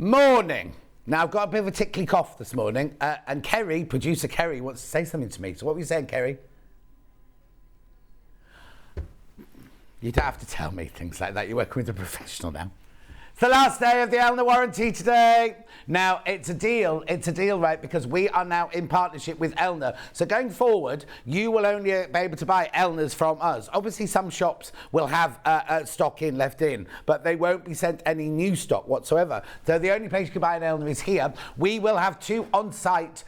Morning. Now, I've got a bit of a tickly cough this morning, and Kerry, producer Kerry, wants to say something to me. So what were you saying, Kerry? You don't have to tell me things like that. You're working with a professional now. It's the last day of the Elna warranty today. Now, it's a deal, right, because we are now in partnership with Elna. So going forward, you will only be able to buy Elnas from us. Obviously, some shops will have stock left in, but they won't be sent any new stock whatsoever. So the only place you can buy an Elna is here. We will have 2 on-site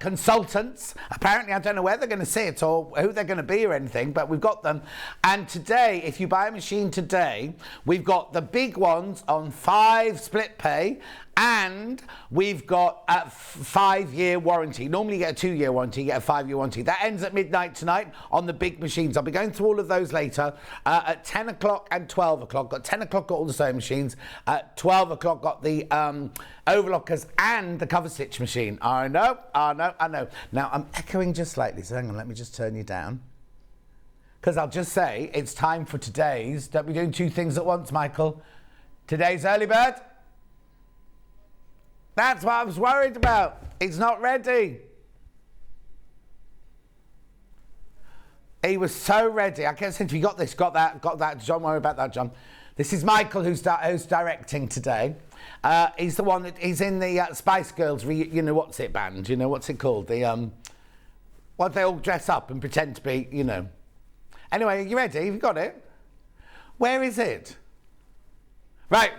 consultants. Apparently, I don't know where they're going to sit or who they're going to be or anything, but we've got them. And today, if you buy a machine today, we've got the big ones on 5 split pay, and we've got a 5-year warranty. Normally you get a 2-year warranty, you get a 5-year warranty. That ends at midnight tonight on the big machines. I'll be going through all of those later. At 10 o'clock and 12 o'clock. Got 10 o'clock got all the sewing machines. At 12 o'clock got the overlockers and the cover stitch machine. I know. Now I'm echoing just slightly, so hang on, let me just turn you down. Because I'll just say it's time for today's. Don't be doing 2 things at once, Michael. Today's early bird. That's what I was worried about. It's not ready. He was so ready. I kept saying, you got this, got that. Don't worry about that, John. This is Michael who's directing today. He's the one that he's in the Spice Girls, you know, what's it band? You know, what's it called? The, what they all dress up and pretend to be, you know. Anyway, are you ready? Have you got it? Where is it? Right.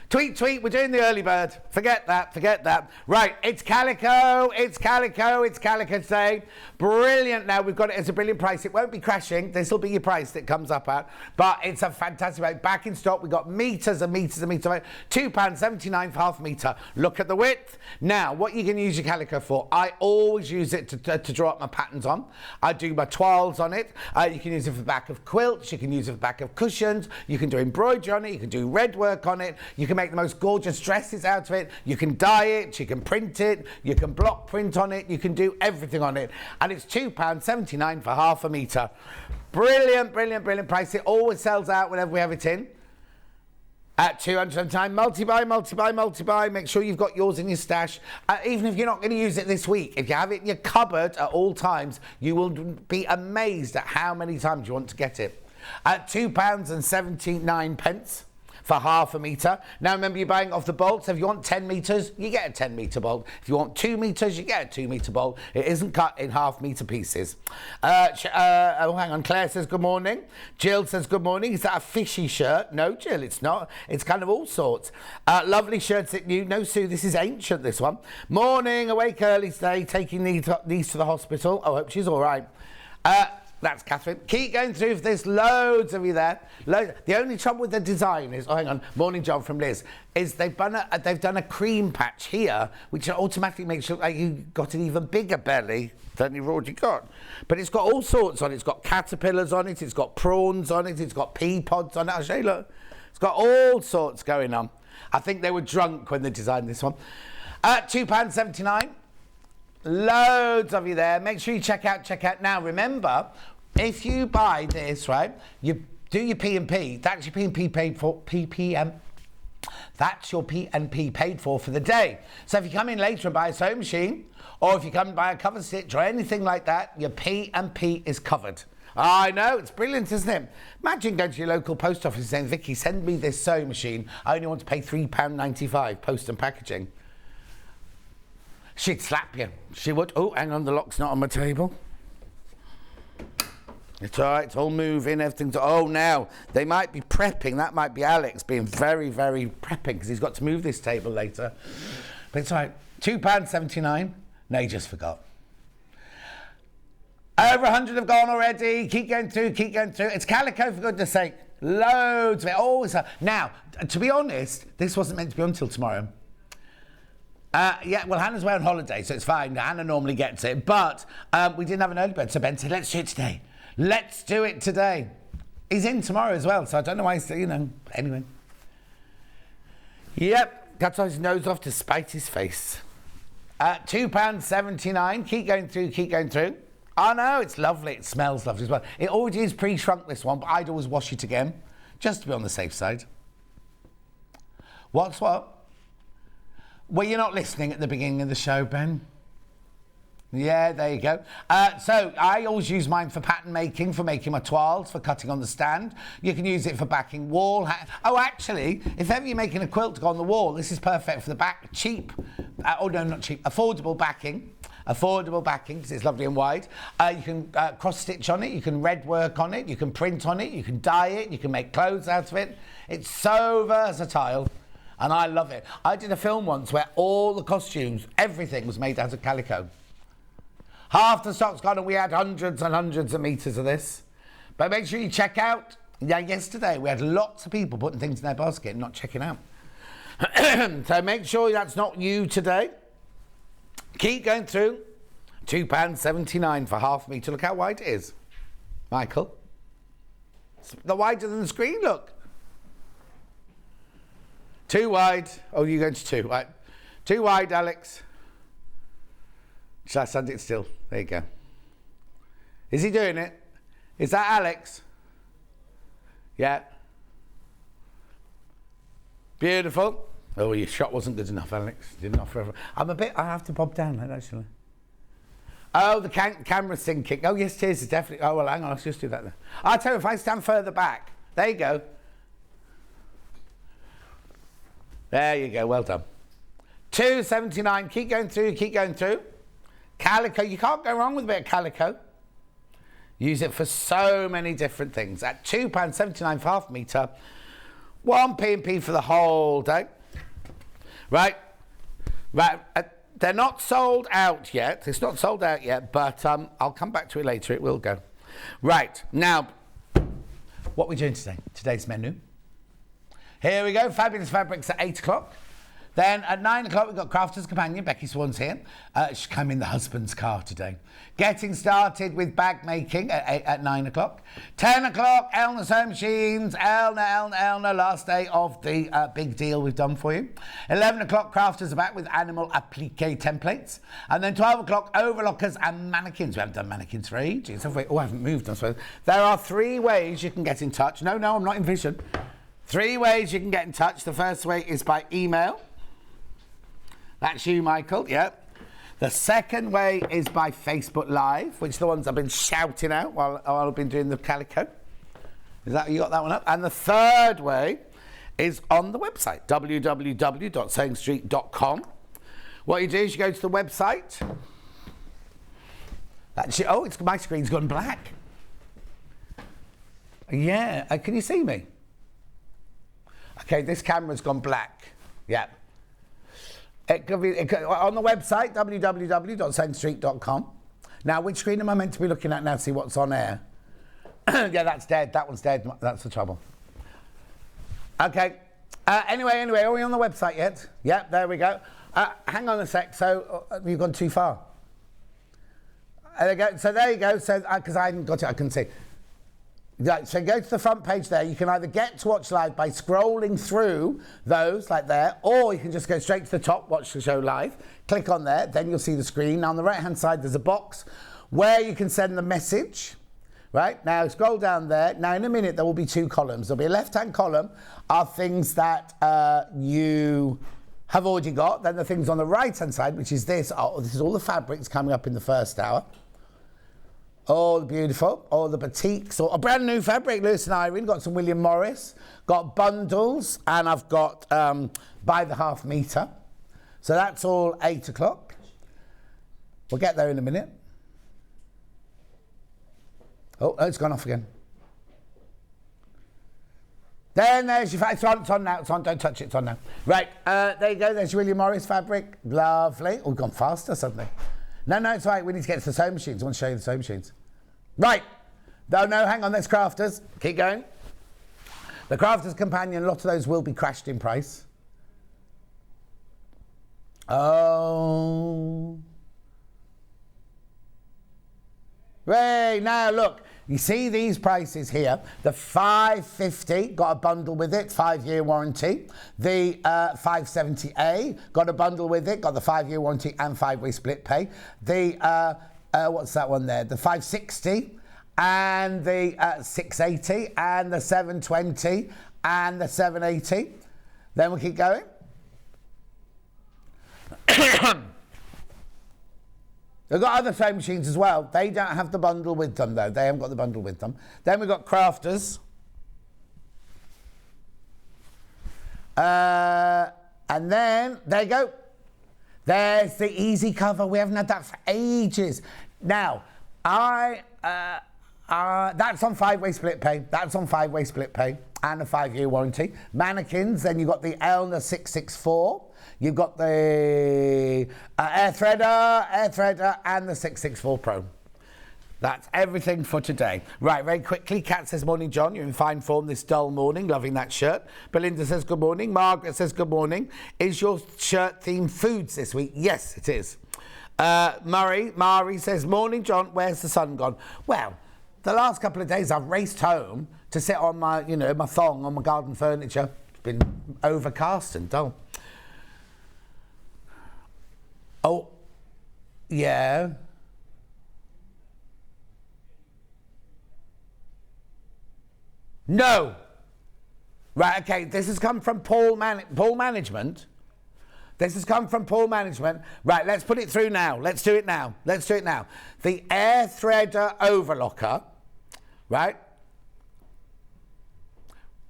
Tweet, we're doing the early bird. Forget that. Right, it's calico today. Brilliant. Now, we've got it as a brilliant price. It won't be crashing. This will be your price that comes up at. But it's a fantastic rate. Back in stock, we've got meters and meters and meters. £2.79 for half a metre. Look at the width. Now, what you can use your calico for, I always use it to draw up my patterns on. I do my toiles on it. You can use it for the back of quilts. You can use it for the back of cushions. You can do embroidery on it. You can do red work on it. You can make the most gorgeous dresses out of it. You can dye it, you can print it, you can block print on it, you can do everything on it. And it's £2.79 for half a metre. Brilliant price. It always sells out whenever we have it in. At £279, multi-buy. Make sure you've got yours in your stash. Even if you're not going to use it this week, if you have it in your cupboard at all times, you will be amazed at how many times you want to get it. At £2.79 for half a metre. Now remember, you're buying off the bolt, so if you want 10 metres, you get a 10 metre bolt. If you want 2 metres, you get a 2 metre bolt. It isn't cut in half metre pieces. Hang on, Claire says good morning. Jill says good morning. Is that a fishy shirt? No, Jill, it's not. It's kind of all sorts. Lovely shirts at you. No, Sue, this is ancient, this one. Morning, awake early today, taking niece to the hospital. Oh, I hope she's all right. That's Catherine. Keep going through. There's loads of you there. Loads. The only trouble with the design is, oh, hang on, morning John from Liz, is they've done a cream patch here, which automatically makes you look like you've got an even bigger belly than you've already got. But it's got all sorts on it. It's got caterpillars on it. It's got prawns on it. It's got pea pods on it. I'll show you, look. It's got all sorts going on. I think they were drunk when they designed this one. £2.79. Loads of you there. Make sure you check out. Now, remember, if you buy this, right, you do your P&P. That's your P&P paid for. PPM. That's your P&P paid for the day. So if you come in later and buy a sewing machine, or if you come and buy a cover stitch or anything like that, your P&P is covered. I know, it's brilliant, isn't it? Imagine going to your local post office and saying, Vicky, send me this sewing machine. I only want to pay £3.95 post and packaging. She'd slap you. She would. Oh, hang on, the lock's not on my table. It's all right, it's all moving, everything's... Oh, now, they might be prepping. That might be Alex being very, very prepping because he's got to move this table later. But it's all right. £2.79. No, you just forgot. Over 100 have gone already. Keep going through. It's calico, for goodness sake. Loads of it. Always. Now, to be honest, this wasn't meant to be on until tomorrow. Yeah, well, Hannah's away on holiday, so it's fine. Hannah normally gets it, but we didn't have an early bird, so Ben said, let's do it today. Let's do it today. He's in tomorrow as well, so I don't know why he's, anyway. Yep, cuts his nose off to spite his face. £2.79. Keep going through. Oh, no, it's lovely. It smells lovely as well. It already is pre-shrunk, this one, but I'd always wash it again, just to be on the safe side. What's what? Well, you're not listening at the beginning of the show, Ben. Yeah, there you go. So I always use mine for pattern making, for making my toiles, for cutting on the stand. You can use it for backing wall. Oh, actually, if ever you're making a quilt to go on the wall, this is perfect for the back. Cheap. Oh, no, not cheap. Affordable backing. Affordable backing, because it's lovely and wide. You can cross-stitch on it. You can red work on it. You can print on it. You can dye it. You can make clothes out of it. It's so versatile. And I love it. I did a film once where all the costumes, everything was made out of calico. Half the stock's gone and we had hundreds and hundreds of meters of this. But make sure you check out. Yeah, yesterday we had lots of people putting things in their basket and not checking out. So make sure that's not you today. Keep going through. £2.79 for half metre. Look how wide it is. Michael. It's the wider than the screen, look. Too wide. Oh, you're going to two. Right. Too wide, Alex. Shall I stand it still? There you go. Is he doing it? Is that Alex? Yeah. Beautiful. Oh, your shot wasn't good enough, Alex. Didn't offer. I have to bob down, actually. Oh, the camera's sinking. Oh, yes, it is. It's definitely. Oh, well, hang on. Let's just do that then. I'll tell you, if I stand further back. There you go. There you go. Well done. £2.79. Keep going through. Keep going through. Calico, you can't go wrong with a bit of calico. Use it for so many different things. At £2.79 for half metre, 1 P&P for the whole day. Right. They're not sold out yet. It's not sold out yet, but I'll come back to it later. It will go. Right. Now, what are we doing today? Today's menu. Here we go. Fabulous fabrics at 8 o'clock. Then at 9 o'clock, we've got Crafter's Companion. Becky Sworn's here. She came in the husband's car today. Getting started with bag making at 9 o'clock. 10 o'clock, Elna Sewing Machines. Elna, last day of the big deal we've done for you. 11 o'clock, Crafters are back with animal applique templates. And then 12 o'clock, Overlockers and Mannequins. We haven't done mannequins for ages, have we? Oh, I haven't moved, I suppose. There are 3 ways you can get in touch. No, I'm not in vision. 3 ways you can get in touch. The first way is by email. That's you, Michael, yeah. The second way is by Facebook Live, which are the ones I've been shouting out while I've been doing the calico. Is that, you got that one up? And the third way is on the website, www.sewingstreet.com. What you do is you go to the website. Oh, my screen's gone black. Yeah, can you see me? Okay, this camera's gone black. Yeah. It could be on the website, www.sewingstreet.com. Now, which screen am I meant to be looking at now to see what's on air? Yeah, that's dead. That one's dead. That's the trouble. Okay. Anyway, are we on the website yet? Yep, there we go. Hang on a sec. So, you've gone too far. There you go. So, there you go. So, because I hadn't got it, I couldn't see. Right, so go to the front page there. You can either get to watch live by scrolling through those, like there, or you can just go straight to the top, watch the show live. Click on there, then you'll see the screen. Now, on the right-hand side, there's a box where you can send the message. Right, now scroll down there. Now, in a minute, there will be 2 columns. There'll be a left-hand column are things that you have already got. Then the things on the right-hand side, which is this. Oh, this is all the fabrics coming up in the first hour. Oh, beautiful. Oh, the batiks. Oh, a brand new fabric, Lewis and Irene. Got some William Morris. Got bundles. And I've got by the half metre. So that's all 8 o'clock. We'll get there in a minute. Oh, it's gone off again. Then there's your fabric. It's on now. It's on. Don't touch it. It's on now. Right. There you go. There's your William Morris fabric. Lovely. Oh, we've gone faster suddenly. No, it's all right. We need to get to the sewing machines. I want to show you the sewing machines. Right. No, hang on. There's Crafters. Keep going. The Crafters Companion, a lot of those will be crashed in price. Oh. Hey, now look. You see these prices here. The 550 got a bundle with it, 5-year warranty. The 570A got a bundle with it, got the 5-year warranty and 5-way split pay. The, what's that one there? The 560 and the 680 and the 720 and the 780. Then we keep going. They've got other sewing machines as well. They don't have the bundle with them, though. They haven't got the bundle with them. Then we've got crafters. And then, there you go. There's the easy cover. We haven't had that for ages. Now, that's on 5-way split pay. That's on 5-way split pay and a 5-year warranty. Mannequins, then you've got the Elna 664. You've got the Air Threader and the 664 Pro. That's everything for today. Right, very quickly, Kat says, morning, John. You're in fine form this dull morning. Loving that shirt. Belinda says, good morning. Margaret says, good morning. Is your shirt themed foods this week? Yes, it is. Mari says, morning, John. Where's the sun gone? Well, the last couple of days I've raced home to sit on my, my thong on my garden furniture. It's been overcast and dull. Oh, yeah. No. Right, okay, this has come from Paul Management. This has come from Paul Management. Right, let's put it through now. Let's do it now. The Air Threader Overlocker, right?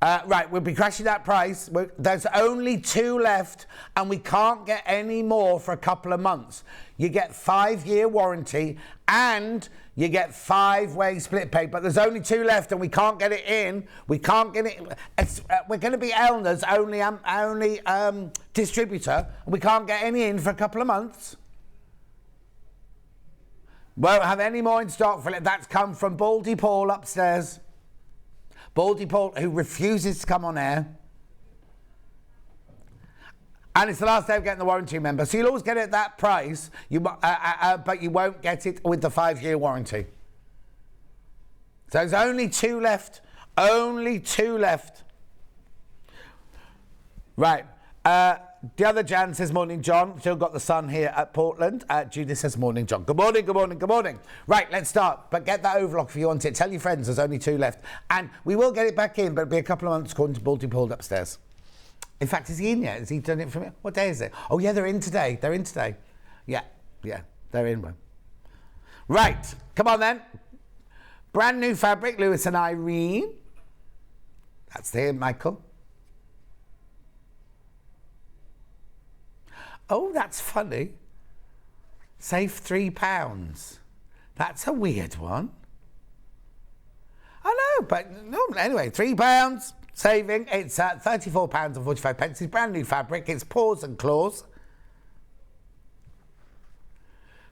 Right, we'll be crashing that price. There's only 2 left, and we can't get any more for a couple of months. You get 5-year warranty, and you get 5-way split pay. But there's only 2 left, and we can't get it in. We can't get it. We're going to be Elna's only distributor, and we can't get any in for a couple of months. Won't have any more in stock for it. That's come from Baldy Paul upstairs. Baldy Paul, who refuses to come on air. And it's the last day of getting the warranty, remember. So you'll always get it at that price, but you won't get it with the 5-year warranty. So there's only 2 left. Only 2 left. Right. The other Jan says, morning, John. Still got the sun here at Portland. Judith says, morning, John. Good morning, good morning, good morning. Right, let's start. But get that overlock if you want it. Tell your friends there's only 2 left. And we will get it back in, but it'll be a couple of months according to Baldy Paul upstairs. In fact, is he in yet? Has he done it for me? What day is it? Oh, yeah, they're in today. Yeah, they're in one. Right, come on then. Brand new fabric, Lewis and Irene. That's there, Michael. Oh, that's funny. Save £3. That's a weird one. I know, but anyway, £3 saving. It's £34.45. It's brand new fabric. It's paws and claws.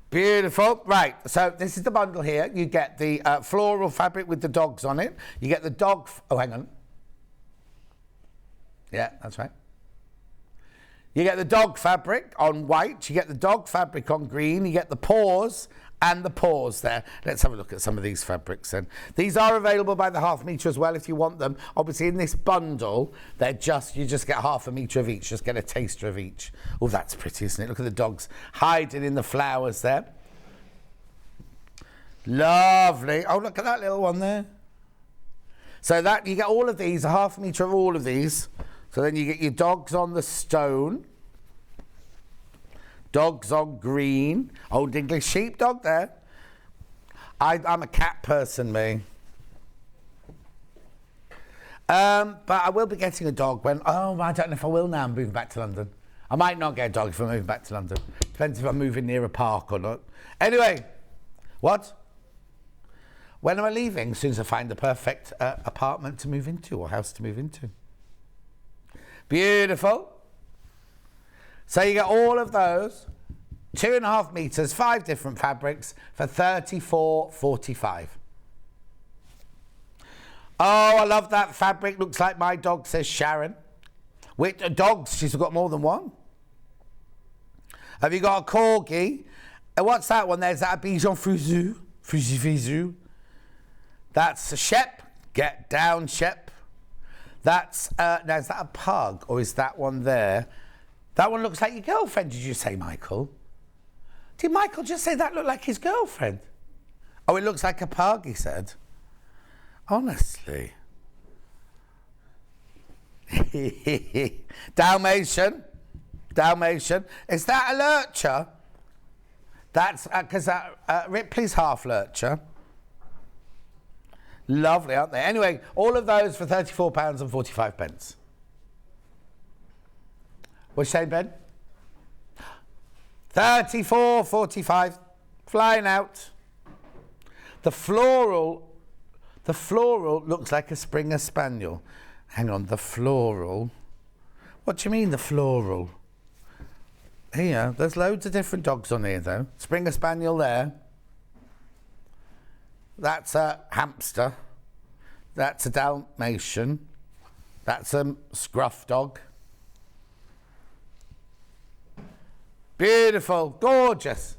Beautiful. Right, so this is the bundle here. You get the floral fabric with the dogs on it. You get the dog... Oh, hang on. Yeah, that's right. You get the dog fabric on white, you get the dog fabric on green, you get the paws and the paws there. Let's have a look at some of these fabrics then. These are available by the ½ metre as well if you want them. Obviously in this bundle, you just get ½ metre of each, just get a taster of each. Oh, that's pretty, isn't it? Look at the dogs hiding in the flowers there. Lovely. Oh, look at that little one there. So that you get all of these, a ½ metre of all of these. So then you get your dogs on the stone, dogs on green, Old English sheepdog there. I'm a cat person, me. But I will be getting a dog when, I don't know if I will now I'm moving back to London. I might not get a dog if I'm moving back to London. Depends if I'm moving near a park or not. Anyway, what? When am I leaving? As soon as I find the perfect apartment to move into or house to move into. Beautiful. So you get all of those, 2½ metres, 5 different fabrics for $34.45. Oh, I love that fabric. Looks like my dog, says Sharon. With dogs, she's got more than one. Have you got a corgi? And what's that one? There's that Bichon Frisou. That's a Shep. Get down, Shep. That's, now is that a pug or is that one there? That one looks like your girlfriend, did you say, Michael? Did Michael just say that looked like his girlfriend? Oh, it looks like a pug, he said. Honestly. Dalmatian. Dalmatian. Is that a lurcher? That's because Ripley's half lurcher. Lovely, aren't they? Anyway, all of those for £34.45. What's you saying, Ben? 34.45. Flying out. The floral looks like a Springer Spaniel. Hang on, the floral. What do you mean, the floral? Here, there's loads of different dogs on here, though. Springer Spaniel there. That's a hamster. That's a Dalmatian. That's a scruff dog. Beautiful, gorgeous.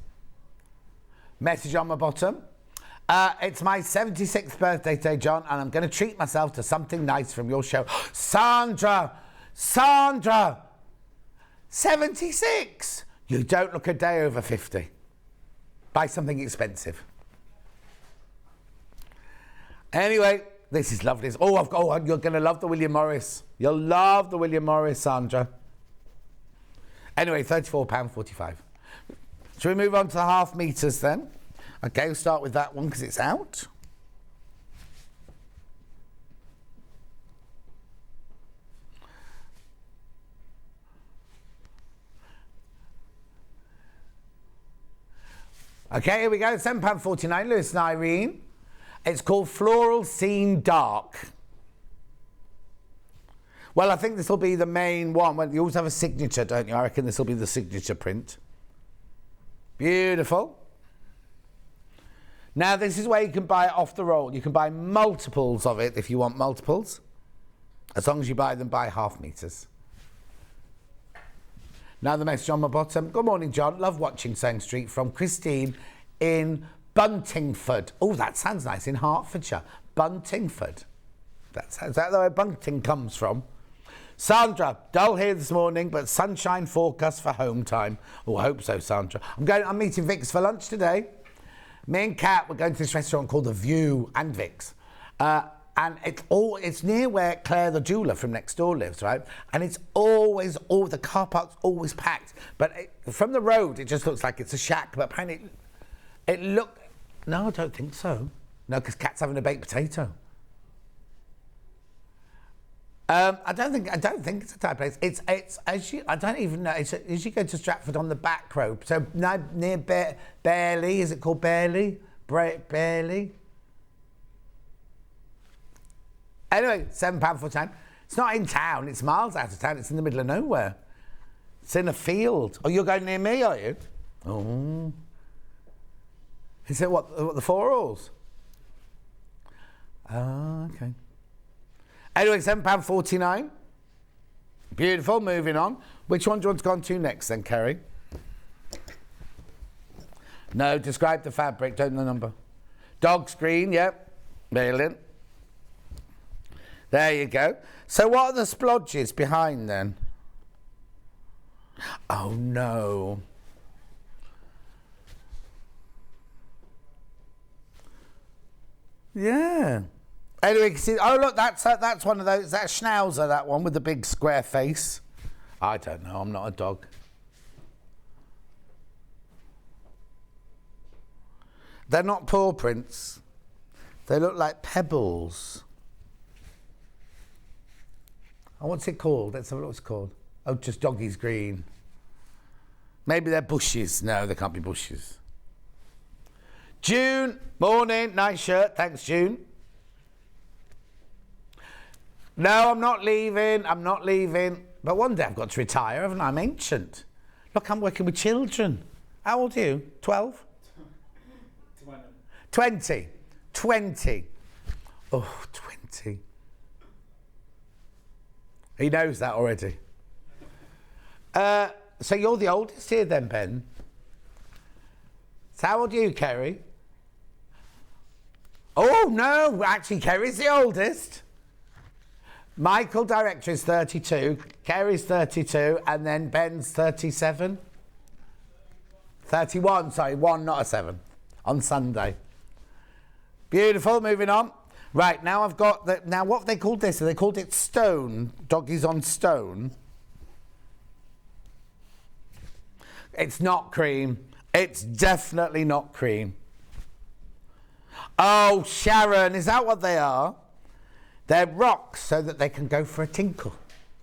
Message on my bottom. It's my 76th birthday today, John, and I'm going to treat myself to something nice from your show. Sandra! 76! You don't look a day over 50. Buy something expensive. Anyway, this is lovely. Oh, you're going to love the William Morris. You'll love the William Morris, Sandra. Anyway, £34.45. Shall we move on to the half meters then? Okay, we'll start with that one because it's out. Okay, here we go. £7.49, Lewis and Irene. It's called Floral Scene Dark. Well, I think this will be the main one. Well, you always have a signature, don't you? I reckon this will be the signature print. Beautiful. Now, this is where you can buy it off the roll. You can buy multiples of it if you want multiples. As long as you buy them by half meters. Now the message on my bottom. Good morning, John. Love watching Sane Street from Christine in Buntingford. Oh, that sounds nice. In Hertfordshire. Buntingford. Is that where Bunting comes from? Sandra, dull here this morning, but sunshine forecast for home time. Oh, I hope so, Sandra. I'm meeting Vix for lunch today. Me and Kat, we're going to this restaurant called The View and Vix. And it's near where Claire the jeweller from next door lives, right? And it's always, the car park's always packed. But from the road, it just looks like it's a shack. But apparently, no, I don't think so. No, because Kat's having a baked potato. I don't think it's a Thai place. It's as you, I don't even know. It's as you go to Stratford on the back road. So near Barely, is it called Barely? Barely. Anyway, £7.49. It's not in town. It's miles out of town. It's in the middle of nowhere. It's in a field. Oh, you're going near me, are you? Oh. Is it what the Four Alls? Oh, okay. Anyway, £7.49. Beautiful, moving on. Which one do you want to go on to next then, Kerry? No, describe the fabric, don't the number. Dog's green, yep. Brilliant. There you go. So what are the splodges behind then? Oh, no. Yeah. Anyway, see, oh look, that's one of those. That's Schnauzer, that one with the big square face. I don't know. I'm not a dog. They're not paw prints. They look like pebbles. Oh, what's it called? Let's have a look what it's called. Oh, just doggy's green. Maybe they're bushes. No, they can't be bushes. June, morning, nice shirt. Thanks, June. No, I'm not leaving. But one day I've got to retire, haven't I? I'm ancient. Look, I'm working with children. How old are you? 12? 20. 20. Oh, 20. He knows that already. So you're the oldest here then, Ben? So how old are you, Kerry? Oh, no, actually, Kerry's the oldest. Michael, director, is 32. Kerry's 32. And then Ben's 37. 31, sorry, 1, not a 7. On Sunday. Beautiful, moving on. Right, now I've got now what have they called this? They called it stone. Doggies on stone. It's not cream. It's definitely not cream. Oh, Sharon, is that what they are? They're rocks so that they can go for a tinkle.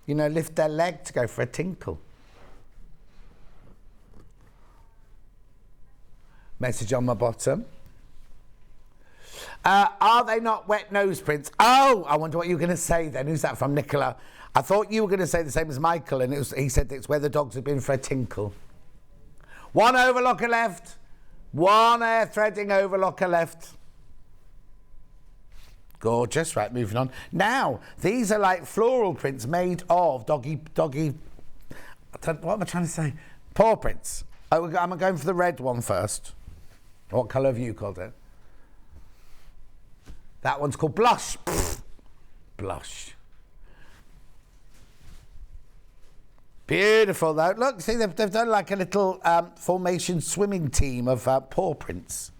You know, lift their leg to go for a tinkle. Message on my bottom. Are they not wet nose prints? Oh, I wonder what you were going to say then. Who's that from, Nicola? I thought you were going to say the same as Michael, and he said it's where the dogs have been for a tinkle. One overlocker left. One air threading overlocker left. Gorgeous. Right, moving on. Now, these are like floral prints made of doggy, what am I trying to say? Paw prints. Oh, I'm going for the red one first. What colour have you called it? That one's called Blush. Pfft. Blush. Beautiful though. Look, see, they've done like a little formation swimming team of paw prints.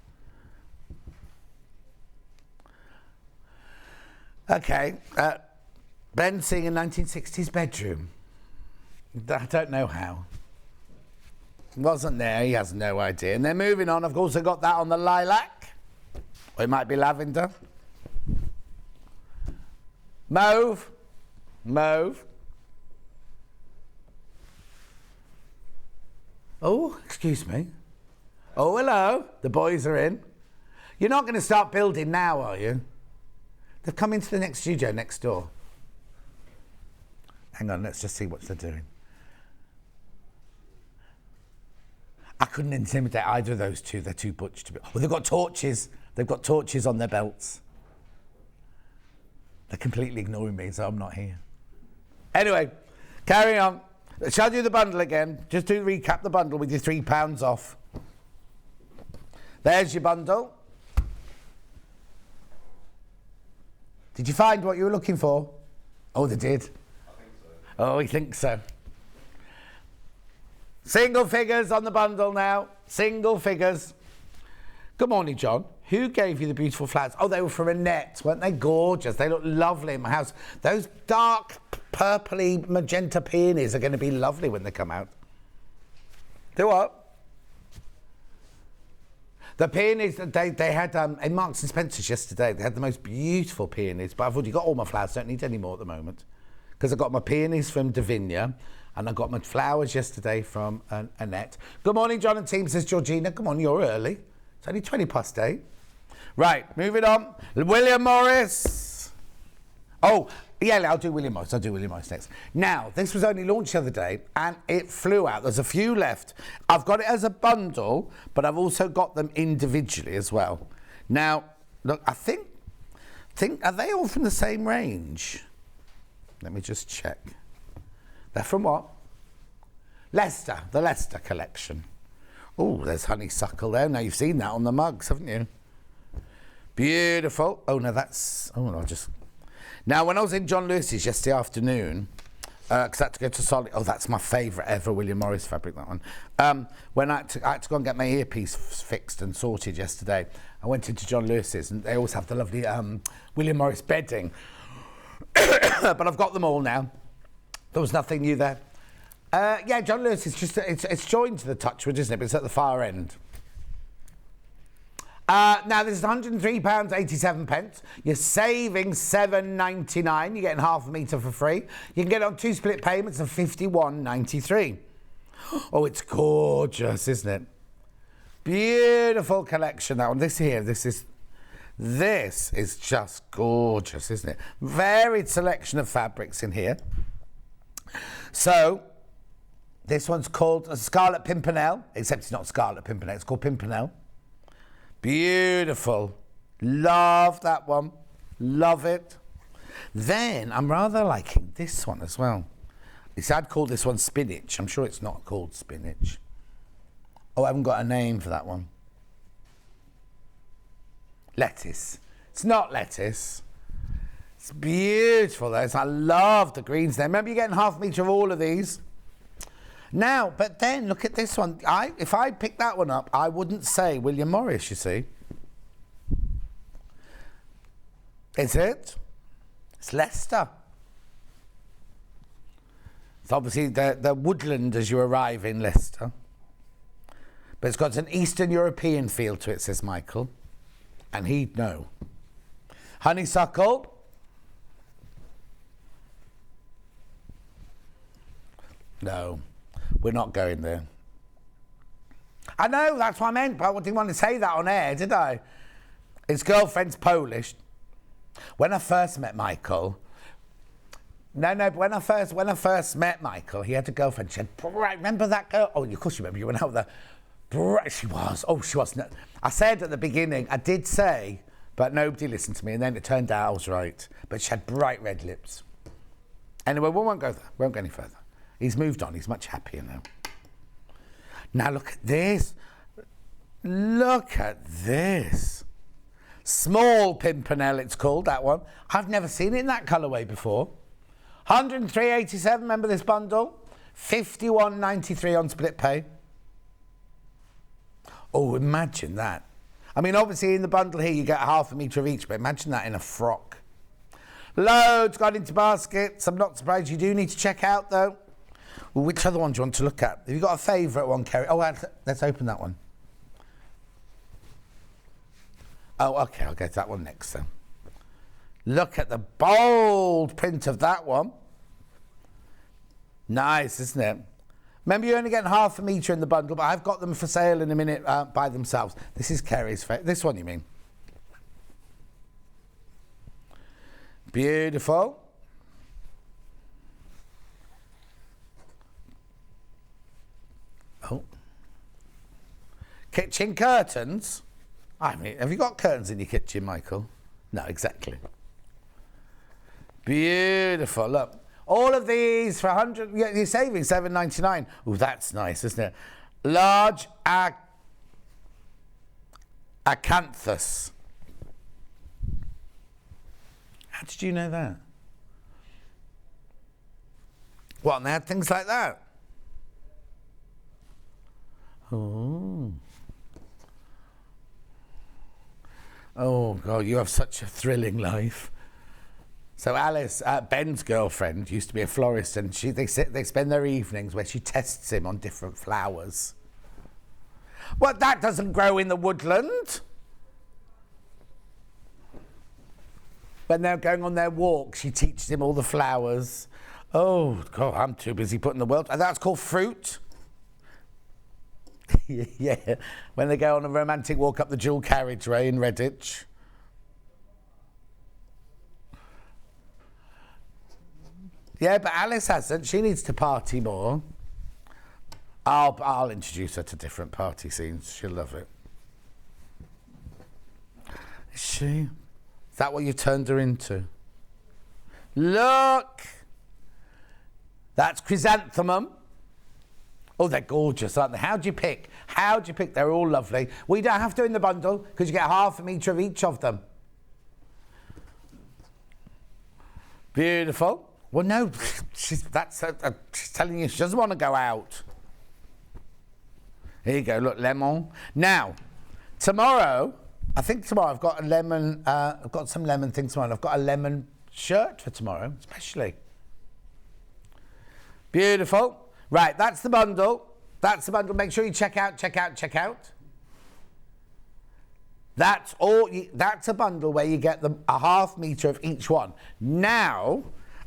Okay. Ben seeing a 1960s bedroom. I don't know how. Wasn't there, he has no idea. And then moving on, I've also got that on the lilac. Or it might be lavender. Mauve. Mauve. Oh, excuse me. Oh, hello. The boys are in. You're not going to start building now, are you? They've come into the next studio next door. Hang on, let's just see what they're doing. I couldn't intimidate either of those two. They're too butch to be... Well, they've got torches. They've got torches on their belts. They're completely ignoring me, so I'm not here. Anyway, carry on. Shall I do the bundle again? Just to recap the bundle with your £3 off. There's your bundle. Did you find what you were looking for? Oh, they did. I think so. Oh, we think so. Single figures on the bundle now. Single figures. Good morning, John. Who gave you the beautiful flowers? Oh, they were from Annette. Weren't they gorgeous? They look lovely in my house. Those dark, purpley, magenta peonies are going to be lovely when they come out. Do what? The peonies, they had in Marks and Spencer's yesterday, they had the most beautiful peonies, but I've already got all my flowers, don't need any more at the moment. Because I got my peonies from Davinia, and I got my flowers yesterday from Annette. Good morning, John and team, says Georgina. Come on, you're early. It's only 8:20. Right, moving on. William Morris. Oh, yeah, I'll do William Morris. I'll do William Morris next. Now, this was only launched the other day, and it flew out. There's a few left. I've got it as a bundle, but I've also got them individually as well. Now, look, I think, are they all from the same range? Let me just check. They're from what? Leicester, the Leicester collection. Oh, there's honeysuckle there. Now, you've seen that on the mugs, haven't you? Beautiful. Oh, no, that's... Oh, no, just... Now, when I was in John Lewis's yesterday afternoon, because I had to go to Solid... Oh, that's my favourite ever William Morris fabric, that one. When I had to go and get my earpiece fixed and sorted yesterday, I went into John Lewis's, and they always have the lovely William Morris bedding. But I've got them all now. There was nothing new there. Yeah, John Lewis is just... It's joined to the Touchwood, isn't it? But it's at the far end. Now, this is £103.87. You're saving £7.99. You're getting half a metre for free. You can get it on 2 split payments of £51.93. Oh, it's gorgeous, isn't it? Beautiful collection, that one. This is just gorgeous, isn't it? Varied selection of fabrics in here. So, this one's called Scarlet Pimpernel, except it's not Scarlet Pimpernel, it's called Pimpernel. Beautiful. Love that one. Love it. Then I'm rather liking this one as well. I'd call this one Spinach. I'm sure it's not called Spinach. Oh, I haven't got a name for that one. Lettuce. It's not lettuce. It's beautiful though. I love the greens there. Remember, you're getting half a metre of all of these. Now, but then look at this one. If I picked that one up, I wouldn't say William Morris, you see. Is it? It's Leicester. It's obviously the woodland as you arrive in Leicester. But it's got an Eastern European feel to it, says Michael. And he'd know. Honeysuckle. No, we're not going there. I know, that's what I meant, but I didn't want to say that on air, did I? His girlfriend's Polish. When I first met Michael, but when I first met Michael, he had a girlfriend. She had remember that girl? Oh, of course you remember. You went out with her. She was. Oh, she was. I said at the beginning, I did say, but nobody listened to me, and then it turned out I was right. But she had bright red lips. Anyway, we won't go there. We won't go any further. He's moved on. He's much happier now. Now look at this. Look at this. Small Pimpernel, it's called, that one. I've never seen it in that colourway before. 103.87, remember this bundle? 51.93 on split pay. Oh, imagine that. I mean, obviously in the bundle here you get half a metre of each, but imagine that in a frock. Loads got into baskets. I'm not surprised. You do need to check out, though. Well, which other one do you want to look at? Have you got a favourite one, Kerry? Oh, let's open that one. Oh, OK, I'll get that one next, then. Look at the bold print of that one. Nice, isn't it? Remember, you're only getting half a metre in the bundle, but I've got them for sale in a minute by themselves. This is Kerry's favourite. This one, you mean? Beautiful. Oh. Kitchen curtains. I mean, have you got curtains in your kitchen, Michael? No, exactly. Beautiful. Look, all of these for 100. Yeah, you're saving $7.99. Oh, that's nice, isn't it? Large acanthus. How did you know that? What, and they had things like that? Oh. Oh, God, you have such a thrilling life. So Alice, Ben's girlfriend, used to be a florist, and they spend their evenings where she tests him on different flowers. Well, that doesn't grow in the woodland. When they're going on their walk, she teaches him all the flowers. Oh, God, I'm too busy putting the world... That's called fruit. Yeah, when they go on a romantic walk up the dual carriageway in Redditch. Yeah, but Alice hasn't. She needs to party more. I'll introduce her to different party scenes. She'll love it. Is she? Is that what you turned her into? Look! That's chrysanthemum. Oh, they're gorgeous, aren't they? How'd you pick? How'd you pick? They're all lovely. We don't have to in the bundle because you get half a metre of each of them. Beautiful. Well, no, she's telling you she doesn't want to go out. Here you go, look, lemon. Now, tomorrow, I think tomorrow I've got a lemon, I've got some lemon things tomorrow. I've got a lemon shirt for tomorrow, especially. Beautiful. Right, that's the bundle. That's the bundle. Make sure you check out. That's all. That's a bundle where you get a half metre of each one. Now,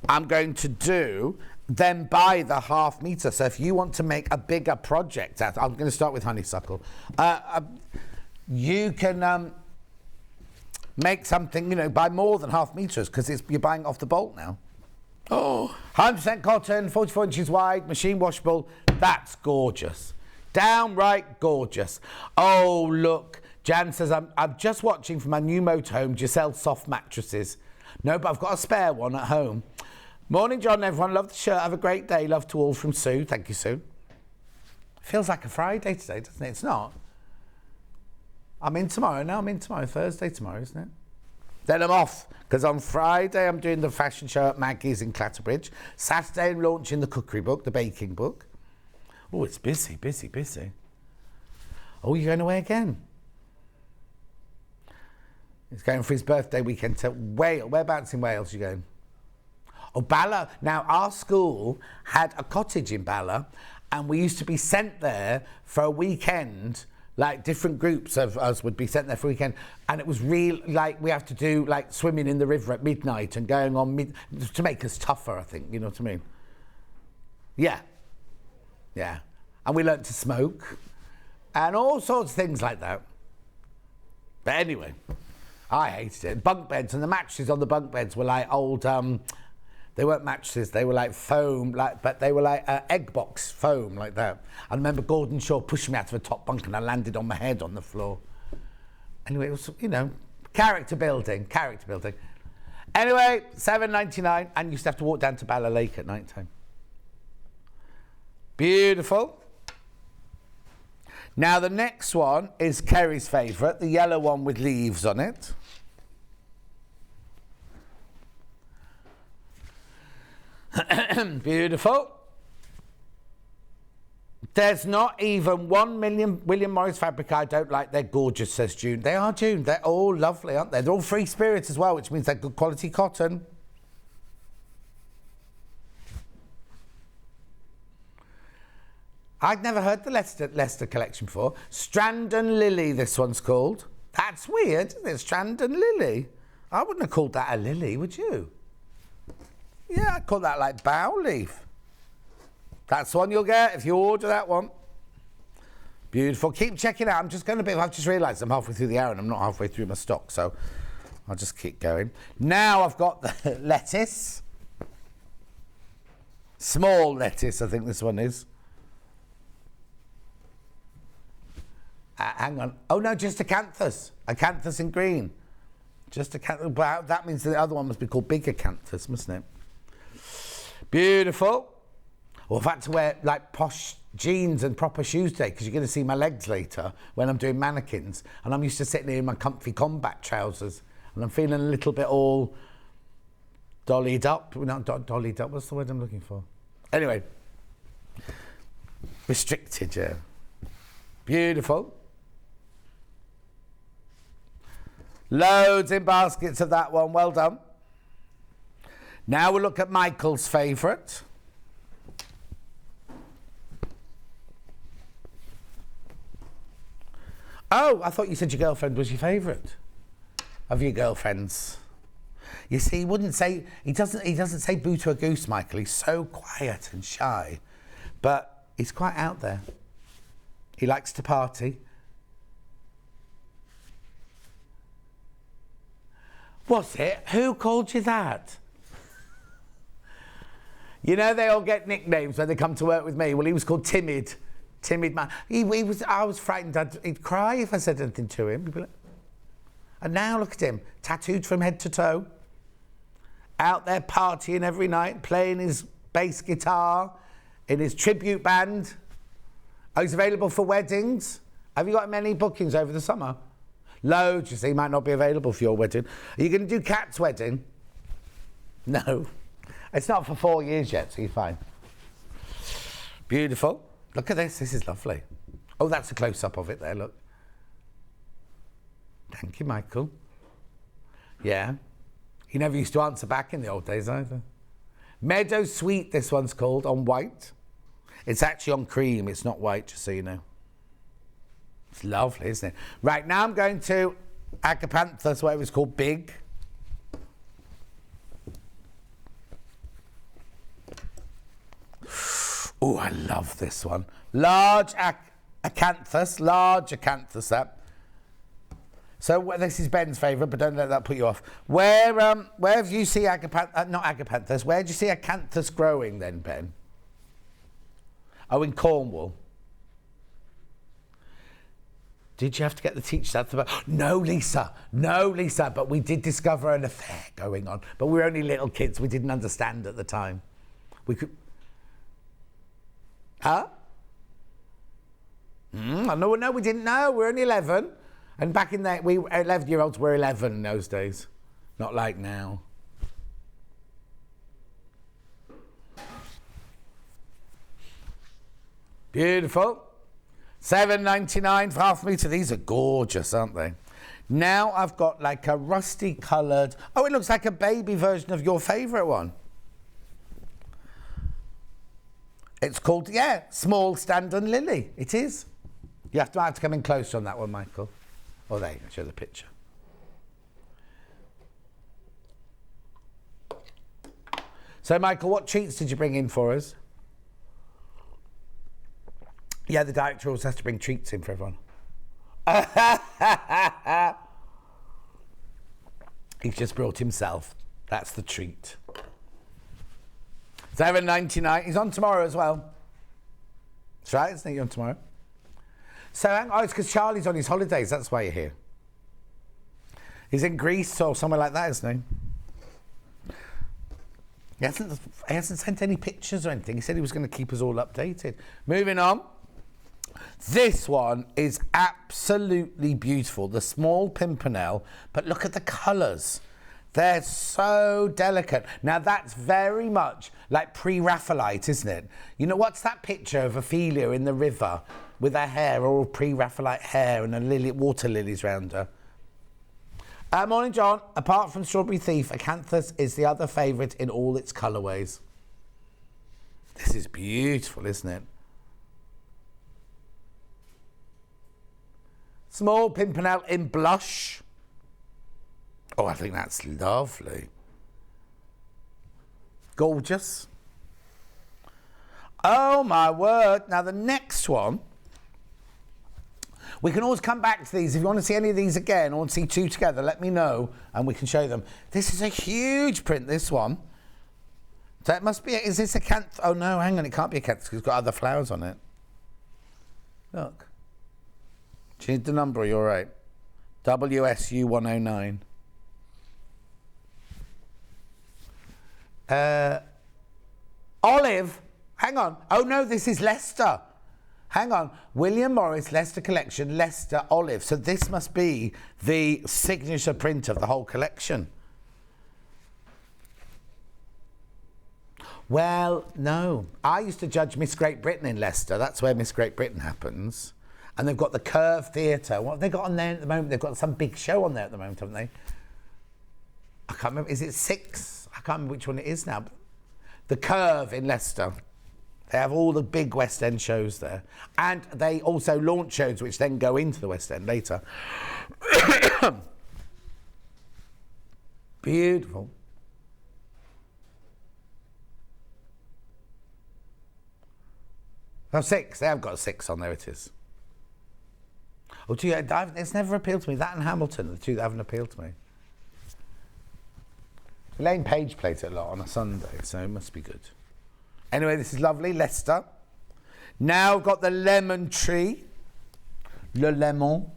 I'm going to then buy the half metre. So if you want to make a bigger project, I'm going to start with honeysuckle. You can make something, buy more than half metres because you're buying off the bolt now. Oh, 100% cotton, 44 inches wide, machine washable. That's gorgeous. Downright gorgeous. Oh, look. Jan says, I'm just watching for my new motorhome. Do you sell soft mattresses? No, but I've got a spare one at home. Morning, John, everyone. Love the shirt. Have a great day. Love to all from Sue. Thank you, Sue. Feels like a Friday today, doesn't it? It's not. I'm in tomorrow. No, I'm in tomorrow. Thursday tomorrow, isn't it? Then I'm off, because on Friday I'm doing the fashion show at Maggie's in Clatterbridge. Saturday I'm launching the cookery book, the baking book. Oh, it's busy. Oh, you're going away again? He's going for his birthday weekend to Wales. Whereabouts in Wales are you going? Oh, Bala. Now, our school had a cottage in Bala, And we used to be sent there for a weekend, like different groups of us would be sent there for a weekend. And it was real, like we have to do like swimming in the river at midnight and going on to make us tougher, I think, you know what I mean? Yeah. Yeah. And we learnt to smoke and all sorts of things like that. But anyway, I hated it. Bunk beds, and the mattresses on the bunk beds were like old, they weren't mattresses, they were like foam, but they were like egg box foam like that. I remember Gordon Shaw pushing me out of a top bunk and I landed on my head on the floor. Anyway, it was, you know, character building. Anyway, $7.99, and you used to have to walk down to Bala Lake at night time. Beautiful. Now the next one is Kerry's favourite, the yellow one with leaves on it. Beautiful. There's not even 1 million William Morris fabric I don't like. They're gorgeous, says June. They are, June. They're all lovely, aren't they? They're all free spirits as well, which means they're good quality cotton. I'd never heard the Leicester collection before. Strand and Lily, this one's called. That's weird, isn't it? Strand and Lily. I wouldn't have called that a lily, would you? Yeah, I'd call that like bow leaf. That's the one you'll get if you order that one. Beautiful. Keep checking out. I'm just going to be... I've just realised I'm halfway through the hour and I'm not halfway through my stock, so I'll just keep going. Now I've got the lettuce. Small lettuce, I think this one is. Hang on. Oh, no, just acanthus. Acanthus in green. Just acanthus. Well, that means the other one must be called big acanthus, mustn't it? Beautiful. Well, I've had to wear, like, posh jeans and proper shoes today because you're going to see my legs later when I'm doing mannequins. And I'm used to sitting here in my comfy combat trousers. And I'm feeling a little bit all dollied up. Not dollied up. What's the word I'm looking for? Anyway. Restricted, yeah. Beautiful. Loads in baskets of that one. Well done. Now we'll look at Michael's favourite. Oh, I thought you said your girlfriend was your favourite of your girlfriends. You see, he wouldn't say, he doesn't say boo to a goose, Michael. He's so quiet and shy, but he's quite out there. He likes to party. What's it? Who called you that? You know, they all get nicknames when they come to work with me. Well, he was called Timid. Timid man. I was frightened. He'd cry if I said anything to him. He'd be like, and now look at him, tattooed from head to toe. Out there partying every night, playing his bass guitar in his tribute band. Oh, he's available for weddings. Have you got many bookings over the summer? Loads, you see, he might not be available for your wedding. Are you going to do Kat's wedding? No. It's not for 4 years yet, so you're fine. Beautiful. Look at this. This is lovely. Oh, that's a close-up of it there, look. Thank you, Michael. Yeah. He never used to answer back in the old days either. Meadow Sweet, this one's called, on white. It's actually on cream. It's not white, just so you know. It's lovely, isn't it? Right, now I'm going to Agapanthus, where it was called Big. Oh, I love this one. Large acanthus, that. So this is Ben's favourite, but don't let that put you off. Where have you seen not Agapanthus, where do you see acanthus growing then, Ben? Oh, in Cornwall. Did you have to get the teachers out the back? No, Lisa, but we did discover an affair going on. But we were only little kids, we didn't understand at the time. We could... Huh? No, we didn't know. We were only 11. And back in that, we 11-year-olds were 11 in those days. Not like now. Beautiful. $7.99 for half a metre. These are gorgeous, aren't they? Now I've got like a rusty coloured... Oh, it looks like a baby version of your favourite one. It's called, yeah, Small Stand and Lily. It is. You have to come in closer on that one, Michael. Oh, there you go. Show the picture. So, Michael, what treats did you bring in for us? Yeah, the director always has to bring treats in for everyone. He's just brought himself. That's the treat. $7.99. He's on tomorrow as well. That's right, isn't he? On tomorrow. So, it's because Charlie's on his holidays. That's why you're here. He's in Greece or somewhere like that, isn't he? He hasn't sent any pictures or anything. He said he was going to keep us all updated. Moving on. This one is absolutely beautiful. The small pimpernel, but look at the colours. They're so delicate. Now, that's very much like pre-Raphaelite, isn't it? You know, what's that picture of Ophelia in the river with her hair, all pre-Raphaelite hair and water lilies round her? Morning, John. Apart from Strawberry Thief, Acanthus is the other favourite in all its colourways. This is beautiful, isn't it? Small pimpernel in blush. Oh, I think that's lovely. Gorgeous. Oh, my word. Now, the next one, we can always come back to these. If you want to see any of these again or want to see two together, let me know and we can show them. This is a huge print, this one. So it must be, is this a canth? Oh, no, hang on, it can't be a canth because it's got other flowers on it. Look. Do you need the number or you're right? WSU 109. Olive. Hang on. Oh, no, this is Leicester. Hang on. William Morris, Leicester Collection, Leicester Olive. So this must be the signature print of the whole collection. Well, no. I used to judge Miss Great Britain in Leicester. That's where Miss Great Britain happens. And they've got the Curve Theatre. What have they got on there at the moment? They've got some big show on there at the moment, haven't they? I can't remember. Is it 6? I can't remember which one it is now. The Curve in Leicester. They have all the big West End shows there. And they also launch shows which then go into the West End later. Beautiful. Oh, 6. They have got 6 on there, it is. Oh, gee, it's never appealed to me. That and Hamilton are the two that haven't appealed to me. Elaine Page plays it a lot on a Sunday, so it must be good. Anyway, this is lovely, Leicester. Now got the lemon tree. Le lemon.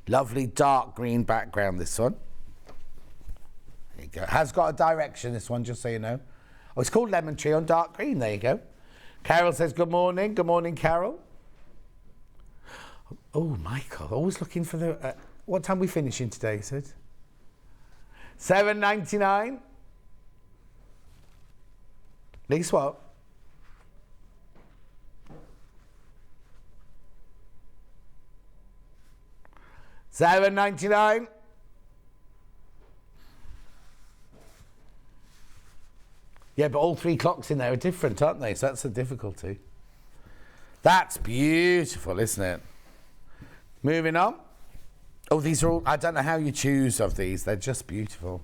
Lovely dark green background, this one. There you go. Has got a direction, this one, just so you know. Oh, it's called Lemon Tree on dark green. There you go. Carol says, good morning. Good morning, Carol. Oh, Michael, always looking for the... what time are we finishing today, Sid? $7.99. Least what? $7.99. Yeah, but all 3 clocks in there are different, aren't they? So that's the difficulty. That's beautiful, isn't it? Moving on. Oh, these are all... I don't know how you choose of these. They're just beautiful.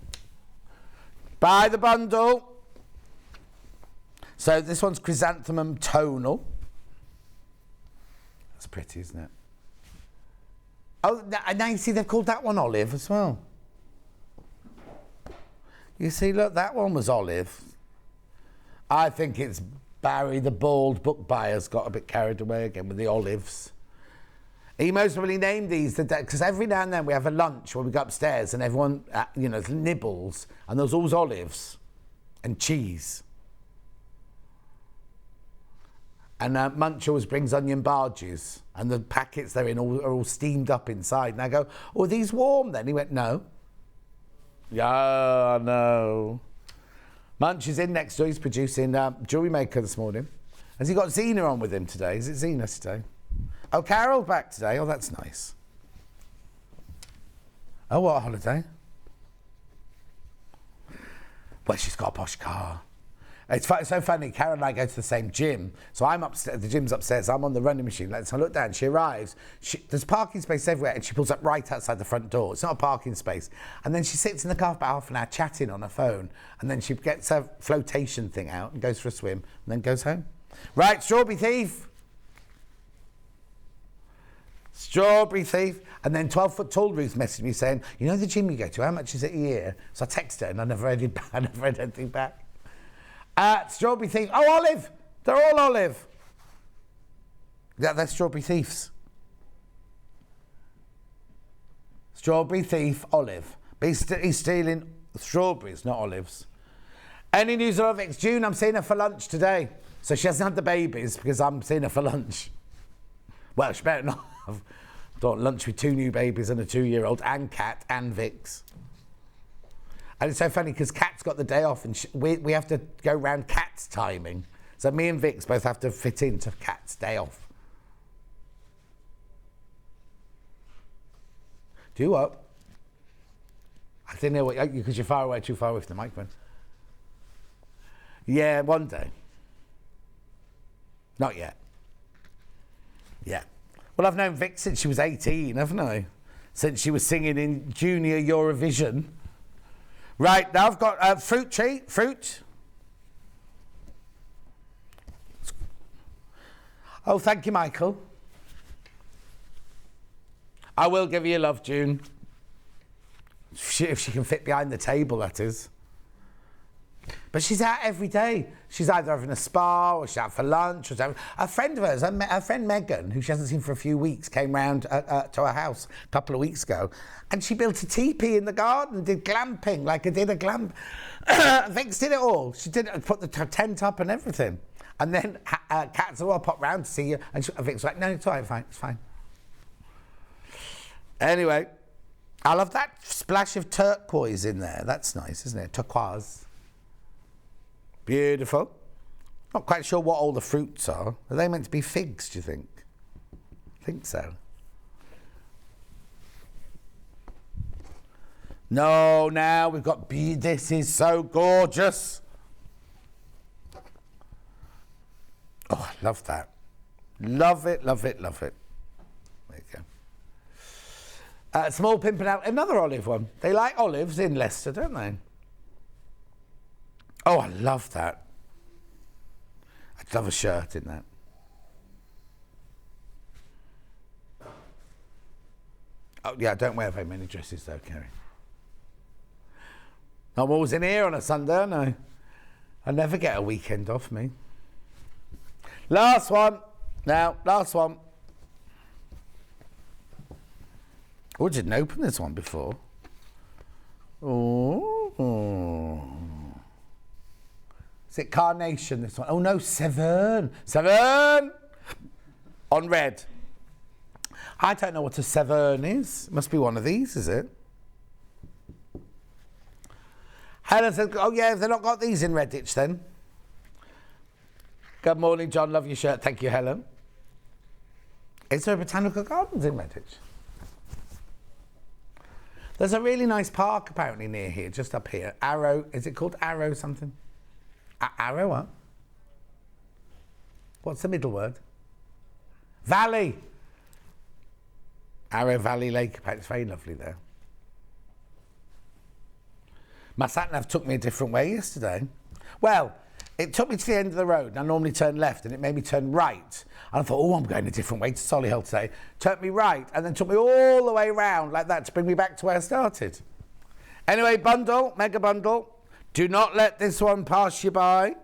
Buy the bundle. So this one's Chrysanthemum Tonal. That's pretty, isn't it? Oh, now you see they've called that one Olive as well. You see, look, that one was Olive. I think it's Barry, the bald book buyer's got a bit carried away again with the olives. He most probably named these because every now and then we have a lunch where we go upstairs and everyone, nibbles, and there's always olives and cheese. And Munch always brings onion barges, and the packets they're in are all steamed up inside. And I go, oh, are these warm then? He went, no. Yeah, no. Munch is in next door. He's producing Jewellery Maker this morning. Has he got Zena on with him today? Is it Zena today? Oh, Carol back today. Oh, that's nice. Oh, what holiday? Well, she's got a posh car. It's so funny. Karen and I go to the same gym. So I'm upstairs. The gym's upstairs. I'm on the running machine. So I look down. She arrives. There's parking space everywhere. And she pulls up right outside the front door. It's not a parking space. And then she sits in the car for about half an hour chatting on her phone. And then she gets her flotation thing out and goes for a swim. And then goes home. Right, strawberry thief. Strawberry thief. And then 12-foot tall Ruth messaged me saying, you know the gym you go to, how much is it a year? So I texted her and I never read anything back. Strawberry thief. Oh, Olive. They're all Olive. Yeah, they're strawberry thieves. Strawberry thief, Olive. But he's stealing strawberries, not olives. Any news on Vix? June, I'm seeing her for lunch today. So she hasn't had the babies because I'm seeing her for lunch. Well, she better not have. Don't lunch with 2 new babies and a 2-year-old and Kat and Vix. And it's so funny because Kat's got the day off and we have to go round Kat's timing. So me and Vix both have to fit into Kat's day off. Do what? I didn't know what, because you're far away, too far away from the microphone. Yeah, one day. Not yet. Yeah. Well, I've known Vic since she was 18, haven't I? Since she was singing in Junior Eurovision. Right, now I've got fruit tree. Fruit. Oh, thank you, Michael. I will give you love, June. If she can fit behind the table, that is. But she's out every day. She's either having a spa or she's out for lunch. Or a friend of hers, her friend Megan, who she hasn't seen for a few weeks, came round to her house a couple of weeks ago, and she built a teepee in the garden, did glamping, like I did a glam. Vix did it all. She did it, put the tent up and everything. And then Kat said, well, I'll pop round to see you. And Vix was like, no, it's all right, fine, it's fine. Anyway, I love that splash of turquoise in there. That's nice, isn't it? Turquoise. Beautiful. Not quite sure what all the fruits are. Are they meant to be figs, do you think? I think so. No, now we've got... This is so gorgeous. Oh, I love that. Love it, love it, love it. There you go. Small Pimpernel, another olive one. They like olives in Leicester, don't they? Oh, I love that. I'd love a shirt in that. Oh, yeah, I don't wear very many dresses, though, Kerry. I'm always in here on a Sunday, aren't I? I never get a weekend off, me. Last one. Now, last one. Oh, I didn't open this one before. Oh. Is it Carnation, this one? Oh, no, Severn. Severn! On red. I don't know what a Severn is. It must be one of these, is it? Helen said, oh, yeah, they've not got these in Redditch, then. Good morning, John. Love your shirt. Thank you, Helen. Is there a Botanical Gardens in Redditch? There's a really nice park, apparently, near here, just up here. Arrow. Is it called Arrow something? Arrow, what? What's the middle word? Valley. Arrow Valley Lake. It's very lovely there. My sat-nav took me a different way yesterday. Well, it took me to the end of the road, and I normally turn left, and it made me turn right. And I thought, oh, I'm going a different way to Solihull today. Turned me right, and then took me all the way round like that to bring me back to where I started. Anyway, bundle, mega bundle. Do not let this one pass you by.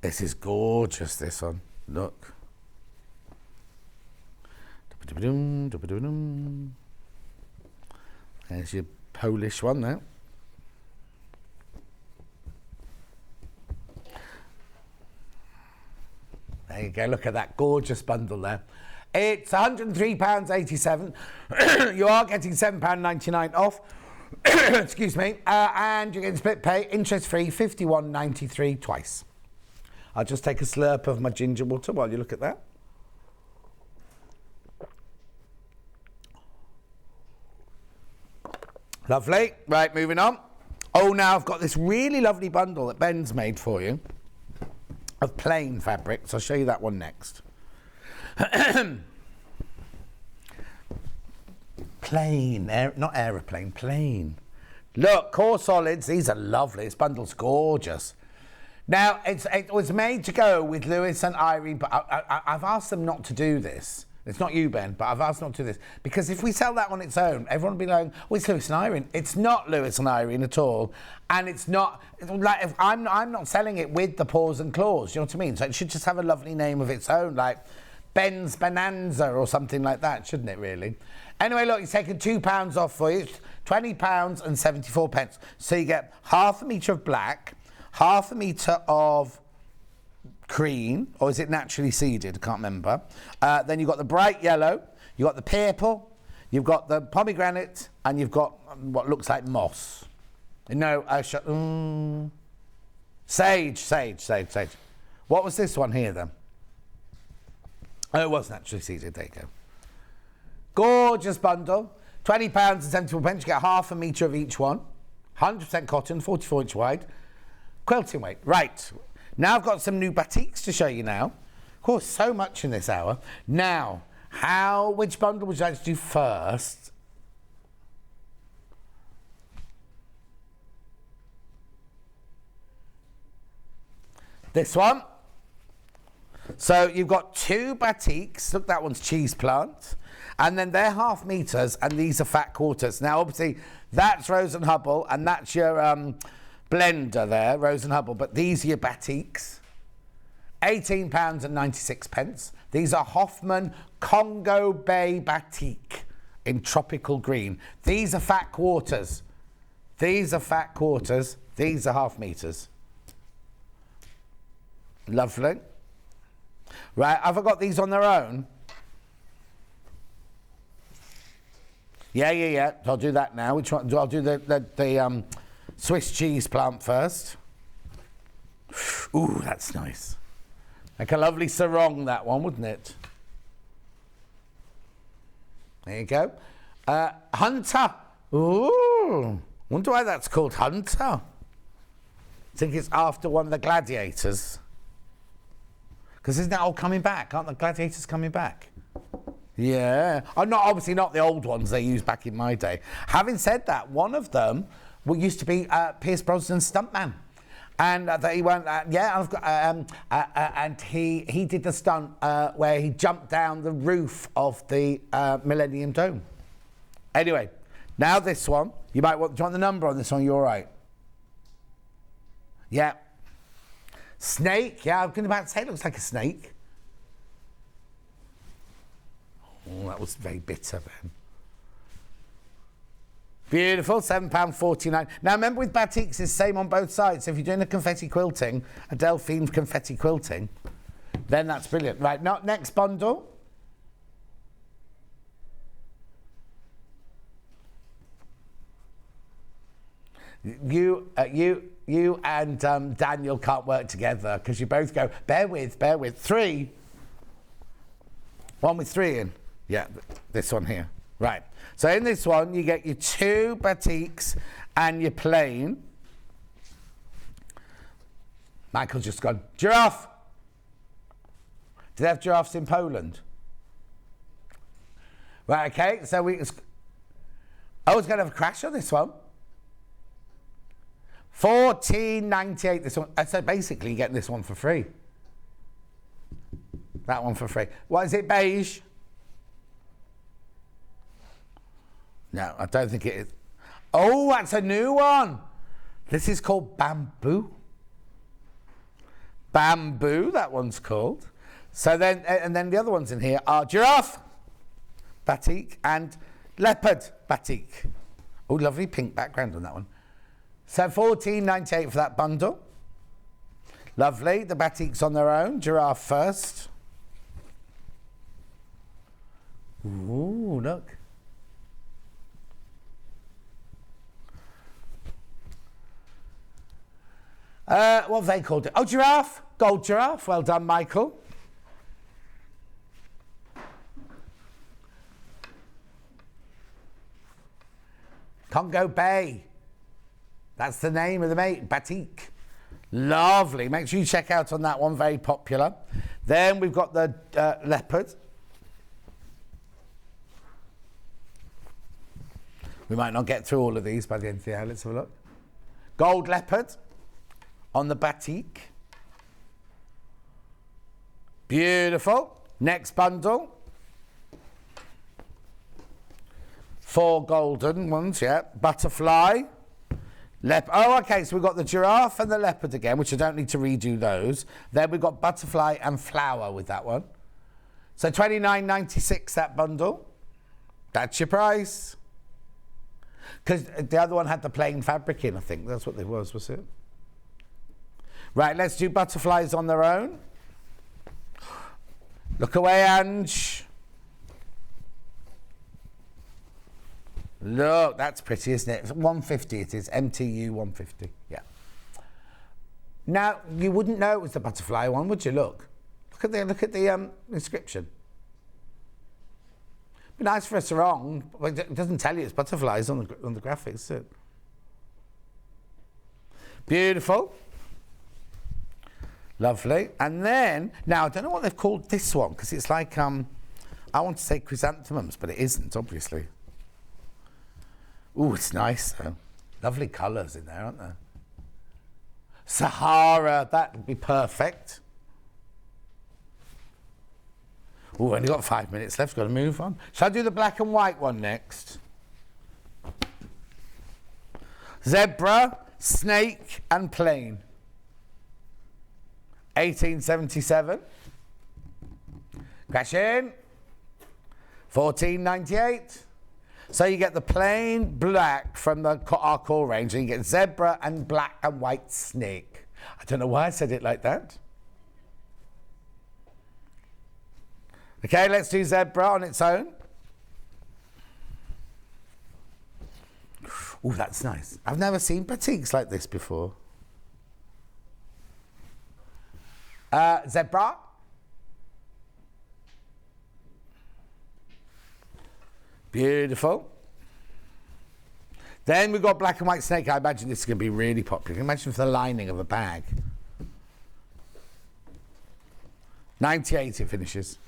This is gorgeous, this one. Look. There's your Polish one there. There you go, look at that gorgeous bundle there. It's £103.87. You are getting £7.99 off. Excuse me. And you're getting split pay, interest-free, £51.93 twice. I'll just take a slurp of my ginger water while you look at that. Lovely. Right, moving on. Oh, now I've got this really lovely bundle that Ben's made for you of plain fabrics. I'll show you that one next. Plain, not aeroplane, plain. Look, core solids, these are lovely. This bundle's gorgeous. Now, it was made to go with Lewis and Irene, but I've asked them not to do this. It's not you, Ben, but I've asked them not to do this. Because if we sell that on its own, everyone will be like, oh, it's Lewis and Irene. It's not Lewis and Irene at all. And it's not, like, if I'm not selling it with the paws and claws, you know what I mean? So it should just have a lovely name of its own, like Ben's Bonanza or something like that, shouldn't it, really? Anyway, look, he's taken £2 off for you. It's £20 and 74 pence. So you get half a metre of black, half a metre of cream, or is it naturally seeded? I can't remember. Then you've got the bright yellow, you've got the purple, you've got the pomegranate, and you've got what looks like moss. No, sage. What was this one here then? Oh, it was naturally seeded. There you go. Gorgeous bundle. £20 and 74 pence. You get half a metre of each one. 100% cotton, 44 inch wide. Quilting weight. Right. Now I've got some new batiks to show you now. Of course, so much in this hour. Now, which bundle would you like to do first? This one. So you've got two batiks. Look, that one's cheese plant. And then they're half metres and these are fat quarters. Now, obviously, that's Rose and Hubble and that's your blender there, Rose and Hubble. But these are your batiks. £18 and 96 pence. These are Hoffman Congo Bay batik in tropical green. These are fat quarters. These are fat quarters. These are half metres. Lovely. Right, have I got these on their own? Yeah. I'll do that now. Which one? I'll do the Swiss cheese plant first. Ooh, that's nice. Like a lovely sarong, that one, wouldn't it? There you go. Hunter. Ooh. Wonder why that's called Hunter. I think it's after one of the gladiators. Because isn't that all coming back? Aren't the gladiators coming back? Yeah. Oh, obviously not the old ones they used back in my day. Having said that, one of them used to be Pierce Brosnan's stuntman. And he went, and he did the stunt where he jumped down the roof of the Millennium Dome. Anyway, now this one. Do you want the number on this one? You're all right. Yeah. Snake. Yeah, I was about to say it looks like a snake. Oh, that was very bitter, Ben. Beautiful, £7.49. Now, remember with batiks, it's the same on both sides. So if you're doing a confetti quilting, a Delphine confetti quilting, then that's brilliant. Right, now, next bundle. You and Daniel can't work together because you both go, bear with, 3. One with 3 in. Yeah, this one here. Right. So in this one, you get your 2 batiks and your plain. Michael's just gone, giraffe. Do they have giraffes in Poland? Right, okay. So I was going to have a crash on this one. $14.98 this one. So basically you're getting this one for free. That one for free. What is it, beige? No, I don't think it is. Oh, that's a new one. This is called bamboo. Bamboo, that one's called. So then, and then the other ones in here are giraffe batik and leopard batik. Oh, lovely pink background on that one. So $14.98 for that bundle. Lovely. The batiks on their own. Giraffe first. Ooh, look. What have they called it? Oh, giraffe. Gold giraffe. Well done, Michael. Congo Bay. That's the name of the mate, Batik. Lovely. Make sure you check out on that one, very popular. Then we've got the leopard. We might not get through all of these by the end of the hour. Let's have a look. Gold leopard on the Batik. Beautiful. Next bundle. 4 golden ones, yeah. Butterfly. Oh, okay, so we've got the giraffe and the leopard again, which I don't need to redo those. Then we've got butterfly and flower with that one. So $29.96 that bundle. That's your price. Because the other one had the plain fabric in, I think. That's what it was it? Right, let's do butterflies on their own. Look away, Ange. Look, that's pretty, isn't it? It's 150 it is, MTU 150, yeah. Now, you wouldn't know it was the butterfly one, would you? Look at the inscription. Be nice for us wrong, but it doesn't tell you it's butterflies on the graphics, does it? Beautiful. Lovely. And then, now I don't know what they've called this one, because it's like, I want to say chrysanthemums, but it isn't, obviously. Ooh, it's nice though. Lovely colours in there, aren't there? Sahara, that would be perfect. Ooh, only got 5 minutes left, got to move on. Shall I do the black and white one next? Zebra, snake and plain. 1877. Crash in. 14.98. So you get the plain black from our core range, and you get zebra and black and white snake. I don't know why I said it like that. Okay, let's do zebra on its own. Oh, that's nice. I've never seen batiks like this before. Zebra. Beautiful. Then we've got black and white snake. I imagine this is going to be really popular. Imagine for the lining of a bag. 98 it finishes.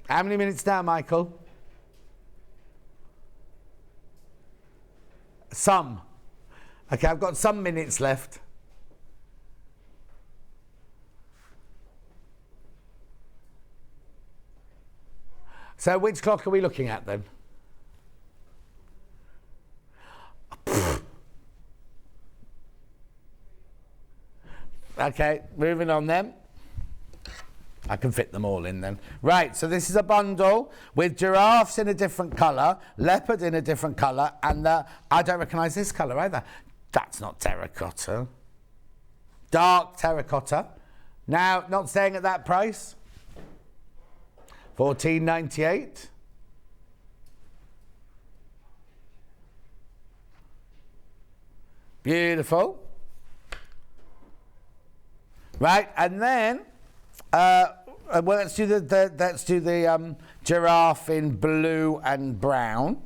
How many minutes now, Michael? Some. Okay, I've got some minutes left. So which clock are we looking at then? Okay, moving on then. I can fit them all in then. Right, so this is a bundle with giraffes in a different colour, leopard in a different colour, and I don't recognise this colour either. That's not terracotta. Dark terracotta. Now, not staying at that price. $14.98. Beautiful. Right, and then well, let's do the giraffe in blue and brown.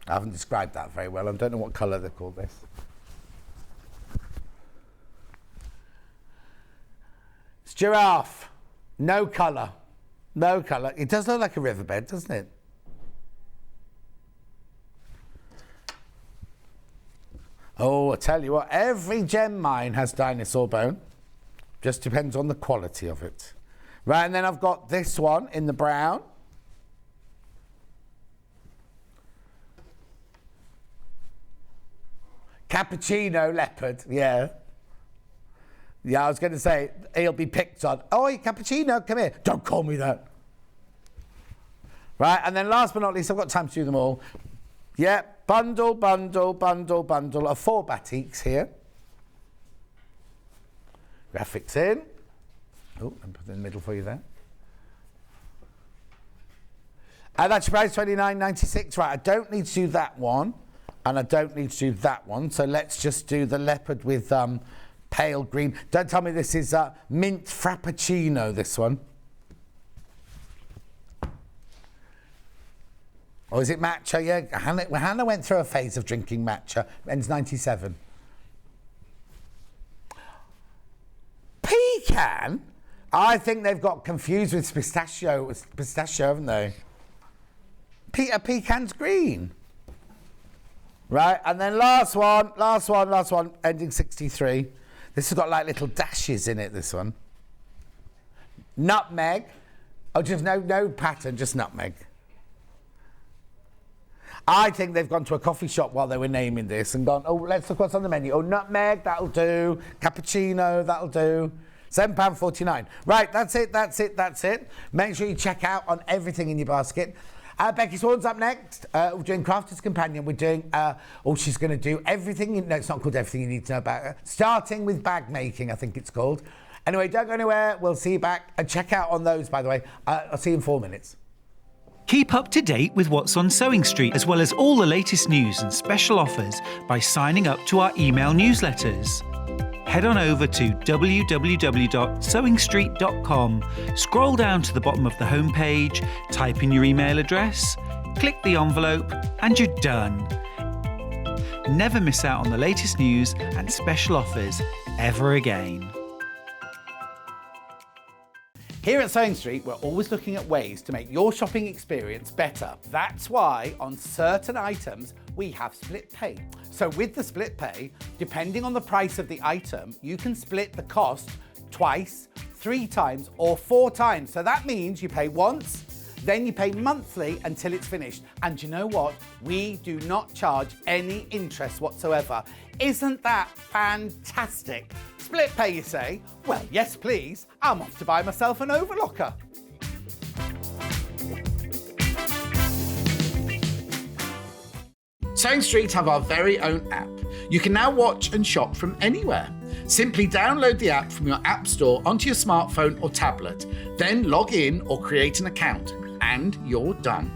I haven't described that very well. I don't know what colour they call this. It's giraffe. No colour. No colour. It does look like a riverbed, doesn't it? Oh, I tell you what, every gem mine has dinosaur bone. Just depends on the quality of it. Right, and then I've got this one in the brown. Cappuccino leopard, yeah. Yeah, I was going to say, he'll be picked on. Oi, cappuccino, come here. Don't call me that. Right, and then last but not least, I've got time to do them all. Yeah, bundle of 4 batiks here. Graphics in. Oh, I'll put it in the middle for you there. And that's your price, $29.96. Right, I don't need to do that one, and I don't need to do that one. So let's just do the leopard with pale green. Don't tell me this is mint frappuccino, this one. Or is it matcha? Yeah, Hannah went through a phase of drinking matcha. Ends 97. Pecan? I think they've got confused with pistachio, haven't they? A pecan's green. Right, and then last one, ending 63. This has got like little dashes in it, this one. Nutmeg. Oh, just no pattern, just nutmeg. I think they've gone to a coffee shop while they were naming this and gone, oh, let's look what's on the menu. Oh, nutmeg, that'll do. Cappuccino, that'll do. £7.49. Right, that's it. Make sure you check out on everything in your basket. Becky Sworn's up next. We're doing Crafter's Companion. We're doing, she's going to do everything. No, it's not called Everything You Need to Know About Her. Starting with bag making, I think it's called. Anyway, don't go anywhere. We'll see you back. And check out on those, by the way. I'll see you in 4 minutes. Keep up to date with what's on Sewing Street, as well as all the latest news and special offers by signing up to our email newsletters. Head on over to www.sewingstreet.com, scroll down to the bottom of the homepage, type in your email address, click the envelope, and you're done. Never miss out on the latest news and special offers ever again. Here at Sewing Street, we're always looking at ways to make your shopping experience better. That's why on certain items, we have split pay. So with the split pay, depending on the price of the item, you can split the cost twice, 3 times, or 4 times. So that means you pay once, then you pay monthly until it's finished. And you know what? We do not charge any interest whatsoever. Isn't that fantastic? Split pay, you say? Well, yes, please. I'm off to buy myself an overlocker. Sewing Street have our very own app. You can now watch and shop from anywhere. Simply download the app from your app store onto your smartphone or tablet, then log in or create an account, and you're done.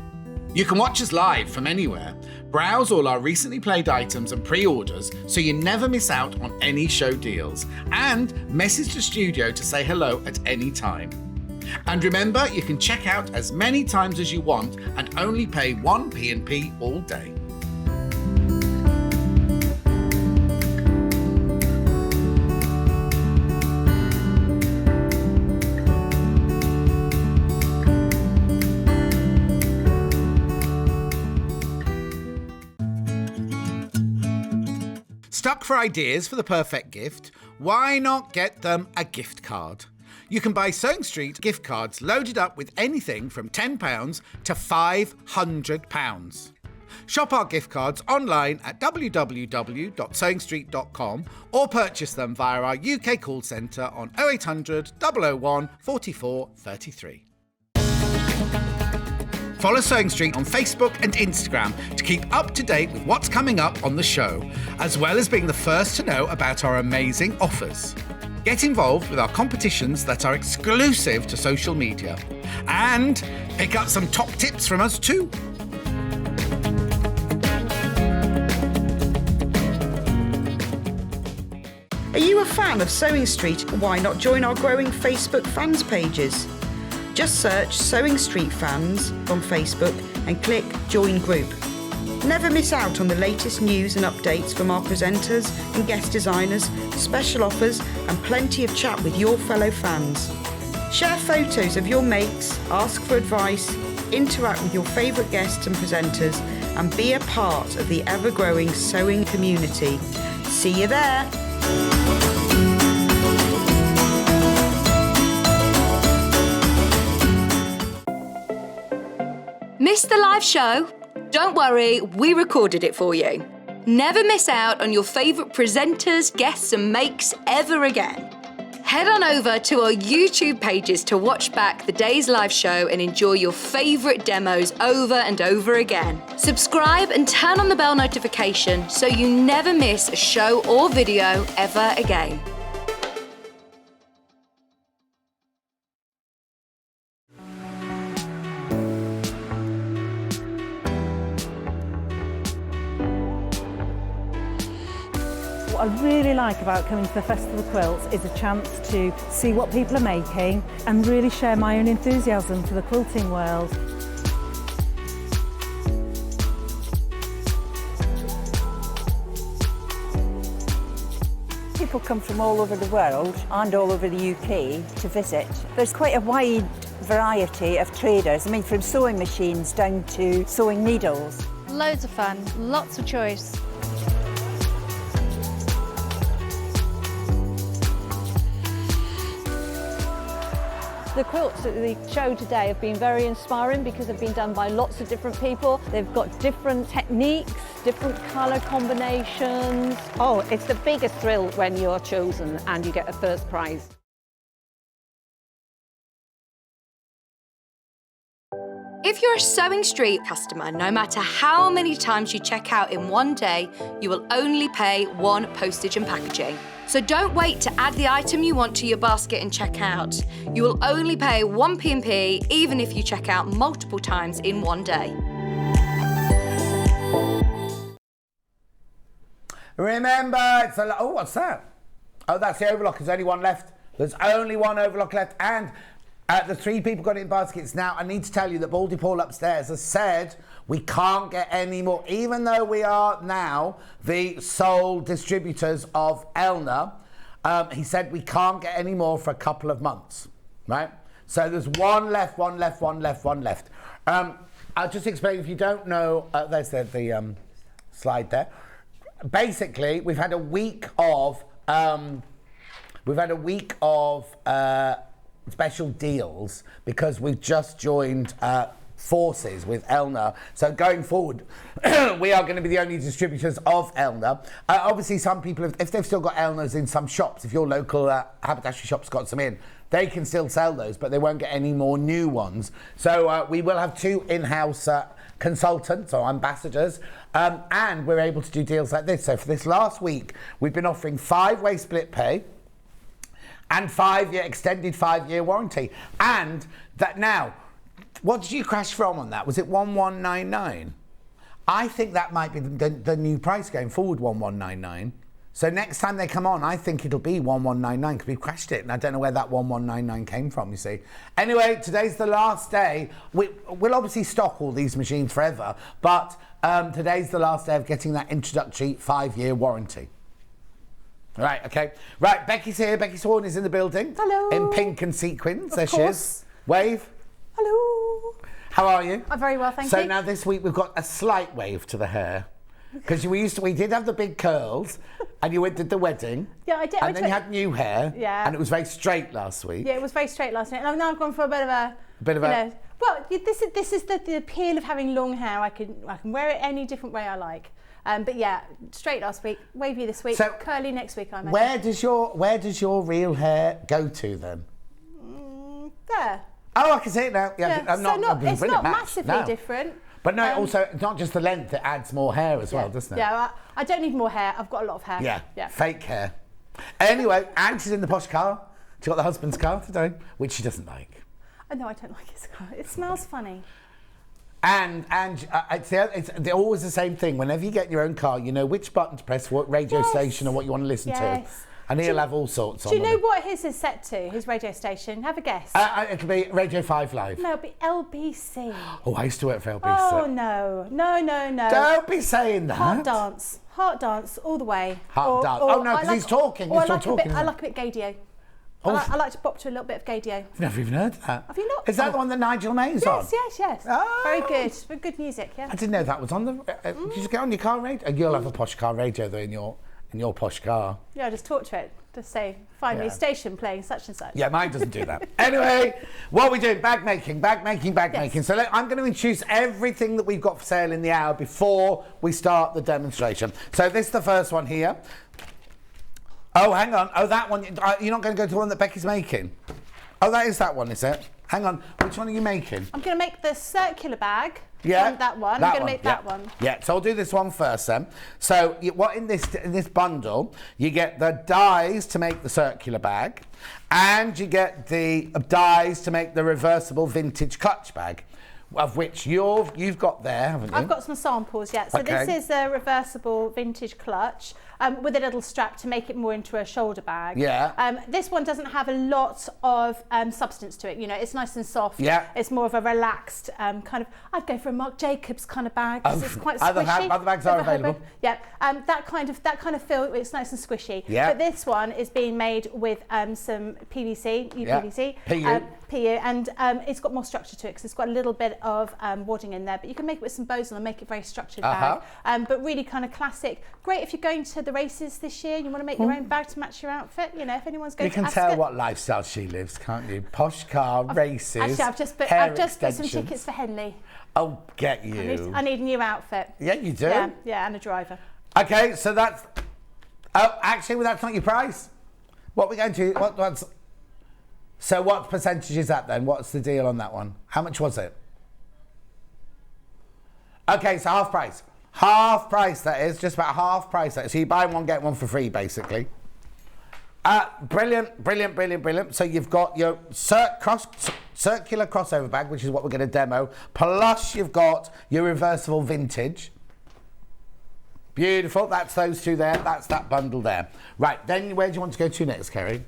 You can watch us live from anywhere, browse all our recently played items and pre-orders so you never miss out on any show deals, and message the studio to say hello at any time. And remember, you can check out as many times as you want and only pay 1 P&P all day. Stuck for ideas for the perfect gift? Why not get them a gift card? You can buy Sewing Street gift cards loaded up with anything from £10 to £500. Shop our gift cards online at www.sewingstreet.com or purchase them via our UK call centre on 0800 001 44 33. Follow Sewing Street on Facebook and Instagram to keep up to date with what's coming up on the show, as well as being the first to know about our amazing offers. Get involved with our competitions that are exclusive to social media, and pick up some top tips from us too. Are you a fan of Sewing Street? Why not join our growing Facebook fans pages? Just search Sewing Street Fans on Facebook and click Join Group. Never miss out on the latest news and updates from our presenters and guest designers, special offers and plenty of chat with your fellow fans. Share photos of your makes, ask for advice, interact with your favourite guests and presenters and be a part of the ever-growing sewing community. See you there! Missed the live show? Don't worry, we recorded it for you. Never miss out on your favourite presenters, guests and makes ever again. Head on over to our YouTube pages to watch back the day's live show and enjoy your favourite demos over and over again. Subscribe and turn on the bell notification so you never miss a show or video ever again. What I really like about coming to the Festival of Quilts is a chance to see what people are making and really share my own enthusiasm for the quilting world. People come from all over the world and all over the UK to visit. There's quite a wide variety of traders. I mean, from sewing machines down to sewing needles. Loads of fun, lots of choice. The quilts at the show today have been very inspiring because they've been done by lots of different people. They've got different techniques, different colour combinations. Oh, it's the biggest thrill when you're chosen and you get a first prize. If you're a Sewing Street customer, no matter how many times you check out in one day, you will only pay one postage and packaging. So don't wait to add the item you want to your basket and check out. You will only pay one P&P even if you check out multiple times in one day. Remember, it's a... Oh, what's that? Oh, that's the overlock. There's only one left. There's only one overlock left. And the 3 people got it in baskets. Now, I need to tell you that Baldy Paul upstairs has said we can't get any more, even though we are now the sole distributors of Elna. He said we can't get any more for a couple of months, right? So there's one left. I'll just explain, if you don't know, there's the slide there. Basically, we've had a week of special deals because we've just joined forces with Elna. So going forward, we are going to be the only distributors of Elna. Obviously, some people, if they've still got Elnas in some shops, if your local haberdashery shop's got some in, they can still sell those, but they won't get any more new ones. So we will have 2 in-house consultants or ambassadors, and we're able to do deals like this. So for this last week, we've been offering 5-way split pay and 5-year extended 5-year warranty. And that now, what did you crash from on that? Was it 1199? I think that might be the new price going forward, 1199. So next time they come on, I think it'll be 1199 because we've crashed it, and I don't know where that 1199 came from, you see. Anyway, today's the last day. We'll obviously stock all these machines forever, but today's the last day of getting that introductory 5-year warranty. Right, okay. Right, Becky's here. Becky Sworn is in the building. Hello. In pink and sequins. There she course. is. Wave. Hello. How are you? I'm very well, thank you. So now this week we've got a slight wave to the hair. Because we did have the big curls, and you did the wedding. Yeah, I did. And then you had new hair. Yeah. And it was very straight last week. Yeah, it was very straight last night. And now I've gone for a bit of a... Well, this is the appeal of having long hair. I can wear it any different way I like. But yeah, straight last week, wavy this week, so curly next week. I imagine. Where does your real hair go to then? There. Oh, I can see it now. Yeah, it's not massively different. But no, also it's not just the length; it adds more hair as well, doesn't it? Yeah, I don't need more hair. I've got a lot of hair. Yeah. Fake hair. Anyway, and she's in the posh car. She got the husband's car today, which she doesn't like. Oh, no, I don't like his car. It smells funny. And they're always the same thing. Whenever you get your own car, you know which button to press, what radio station or what you want to listen to. And he'll have all sorts on. Do you know what his is set to, his radio station? Have a guess. It'll be Radio 5 Live. No, it'll be LBC. Oh, I used to work for LBC. Oh, no. Don't be saying that. Heart dance, all the way. Heart dance. Oh, no, because he's talking. He's still talking. I like a bit Gaydio. I like to bop to a little bit of Gaydio. I've never even heard of that. Have you not? Is that the one that Nigel May's on? Yes. Oh. Very good. Very good music, yeah. I didn't know that was on the... Did you just get on your car radio? You'll have a posh car radio, though, in your posh car. Yeah, just talk to it. Just say, find me a station playing such and such. Yeah, mine doesn't do that. Anyway, what are we doing? Bag making. So I'm going to introduce everything that we've got for sale in the hour before we start the demonstration. So this is the first one here. Oh, hang on. Oh, that one. You're not going to go to the one that Becky's making? Oh, that is that one, is it? Hang on. Which one are you making? I'm going to make the circular bag. Yeah. That one. I'm going to make that one. Yeah, so I'll do this one first then. So what in this bundle, you get the dies to make the circular bag, and you get the dies to make the reversible vintage clutch bag, of which you've got there, haven't you? I've got some samples, yeah. So this is a reversible vintage clutch. with a little strap to make it more into a shoulder bag. Yeah. This one doesn't have a lot of substance to it. You know, it's nice and soft. Yeah. It's more of a relaxed kind of. I'd go for a Marc Jacobs kind of bag because it's quite squishy. Other bags are available. Yeah. That kind of feel. It's nice and squishy. Yeah. But this one is being made with some PVC, UPVC, PU, and it's got more structure to it because it's got a little bit of wadding in there. But you can make it with some bows on and make it a very structured bag. But really kind of classic. Great if you're going to the races this year and you want to make your own bag to match your outfit. You know, if anyone's going to You can tell what lifestyle she lives, can't you? Posh car, races, actually, I've just put some tickets for Henley. Oh, get you. I need a new outfit. Yeah, you do? Yeah, and a driver. Okay, so that's... Oh, actually, well, that's not your price. What are we going to... So what percentage is that then? What's the deal on that one? How much was it? Okay, so half price. Half price, that is. Just about half price, that is. So you buy one, get one for free, basically. Brilliant, brilliant, brilliant, brilliant. So you've got your circular crossover bag, which is what we're going to demo. Plus, you've got your reversible vintage. Beautiful. That's those two there. That's that bundle there. Right, then where do you want to go to next, Kerry?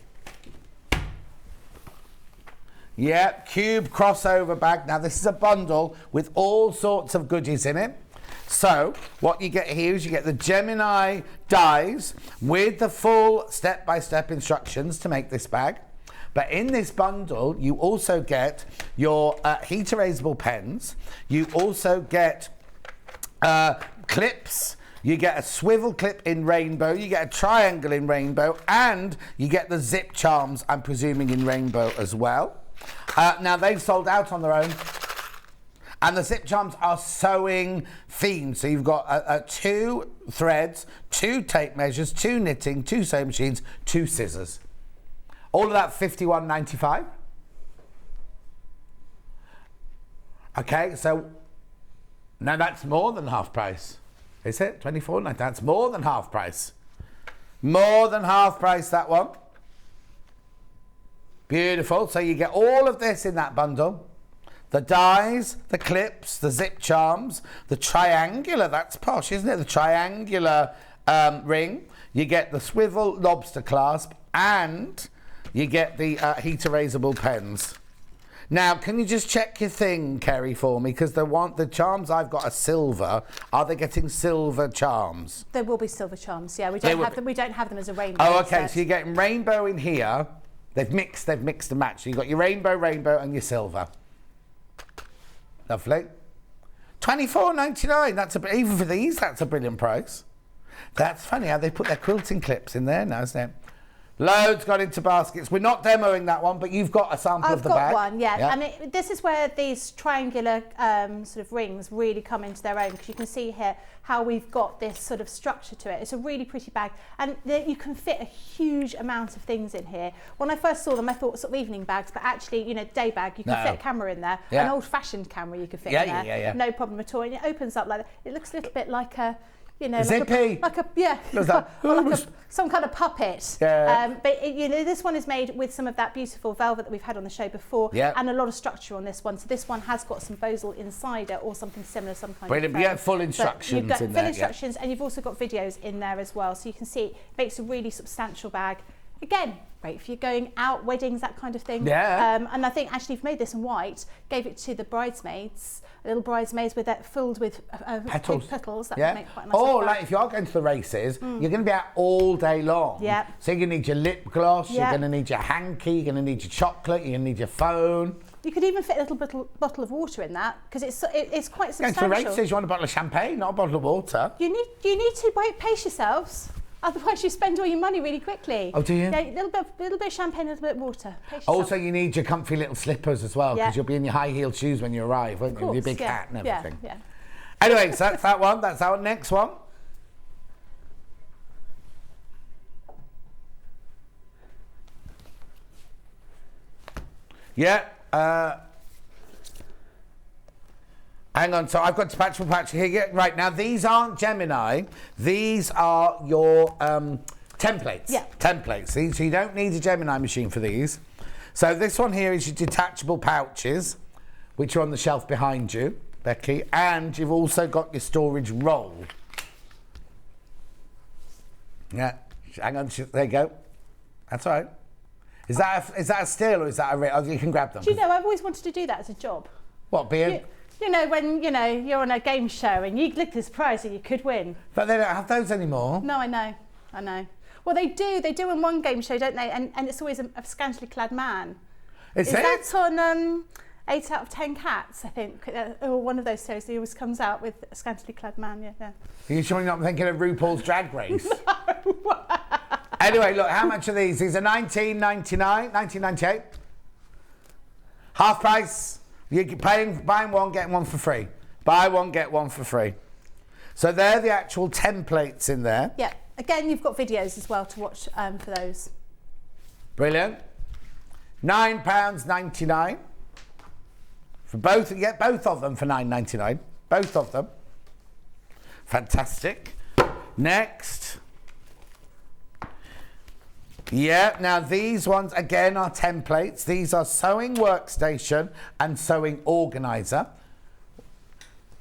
Yeah, cube crossover bag. Now, this is a bundle with all sorts of goodies in it. So, what you get here is you get the Gemini dies with the full step-by-step instructions to make this bag. But in this bundle, you also get your heat erasable pens. You also get clips. You get a swivel clip in rainbow. You get a triangle in rainbow. And you get the zip charms, I'm presuming, in rainbow as well. Now, they've sold out on their own. And the zip charms are sewing themed. So you've got 2 threads, 2 tape measures, 2 knitting, 2 sewing machines, 2 scissors. All of that $51.95. Okay, so now that's more than half price. Is it? $24.99. That's more than half price. More than half price, that one. Beautiful. So you get all of this in that bundle. The dies, the clips, the zip charms, the triangular, that's posh, isn't it? The triangular ring. You get the swivel lobster clasp and you get the heat erasable pens. Now, can you just check your thing, Kerry, for me? Because the charms I've got are silver. Are they getting silver charms? There will be silver charms, yeah. We don't have them as a rainbow. Oh, okay, so you're getting rainbow in here. They've mixed and matched. So you've got your rainbow, and your silver. Lovely. $24.99. That's even for these, that's a brilliant price. That's funny how they put their quilting clips in there now, isn't it? Loads got into baskets. We're not demoing that one, but you've got a sample of the bag. I've got one, yeah. And this is where these triangular sort of rings really come into their own, because you can see here how we've got this sort of structure to it. It's a really pretty bag, and you can fit a huge amount of things in here. When I first saw them, I thought sort of evening bags, but actually, you know, day bag, you can fit a camera in there. Yeah. An old-fashioned camera you could fit in there. Yeah. No problem at all. And it opens up like that. It looks a little bit like a... You know, zippy. Some kind of puppet. Yeah. But you know, this one is made with some of that beautiful velvet that we've had on the show before, and a lot of structure on this one. So this one has got some bosal inside it or something similar, some kind Brilliant. of. Yeah, full instructions you've got in full there. instructions, and you've also got videos in there as well, so you can see it makes a really substantial bag. Again, great if you're going out, weddings, that kind of thing. Yeah. And I think actually, you've made this in white, gave it to the bridesmaids, little bridesmaids with that filled with petals. That would make quite a nice. Or like if you are going to the races, you're going to be out all day long. Yeah. So you're going to need your lip gloss, you're going to need your hanky, you're going to need your chocolate, you're going to need your phone. You could even fit a little bottle of water in that, because it's quite substantial. Going to the races, you want a bottle of champagne, not a bottle of water. You need to pace yourselves. Otherwise, you spend all your money really quickly. Oh, do you? Yeah, a little bit of champagne, a little bit of water. Also, you need your comfy little slippers as well, because you'll be in your high-heeled shoes when you arrive, won't you? With your big hat and everything. Yeah. Anyway, so that's that one. That's our next one. Yeah. Hang on, so I've got dispatchable patch here. Yeah, right, now these aren't Gemini. These are your templates. Yeah. Templates. So you don't need a Gemini machine for these. So this one here is your detachable pouches, which are on the shelf behind you, Becky. And you've also got your storage roll. Yeah, hang on, there you go. That's all right. Is that a steal or is that a real? Oh, you can grab them. Do you know, I've always wanted to do that as a job. What, being? You know, when, you're on a game show and you look at this prize that you could win. But they don't have those anymore. No, I know. Well, they do in one game show, don't they? And it's always a scantily clad man. Is that on 8 out of 10 Cats, I think? Or one of those shows, he always comes out with a scantily clad man, yeah. Are you sure you're not thinking of RuPaul's Drag Race? No. Anyway, look, how much are these? These are $19.98. Half price. You're buying one, getting one for free. Buy one, get one for free. So they're the actual templates in there. Yeah. Again, you've got videos as well to watch for those. Brilliant. £9.99 for both. You get both of them for $9.99. Both of them. Fantastic. Next. Yeah, now these ones again are templates. These are sewing workstation and sewing organizer.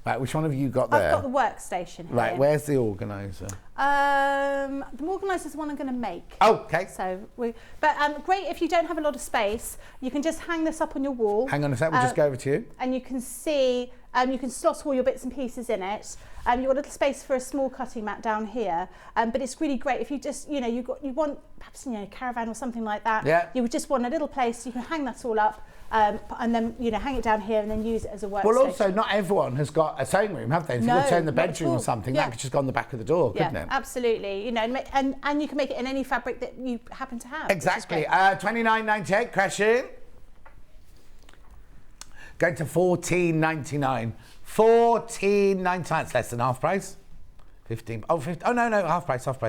Right, which one have you got there? I've got the workstation here. Right, where's the organizer? The organizer is the one I'm going to make. Okay. So, great if you don't have a lot of space. You can just hang this up on your wall. Hang on a sec, we'll just go over to you. And you can see, you can slot all your bits and pieces in it. You've got a little space for a small cutting mat down here. But it's really great if you just, you want perhaps a caravan or something like that. Yeah. You would just want a little place. You can hang that all up. And then hang it down here and then use it as a workstation. Well, also not everyone has got a sewing room, have they? If you want to turn the bedroom or something, yeah. that could just go on the back of the door, couldn't it? Absolutely. And you can make it in any fabric that you happen to have. Exactly. $29.98, crash in. Going to $14.99. $14.99. It's less than half price. 15. Oh, 50. Oh no, half price. Half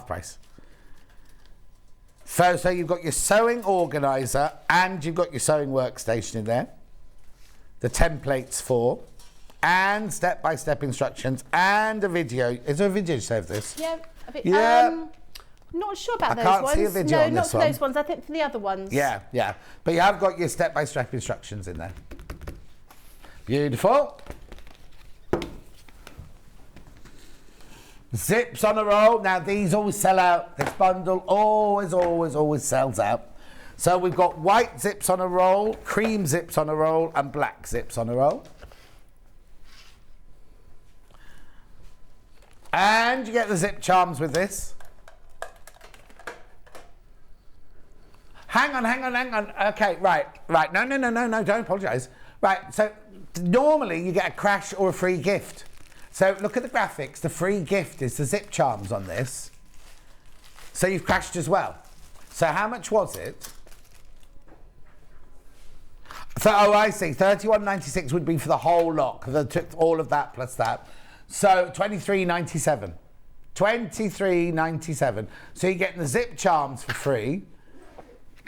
price. So you've got your sewing organizer and you've got your sewing workstation in there. The templates for, and step-by-step instructions and a video. Is there a video to save this? Yeah, a bit. Yeah. Not sure about those can't ones. see a video on not this for one. those ones. I think for the other ones. Yeah. But you have got your step-by-step instructions in there. Beautiful. Zips on a roll. Now these always sell out. This bundle always sells out. So we've got white zips on a roll, cream zips on a roll, and black zips on a roll. And you get the zip charms with this. Hang on. Okay, right. No, don't apologise. Right, so normally you get a crash or a free gift. So look at the graphics. The free gift is the zip charms on this. So you've crashed as well. So how much was it? So, I see. $31.96 would be for the whole lot, because I took all of that plus that. So $23.97. $23.97. So you're getting the zip charms for free.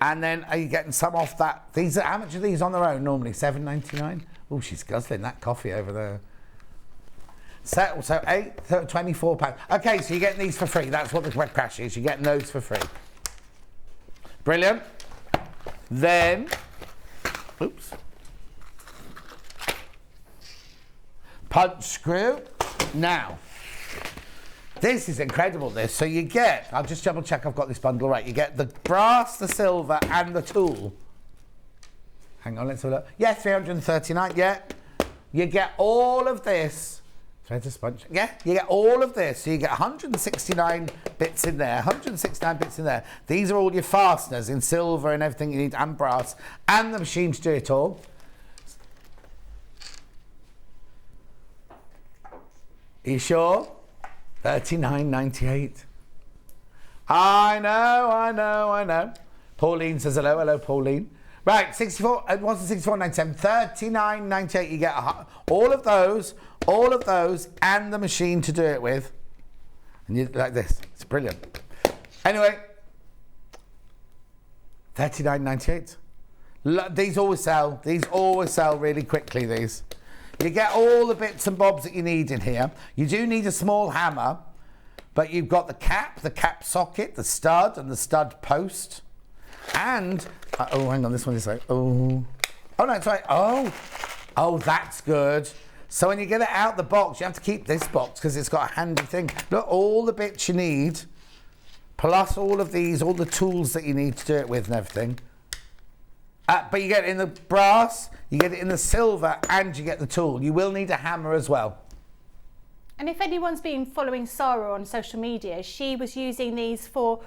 And then are you getting some off that? How much are these on their own normally? $7.99? Oh, she's guzzling that coffee over there. So £24. Okay, so you're getting these for free. That's what the crash is. You're getting those for free. Brilliant. Then, oops. Punch screw. Now, this is incredible, this. So you get, I'll just double check I've got this bundle right. You get the brass, the silver, and the tool. Hang on, let's have a look. Yeah, $339, yeah. You get all of this. Thread a sponge. Yeah, you get all of this. So you get 169 bits in there, 169 bits in there. These are all your fasteners in silver and everything you need, and brass, and the machine to do it all. Are you sure? $39.98. I know. Pauline says hello. Hello, Pauline. Right, 64. It wasn't 64.97. $39.98. You get all of those, and the machine to do it with. And you like this. It's brilliant. Anyway, $39.98. These always sell. These always sell really quickly. These. You get all the bits and bobs that you need in here. You do need a small hammer, but you've got the cap socket, the stud, and the stud post. And, oh, hang on, this one is like, oh no, it's right. Oh, that's good. So when you get it out the box, you have to keep this box because it's got a handy thing. Look, all the bits you need, plus all of these, all the tools that you need to do it with and everything. But you get it in the brass, you get it in the silver, and you get the tool. You will need a hammer as well. And if anyone's been following Sarah on social media, she was using these for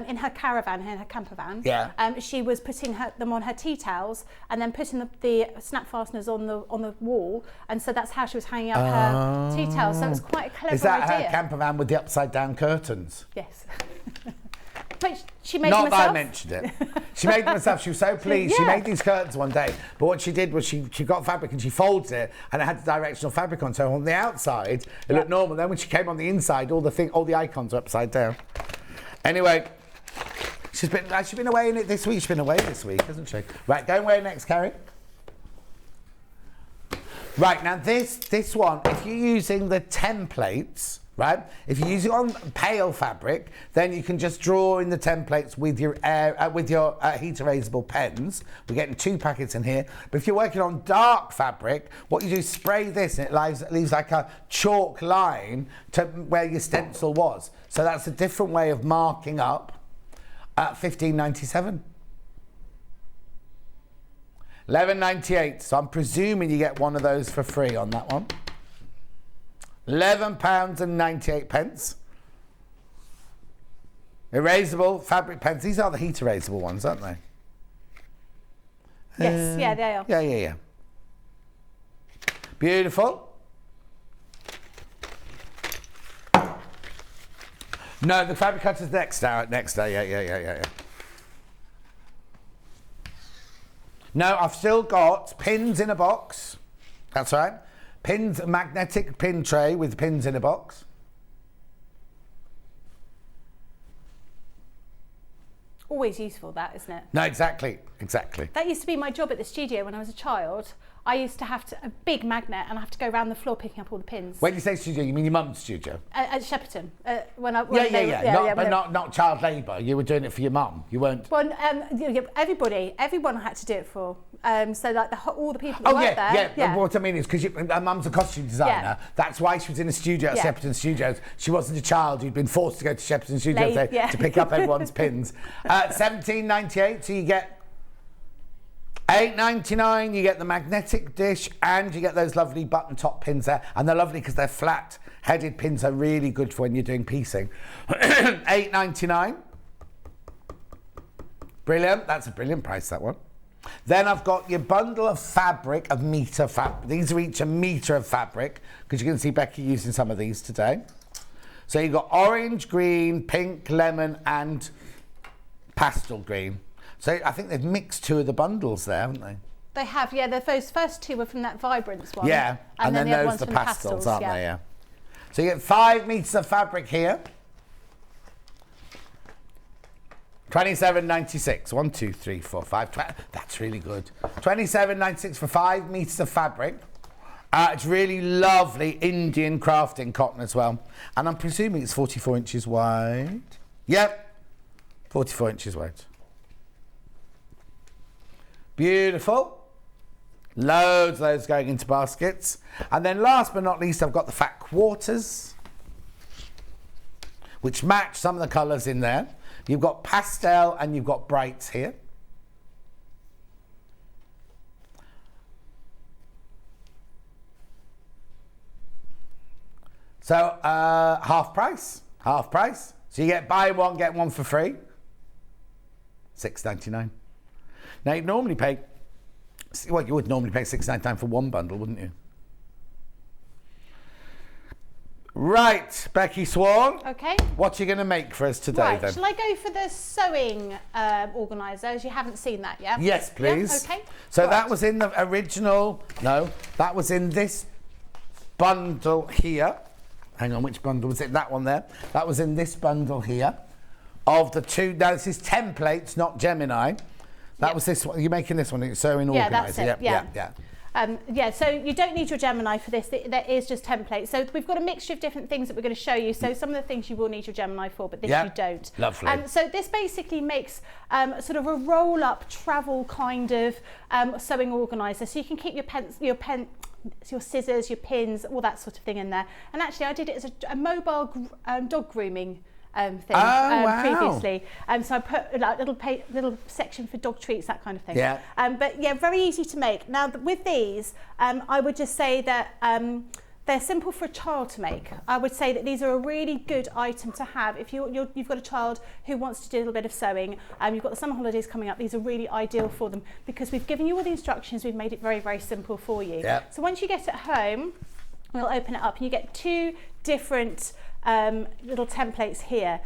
in her caravan, in her camper van. Yeah. She was putting them on her tea towels and then putting the snap fasteners on the wall, and so that's how she was hanging up her tea towels. So it was quite a clever idea. Is that her camper van with the upside down curtains? Yes. But she made them herself. Not that I mentioned it. She made them herself. She was so pleased. Yeah. She made these curtains one day. But what she did was she got fabric and she folds it, and it had the directional fabric on. So on the outside, it looked normal. Then when she came on the inside, all the icons are upside down. Anyway, she's been away in it this week. She's been away this week, hasn't she? Right, go away next, Carrie. Right, now this one, if you're using the templates, right? If you use it on pale fabric, then you can just draw in the templates with your heat erasable pens. We're getting 2 packets in here. But if you're working on dark fabric, what you do is spray this and it leaves like a chalk line to where your stencil was. So that's a different way of marking up at $15.97. $11.98. So I'm presuming you get one of those for free on that one. £11.98. Erasable fabric pens. These are the heat erasable ones, aren't they? Yes, yeah, they are. Yeah. Beautiful. No, the fabric cutter's next day. Yeah. No, I've still got pins in a box. That's right. Pins, a magnetic pin tray with pins in a box. Always useful, that, isn't it? No, exactly. That used to be my job at the studio when I was a child. I used to have a big magnet and I have to go around the floor picking up all the pins. When you say studio, you mean your mum's studio? At Shepperton. Not child labour. You were doing it for your mum. You weren't. Well, everyone had to do it for. So like all the people that worked there. Yeah. What I mean is because her mum's a costume designer. Yeah. That's why she was in a studio at Shepperton Studios. She wasn't a child who'd been forced to go to Shepperton Studios to pick up everyone's pins. $17.98. So you get $8.99, you get the magnetic dish, and you get those lovely button top pins there. And they're lovely because they're flat headed pins, are really good for when you're doing piecing. $8.99. Brilliant. That's a brilliant price, that one. Then I've got your bundle of fabric, of metre fabric. These are each a metre of fabric, because you can see Becky using some of these today. So you've got orange, green, pink, lemon, and pastel green. So I think they've mixed 2 of the bundles there, haven't they? They have, yeah. Those first 2 were from that Vibrance one. Yeah, and then those are the pastels, aren't they? Yeah. So you get 5 metres of fabric here. $27.96. 1, 2, 3, 4, 5. That's really good. $27.96 for 5 metres of fabric. It's really lovely Indian crafting cotton as well. And I'm presuming it's 44 inches wide. Yep, 44 inches wide. Beautiful. Loads of those going into baskets. And then last but not least, I've got the fat quarters, which match some of the colours in there. You've got pastel and you've got brights here. So half price. So you get buy one, get one for free. $6.99. Now you'd normally pay, well, you would normally pay $6.99 for one bundle, wouldn't you? Right, Becky Sworn. Okay. What are you going to make for us today, then? Shall I go for the sewing organisers? You haven't seen that yet? Yes, please. Yeah? Okay. So that was in the original, no, that was in this bundle here. Hang on, which bundle was it? That one there. That was in this bundle here. Of the 2, now this is templates, not Gemini. That was this one. You're making this one, it's sewing organiser. That's it. Yeah. Yeah, so you don't need your Gemini for this. There is just templates. So we've got a mixture of different things that we're going to show you. So some of the things you will need your Gemini for, but this you don't. Lovely. So this basically makes sort of a roll-up travel kind of sewing organiser. So you can keep your scissors, your pins, all that sort of thing in there. And actually I did it as a mobile dog grooming thing previously. So I put like little section for dog treats, that kind of thing. Yeah. But yeah, very easy to make. Now with these, I would just say that they're simple for a child to make. I would say that these are a really good item to have if you've got a child who wants to do a little bit of sewing. You've got the summer holidays coming up. These are really ideal for them because we've given you all the instructions. We've made it very, very simple for you. Yeah. So once you get it home, we'll open it up and you get 2 different little templates here.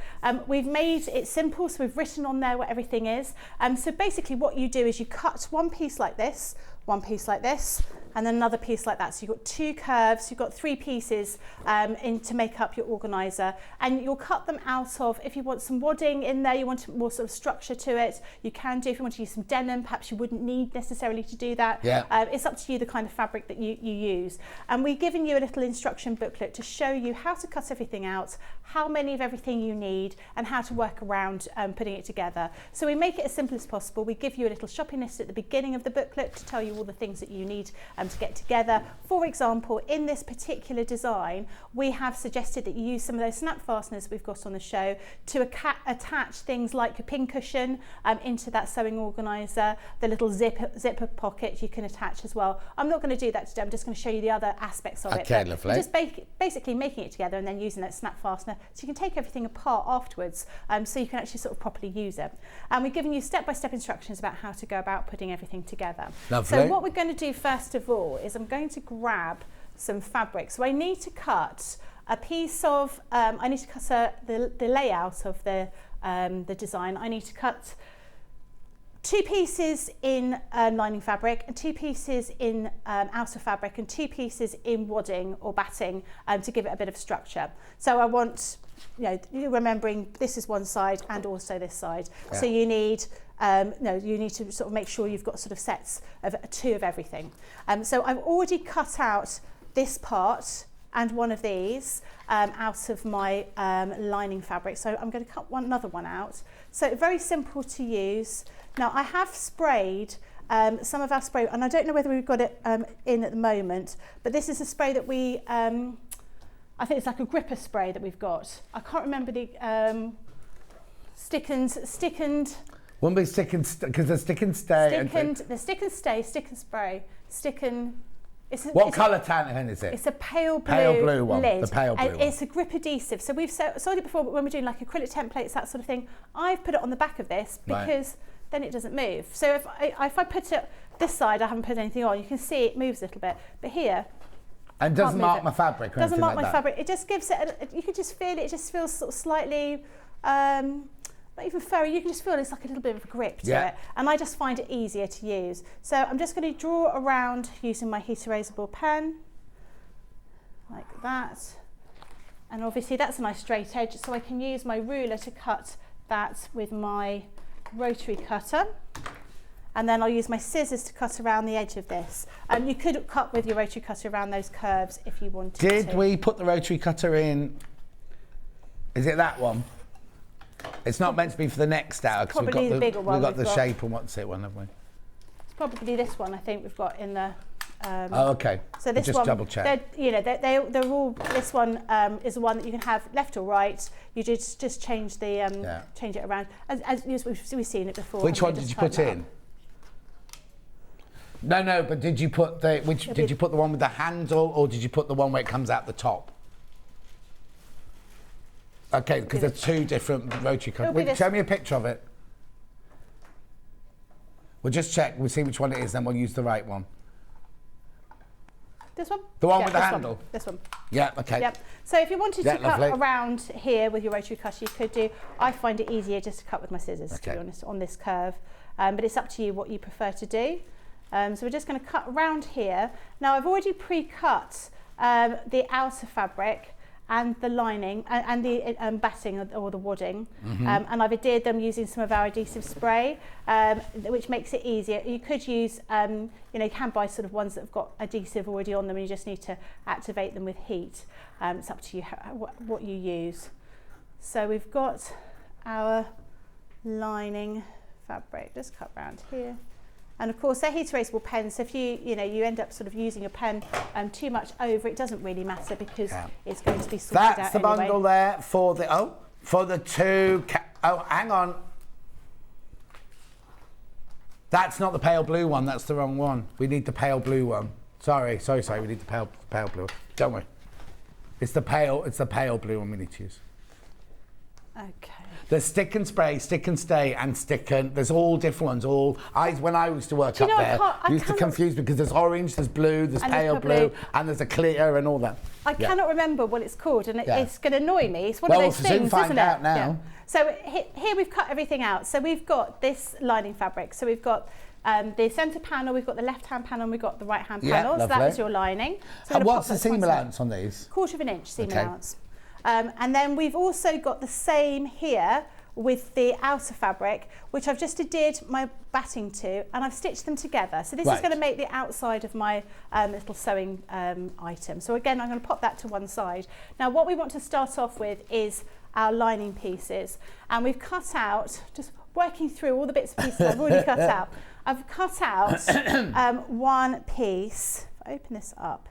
We've made it simple, so we've written on there what everything is. So basically what you do is you cut one piece like this, one piece like this, and then another piece like that. So you've got 2 curves, you've got 3 pieces to make up your organiser, and you'll cut them out of, if you want some wadding in there, you want more sort of structure to it, you can do. If you want to use some denim, perhaps you wouldn't need necessarily to do that. Yeah. It's up to you the kind of fabric that you use. And we've given you a little instruction booklet to show you how to cut everything out, how many of everything you need, and how to work around putting it together. So we make it as simple as possible. We give you a little shopping list at the beginning of the booklet to tell you all the things that you need to get together. For example, in this particular design, we have suggested that you use some of those snap fasteners we've got on the show to attach things like a pin cushion into that sewing organiser. The little zipper pocket you can attach as well. I'm not going to do that today. I'm just going to show you the other aspects of it. Okay, lovely. Just basically making it together and then using that snap fastener so you can take everything apart afterwards, so you can actually sort of properly use it. And we've given you step-by-step instructions about how to go about putting everything together. Lovely. So what we're going to do first of all is I'm going to grab some fabric. So I need to cut a piece of, I need to cut the layout of the design. I need to cut 2 pieces in lining fabric and 2 pieces in outer fabric and 2 pieces in wadding or batting to give it a bit of structure. So I want, you're remembering this is one side and also this side. Yeah. So you need you need to sort of make sure you've got sort of sets of 2 of everything. So I've already cut out this part and one of these out of my lining fabric. So I'm going to cut another one out. So very simple to use. Now I have sprayed some of our spray, and I don't know whether we've got it in at the moment, but this is a spray that we, I think it's like a gripper spray that we've got. I can't remember the stick and Wouldn't be stick and because the stick and stay. The stick and stay, stick and spray, stick and. What colour tan is it? It's a pale blue one. Lid. The pale blue and one. It's a grip adhesive. So we've sold it before, but when we're doing like acrylic templates, that sort of thing, I've put it on the back of this because then it doesn't move. So if I put it this side, I haven't put anything on. You can see it moves a little bit, but here. And doesn't mark my fabric or doesn't mark like my that. fabric. It just gives it. You can just feel it. It just feels sort of slightly. Not even furry, you can just feel it's like a little bit of a grip to it. And I just find it easier to use. So I'm just going to draw around using my heat erasable pen, like that. And obviously that's a nice straight edge, so I can use my ruler to cut that with my rotary cutter. And then I'll use my scissors to cut around the edge of this. You could cut with your rotary cutter around those curves if you wanted to. Did we put the rotary cutter in? Is it that one? It's not meant to be for the next hour because we've got the bigger one. We've got the shape and what's it one, haven't we? It's probably this one I think we've got in the. Oh, okay. So this just one, double check. They're all. This one is the one that you can have left or right. You just change the change it around as we've seen it before. Which one did you put in? No, but did you put did you put the one with the handle or did you put the one where it comes out the top? Okay, because there's 2 different rotary cutters. Show me a picture of it. We'll just check. We'll see which one it is, then we'll use the right one. This one? The one with the handle? This one. Yeah, okay. Yep. So if you wanted to cut around here with your rotary cutter, you could do. I find it easier just to cut with my scissors, to be honest, on this curve. But it's up to you what you prefer to do. So we're just going to cut around here. Now I've already pre-cut the outer fabric. and the lining and the batting or the wadding, and I've adhered them using some of our adhesive spray, which makes it easier. You could use, you can buy sort of ones that have got adhesive already on them, and you just need to activate them with heat. It's up to you what you use. So we've got our lining fabric, just cut round here. And of course, they're heat erasable pens. So if you end up sort of using a pen too much over, it doesn't really matter because it's going to be sorted out anyway. That's the bundle there for the two. Hang on. That's not the pale blue one. That's the wrong one. We need the pale blue one. Sorry. We need the pale blue. Don't worry. It's the pale blue one we need to use. Okay. There's stick and spray, stick and stay, and stick and... There's all different ones. When I used to work up there, I used to confuse because there's orange, there's blue, there's pale blue, and there's a clear and all that. I cannot remember what it's called, and it's going to annoy me. It's one of those things, isn't it? We'll soon find out now. Yeah. So here we've cut everything out. So we've got this lining fabric. So we've got the centre panel, we've got the left-hand panel, and we've got the right-hand panel. Lovely. So that is your lining. So what's the seam allowance on these? 1/4 inch seam allowance. And then we've also got the same here with the outer fabric, which I've just adhered my batting to, and I've stitched them together. So this is going to make the outside of my little sewing item. So again, I'm going to pop that to one side. Now what we want to start off with is our lining pieces. And we've cut out, just working through all the bits and pieces I've already cut out. I've cut out one piece. If I open this up,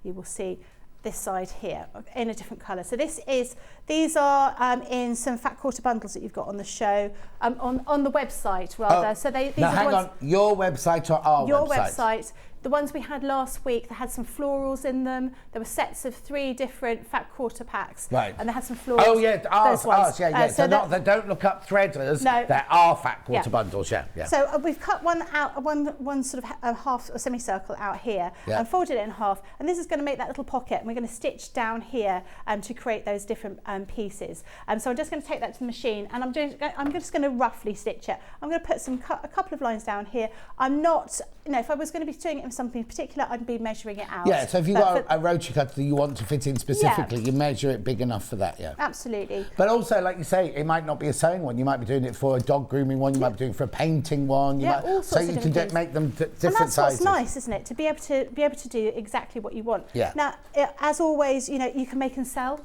you will see this side here in a different colour. So these are in some fat quarter bundles that you've got on the show, on the website rather. So these are hang on, your website or our website? Your website. The ones we had last week, they had some florals in them. There were sets of 3 different fat quarter packs. Right. And they had some florals. Oh yeah, ours, yeah. So they don't look up threaders. No. There are fat quarter bundles, yeah. So we've cut one out, one sort of a half, a semicircle out here, and folded it in half. And this is going to make that little pocket, and we're going to stitch down here to create those different pieces. So I'm just going to take that to the machine, and I'm just going to roughly stitch it. I'm going to put a couple of lines down here. I'm not, if I was going to be doing it with something particular, I'd be measuring it out. Yeah, so if you've got a rotary cutter that you want to fit in specifically, you measure it big enough for that, Absolutely. But also, like you say, it might not be a sewing one. You might be doing it for a dog grooming one. You might be doing it for a painting one. All sorts of different things. Make them different and that's sizes. What's nice, isn't it? To be able to do exactly what you want. Yeah. Now, as always, you can make and sell.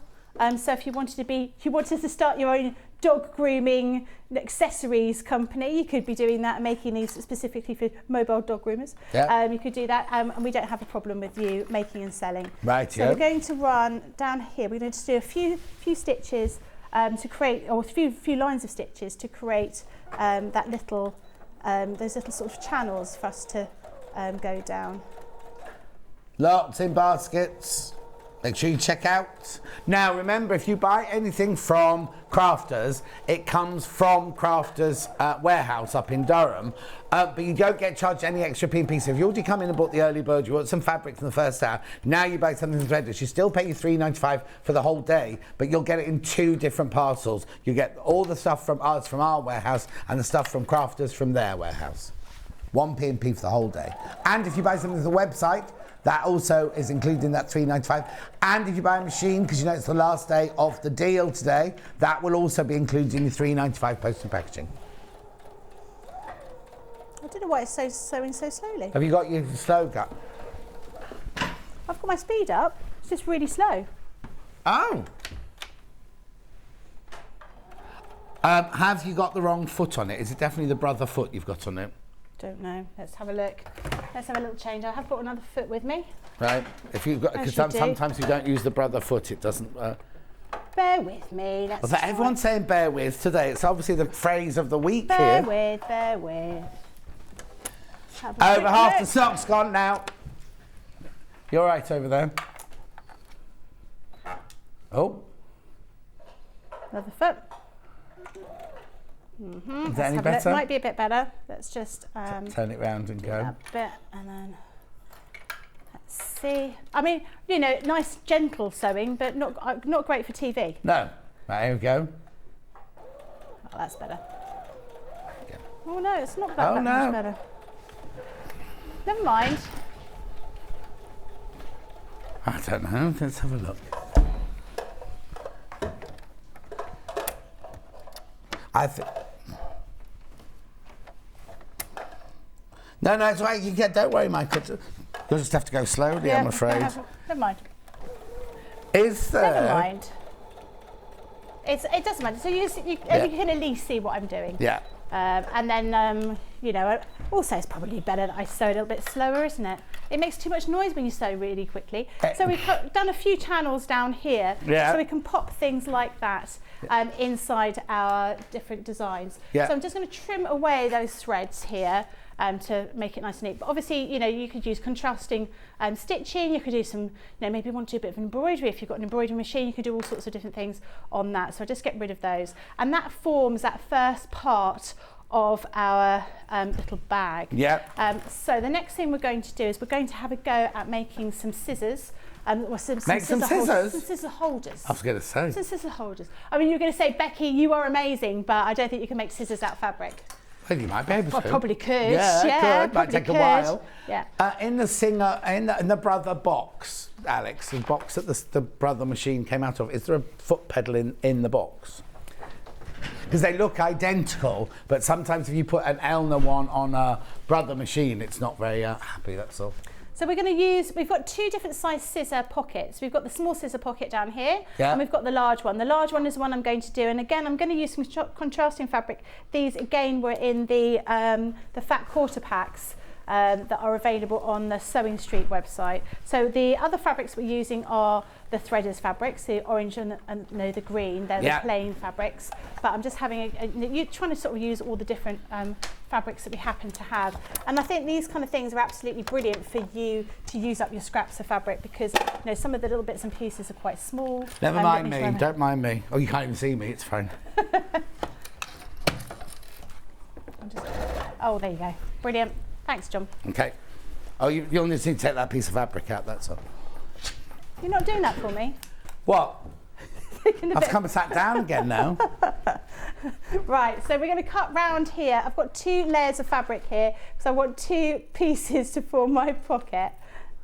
So if you wanted to start your own dog grooming accessories company, you could be doing that and making these specifically for mobile dog groomers. Yeah. You could do that, and we don't have a problem with you making and selling. Right. So we're going to run down here. We're going to do a few stitches to create, or a few lines of stitches to create that little, those little sort of channels for us to go down. Lots in baskets. Make sure you check out. Now, remember, if you buy anything from Crafters, it comes from Crafters warehouse up in Durham, but you don't get charged any extra P&P. So if you already come in and bought the early bird, you want some fabric from the first hour, now you buy something from threaders, you still pay you $3.95 for the whole day, but you'll get it in 2 different parcels. You get all the stuff from us, from our warehouse, and the stuff from Crafters from their warehouse. 1 P&P for the whole day. And if you buy something from the website, that also is included in that $3.95. And if you buy a machine, because you know it's the last day of the deal today, that will also be included in the $3.95 post and packaging. I don't know why it's sewing so slowly. Have you got your slow cut? I've got my speed up. It's just really slow. Oh. Have you got the wrong foot on it? Is it definitely the brother foot you've got on it? Don't know. Let's have a look. Let's have a little change. I have got another foot with me. Right. If you've got, because sometimes you don't use the brother foot, it doesn't. Bear with me. Everyone's saying "bear with" today. It's obviously the phrase of the week here. Bear with. Over half the sock's gone now. You're right over there. Oh. Another foot. Is that any better? Might be a bit better. Let's just turn it round and go. A bit, and then let's see. I mean, nice gentle sewing, but not great for TV. No. Right, here we go. Oh, that's better. Yeah. Oh no, it's not that much better. Never mind. I don't know. Let's have a look. No, it's right. You get. Don't worry, Michael. You'll just have to go slowly. I'm afraid. Never mind. Is there? Never mind. It doesn't matter. So you can at least see what I'm doing. Yeah. And then, you know, also it's probably better that I sew a little bit slower, isn't it? It makes too much noise when you sew really quickly. So we've done a few channels down here, so we can pop things like that inside our different designs. Yeah. So I'm just going to trim away those threads here to make it nice and neat. But obviously, you know, you could use contrasting stitching. You could do some, you know, maybe you want to do a bit of embroidery. If you've got an embroidery machine, you can do all sorts of different things on that. So I'll just get rid of those. And that forms that first part of our little bag. Yeah. So the next thing we're going to do is we're going to have a go at making some scissors. Or some scissors? Some scissor holders. I was going to say. Some scissor holders. I mean, you're going to say, Becky, you are amazing, but I don't think you can make scissors out of fabric. Well, you might be able to. Well, probably could. Yeah, could. Might take a while. Yeah. In the Brother box, Alex, the box that the Brother machine came out of, is there a foot pedal in the box? Because they look identical, but sometimes if you put an Elna one on a Brother machine, it's not very happy, that's all. So we're going to use, we've got two different size scissor pockets. We've got the small scissor pocket down here, and we've got the large one. The large one is the one I'm going to do, and again, I'm going to use some contrasting fabric. These, again, were in the fat quarter packs that are available on the Sewing Street website. So the other fabrics we're using are the threaders fabrics, the orange and no, the green. They're the plain fabrics. But I'm just having you're trying to sort of use all the different fabrics that we happen to have. And I think these kind of things are absolutely brilliant for you to use up your scraps of fabric, because you know some of the little bits and pieces are quite small. Never mind me, don't mind me. Oh, you can't even see me, it's fine. Oh, there you go. Brilliant. Thanks, John. Okay. Oh, you only need to take that piece of fabric out, that's all. You're not doing that for me? What? I've come and sat down again now. Right, so we're going to cut round here. I've got 2 layers of fabric here, because I want 2 pieces to form my pocket.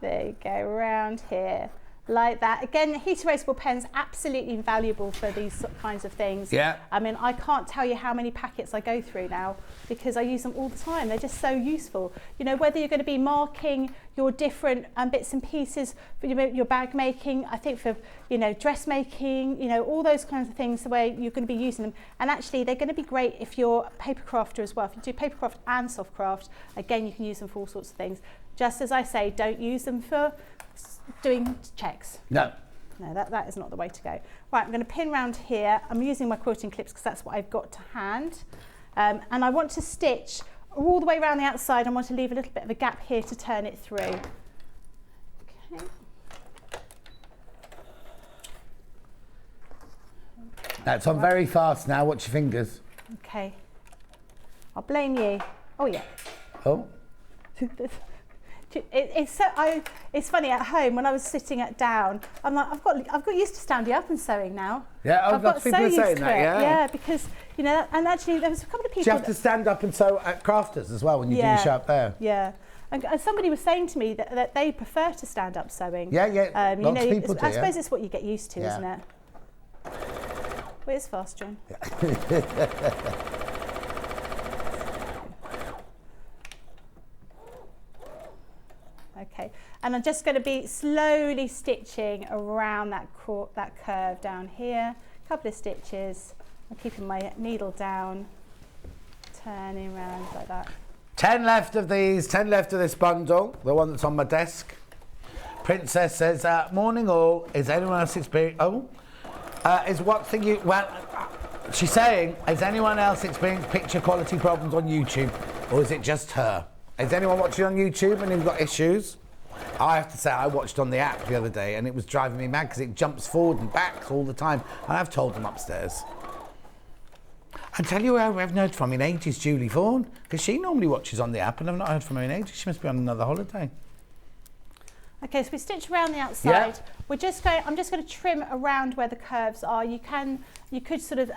There you go, round here. Like that. Again, heat erasable pens, absolutely invaluable for these kinds of things. Yeah. I mean, I can't tell you how many packets I go through now because I use them all the time. They're just so useful. You know, whether you're going to be marking your different bits and pieces for your bag making, I think for, you know, dressmaking, you know, all those kinds of things, the way you're going to be using them. And actually, they're going to be great if you're a paper crafter as well. If you do paper craft and soft craft, again, you can use them for all sorts of things. Just as I say, don't use them for doing checks. No. No, that is not the way to go. Right, I'm going to pin round here. I'm using my quilting clips because that's what I've got to hand. And I want to stitch all the way around the outside. I want to leave a little bit of a gap here to turn it through. Okay. That's on very fast now. Watch your fingers. Okay. I'll blame you. Oh, yeah. Oh. It's funny at home when I was sitting it down. I'm like, I've got used to standing up and sewing now. Yeah, I've got people so saying that. Yeah, because you know, and actually there was a couple of people. Do you have to stand up and sew at crafters as well when you do your shop there? Yeah. And somebody was saying to me that they prefer to stand up sewing. Yeah. Lots of people do. I suppose it's what you get used to, isn't it? Well, it's fast, John. Okay, and I'm just going to be slowly stitching around that curve down here. A couple of stitches. I'm keeping my needle down, turning around like that. 10 left of these, 10 left of this bundle, the one that's on my desk. Princess says, morning all, is anyone else experiencing, she's saying, has anyone else experienced picture quality problems on YouTube, or is it just her? Is anyone watching on YouTube and you've got issues? I have to say, I watched on the app the other day and it was driving me mad because it jumps forward and back all the time. And I've told them upstairs. I tell you who I haven't heard from in ages, Julie Vaughan, because she normally watches on the app and I've not heard from her in ages. She must be on another holiday. Okay, so we stitch around the outside. Yeah. I'm just going to trim around where the curves are. You could sort of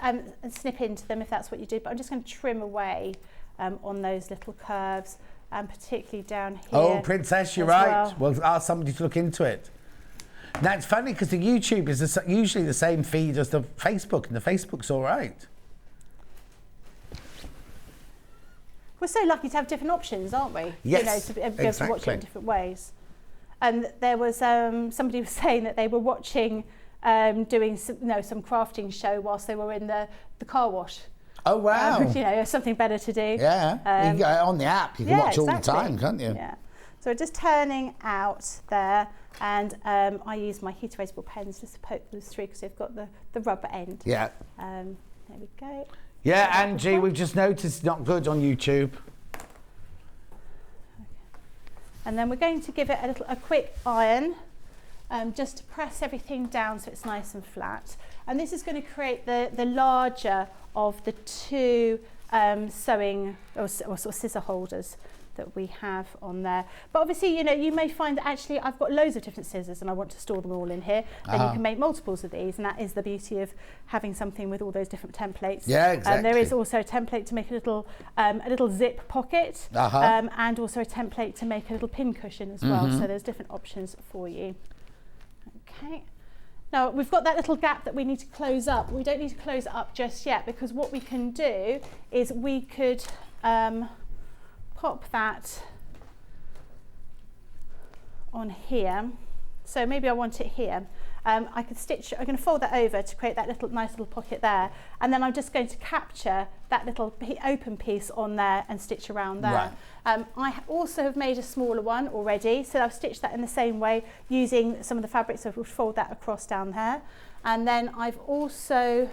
snip into them if that's what you do, but I'm just going to trim away on those little curves. And particularly down here. Oh, Princess, you're right. Well, ask somebody to look into it. Now, it's funny because the YouTube is usually the same feed as the Facebook, and the Facebook's all right. we're so lucky to have different options, aren't we? Yes, to be able to watch it in different ways. And there was somebody was saying that they were watching doing some crafting show whilst they were in the car wash. Oh wow! Something better to do. Yeah, you can go on the app. You can watch all the time, can't you? Yeah. So we're just turning out there, and I use my heat erasable pens just to poke those through because they've got the rubber end. Yeah. There we go. Yeah, Angie, we've just noticed it's not good on YouTube. Okay. And then we're going to give it a quick iron, just to press everything down so it's nice and flat. And this is going to create the larger of the two sewing or sort of scissor holders that we have on there. But obviously, you may find that actually I've got loads of different scissors and I want to store them all in here. Then you can make multiples of these, and that is the beauty of having something with all those different templates. Yeah, exactly. There is also a template to make a little zip pocket, and also a template to make a little pin cushion as well. So there's different options for you. Okay. Now we've got that little gap that we need to close up. We don't need to close it up just yet, because what we can do is we could pop that on here. So maybe I want it here. I could stitch, I'm going to fold that over to create that nice little pocket there, and then I'm just going to capture that little open piece on there and stitch around there. Right. I also have made a smaller one already, so I've stitched that in the same way using some of the fabric, so we'll fold that across down there. And then I've also,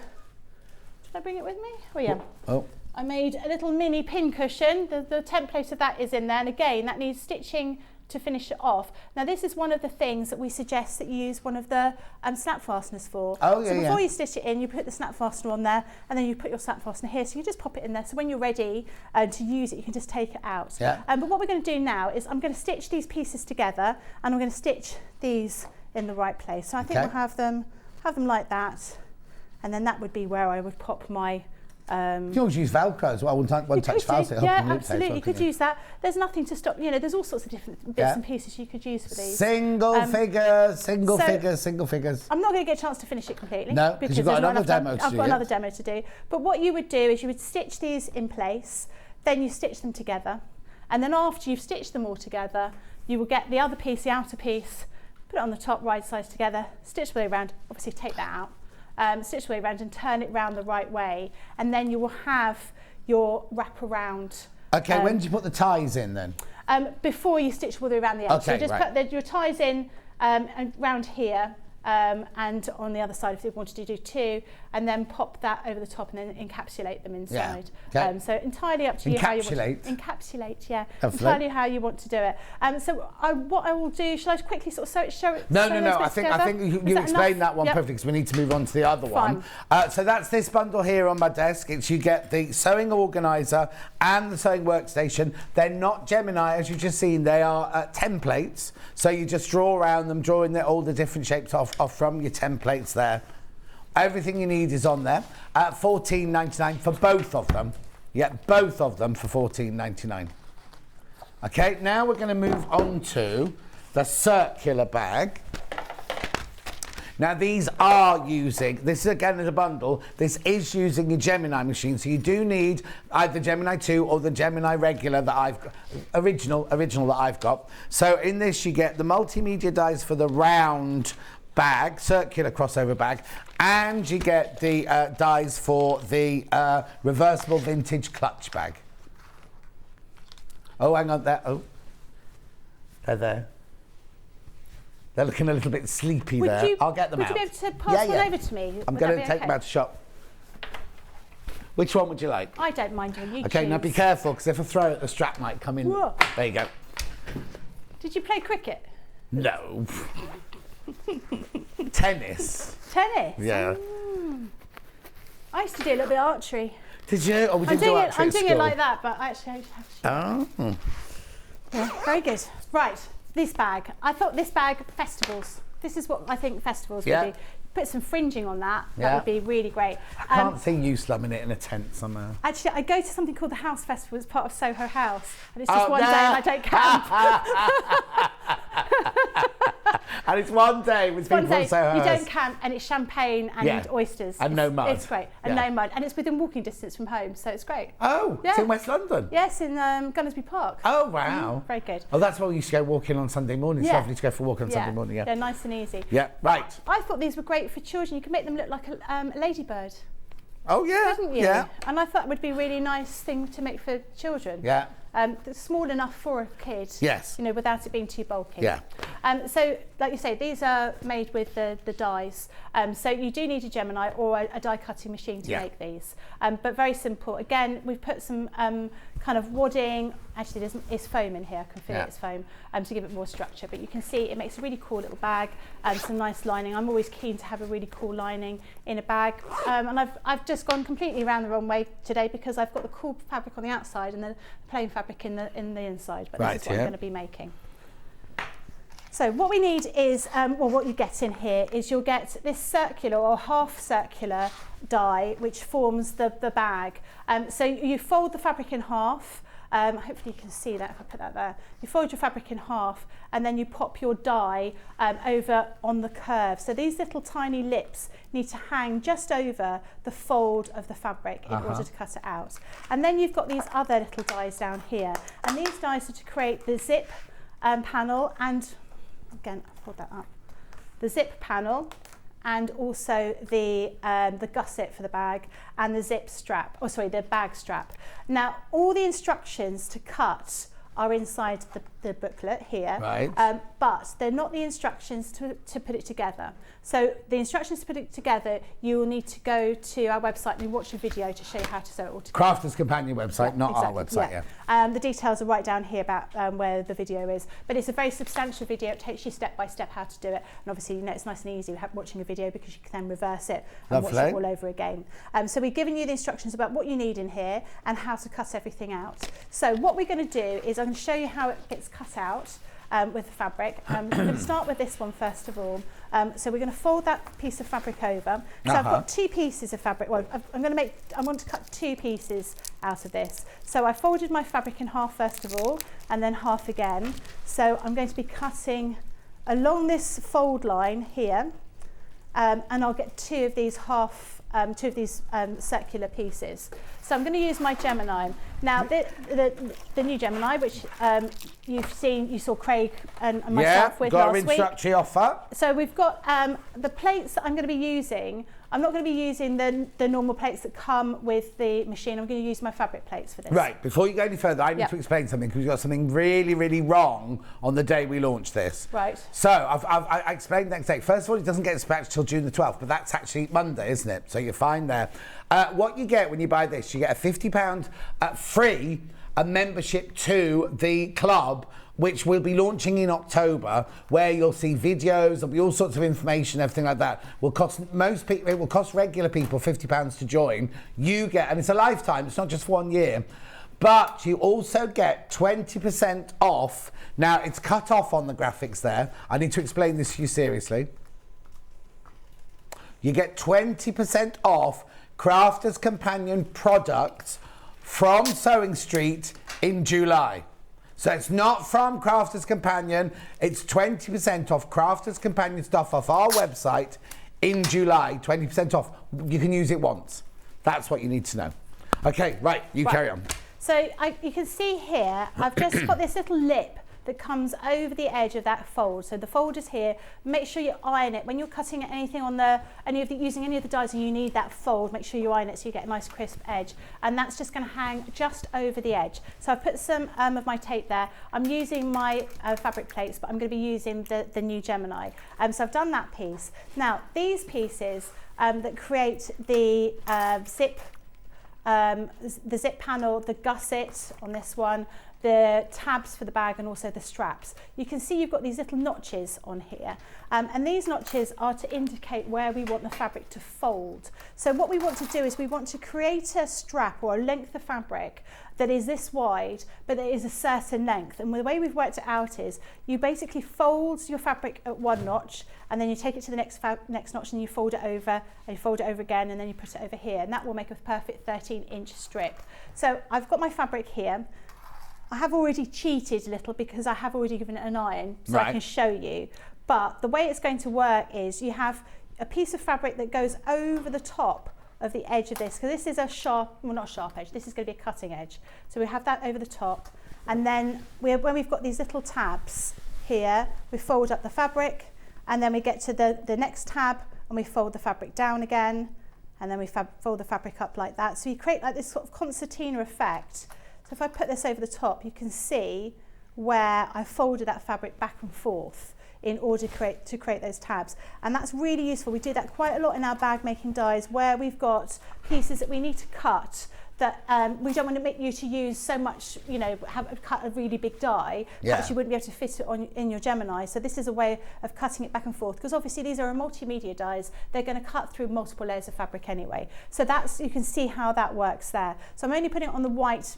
should I bring it with me? Oh yeah. Oh. I made a little mini pin cushion. The template of that is in there, and again that needs stitching to finish it off. Now this is one of the things that we suggest that you use one of the snap fasteners for. Oh, yeah, so before you stitch it in, you put the snap fastener on there, and then you put your snap fastener here, so you just pop it in there, so when you're ready to use it, you can just take it out. Yeah. But what we're going to do now is I'm going to stitch these pieces together, and I'm going to stitch these in the right place. So I think we'll have them like that, and then that would be where I would pop my you can always use Velcro as well, one touch fasten. Yeah, absolutely, you could use that. There's nothing to stop, there's all sorts of different bits and pieces you could use for these. Single figures. I'm not going to get a chance to finish it completely. No, because you've got another demo to do. I've got another demo to do. But what you would do is you would stitch these in place, then you stitch them together, and then after you've stitched them all together, you will get the other piece, the outer piece, put it on the top, right sides together, stitch the way around, obviously take that out. Stitch the way around and turn it round the right way, and then you will have your wrap around. Okay, when do you put the ties in then? Before you stitch all the way around the edge. Okay, so just put your ties in around here, and on the other side if you wanted to do two, and then pop that over the top and then encapsulate them inside. Yeah. Okay. So entirely up to you how you want to encapsulate. Yeah. Entirely how you want to do it. So what I will do, shall I quickly sort of show it? No. I think you explained that one perfectly, because we need to move on to the other one. So that's this bundle here on my desk. You get the sewing organizer and the sewing workstation. They're not Gemini, as you've just seen. They are templates. So you just draw around them, drawing all the different shapes off from your templates there. Everything you need is on there at $14.99 for both of them. Yeah, both of them for $14.99. Okay, now we're going to move on to the circular bag. Now these are using, this is again as a bundle, this is using a Gemini machine, so you do need either Gemini 2 or the Gemini regular that I've got, original that I've got. So in this you get the multimedia dies for the round bag, circular crossover bag, and you get the dies for the reversible vintage clutch bag. Oh, hang on there. Oh, they're there. They're looking a little bit sleepy there. I'll get them out. Would you be able to pass one over to me? I'm going to take them out to shop. Which one would you like? I don't mind when you Okay, choose. now be careful, because if I throw it, the strap might come in. Whoa. There you go. Did you play cricket? No. Tennis. Tennis? Yeah. I used to do a little bit of archery. Did you? Oh, we did do archery I'm doing it like that, but actually Oh. Yeah, very good. Right, this bag. I thought this bag, festivals. This is what I think festivals would be. Put some fringing on that. That would be really great. I can't see you slumming it in a tent somewhere. Actually, I go to something called the House Festival. It's part of Soho House, and it's just one day, and I don't count. And it's one day with people One day, so you don't camp, and it's champagne and oysters. And no mud. It's great, and no mud, and it's within walking distance from home, so it's great. Oh, it's in West London? Yes, in Gunnersby Park. Oh, wow. Very good. Oh, that's where we used to go walking on Sunday morning. It's lovely to go for a walk on Sunday morning, They're nice and easy. Yeah, right. I thought these were great for children. You can make them look like a ladybird. Oh, yeah. Couldn't you? Yeah. And I thought it would be a really nice thing to make for children. Yeah. Small enough for a kid. Yes. You know, without it being too bulky. Yeah. So, like you say, these are made with the dies. So you do need a Gemini or a die cutting machine to make these. But very simple. Again, we've put some kind of wadding. Actually, there's foam in here. I can feel it's foam to give it more structure. But you can see it makes a really cool little bag and some nice lining. I'm always keen to have a really cool lining in a bag. And I've just gone completely around the wrong way today because I've got the cool fabric on the outside and the plain fabric in the inside. But this is what I'm going to be making. So what we need is, what you get in here is you'll get this circular or half circular die which forms the bag. So you fold the fabric in half. Hopefully you can see that if I put that there. You fold your fabric in half and then you pop your die over on the curve. So these little tiny lips need to hang just over the fold of the fabric in order to cut it out. And then you've got these other little dies down here. And these dies are to create the zip panel and, again, I'll hold that up, the zip panel and also the gusset for the bag and the zip strap, the bag strap. Now, all the instructions to cut are inside the booklet here, but they're not the instructions to put it together. So the instructions to put it together, you will need to go to our website and watch a video to show you how to sew it all together. Crafters Companion website, not our website, The details are right down here about where the video is, but it's a very substantial video. It takes you step by step how to do it, and obviously you know it's nice and easy watching a video because you can then reverse it and watch it all over again. So we've given you the instructions about what you need in here and how to cut everything out. So what we're going to do is I'm going to show you how it gets cut out with the fabric. I'm going to start with this one first of all. So we're going to fold that piece of fabric over. So I've got two pieces of fabric. Well, I want to cut two pieces out of this. So I folded my fabric in half first of all, and then half again. So I'm going to be cutting along this fold line here, and I'll get two of these circular pieces. So I'm going to use my Gemini. Now the new Gemini, which you saw Craig and myself with last week. Yeah, got our instructory offer. So we've got the plates that I'm going to be using. I'm not going to be using the normal plates that come with the machine. I'm going to use my fabric plates for this. Right, before you go any further, I need to explain something because we've got something really, really wrong on the day we launched this. Right. So I explained next day. First of all, it doesn't get dispatched till June the 12th, but that's actually Monday, isn't it? So you're fine there. What you get when you buy this, you get a £50 free membership to the club, which we'll be launching in October, where you'll see videos, there'll be all sorts of information, everything like that. It will cost regular people £50 to join. You get, and it's a lifetime, it's not just 1 year, but you also get 20% off. Now, it's cut off on the graphics there. I need to explain this to you seriously. You get 20% off Crafters Companion products from Sewing Street in July. So it's not from Crafters Companion, it's 20% off Crafters Companion stuff off our website in July, 20% off. You can use it once. That's what you need to know. Okay, right, carry on. So you can see here, I've just got this little lip that comes over the edge of that fold. So the fold is here. Make sure you iron it. When you're cutting anything on using any of the dies and you need that fold, make sure you iron it so you get a nice crisp edge. And that's just going to hang just over the edge. So I've put some of my tape there. I'm using my fabric plates, but I'm going to be using the new Gemini. So I've done that piece. Now, these pieces that create the zip panel, the gusset on this one, the tabs for the bag and also the straps. You can see you've got these little notches on here, and these notches are to indicate where we want the fabric to fold. So what we want to do is we want to create a strap or a length of fabric that is this wide, but that is a certain length. And the way we've worked it out is you basically fold your fabric at one notch, and then you take it to the next notch and you fold it over, and you fold it over again, and then you put it over here, and that will make a perfect 13-inch strip. So I've got my fabric here. I have already cheated a little because I have already given it an iron, so I can show you. But the way it's going to work is you have a piece of fabric that goes over the top of the edge of this, because this is a sharp, well, not a sharp edge, this is going to be a cutting edge. So we have that over the top, and then when we've got these little tabs here, we fold up the fabric, and then we get to the next tab and we fold the fabric down again, and then we fold the fabric up like that. So you create like this sort of concertina effect. So if I put this over the top, you can see where I folded that fabric back and forth in order to create those tabs. And that's really useful. We do that quite a lot in our bag making dies, where we've got pieces that we need to cut that we don't want to make you to use so much, you know, cut a really big die, perhaps you wouldn't be able to fit it in your Gemini. So this is a way of cutting it back and forth, because obviously these are a multimedia dies. They're going to cut through multiple layers of fabric anyway. So that's, you can see how that works there. So I'm only putting it on the white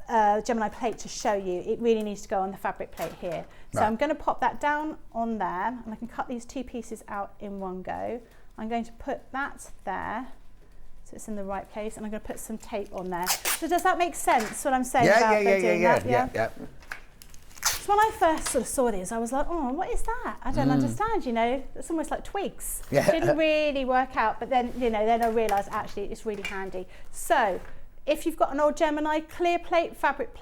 Gemini plate to show you. It really needs to go on the fabric plate here. So I'm going to pop that down on there, and I can cut these two pieces out in one go. I'm going to put that there, so it's in the right place, and I'm going to put some tape on there. So does that make sense, what I'm saying about doing that? Yeah. So when I first sort of saw these, I was like, oh, what is that? I don't understand, you know, it's almost like twigs. It didn't really work out, but then, you know, then I realised actually it's really handy. So if you've got an old Gemini, clear plate, fabric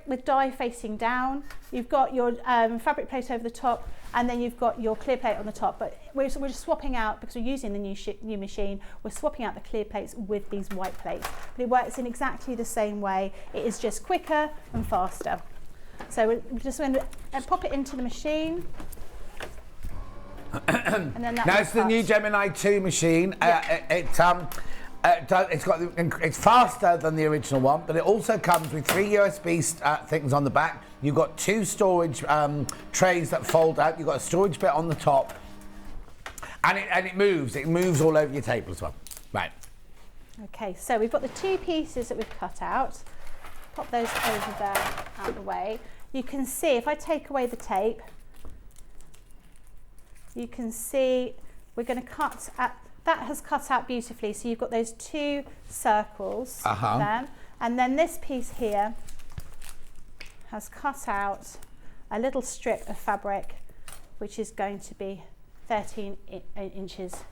with die facing down, you've got your fabric plate over the top, and then you've got your clear plate on the top. But we're just swapping out, because we're using the new machine, we're swapping out the clear plates with these white plates. But it works in exactly the same way. It is just quicker and faster. So we're just going to pop it into the machine. And then that now it's the new Gemini 2 machine. It's faster than the original one, but it also comes with 3 USB things on the back. You've got 2 storage trays that fold out. You've got a storage bit on the top, and it moves. It moves all over your table as well. Right. Okay, so we've got the 2 pieces that we've cut out. Pop those over there out of the way. You can see if I take away the tape, you can see we're going to cut at. That has cut out beautifully, so you've got those 2 circles there, and then this piece here has cut out a little strip of fabric, which is going to be 13 inches.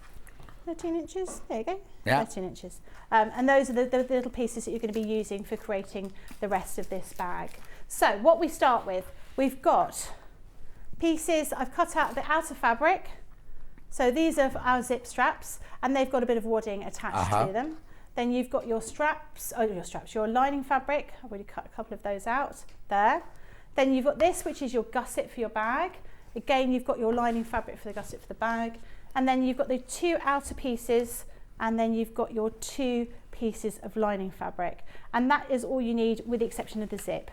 13 inches, there you go, 13 inches. And those are the little pieces that you're going to be using for creating the rest of this bag. So what we start with, we've got pieces, I've cut out the outer fabric. So these are our zip straps, and they've got a bit of wadding attached to them. Then you've got your your lining fabric. I've already cut a couple of those out there. Then you've got this, which is your gusset for your bag. Again, you've got your lining fabric for the gusset for the bag. And then you've got the 2 outer pieces, and then you've got your 2 pieces of lining fabric. And that is all you need, with the exception of the zip.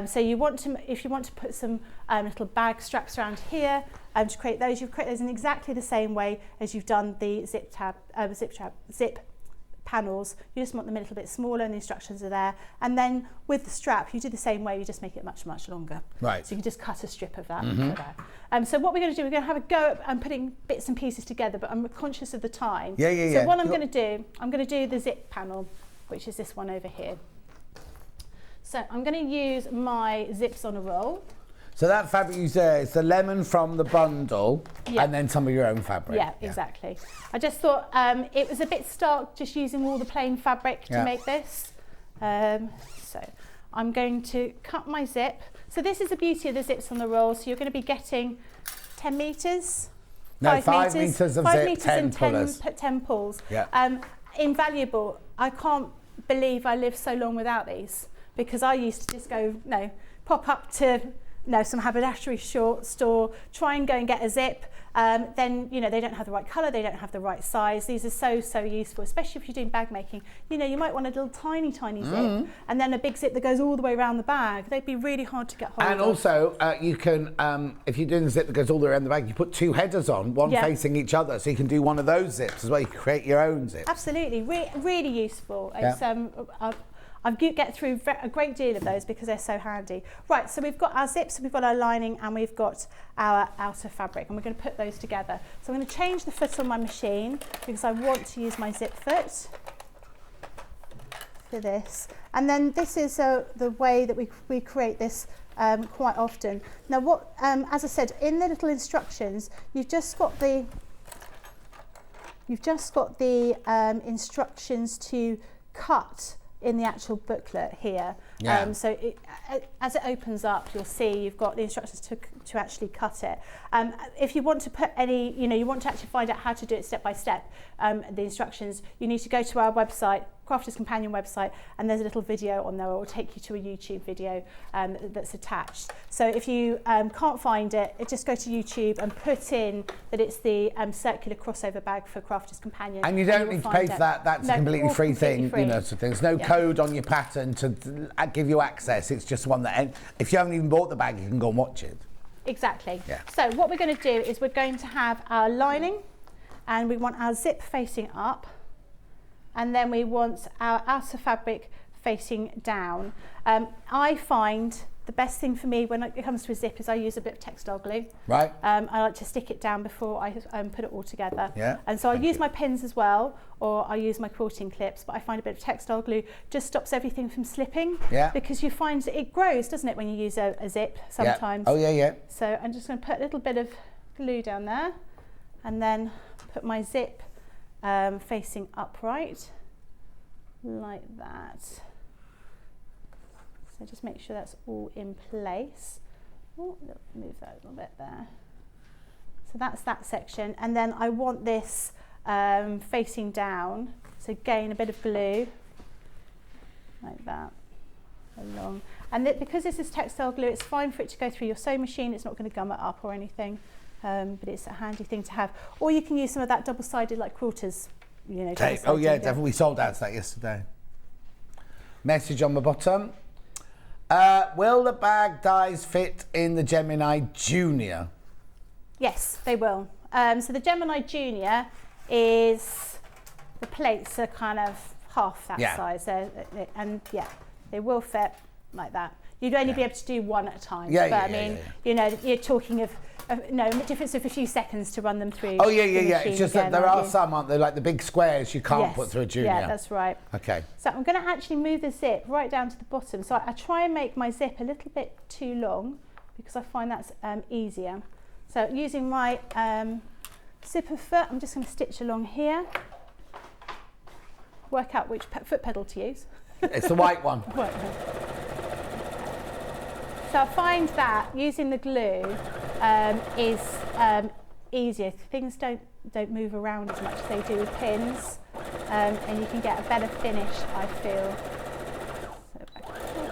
So you want to, if you want to put some little bag straps around here to create those, you create those in exactly the same way as you've done the zip panels. You just want them a little bit smaller, and the instructions are there. And then with the strap, you do the same way, you just make it much, much longer. Right. So you can just cut a strip of that. So what we're going to do, we're going to have a go at putting bits and pieces together, but I'm conscious of the time. So what I'm going to do the zip panel, which is this one over here. So I'm going to use my zips on a roll. So that fabric you use there is the lemon from the bundle, and then some of your own fabric. Yeah, exactly. I just thought it was a bit stark just using all the plain fabric to make this. So I'm going to cut my zip. So this is the beauty of the zips on the roll. So you're going to be getting 10 metres. No, 5 metres of 5 zip, metres 10 and pullers. 10 pulls. Yeah. Invaluable. I can't believe I lived so long without these, because I used to just go, pop up to some haberdashery store, try and go and get a zip. Then, they don't have the right colour, they don't have the right size. These are so useful, especially if you're doing bag making. You might want a little tiny zip, and then a big zip that goes all the way around the bag. They'd be really hard to get hold of. And also, you can, if you're doing a zip that goes all the way around the bag, you put 2 headers on, one facing each other, so you can do one of those zips as well. You can create your own zip. Absolutely, really useful. It's, I get through a great deal of those because they're so handy. Right, so we've got our zips, we've got our lining, and we've got our outer fabric, and we're going to put those together. So I'm going to change the foot on my machine because I want to use my zip foot for this. And then this is the way that we create this quite often. Now what, as I said, in the little instructions, you've just got the instructions to cut in the actual booklet here. Yeah. So as it opens up, you'll see you've got the instructions to actually cut it. If you want to put any, you want to actually find out how to do it step by step, the instructions, you need to go to our website, Crafters Companion website, and there's a little video on there. It will take you to a YouTube video that's attached. So if you can't find it, just go to YouTube and put in that it's the circular crossover bag for Crafters Companion. And you don't need to pay for that. That's a completely free thing. Free. So there's no code on your pattern to give you access. It's just one that, if you haven't even bought the bag, you can go and watch it. Exactly. Yeah. So what we're going to do is we're going to have our lining, and we want our zip facing up, and then we want our outer fabric facing down. I find the best thing for me when it comes to a zip is I use a bit of textile glue. Right. I like to stick it down before I put it all together. Yeah. And so I use my pins as well, or I use my quilting clips, but I find a bit of textile glue just stops everything from slipping. Yeah. Because you find it grows, doesn't it, when you use a zip sometimes. Yeah. Oh yeah, yeah. So I'm just going to put a little bit of glue down there, and then put my zip facing upright, like that. So just make sure that's all in place. Oh, move that a little bit there. So that's that section, and then I want this facing down. So again, a bit of glue, like that, along. And because this is textile glue, it's fine for it to go through your sewing machine. It's not going to gum it up or anything, but it's a handy thing to have. Or you can use some of that double-sided, like quilters, tape. Oh yeah, definitely. We sold out to that yesterday. Message on the bottom. Will the bag dies fit in the Gemini Junior? Yes, they will. So the Gemini Junior is, the plates are kind of half that size. And yeah, they will fit like that. You'd only be able to do one at a time. You're talking of the difference of a few seconds to run them through. Oh yeah. It's just that there are some, aren't there, like the big squares you can't put through a Junior. Yeah, that's right. Okay. So I'm going to actually move the zip right down to the bottom. So I try and make my zip a little bit too long because I find that's easier. So using my zipper foot, I'm just going to stitch along here. Work out which foot pedal to use. It's the white one. So I find that using the glue is easier. Things don't move around as much as they do with pins, and you can get a better finish, I feel. So back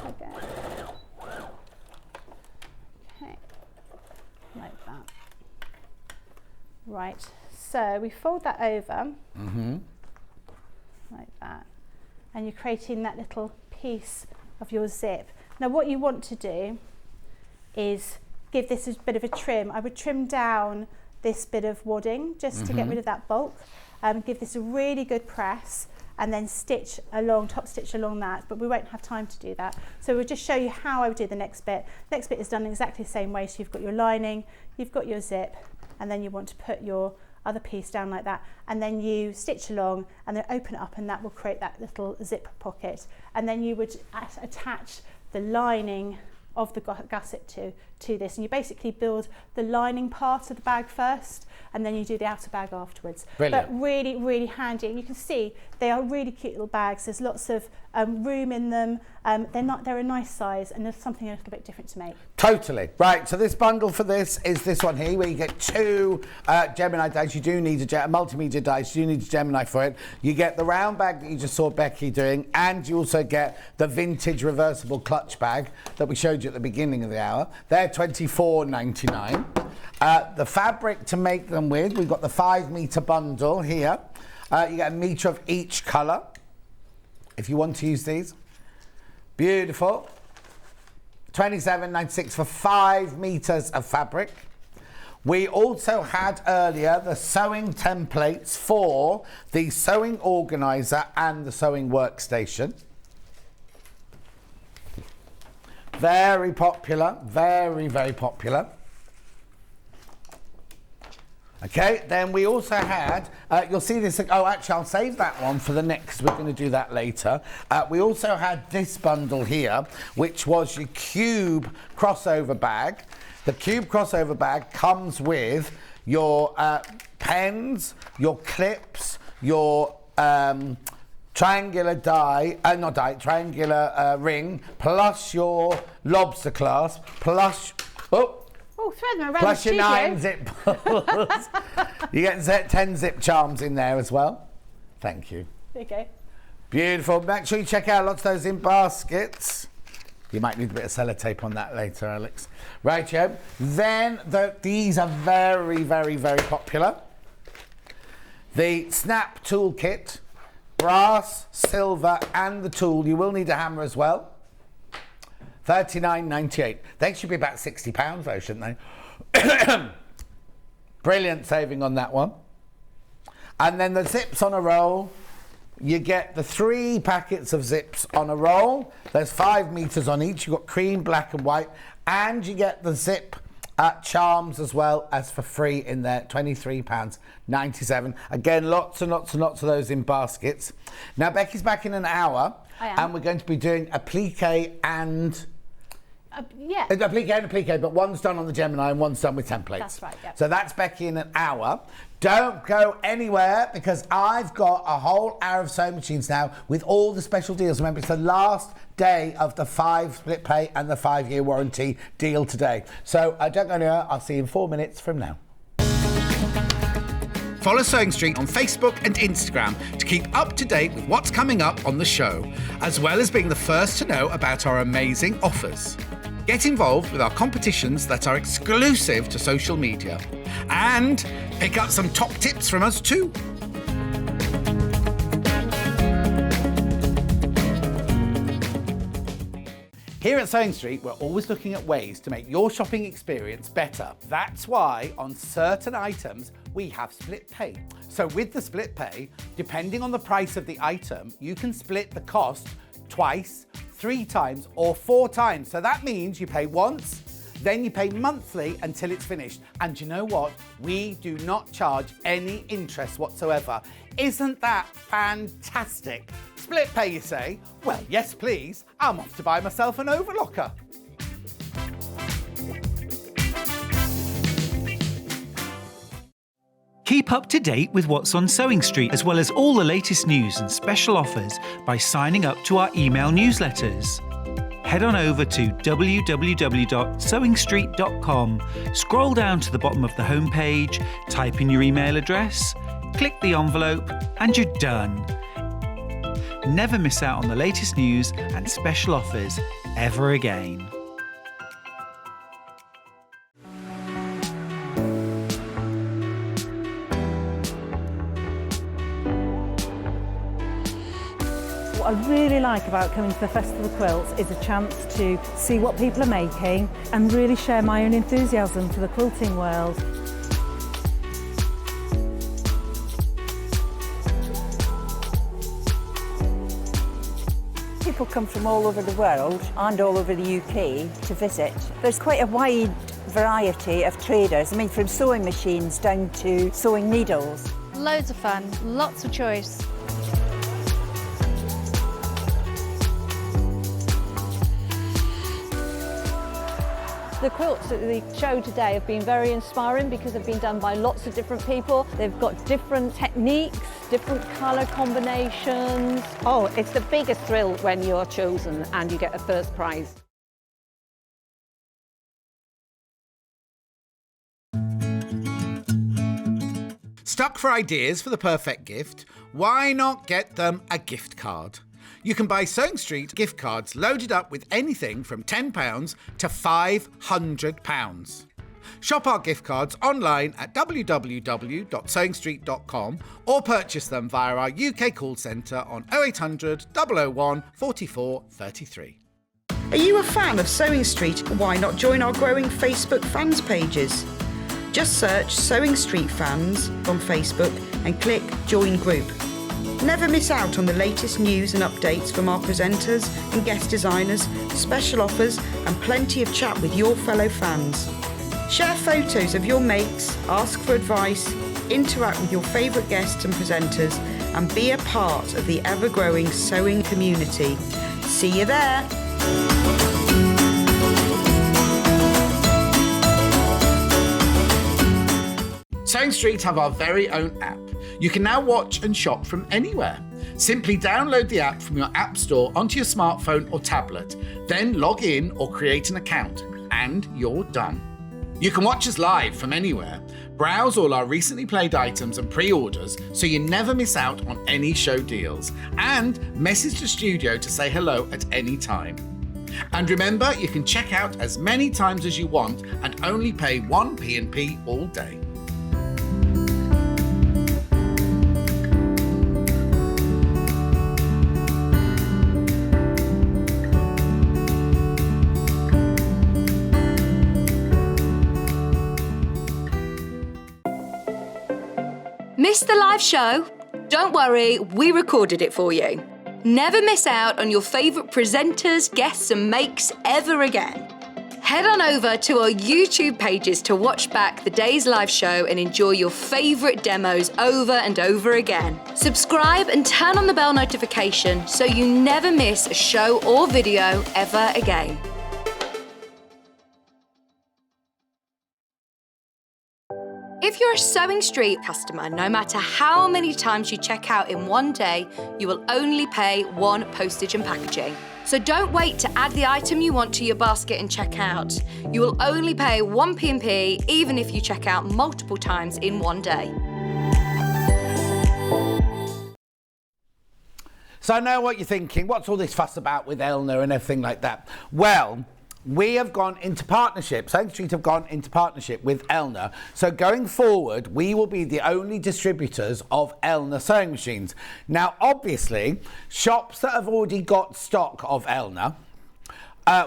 again. Okay, like that. Right. So we fold that over, like that, and you're creating that little piece of your zip. Now what you want to do is give this a bit of a trim. I would trim down this bit of wadding just to get rid of that bulk. Give this a really good press, and then stitch along, top stitch along that, but we won't have time to do that. So we'll just show you how I would do the next bit. Next bit is done exactly the same way. So you've got your lining, you've got your zip, and then you want to put your other piece down like that, and then you stitch along and then open it up, and that will create that little zip pocket. And then you would attach the lining of the gusset to this, and you basically build the lining part of the bag first, and then you do the outer bag afterwards. Brilliant. But really, really handy, and you can see they are really cute little bags. There's lots of room in them. They're a nice size, and there's something a little bit different to make. Totally. Right, so this bundle for this is this one here, where you get two Gemini dies. You do need a multimedia dice. You do need a Gemini for it. You get the round bag that you just saw Becky doing, and you also get the vintage reversible clutch bag that we showed you at the beginning of the hour. They're $24.99. The fabric to make them with, we've got the 5 metre bundle here. You get a metre of each colour if you want to use these. Beautiful. $27.96 for 5 metres of fabric. We also had earlier the sewing templates for the sewing organiser and the sewing workstation. Very popular, very, very popular. Okay, then we also had, you'll see this, oh actually I'll save that one for the next, we're going to do that later. We also had this bundle here, which was your cube crossover bag. The cube crossover bag comes with your pens, your clips, your triangular triangular ring, plus your lobster clasp, plus, thread them around plus the your studio. 9 zip pulls. You get 10 zip charms in there as well. Thank you. Okay. Beautiful. Make sure you check out lots of those in baskets. You might need a bit of sellotape on that later, Alex. Right, Joe. Then these are very, very, very popular. The Snap Toolkit, brass, silver, and the tool. You will need a hammer as well. $39.98. They should be about £60 though, shouldn't they? Brilliant saving on that one. And then the zips on a roll. You get the 3 packets of zips on a roll. There's 5 meters on each. You've got cream, black and white. And you get the zip charms as well as for free in there. £23.97. Again, lots and lots and lots of those in baskets. Now, Becky's back in an hour. I am. And we're going to be doing applique and... yeah. Applique, but one's done on the Gemini and one's done with templates. That's right, yeah. So that's Becky in an hour. Don't go anywhere because I've got a whole hour of sewing machines now with all the special deals. Remember, it's the last day of the 5 split pay and the 5-year warranty deal today. So don't go anywhere. I'll see you in 4 minutes from now. Follow Sewing Street on Facebook and Instagram to keep up to date with what's coming up on the show, as well as being the first to know about our amazing offers. Get involved with our competitions that are exclusive to social media. And pick up some top tips from us too. Here at Sewing Street, we're always looking at ways to make your shopping experience better. That's why on certain items, we have split pay. So with the split pay, depending on the price of the item, you can split the cost twice, 3 times, or 4 times. So that means you pay once, then you pay monthly until it's finished. And you know what? We do not charge any interest whatsoever. Isn't that fantastic? Split pay, you say? Well, yes, please. I'm off to buy myself an overlocker. Keep up to date with what's on Sewing Street, as well as all the latest news and special offers by signing up to our email newsletters. Head on over to www.sewingstreet.com, scroll down to the bottom of the homepage, type in your email address, click the envelope, and you're done. Never miss out on the latest news and special offers ever again. What I really like about coming to the Festival of Quilts is a chance to see what people are making and really share my own enthusiasm for the quilting world. People come from all over the world and all over the UK to visit. There's quite a wide variety of traders, I mean from sewing machines down to sewing needles. Loads of fun, lots of choice. The quilts at the show today have been very inspiring because they've been done by lots of different people. They've got different techniques, different colour combinations. Oh, it's the biggest thrill when you're chosen and you get a first prize. Stuck for ideas for the perfect gift? Why not get them a gift card? You can buy Sewing Street gift cards loaded up with anything from £10 to £500. Shop our gift cards online at www.sewingstreet.com or purchase them via our UK call centre on 0800 001 44 33. Are you a fan of Sewing Street? Why not join our growing Facebook fans pages? Just search Sewing Street Fans on Facebook and click Join Group. Never miss out on the latest news and updates from our presenters and guest designers, special offers and plenty of chat with your fellow fans. Share photos of your makes, ask for advice, interact with your favourite guests and presenters, and be a part of the ever-growing sewing community. See you there! Sewing Street have our very own app. You can now watch and shop from anywhere. Simply download the app from your app store onto your smartphone or tablet, then log in or create an account, and you're done. You can watch us live from anywhere, browse all our recently played items and pre-orders so you never miss out on any show deals, and message the studio to say hello at any time. And remember, you can check out as many times as you want and only pay 1 P&P all day. Missed the live show? Don't worry, we recorded it for you. Never miss out on your favourite presenters, guests and makes ever again. Head on over to our YouTube pages to watch back the day's live show and enjoy your favourite demos over and over again. Subscribe and turn on the bell notification so you never miss a show or video ever again. If you're a Sewing Street customer, no matter how many times you check out in one day, you will only pay 1 postage and packaging. So don't wait to add the item you want to your basket and check out. You will only pay 1 P&P even if you check out multiple times in one day. So I know what you're thinking. What's all this fuss about with Elna and everything like that? Well, we have gone into partnership. Sewing Street have gone into partnership with Elna. So going forward, we will be the only distributors of Elna sewing machines. Now, obviously, shops that have already got stock of Elna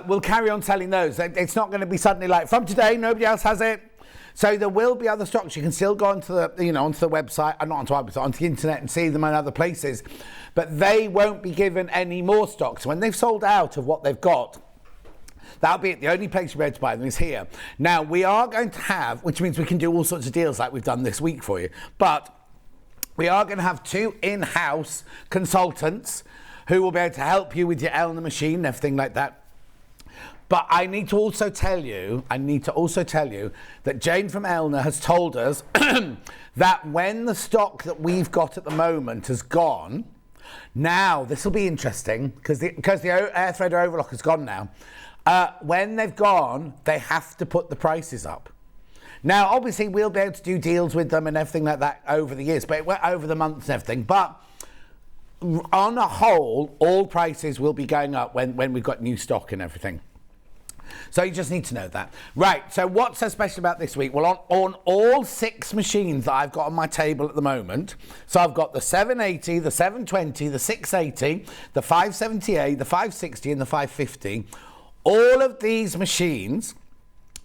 will carry on selling those. It's not going to be suddenly like, from today, nobody else has it. So there will be other stocks. You can still go onto the, onto the website, not onto our website, onto the internet and see them in other places. But they won't be given any more stocks. When they've sold out of what they've got, that'll be it. The only place you'll be able to buy them is here. Now, we are going to have, which means we can do all sorts of deals like we've done this week for you, but we are going to have 2 in-house consultants who will be able to help you with your Elna machine and everything like that. But I need to also tell you that Jane from Elna has told us that when the stock that we've got at the moment has gone, now this will be interesting because the air threader overlock has gone now. When they've gone, they have to put the prices up. Now, obviously, we'll be able to do deals with them and everything like that over the years, but over the months and everything. But on a whole, all prices will be going up when we've got new stock and everything. So you just need to know that. Right, so what's so special about this week? Well, on all 6 machines that I've got on my table at the moment, so I've got the 780, the 720, the 680, the 570A, the 560 and the 550. All of these machines,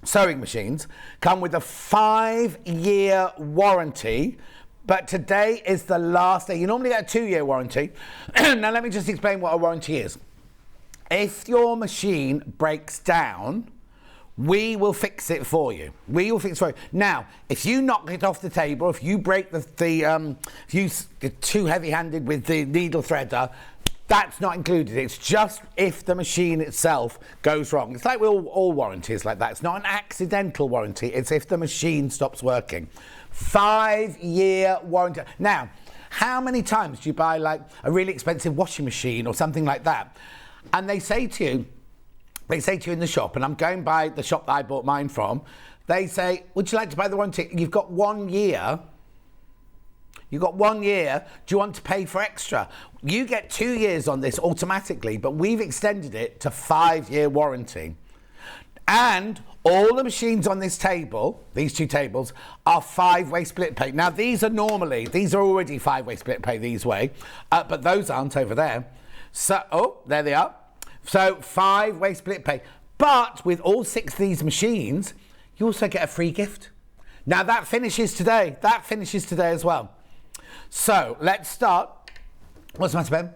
sewing machines, come with a 5-year warranty, but today is the last day. You normally get a 2-year warranty. Now let me just explain what a warranty is. If your machine breaks down, we will fix it for you. We will fix it for you. Now, if you knock it off the table, if you break if you're too heavy-handed with the needle threader, that's not included. It's just if the machine itself goes wrong. It's like with all warranties like that. It's not an accidental warranty. It's if the machine stops working. 5-year warranty. Now, how many times do you buy like a really expensive washing machine or something like that? And they say to you in the shop, and I'm going by the shop that I bought mine from, they say, would you like to buy the warranty? You've got 1 year. You've got 1 year. Do you want to pay for extra? You get 2 years on this automatically, but we've extended it to 5-year warranty. And all the machines on this table, these 2 tables, are 5-way split pay. Now, these are already 5-way split pay these way, but those aren't over there. So, there they are. So 5-way split pay. But with all 6 of these machines, you also get a free gift. Now that finishes today. That finishes today as well. So let's start. What's the matter, Ben?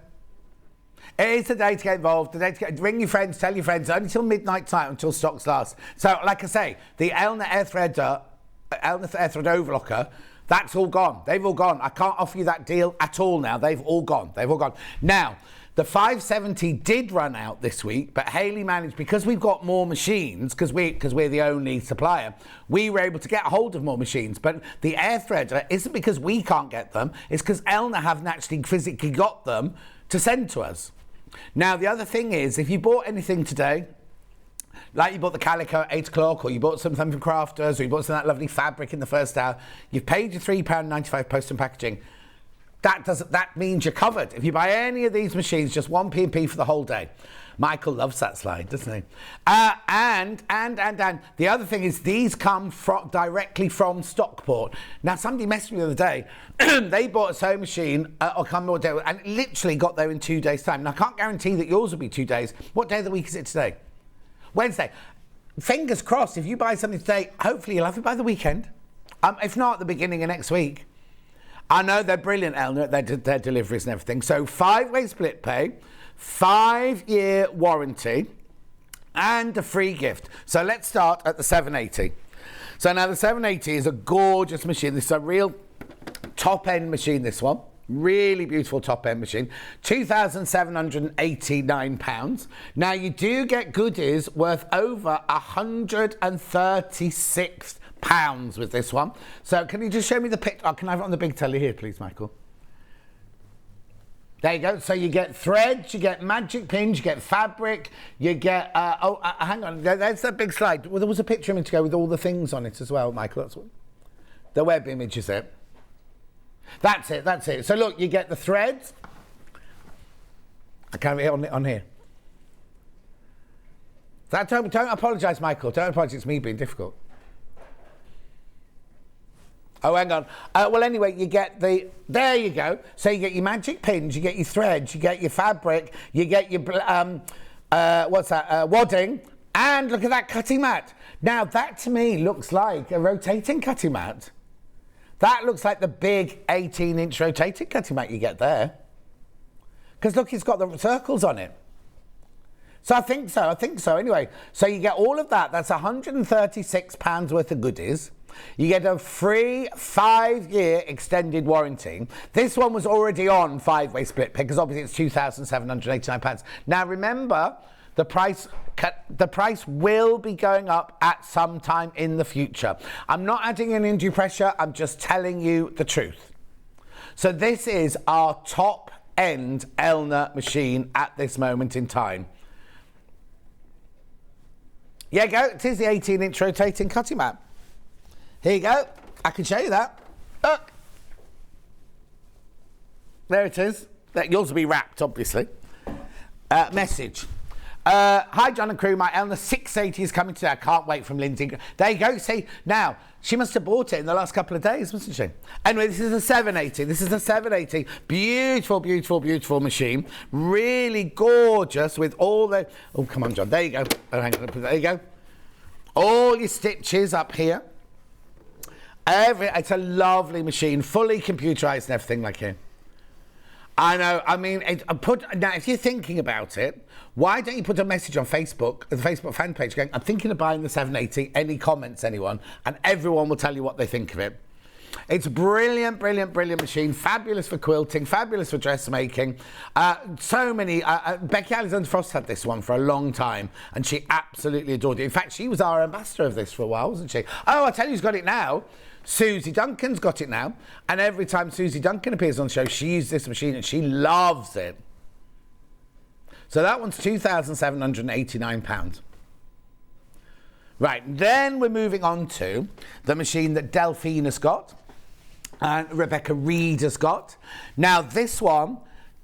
It is the day to get involved, the day to ring your friends, tell your friends, only till midnight tonight until stocks last. So, like I say, the Elna Air Threader Overlocker, that's all gone. They've all gone. I can't offer you that deal at all now. They've all gone. Now, the 570 did run out this week, but Hayley managed, because we've got more machines, because we're the only supplier, we were able to get hold of more machines. But the Air Threader isn't because we can't get them, it's because Elna haven't actually physically got them to send to us. Now, the other thing is, if you bought anything today, like you bought the calico at 8 o'clock, or you bought something from Crafters, or you bought some of that lovely fabric in the first hour, you've paid your £3.95 post and packaging. That means you're covered. If you buy any of these machines, just 1 P&P for the whole day. Michael loves that slide, doesn't he? And the other thing is, these come directly from Stockport. Now, somebody messaged me the other day. They bought a sewing machine, and it literally got there in 2 days' time. Now, I can't guarantee that yours will be 2 days. What day of the week is it today? Wednesday. Fingers crossed, if you buy something today, hopefully you'll have it by the weekend. If not, at the beginning of next week. I know they're brilliant, Elna, their deliveries and everything. So 5-way split pay, 5-year warranty, and a free gift. So let's start at the 780. So now the 780 is a gorgeous machine. This is a real top-end machine, this one. Really beautiful top-end machine. £2,789. Now, you do get goodies worth over £136 with this one. So can you just show me the picture? Oh, can I have it on the big telly here, please, Michael? There you go. So you get threads, you get magic pins, you get fabric, you get... hang on. There's that big slide. Well, there was a picture of me to go with all the things on it as well, Michael. That's what the web image is it. That's it. So look, you get the threads. I can't have it on here. Don't apologise, Michael. Don't apologise, it's me being difficult. Oh, hang on. Well, anyway, you get there you go. So you get your magic pins, you get your threads, you get your fabric, you get your, wadding, and look at that cutting mat. Now, that to me looks like a rotating cutting mat. That looks like the big 18-inch rotating cutting mat you get there. Because look, it's got the circles on it. So I think so. Anyway, so you get all of that. That's £136 worth of goodies. You get a free 5-year extended warranty. This one was already on 5-way split pay, because obviously it's £2,789. Now remember, the price will be going up at some time in the future. I'm not adding any undue pressure, I'm just telling you the truth. So this is our top-end Elna machine at this moment in time. Yeah, go. It is the 18-inch rotating cutting mat. Here you go. I can show you that. Look. There it is. Yours will be wrapped, obviously. Message. Hi, John and crew. My Elna 680 is coming today. I can't wait from Lindsay. There you go. See, now, she must have bought it in the last couple of days, mustn't she? Anyway, this is a 780. Beautiful, beautiful, beautiful machine. Really gorgeous with all the... Oh, come on, John. There you go. Oh, hang on. There you go. All your stitches up here. It's a lovely machine, fully computerized and everything like here. I know. I mean, now if you're thinking about it, why don't you put a message on Facebook, the Facebook fan page, going, I'm thinking of buying the 780, any comments, anyone, and everyone will tell you what they think of it. It's brilliant, brilliant, brilliant machine. Fabulous for quilting, fabulous for dressmaking. So many. Becky Alexander Frost had this one for a long time, and she absolutely adored it. In fact, she was our ambassador of this for a while, wasn't she? Oh, I tell you who's got it now. Susie Duncan's got it now, and every time Susie Duncan appears on the show, she uses this machine and she loves it. So that one's £2,789. Right, then we're moving on to the machine that Delphina's got and Rebecca Reed has got. Now this one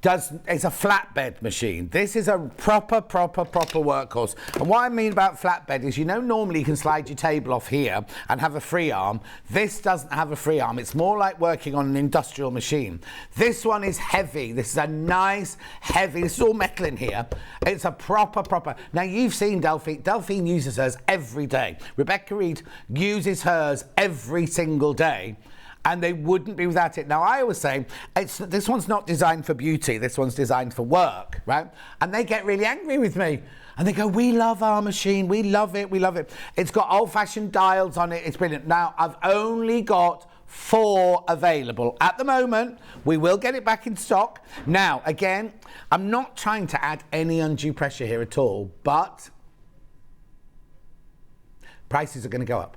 is a flatbed machine. This is a proper workhorse. And what I mean about flatbed is, you know, normally you can slide your table off here and have a free arm. This doesn't have a free arm. It's more like working on an industrial machine. This one is heavy. This is a nice, heavy, this is all metal in here. It's a proper. Now you've seen Delphine. Delphine uses hers every day. Rebecca Reed uses hers every single day. And they wouldn't be without it. Now, I always say, this one's not designed for beauty. This one's designed for work, right? And they get really angry with me. And they go, we love our machine. We love it. We love it. It's got old-fashioned dials on it. It's brilliant. Now, I've only got 4 available. At the moment, we will get it back in stock. Now, again, I'm not trying to add any undue pressure here at all, but prices are going to go up.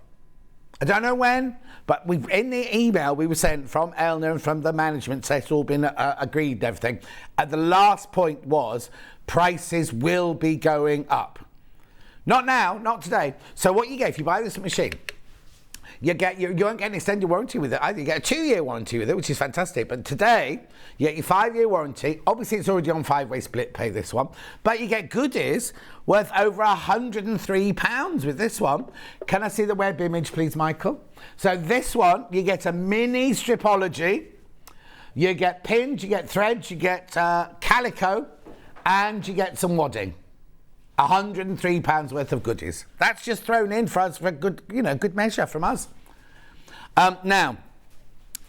I don't know when, but in the email we were sent from Elna and from the management, so it's all been agreed and everything. And the last point was prices will be going up. Not now, not today. So what you get if you buy this machine, you won't get an extended warranty with it either. You get a 2-year warranty with it, which is fantastic. But today, you get your 5-year warranty. Obviously, it's already on 5-way split pay, this one. But you get goodies worth over £103 with this one. Can I see the web image, please, Michael? So this one, you get a mini stripology. You get pins, you get threads, you get calico, and you get some wadding. £103 worth of goodies. That's just thrown in for us for good, good measure from us. Now,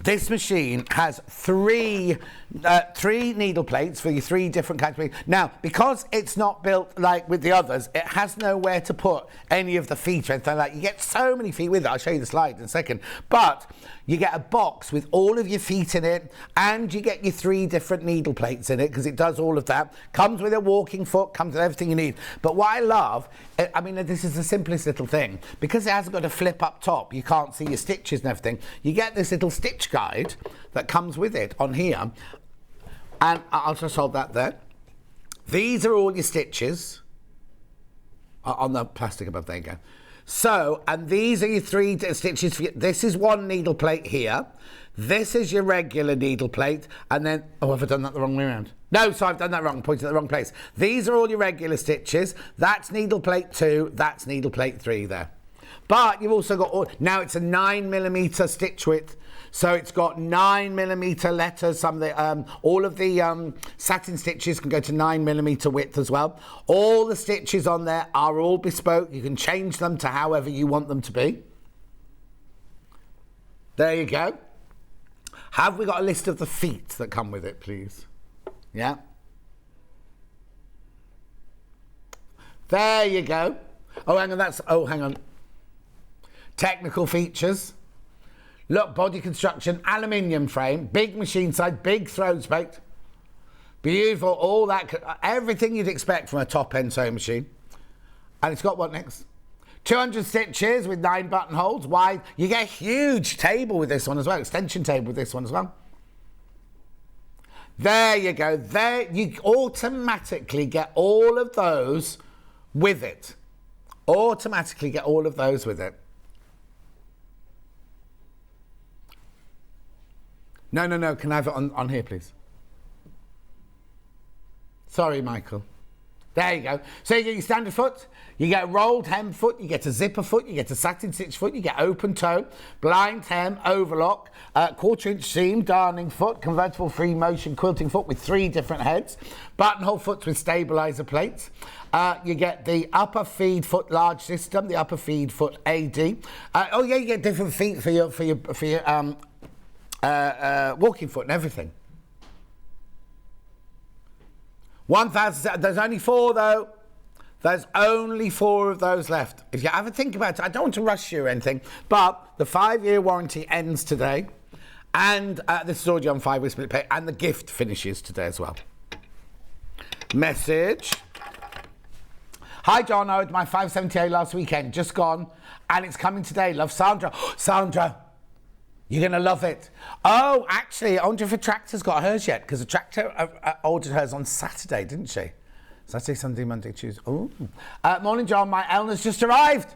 this machine has three needle plates for your 3 different kinds of plates. Now, because it's not built like with the others, it has nowhere to put any of the feet or anything like that. You get so many feet with it. I'll show you the slide in a second. But you get a box with all of your feet in it, and you get your 3 different needle plates in it, because it does all of that. Comes with a walking foot, comes with everything you need. But what I love, I mean, this is the simplest little thing. Because it hasn't got a flip up top, you can't see your stitches and everything. You get this little stitch guide that comes with it on here. And I'll just hold that there. These are all your stitches on the plastic above. There you go. So, and these are your 3 stitches. This is 1 needle plate here. This is your regular needle plate. And then, oh, have I done that the wrong way around? No, so I've done that wrong, pointed at the wrong place. These are all your regular stitches. That's needle plate 2. That's needle plate 3 there. But you've also got, now it's a 9mm stitch width. So it's got 9mm letters. All of the satin stitches can go to 9mm width as well. All the stitches on there are all bespoke. You can change them to however you want them to be. There you go. Have we got a list of the feet that come with it, please? Yeah. There you go. Oh, hang on. Hang on. Technical features. Look, body construction, aluminium frame, big machine side, big throws plate. Beautiful, all that, everything you'd expect from a top-end sewing machine. And it's got what next? 200 stitches with 9 buttonholes wide. You get a huge table with this one as well, extension table with this one as well. There you go. There, you automatically get all of those with it. Automatically get all of those with it. No. Can I have it on here, please? Sorry, Michael. There you go. So you get your standard foot, you get a rolled hem foot, you get a zipper foot, you get a satin stitch foot, you get open toe, blind hem, overlock, 1/4-inch seam, darning foot, convertible free motion quilting foot with 3 different heads, buttonhole foots with stabilizer plates. You get the upper feed foot large system, the upper feed foot AD. You get different feet for your walking foot and everything. 1,000. There's only 4 though. There's only 4 of those left. If you ever think about it, I don't want to rush you or anything, but the 5-year warranty ends today, and this is already on 5-way split pay, and the gift finishes today as well. Message. Hi John, I ordered my 570A last weekend, just gone, and it's coming today. Love, Sandra. Sandra. You're going to love it. Oh, actually, I wonder if a Tractor's got hers yet, because a Tractor ordered hers on Saturday, didn't she? Saturday, Sunday, Monday, Tuesday. Oh. Morning, John. My Elna's just arrived.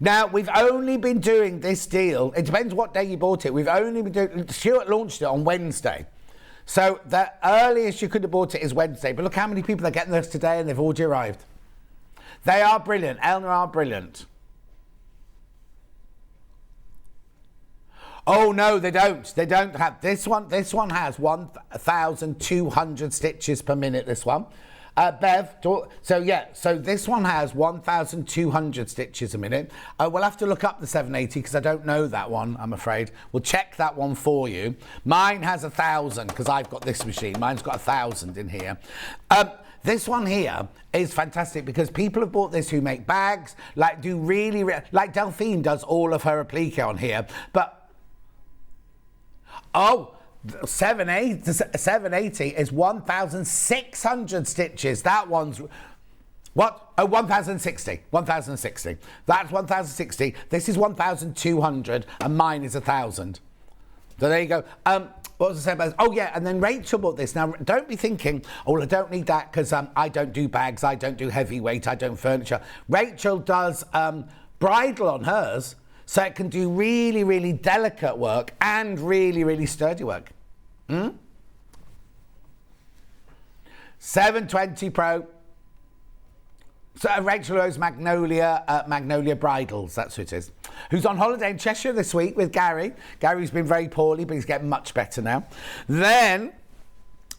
Now, we've only been doing this deal. It depends what day you bought it. We've only been doing... Stuart launched it on Wednesday. So the earliest you could have bought it is Wednesday. But look how many people are getting this today, and they've already arrived. They are brilliant. Elna are brilliant. Oh no, they don't. They don't have this one. This one has 1,200 stitches per minute. This one, Bev, so this one has 1,200 stitches a minute. We'll have to look up the 780 because I don't know that one, I'm afraid. We'll check that one for you. Mine has 1,000 because I've got this machine. Mine's got 1,000 in here. This one here is fantastic because people have bought this who make bags, like like Delphine does all of her applique on here. But, 780 is 1,600 stitches. That one's, what? Oh, 1,060. 1,060. That's 1,060. This is 1,200 and mine is 1,000. So there you go. What was I saying about this? Oh, yeah, and then Rachel bought this. Now, don't be thinking, oh, well, I don't need that because I don't do bags, I don't do heavyweight, I don't furniture. Rachel does bridal on hers. So it can do really, really delicate work and really, really sturdy work. 720 Pro. So Rachel owes Magnolia Bridals, that's who it is. Who's on holiday in Cheshire this week with Gary. Gary's been very poorly, but he's getting much better now. Then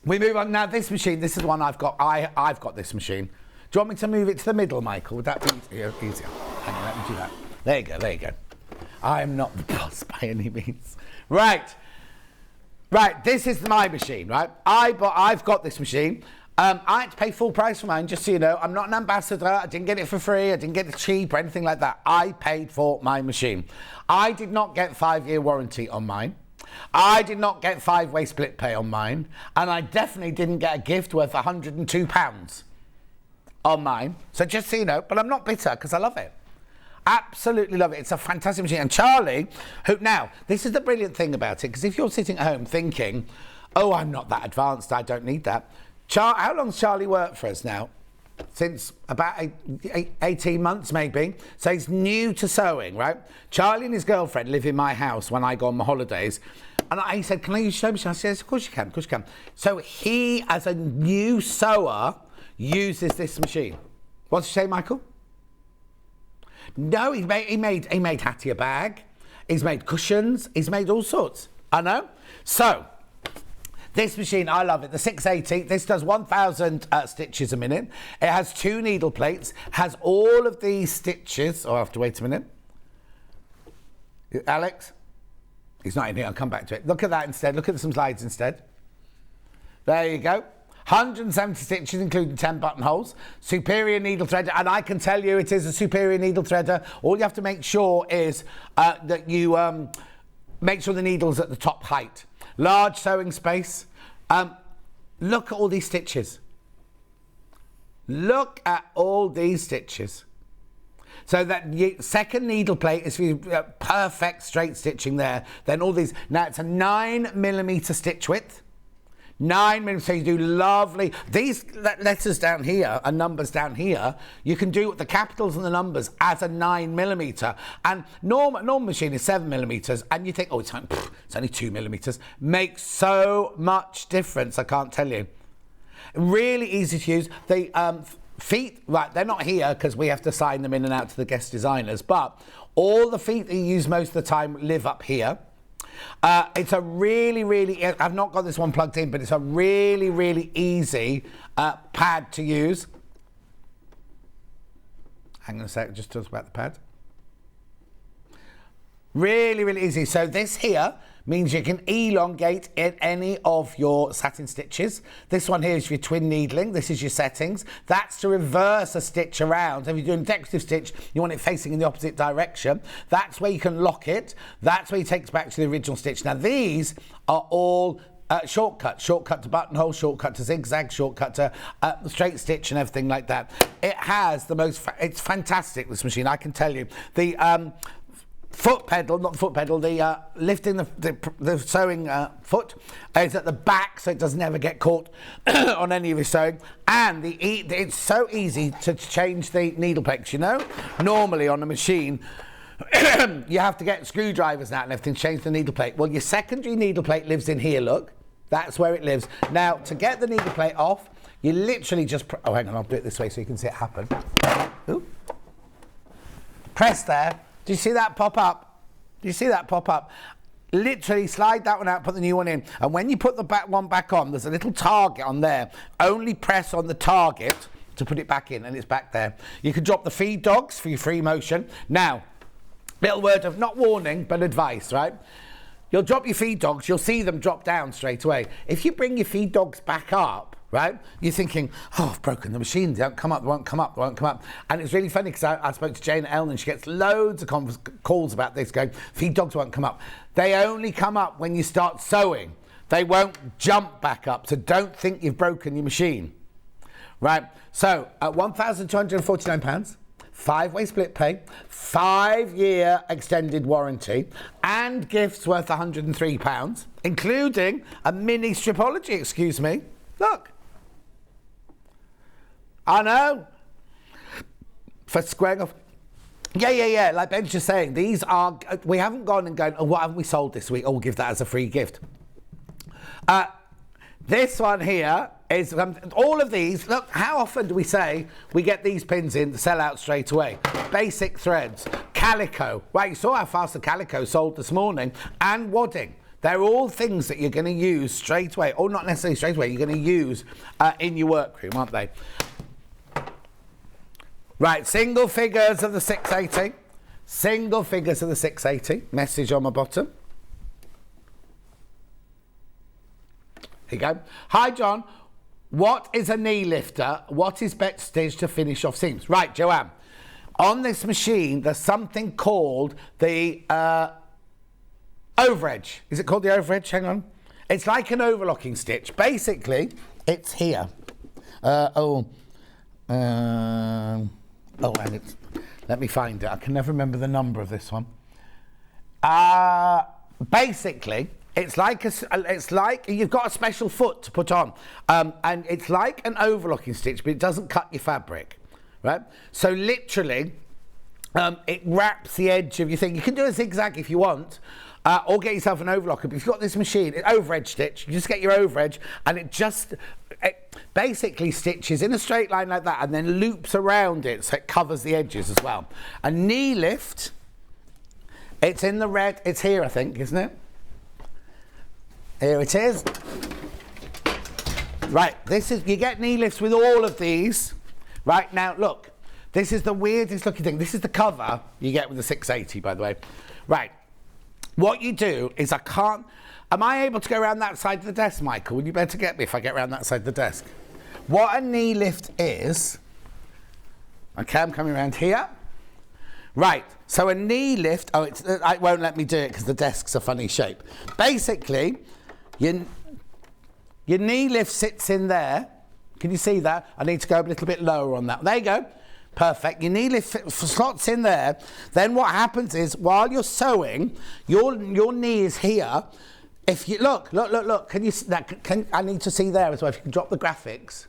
we move on. Now this machine, this is the one I've got. I've got this machine. Do you want me to move it to the middle, Michael? Would that be easier? Hang on, let me do that. There you go, there you go. I'm not the boss by any means. Right, this is my machine, right? I've got this machine. I had to pay full price for mine, just so you know. I'm not an ambassador. I didn't get it for free. I didn't get it cheap or anything like that. I paid for my machine. I did not get 5-year warranty on mine. I did not get 5-way split pay on mine. And I definitely didn't get a gift worth £102 on mine. So just so you know, but I'm not bitter because I love it. Absolutely love it. It's a fantastic machine. And Charlie, now, this is the brilliant thing about it, because if you're sitting at home thinking, oh, I'm not that advanced, I don't need that. How long's Charlie worked for us now? Since about 18 months, maybe. So he's new to sewing, right? Charlie and his girlfriend live in my house when I go on my holidays. And he said, can I use your sewing machine? I said, yes, of course you can, of course you can. So he, as a new sewer, uses this machine. What did you say, Michael? No, he made Hattie a bag. He's made cushions. He's made all sorts. I know. So this machine, I love it. The 680. This does 1,000 stitches a minute. It has 2 needle plates. Has all of these stitches. Oh, I have to wait a minute. Alex, he's not in here. I'll come back to it. Look at that instead. Look at some slides instead. There you go. 170 stitches, including 10 buttonholes. Superior needle threader, and I can tell you it is a superior needle threader. All you have to make sure is that you make sure the needle's at the top height. Large sewing space. Look at all these stitches. Look at all these stitches. So that second needle plate is for perfect straight stitching there. Then all these. Now it's a 9mm stitch width. 9mm, so you do lovely. These letters down here and numbers down here, you can do the capitals and the numbers as a 9mm. And normal machine is 7mm, and you think, oh, it's only 2mm. Makes so much difference, I can't tell you. Really easy to use. The feet, right, they're not here because we have to sign them in and out to the guest designers, but all the feet that you use most of the time live up here. It's a really, I've not got this one plugged in, but it's a really easy pad to use. Hang on a sec, just talk about the pad. Really easy. So this here means you can elongate in any of your satin stitches. This one here is your twin needling. This is your settings. That's to reverse a stitch around. So if you're doing a decorative stitch, you want it facing in the opposite direction. That's where you can lock it. That's where you take it back to the original stitch. Now these are all shortcut to buttonhole, shortcut to zigzag, shortcut to straight stitch and everything like that. It has the most, it's fantastic, this machine, I can tell you. The foot pedal, not the foot pedal, the lifting the sewing foot is at the back, so it doesn't ever get caught on any of your sewing. And it's so easy to change the needle pegs, you know? Normally on a machine, you have to get screwdrivers out and everything to change the needle plate. Well, your secondary needle plate lives in here, look. That's where it lives. Now, to get the needle plate off, you literally just... oh, hang on, I'll do it this way so you can see it happen. Ooh. Press there. Do you see that pop up? Do you see that pop up? literally slide that one out, put the new one in. And when you put the back one back on, there's a little target on there. Only press on the target to put it back in, and it's back there. You can drop the feed dogs for your free motion. Now, little word of not warning, but advice, right? You'll drop your feed dogs, you'll see them drop down straight away. If you bring your feed dogs back up, right, you're thinking, oh, I've broken the machine, they won't come up, they won't come up, they won't come up. And it's really funny because I spoke to Jane at Elna, and she gets loads of calls about this going, feed dogs won't come up. They only come up when you start sewing. They won't jump back up, so don't think you've broken your machine. Right, so at £1,249, 5-way split pay, 5-year extended warranty, and gifts worth £103, including a mini stripology, excuse me. Look. I know. For squaring off. Yeah. Like Ben's just saying, these are, we haven't gone and gone, oh, what haven't we sold this week? Oh, we'll give that as a free gift. This one here is, all of these, look, how often do we say we get these pins in to sell out straight away? Basic threads, calico. Right, you saw how fast the calico sold this morning, and wadding. They're all things that you're going to use straight away, or not necessarily straight away, you're going to use in your workroom, aren't they? Right, single figures of the 680. Single figures of the 680. Message on my bottom. Here you go. Hi, John. What is a knee lifter? What is best stitch to finish off seams? Right, Joanne. On this machine, there's something called the overedge. Is it called the overedge? Hang on. It's like an overlocking stitch. Basically, it's here. And it's... Let me find it. I can never remember the number of this one. Basically... It's like you've got a special foot to put on, and it's like an overlocking stitch, but it doesn't cut your fabric, right? So literally, it wraps the edge of your thing. You can do a zigzag if you want, or get yourself an overlocker. But if you've got this machine, an overedge stitch, you just get your overedge, and it basically stitches in a straight line like that, and then loops around it, so it covers the edges as well. A knee lift. It's in the red. It's here, I think, isn't it? Here it is. Right, this is, you get knee lifts with all of these. Right, now look, this is the weirdest looking thing. This is the cover you get with the 680, by the way. Right, what you do is am I able to go around that side of the desk, Michael? Would you better get me if I get around that side of the desk? What a knee lift is, okay, I'm coming around here. Right, so a knee lift, it won't let me do it because the desk's a funny shape. Basically, your knee lift sits in there. Can you see that? I need to go a little bit lower on that. There you go. Perfect. Your knee lift slots in there. Then what happens is, while you're sewing, your knee is here. If you look. Can you? I need to see there as well. If you can drop the graphics.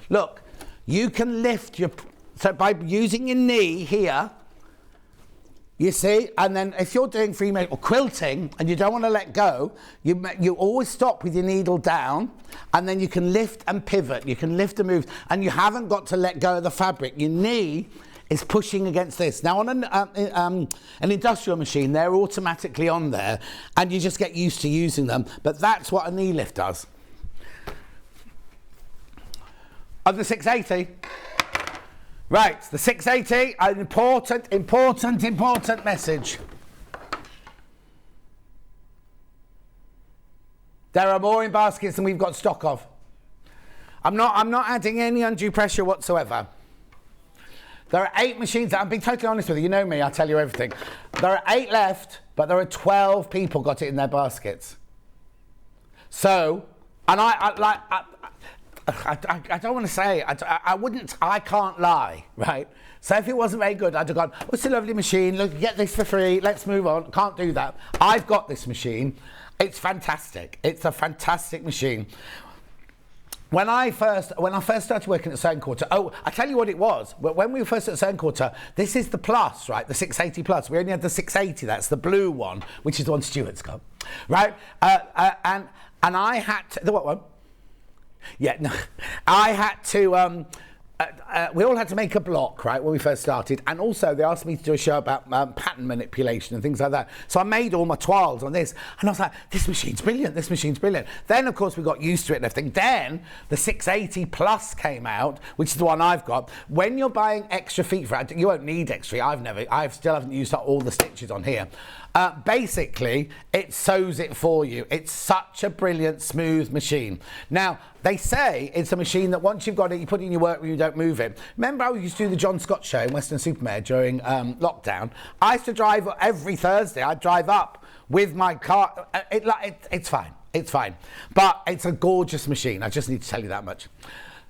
Look, you can lift so by using your knee here. You see, and then if you're doing freemason or quilting and you don't want to let go, you always stop with your needle down, and then you can lift and pivot. You can lift and move, and you haven't got to let go of the fabric. Your knee is pushing against this. Now on an industrial machine, they're automatically on there, and you just get used to using them. But that's what a knee lift does. Of the 680. Right, the 680, an important message. There are more in baskets than we've got stock of. I'm not adding any undue pressure whatsoever. There are 8 machines. I'm being totally honest with you. You know me, I tell you everything. There are 8 left, but there are 12 people got it in their baskets. So, and I don't want to say, I can't lie, right? So if it wasn't very good, I'd have gone, oh, it's a lovely machine, look, get this for free, let's move on. Can't do that. I've got this machine. It's fantastic. It's a fantastic machine. When I first started working at Sewing Quarter, I tell you what it was. When we were first at Sewing Quarter, this is the Plus, right? The 680 Plus. We only had the 680, that's the blue one, which is the one Stuart's got, right? And I had to, the what one? Yeah, no, I had to we all had to make a block, right, when we first started. And also, they asked me to do a show about pattern manipulation and things like that. So I made all my toiles on this. And I was like, this machine's brilliant. This machine's brilliant. Then, of course, we got used to it and everything. Then the 680 Plus came out, which is the one I've got. When you're buying extra feet for it, you won't need extra. I still haven't used up all the stitches on here. Basically, it sews it for you. It's such a brilliant, smooth machine. Now, they say it's a machine that once you've got it, you put it in your work room, you don't move it. Remember how we used to do the John Scott show in Weston-super-Mare during lockdown? I used to drive every Thursday. I'd drive up with my car. It's fine. It's fine. But it's a gorgeous machine. I just need to tell you that much.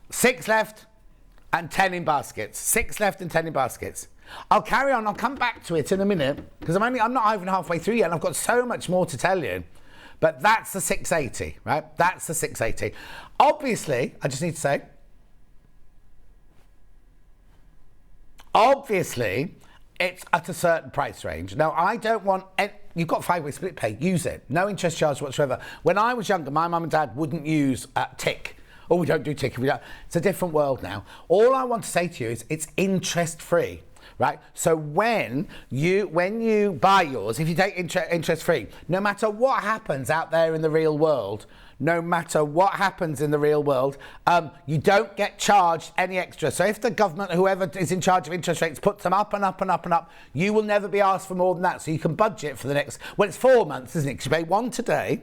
6 left and 10 in baskets. 6 left and 10 in baskets. I'll carry on. I'll come back to it in a minute because I'm not even halfway through yet and I've got so much more to tell you. But that's the 680, right? That's the 680. Obviously, I just need to say, obviously, it's at a certain price range. Now, I don't want... You've got 5-way split pay. Use it. No interest charge whatsoever. When I was younger, my mum and dad wouldn't use tick. Oh, we don't do tick. It's a different world now. All I want to say to you is it's interest-free. Right? So when you buy yours, if you take interest-free, no matter what happens out there in the real world, you don't get charged any extra. So if the government, whoever is in charge of interest rates, puts them up and up and up and up, you will never be asked for more than that. So you can budget for the next, well, it's 4 months, isn't it? Because you pay one today.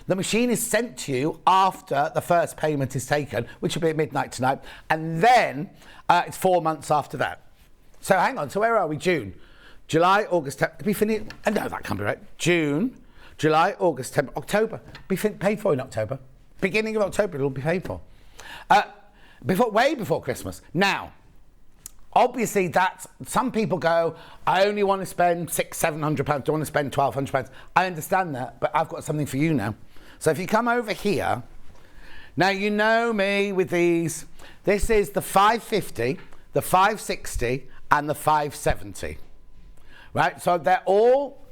The machine is sent to you after the first payment is taken, which will be at midnight tonight. And then it's 4 months after that. So hang on, so where are we? June, July, August, we finish. No, that can't be right. June, July, August, September, October. Be paid for in October. Beginning of October, it'll be paid for. Way before Christmas. Now, obviously, some people go, I only want to spend £600-700, don't want to spend £1,200. I understand that, but I've got something for you now. So if you come over here, now you know me with these. This is the 550, the 560, and the 570, right? So they're all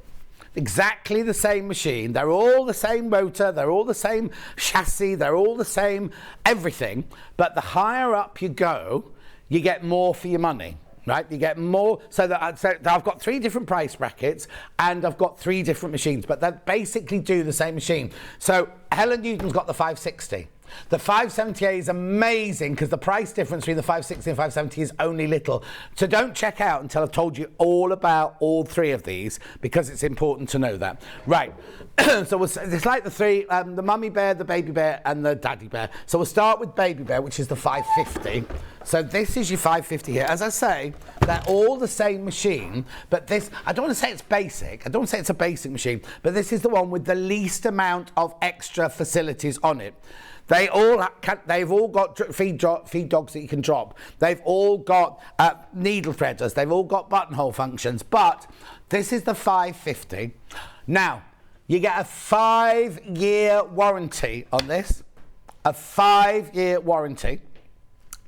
exactly the same machine. They're all the same motor. They're all the same chassis. They're all the same everything. But the higher up you go, you get more for your money, right? You get more. So I've got 3 different price brackets and I've got 3 different machines, but they basically do the same machine. So Helen Newton's got the 560. The 570A is amazing because the price difference between the 560 and 570 is only little. So don't check out until I've told you all about all 3 of these because it's important to know that. Right. So it's like the 3, the mummy bear, the baby bear and the daddy bear. So we'll start with baby bear, which is the 550. So this is your 550 here. As I say, they're all the same machine, but this, I don't want to say it's basic. I don't want to say it's a basic machine, but this is the one with the least amount of extra facilities on it. They've all got feed dogs that you can drop. They've all got needle threaders. They've all got buttonhole functions. But this is the 550. Now, you get a 5-year warranty on this. A 5-year warranty.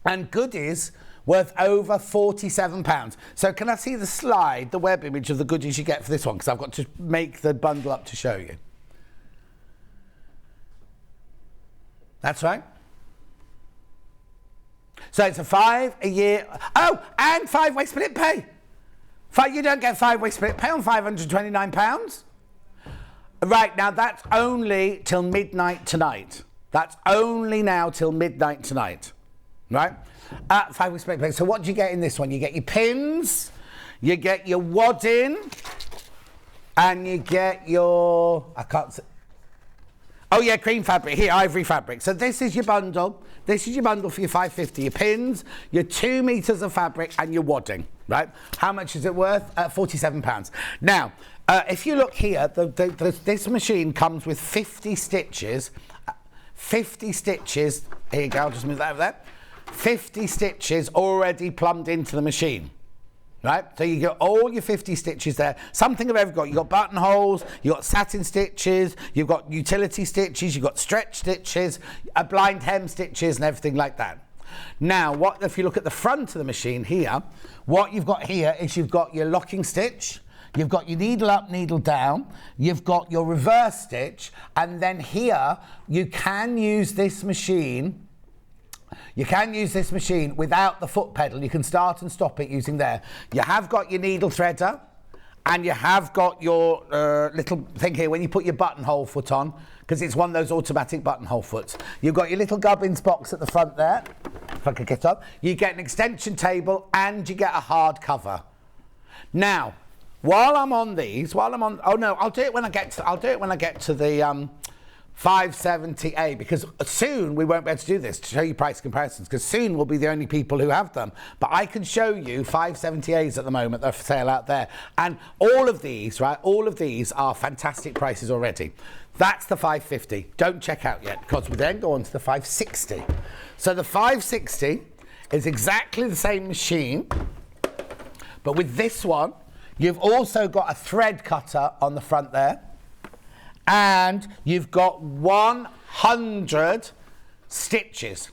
And goodies worth over £47. So can I see the slide, the web image of the goodies you get for this one? Because I've got to make the bundle up to show you. That's right. So it's a 5-year. Oh, and 5-way split pay. You don't get 5-way split pay on £529. Right, now that's only till midnight tonight. That's only now till midnight tonight. Right? 5-way split pay. So what do you get in this one? You get your pins, you get your wadding, and you get your... I can't see. Oh yeah, cream fabric, here, ivory fabric. So this is your bundle. This is your bundle for your 550. Your pins, your 2 meters of fabric and your wadding, right? How much is it worth? £47. Now, if you look here, this machine comes with 50 stitches. 50 stitches, here you go, I'll just move that over there. 50 stitches already plumbed into the machine. Right, so you get all your 50 stitches there. Something of everything. You've got buttonholes, you've got satin stitches, you've got utility stitches, you've got stretch stitches, blind hem stitches and everything like that. Now, what if you look at the front of the machine here, what you've got here is you've got your locking stitch, you've got your needle up, needle down, you've got your reverse stitch, and then here you can use this machine you can use this machine without the foot pedal. You can start and stop it using there. You have got your needle threader, and you have got your little thing here when you put your buttonhole foot on, because it's one of those automatic buttonhole foots. You've got your little gubbins box at the front there, if I could get up. You get an extension table, and you get a hard cover. Now, while I'm on these, oh no, I'll do it when I get to the 570A, because soon we won't be able to do this to show you price comparisons, because soon we'll be the only people who have them. But I can show you 570As at the moment that are for sale out there, and all of these, right? All of these are fantastic prices already. That's the 550. Don't check out yet, because we then go on to the 560. So the 560 is exactly the same machine, but with this one, you've also got a thread cutter on the front there. And you've got 100 stitches.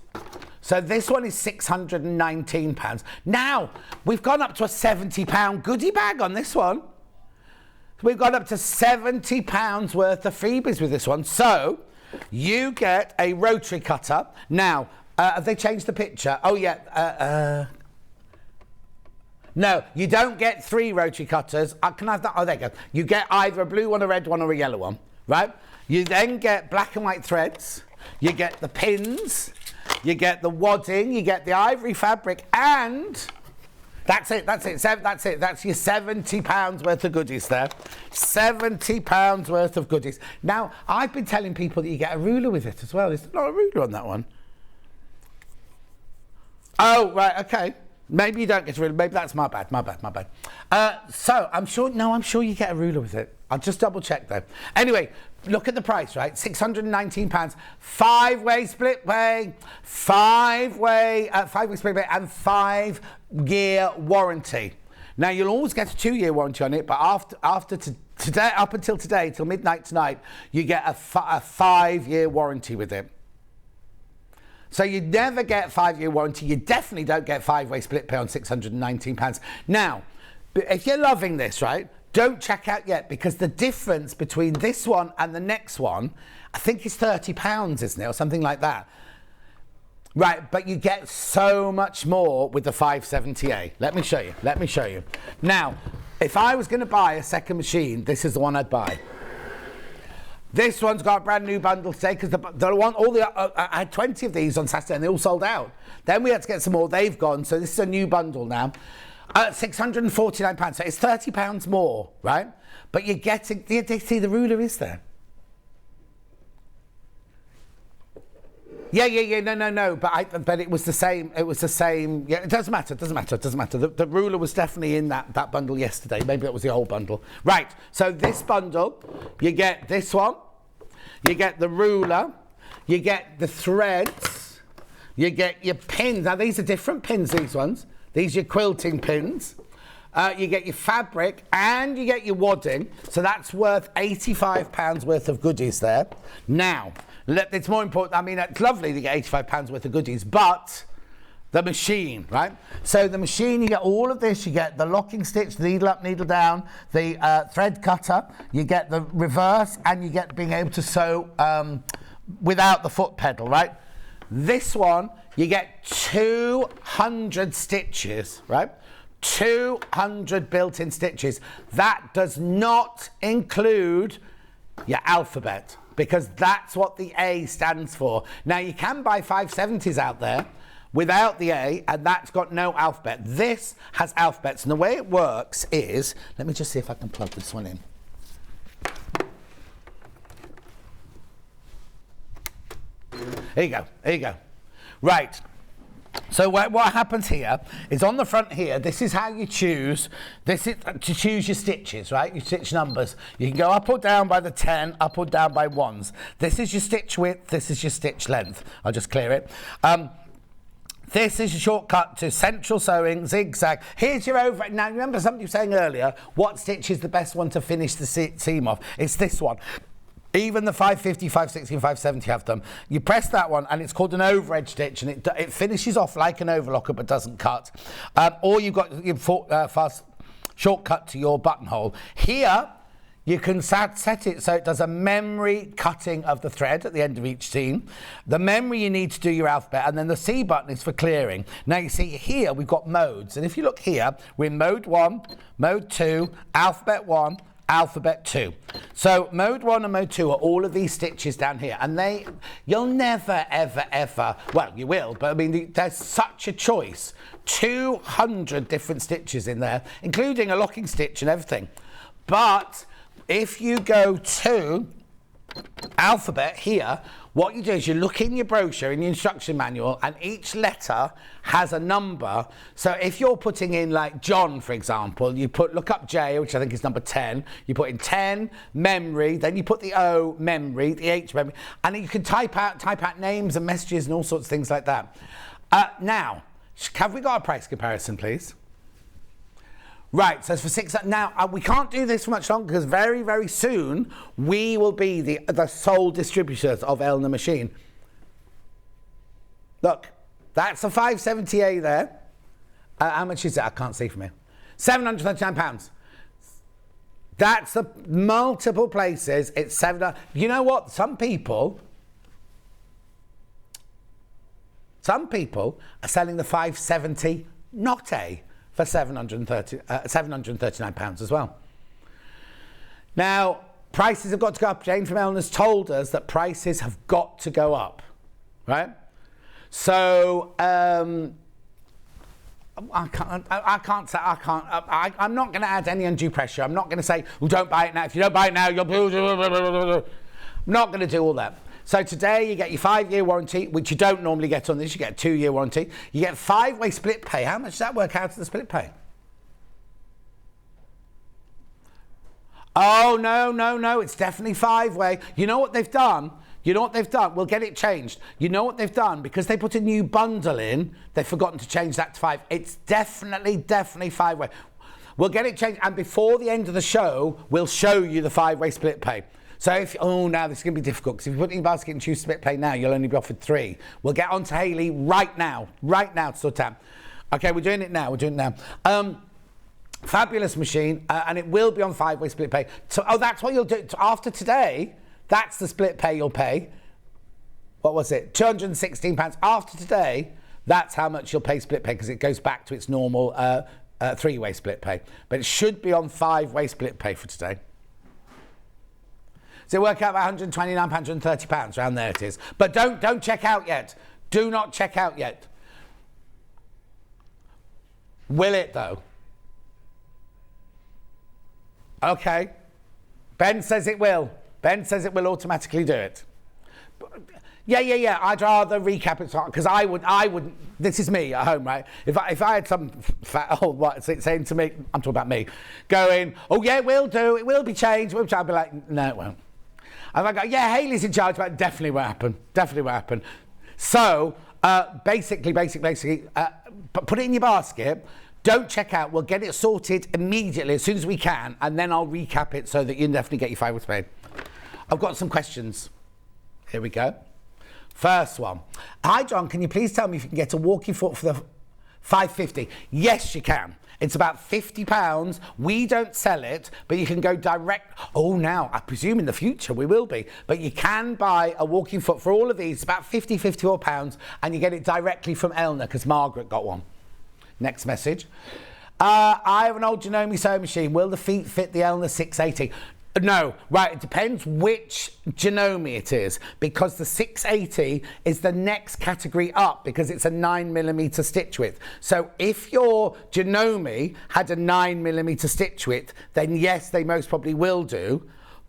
So this one is £619. Now, we've gone up to a £70 goodie bag on this one. We've got up to £70 worth of freebies with this one. So, you get a rotary cutter. Now, have they changed the picture? Oh, yeah. No, you don't get 3 rotary cutters. Can I have that? Oh, there you go. You get either a blue one, a red one, or a yellow one. Right? You then get black and white threads, you get the pins, you get the wadding, you get the ivory fabric, and that's it. That's your £70 worth of goodies there. £70 worth of goodies. Now, I've been telling people that you get a ruler with it as well. Is there not a ruler on that one? Oh, right, okay. Maybe you don't get a ruler. Maybe that's my bad. So, I'm sure you get a ruler with it. I'll just double check though. Anyway, look at the price, right? £619. 5-way split pay, 5-way split pay, and 5-year warranty. Now, you'll always get a 2-year warranty on it, but after today, up until today, till midnight tonight, you get a 5-year warranty with it. So you never get 5-year warranty. You definitely don't get 5-way split pay on £619. Now, if you're loving this, right, don't check out yet, because the difference between this one and the next one, I think is £30, isn't it, or something like that. Right, but you get so much more with the 570A. Let me show you. Now, if I was going to buy a second machine, this is the one I'd buy. This one's got a brand new bundle today, because I had 20 of these on Saturday and they all sold out. Then we had to get some more, they've gone, so this is a new bundle now. £649, so it's £30 more, right? But you're getting, see the ruler is there. Yeah, no, but it was the same, yeah, it doesn't matter. The ruler was definitely in that bundle yesterday, maybe that was the old bundle. Right, so this bundle, you get this one, you get the ruler, you get the threads, you get your pins. Now these are different pins, these ones. These are your quilting pins. You get your fabric and you get your wadding. So that's worth £85 worth of goodies there. Now, it's more important. I mean, it's lovely to get £85 worth of goodies, but the machine, right? So the machine, you get all of this. You get the locking stitch, the needle up, needle down, the thread cutter. You get the reverse, and you get being able to sew without the foot pedal, right? This one, you get 200 stitches, right? 200 built-in stitches. That does not include your alphabet, because that's what the A stands for. Now, you can buy 570s out there without the A, and that's got no alphabet. This has alphabets, and the way it works is, let me just see if I can plug this one in. Here you go. Right. So what happens here is on the front here, this is how you choose. This is to choose your stitches, right? Your stitch numbers. You can go up or down by the 10, up or down by 1s. This is your stitch width, this is your stitch length. I'll just clear it. This is your shortcut to central sewing, zigzag. Here's your over. Now, remember something you were saying earlier, what stitch is the best one to finish the seam off? It's this one. Even the 550, 560 and 570 have them. You press that one and it's called an over edge stitch, and it finishes off like an overlocker but doesn't cut. Or you've got your fast shortcut to your buttonhole. Here, You can set it so it does a memory cutting of the thread at the end of each seam. The memory you need to do your alphabet, and then the C button is for clearing. Now you see here we've got modes, and if you look here, we're in mode 1, mode 2, alphabet 1, alphabet 2. So mode 1 and mode 2 are all of these stitches down here, and you'll never ever, well, you will, but I mean there's such a choice. 200 different stitches in there, including a locking stitch and everything. But if you go to alphabet here, what you do is you look in your brochure, in your instruction manual, and each letter has a number. So if you're putting in like John, for example, you look up J, which I think is number 10. You put in 10, memory, then you put the O, memory, the H, memory, and you can type out names and messages and all sorts of things like that. Now, have we got a price comparison, please? Right, so it's for $6. Now, we can't do this for much longer because very, very soon we will be the sole distributors of Elna machine. Look, that's a 570A there. How much is it? I can't see from here. £739. That's the multiple places. It's $7. You know what? Some people are selling the 570 not A for £739 as well. Now, prices have got to go up. Jane from Elna's told us that prices have got to go up, right? So, I'm not going to add any undue pressure. I'm not going to say, well, don't buy it now. If you don't buy it now, you'll... I'm not going to do all that. So today you get your 5-year warranty, which you don't normally get on this. You get a 2-year warranty. You get 5-way split pay. How much does that work out to the split pay? Oh, no. It's definitely 5-way. You know what they've done? We'll get it changed. You know what they've done? Because they put a new bundle in, they've forgotten to change that to 5. It's definitely 5-way. We'll get it changed. And before the end of the show, we'll show you the 5-way split pay. So now this is going to be difficult because if you put it in your basket and choose split pay now, you'll only be offered 3. We'll get on to Hayley right now to sort out. Okay, we're doing it now. Fabulous machine, and it will be on 5-way split pay. So, that's what you'll do. After today, that's the split pay you'll pay. What was it? £216. After today, that's how much you'll pay split pay because it goes back to its normal 3-way split pay. But it should be on 5-way split pay for today. So it work out about £129, £130, around there it is. But don't check out yet. Do not check out yet. Will it though? Okay. Ben says it will. Ben says it will automatically do it. Yeah. I'd rather recap it because I would. This is me at home, right? If I had some fat old what saying to me, I'm talking about me, going, oh yeah, it will do. It will be changed. I'd be like, no, it won't. And I go, yeah, Hayley's in charge, but definitely won't happen. So, basically, put it in your basket. Don't check out. We'll get it sorted immediately as soon as we can, and then I'll recap it so that you definitely get your 5 with paid. I've got some questions. Here we go. First one. Hi, John. Can you please tell me if you can get a walking foot for the £550? Yes, you can. It's about £50. We don't sell it, but you can go direct. Oh, now, I presume in the future we will be. But you can buy a walking foot for all of these, about £54, and you get it directly from Elna, because Margaret got one. Next message. I have an old Janome sewing machine. Will the feet fit the Elna 680? No, right, it depends which Janome it is, because the 680 is the next category up because it's a 9mm stitch width. So if your Janome had a 9mm stitch width, then yes, they most probably will do.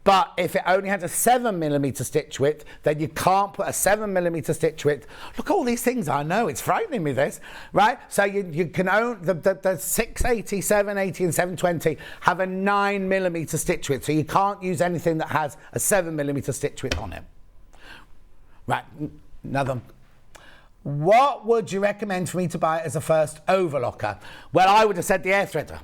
But if it only had a 7mm stitch width, then you can't put a 7mm stitch width. Look at all these things I know. It's frightening me, this, right? So you can own the 680, 780 and 720 have a 9mm stitch width. So you can't use anything that has a 7mm stitch width on it. Right, another. What would you recommend for me to buy as a first overlocker? Well, I would have said the air threader.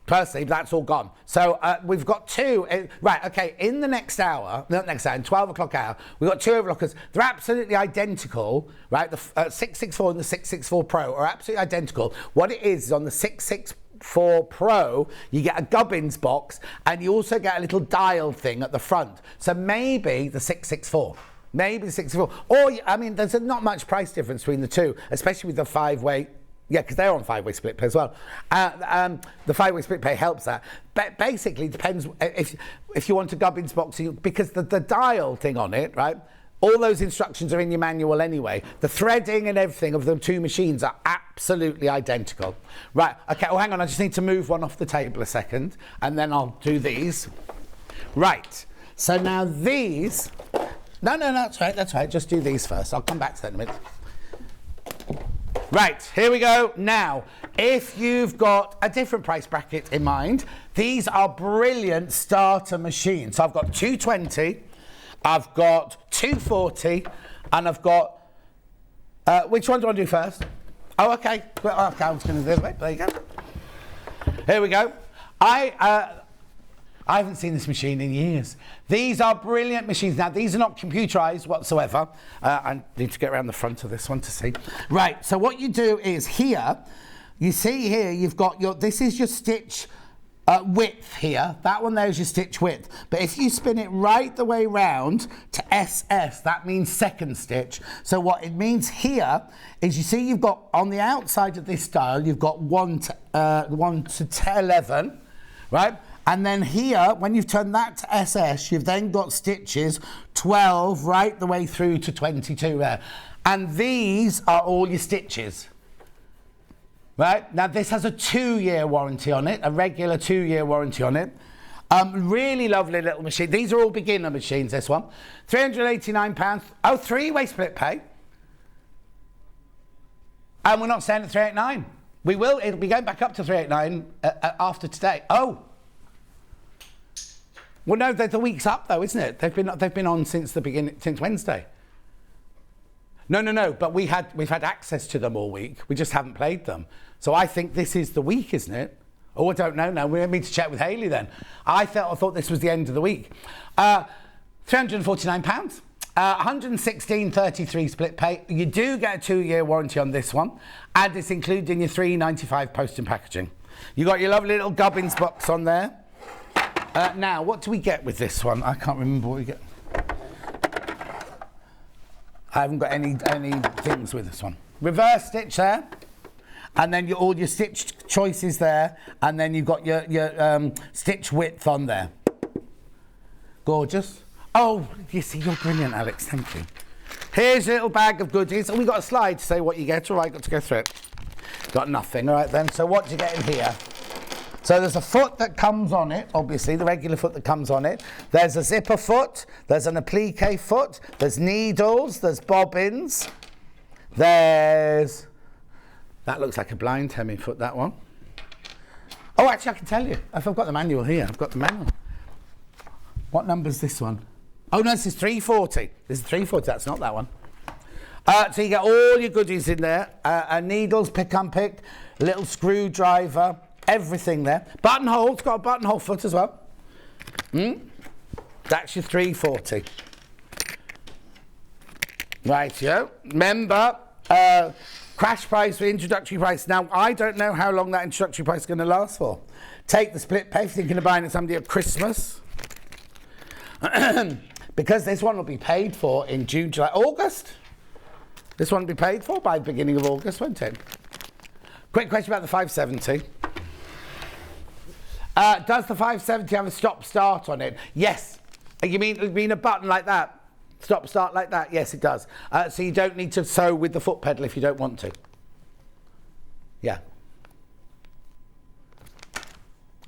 Personally, that's all gone. So we've got 2. Right, okay, in the next hour, not next hour, in 12 o'clock hour, we've got 2 overlockers. They're absolutely identical, right? The 664 and the 664 Pro are absolutely identical. What it is on the 664 4 Pro, you get a gubbins box and you also get a little dial thing at the front. So maybe the 664. Maybe the 664. Or, I mean, there's not much price difference between the two, especially with the 5-way. Yeah, because they're on 5-way split pay as well. The 5-way split pay helps that. But basically, it depends if you want a gubbins box, because the dial thing on it, right? All those instructions are in your manual anyway. The threading and everything of the two machines are absolutely identical. Right, okay, well, hang on, I just need to move one off the table a second, and then I'll do these. Right, so now these... No, that's right, just do these first. I'll come back to that in a minute. Right, here we go. Now, if you've got a different price bracket in mind, these are brilliant starter machines. So I've got 220, I've got 240, and I've got... which one do I do first? Oh, okay. Well, okay, I was going to do it. Wait, there you go. Here we go. I haven't seen this machine in years. These are brilliant machines. Now, these are not computerized whatsoever. I need to get around the front of this one to see. Right, so what you do is here, you see here, you've got your... This is your stitch... width here. That one there is your stitch width. But if you spin it right the way round to SS, that means second stitch. So what it means here is, you see you've got on the outside of this dial, you've got 1 to 11, right? And then here, when you've turned that to SS, you've then got stitches 12 right the way through to 22 there. And these are all your stitches. Right, now this has a 2-year warranty on it, a regular 2-year warranty on it. Really lovely little machine. These are all beginner machines, this one. £389. Oh, 3-way split pay. And we're not staying at 389. It'll be going back up to 389 after today. Oh. Well, no, the week's up though, isn't it? They've been on since the beginning, since Wednesday. No, but we've had access to them all week. We just haven't played them. So I think this is the week, isn't it? Oh, I don't know now. We need to check with Hayley then. I thought this was the end of the week. £349, 116.33 split pay. You do get a 2-year warranty on this one, and it's included in your £3.95 post and packaging. You got your lovely little gubbins box on there. Now, what do we get with this one? I can't remember what we get. I haven't got any things with this one. Reverse stitch there, and then all your stitched choices there, and then you've got your stitch width on there. Gorgeous. Oh, you see, you're brilliant, Alex. Thank you. Here's a little bag of goodies. And we got a slide to say what you get. All right, got to go through it. Got nothing. All right then. So what do you get in here? So there's a foot that comes on it, obviously, the regular foot that comes on it. There's a zipper foot, there's an applique foot, there's needles, there's bobbins, there's... That looks like a blind hemi foot, that one. Oh, actually, I can tell you. I've got the manual here. I've got the manual. What number's this one? Oh, no, this is 340. This is 340, that's not that one. So you get all your goodies in there. Needles, pick-and-pick, little screwdriver, everything there. Buttonhole, it's got a buttonhole foot as well. That's your 340. Right, yo. Remember, crash price for introductory price. Now, I don't know how long that introductory price is going to last for. Take the split pay if you're thinking of buying it somebody at Christmas. Because this one will be paid for in June, July, August. This one will be paid for by the beginning of August, won't it? Quick question about the 570. Does the 570 have a stop-start on it? Yes. You mean a button like that? Stop-start like that? Yes, it does. So you don't need to sew with the foot pedal if you don't want to. Yeah.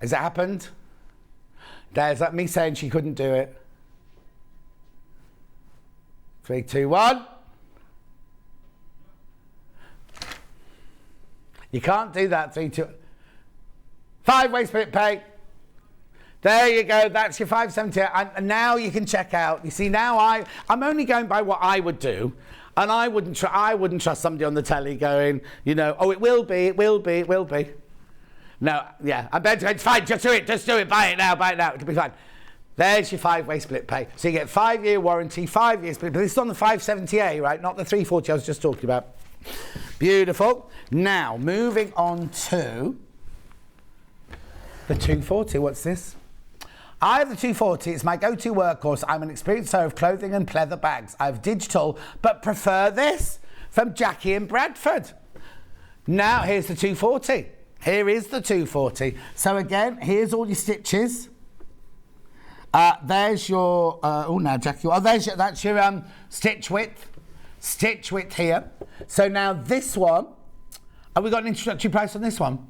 Has that happened? There's that me saying she couldn't do it. 3, 2, 1. You can't do that. 3, 2. 5-way split pay. There you go. That's your 570. And now you can check out. You see, now I'm only going by what I would do, and I wouldn't trust somebody on the telly going, you know, oh, it will be. No, yeah, I'm better. It's fine. Just do it. Buy it now. It'll be fine. There's your 5-way split pay. So you get 5-year warranty, 5 years split pay. This is on the 570A, right? Not the 340 I was just talking about. Beautiful. Now, moving on to The 240, what's this? I have the 240. It's my go-to workhorse. I'm an experienced sewer of clothing and pleather bags. I have digital, but prefer this from Jackie in Bradford. Now, here's the 240. Here is the 240. So again, here's all your stitches. There's your, now Jackie, that's your stitch width. Stitch width here. So now this one, have we got an introductory price on this one?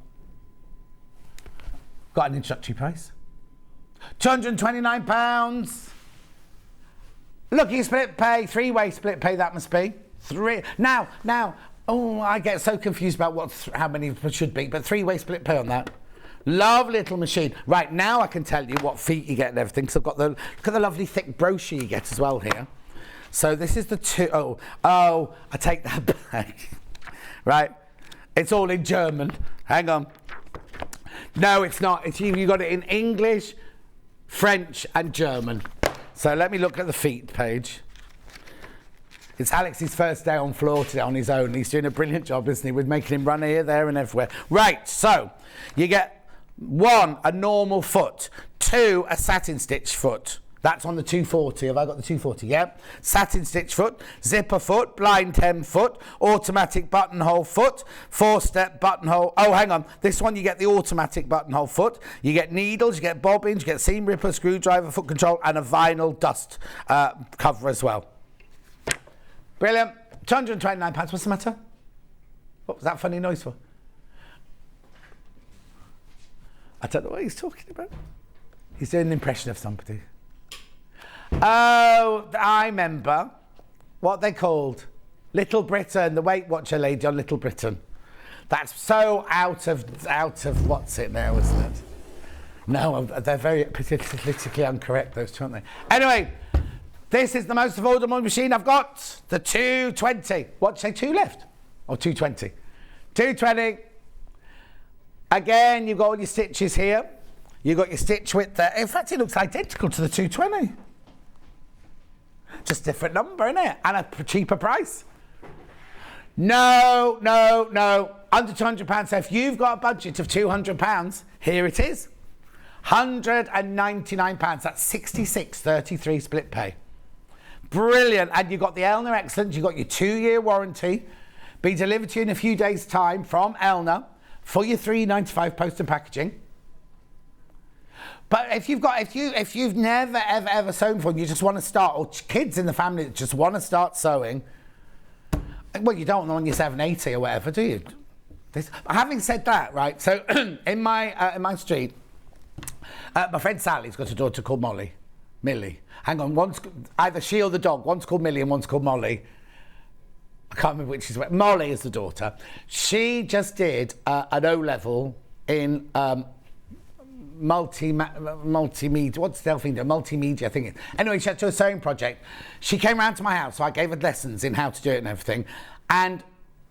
Got an introductory price. £229. Looking split pay, 3-way split pay that must be. Now, oh, I get so confused about how many it should be, but 3-way split pay on that. Lovely little machine. Right, now I can tell you what feet you get and everything, because I've got look at the lovely thick brochure you get as well here. So this is the I take that back. Right, it's all in German. Hang on. No, it's not. You got it in English, French and German. So let me look at the feet page. It's Alex's first day on floor today on his own. He's doing a brilliant job, isn't he, with making him run here, there and everywhere. Right, so you get 1, a normal foot, 2, a satin stitch foot. That's on the 240. Have I got the 240? Yeah. Satin stitch foot, zipper foot, blind hem foot, automatic buttonhole foot, 4-step buttonhole. Oh, hang on. This one you get the automatic buttonhole foot. You get needles, you get bobbins, you get seam ripper, screwdriver, foot control, and a vinyl dust cover as well. Brilliant. £229. What's the matter? What was that funny noise for? I don't know what he's talking about. He's doing an impression of somebody. Oh, I remember what they called Little Britain, the Weight Watcher lady on Little Britain. That's so out of what's it now, isn't it? No, they're very politically incorrect, those two, aren't they? Anyway, this is the most affordable machine I've got. The 220. What, say 2 left? Or 220? 220. Again, you've got all your stitches here. You've got your stitch width there. In fact, it looks identical to the 220. Just different number, isn't it? And a cheaper price. No. Under £200. So if you've got a budget of £200, here it is. £199. That's 66.33 split pay. Brilliant. And you've got the Elna Excellence. You've got your 2-year warranty. Be delivered to you in a few days' time from Elna for your £3.95 post and packaging. But if you've never ever sewn before and you just want to start, or kids in the family that just want to start sewing, well, you don't want them on your 780 or whatever, do you? Having said that, right? So in my street, my friend Sally's got a daughter called Millie. Hang on, one's either she or the dog. One's called Millie and one's called Molly. I can't remember which is which. Molly is the daughter. She just did an O-level in multimedia. What's Delphine do? Multimedia, I think it is. Anyway, she had to do a sewing project. She came round to my house, so I gave her lessons in how to do it and everything. And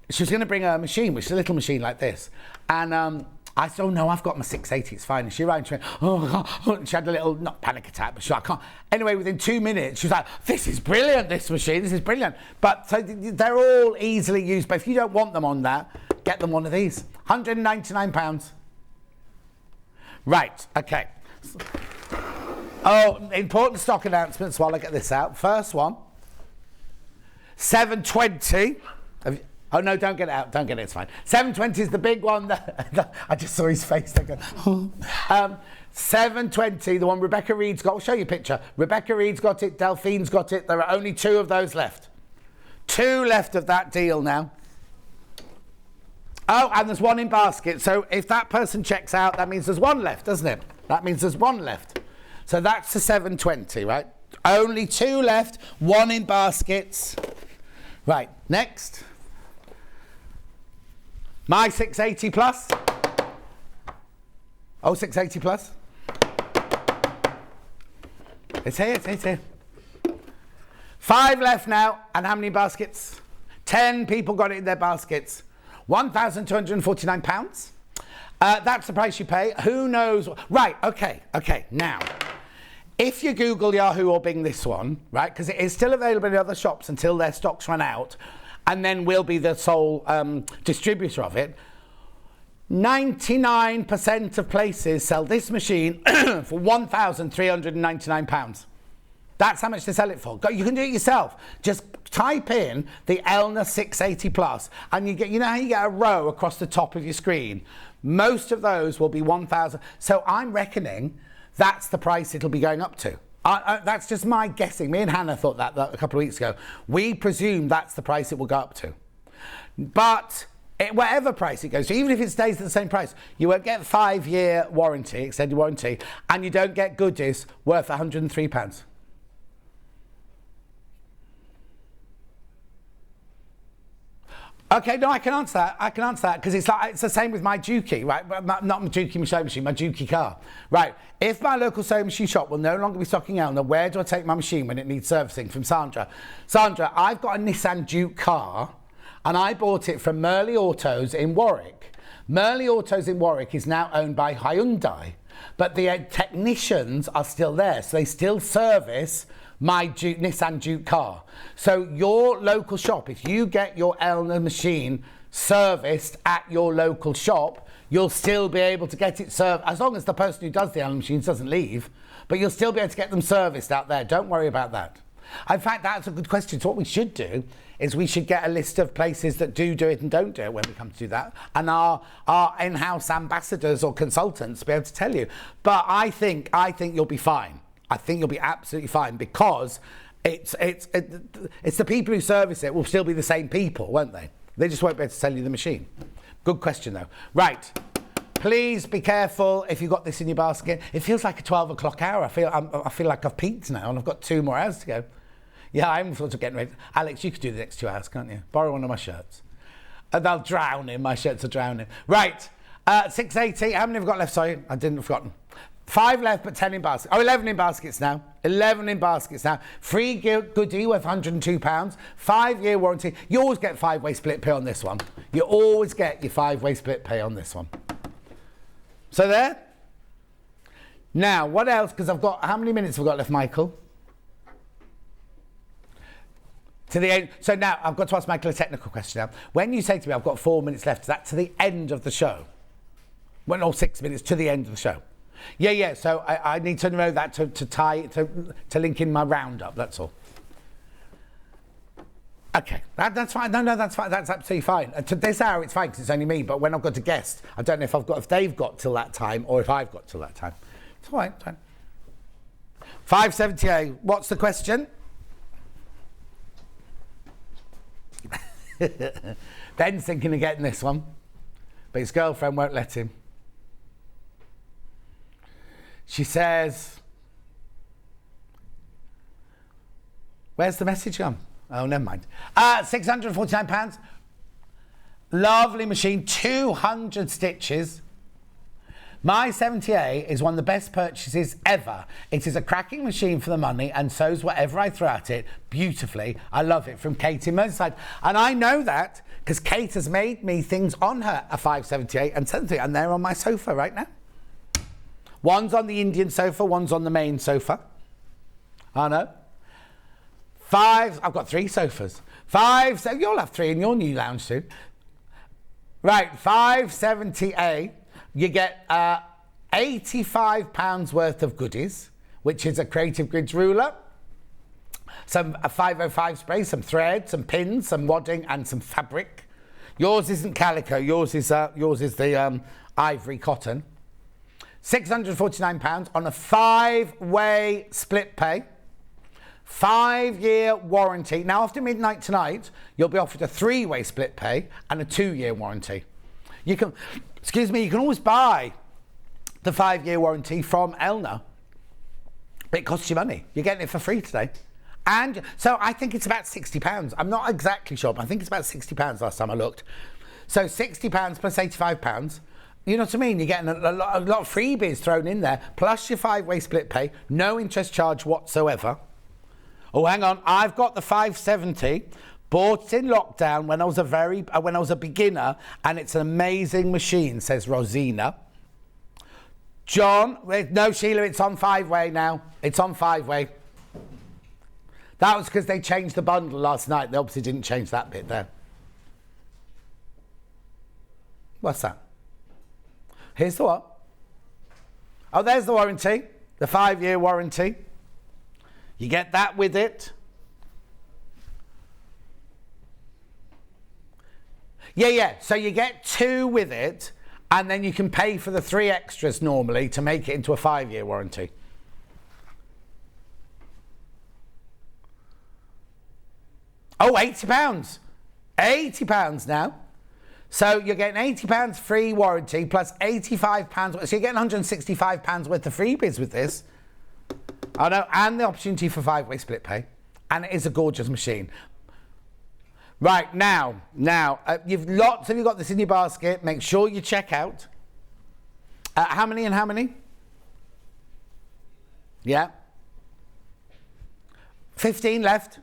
she was going to bring her machine, which is a little machine like this. And I said, oh no, I've got my 680, it's fine. And she ran, she went, oh God. She had a little, not panic attack, but I can't. Anyway, within 2 minutes, she was like, this is brilliant, this machine, this is brilliant. But so they're all easily used. But if you don't want them on that, get them one of these. £199. Right, okay. Oh, important stock announcements while I get this out. First one, 720. Oh no, don't get it out, don't get it, it's fine. 720 is the big one. I just saw his face. 720, the one Rebecca Reed's got. I'll show you a picture. Rebecca Reed's got it, Delphine's got it. There are only 2 of those left. 2 left of that deal now. Oh, and there's 1 in basket. So if that person checks out, that means there's 1 left, doesn't it? That means there's 1 left. So that's the 720, right? Only 2 left, 1 in baskets. Right, next. My 680 plus. Oh, 680 plus. It's here. 5 left now. And how many baskets? 10 people got it in their baskets. £1,249. That's the price you pay. Who knows? Right, okay. Now, if you Google Yahoo or Bing this one, right, because it is still available in other shops until their stocks run out, and then we'll be the sole distributor of it. 99% of places sell this machine for £1,399. That's how much they sell it for. You can do it yourself. Just type in the Elna 680 Plus and you get, you know how you get a row across the top of your screen? Most of those will be 1,000. So I'm reckoning that's the price it'll be going up to. That's just my guessing. Me and Hannah thought that a couple of weeks ago. We presume that's the price it will go up to. But whatever price it goes to, even if it stays at the same price, you won't get 5-year warranty, extended warranty, and you don't get goodies worth £103. Okay, no, I can answer that because it's the same with my Juki, right? Not my Juki sewing machine, my Juki car, right? If my local sewing machine shop will no longer be stocking Elna, where do I take my machine when it needs servicing? From Sandra. Sandra, I've got a Nissan Duke car, and I bought it from Merley Autos in Warwick. Merley Autos in Warwick is now owned by Hyundai, but the technicians are still there, so they still service my Nissan Duke car. So your local shop, if you get your Elna machine serviced at your local shop, you'll still be able to get it served, as long as the person who does the Elna machines doesn't leave, but you'll still be able to get them serviced out there. Don't worry about that. In fact, that's a good question. So what we should do is we should get a list of places that do it and don't do it when we come to do that, and our in-house ambassadors or consultants be able to tell you. But I think you'll be fine. I think you'll be absolutely fine because it's the people who service it will still be the same people, won't they? They just won't be able to sell you the machine. Good question though. Right. Please be careful if you've got this in your basket. It feels like a 12 o'clock hour. I feel like I've peaked now and I've got 2 more hours to go. Yeah, I'm sort of getting ready. Alex, you could do the next 2 hours, can't you? Borrow one of my shirts. And they'll drown in. My shirts are drowning. Right. 680. How many have we got left? Sorry, I didn't have forgotten. 5 left, but 10 in baskets. Oh, 11 in baskets now. 11 in baskets now. Free goodie worth £102. 5-year warranty. You always get 5-way split pay on this one. You always get your 5-way split pay on this one. So there. Now, what else? Because I've got, how many minutes have we got left, Michael? To the end. So now I've got to ask Michael a technical question now. When you say to me, I've got 4 minutes left, is that to the end of the show? Well, no, 6 minutes to the end of the show. Yeah. So I need to know that to link in my roundup. That's all. Okay, that's fine. No, that's fine. That's absolutely fine. To this hour, it's fine because it's only me. But when I've got a guest, I don't know if they've got till that time or if I've got till that time. It's all right. It's fine. 578. What's the question? Ben's thinking of getting this one, but his girlfriend won't let him. She says, where's the message gone? Oh, never mind. £649. Lovely machine, 200 stitches. My 70A is one of the best purchases ever. It is a cracking machine for the money and sews whatever I throw at it beautifully. I love it. From Kate in Merseyside. And I know that because Kate has made me things on her a 578 and 70, and they're on my sofa right now. One's on the Indian sofa, one's on the main sofa. I know. I've got 3 sofas. 5, so you'll have 3 in your new lounge soon. Right, 570A. You get £85 worth of goodies, which is a Creative Grids ruler, some 505 spray, some thread, some pins, some wadding, and some fabric. Yours isn't calico. Yours is the ivory cotton. £649 on a 5-way split pay. 5-year warranty. Now, after midnight tonight, you'll be offered a 3-way split pay and a 2-year warranty. You can always buy the 5-year warranty from Elna. It costs you money. You're getting it for free today. And so I think it's about £60. I'm not exactly sure, but I think it's about £60 last time I looked. So £60 plus £85. You know what I mean? You're getting a lot of freebies thrown in there, plus your 5-way split pay, no interest charge whatsoever. Oh, hang on. I've got the 570. Bought in lockdown when I was a beginner, and it's an amazing machine, says Rosina. John, no, Sheila, it's on 5-way now. It's on 5-way. That was because they changed the bundle last night. They obviously didn't change that bit there. What's that? Here's the what? Oh, there's the warranty, the 5-year warranty. You get that with it. Yeah. So you get 2 with it, and then you can pay for the 3 extras normally to make it into a 5-year warranty. Oh, £80. £80 now. So you're getting £80 free warranty plus £85. So you're getting £165 worth of freebies with this. I know, and the opportunity for 5-way split pay. And it is a gorgeous machine. Right, now, you've got this in your basket. Make sure you check out. How many and how many? Yeah. 15 left.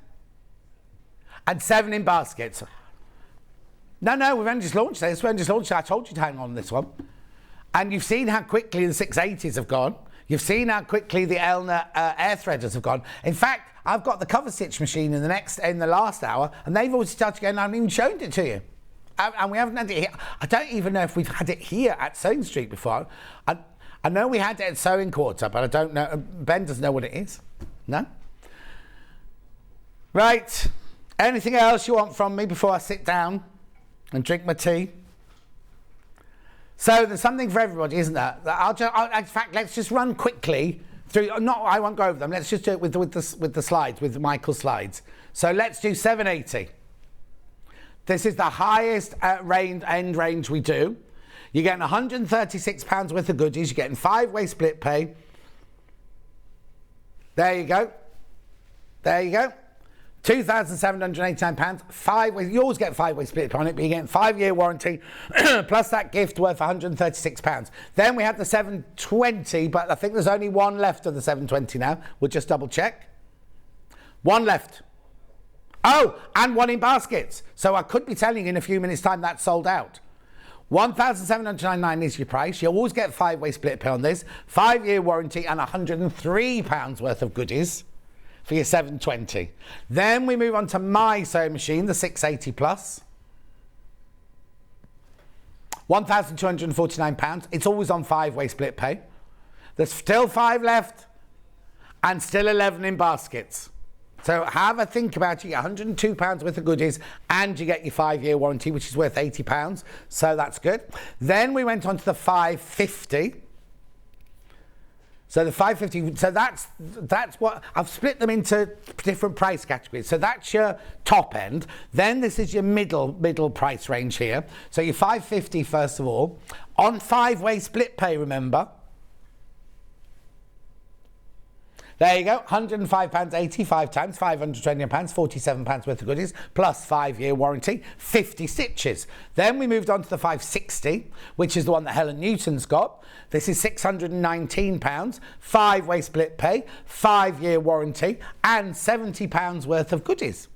And 7 in baskets. No, we've only just launched this. I told you to hang on this one. And you've seen how quickly the 680s have gone. You've seen how quickly the Elna air threaders have gone. In fact, I've got the cover stitch machine in the last hour, and they've already started going. I haven't even shown it to you. And we haven't had it here. I don't even know if we've had it here at Sewing Street before. I know we had it at Sewing Quarter, but I don't know. Ben doesn't know what it is. No? Right. Anything else you want from me before I sit down and drink my tea? So there's something for everybody, isn't there? In fact, let's just run quickly through. I won't go over them. Let's just do it with the slides, with Michael's slides. So let's do 780. This is the highest end range we do. You're getting £136 worth of goodies. You're getting 5-way split pay. There you go. £2,789, 5-way. You always get 5-way split on it, but you're getting 5-year warranty plus that gift worth £136. Then we have the 720, but I think there's only 1 left of the 720 now. We'll just double check. 1 left. Oh, and 1 in baskets. So I could be telling you in a few minutes' time that's sold out. £1,799 is your price. You always get 5-way split pay on this, 5-year warranty, and £103 worth of goodies for your 720. Then we move on to my sewing machine, the 680 plus. £1,249. It's always on 5-way split pay. There's still 5 left and still 11 in baskets. So have a think about it. You get £102 worth of goodies and you get your 5-year warranty, which is worth £80. So that's good. Then we went on to the 550. So the 550, so that's what, I've split them into different price categories. So that's your top end. Then this is your middle price range here. So your 550 first of all, on 5-way split pay, remember. There you go, £105, 85 times, £520, £47 worth of goodies, plus 5-year warranty, 50 stitches. Then we moved on to the 560, which is the one that Helen Newton's got. This is £619, 5-way split pay, 5-year warranty, and £70 worth of goodies.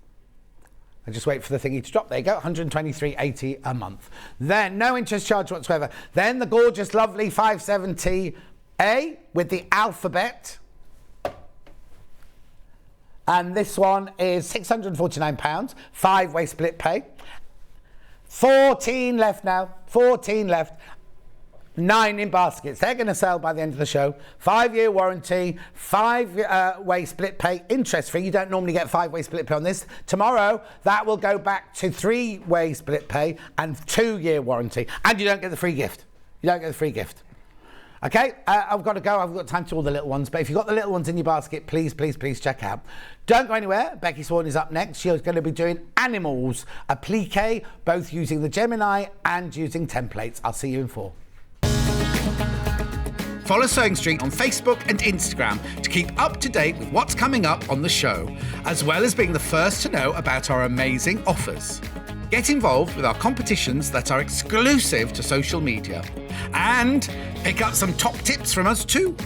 And just wait for the thingy to drop. There you go, £123.80 a month. Then no interest charge whatsoever. Then the gorgeous, lovely 570A with the alphabet. And this one is £649, 5-way split pay. 14 left now, 14 left. 9 in baskets. They're going to sell by the end of the show. 5-year warranty, 5-way split pay, interest free. You don't normally get 5-way split pay on this. Tomorrow, that will go back to 3-way split pay and 2-year warranty. And you don't get the free gift. Okay, I've got to go. I've got time to all the little ones. But if you've got the little ones in your basket, please check out. Don't go anywhere. Becky Sworn is up next. She's going to be doing animals, applique, both using the Gemini and using templates. I'll see you in 4. Follow Sewing Street on Facebook and Instagram to keep up to date with what's coming up on the show, as well as being the first to know about our amazing offers. Get involved with our competitions that are exclusive to social media. And pick up some top tips from us too.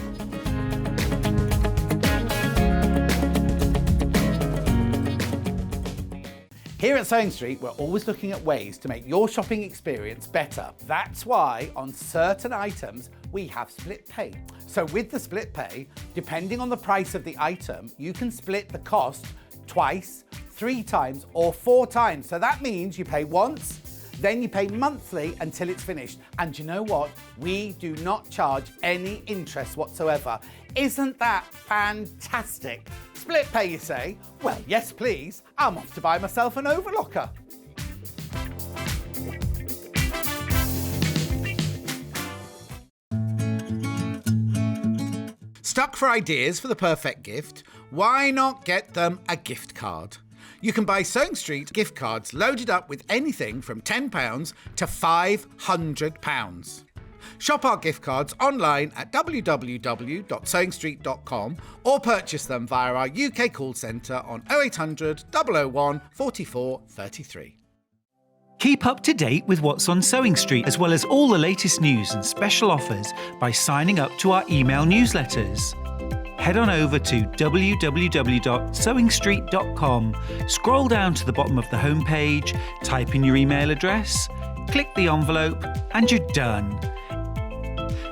Here at Sewing Street, we're always looking at ways to make your shopping experience better. That's why on certain items, we have split pay. So with the split pay, depending on the price of the item, you can split the cost twice, 3 times, or 4 times. So that means you pay once, Then you pay monthly until it's finished. And you know what? We do not charge any interest whatsoever. Isn't that fantastic? Split pay, you say? Well, yes, please. I'm off to buy myself an overlocker. Stuck for ideas for the perfect gift? Why not get them a gift card? You can buy Sewing Street gift cards loaded up with anything from £10 to £500. Shop our gift cards online at www.sewingstreet.com or purchase them via our UK call centre on 0800 001 44 33. Keep up to date with what's on Sewing Street, as well as all the latest news and special offers by signing up to our email newsletters. Head on over to www.sewingstreet.com, scroll down to the bottom of the homepage, type in your email address, click the envelope, and you're done.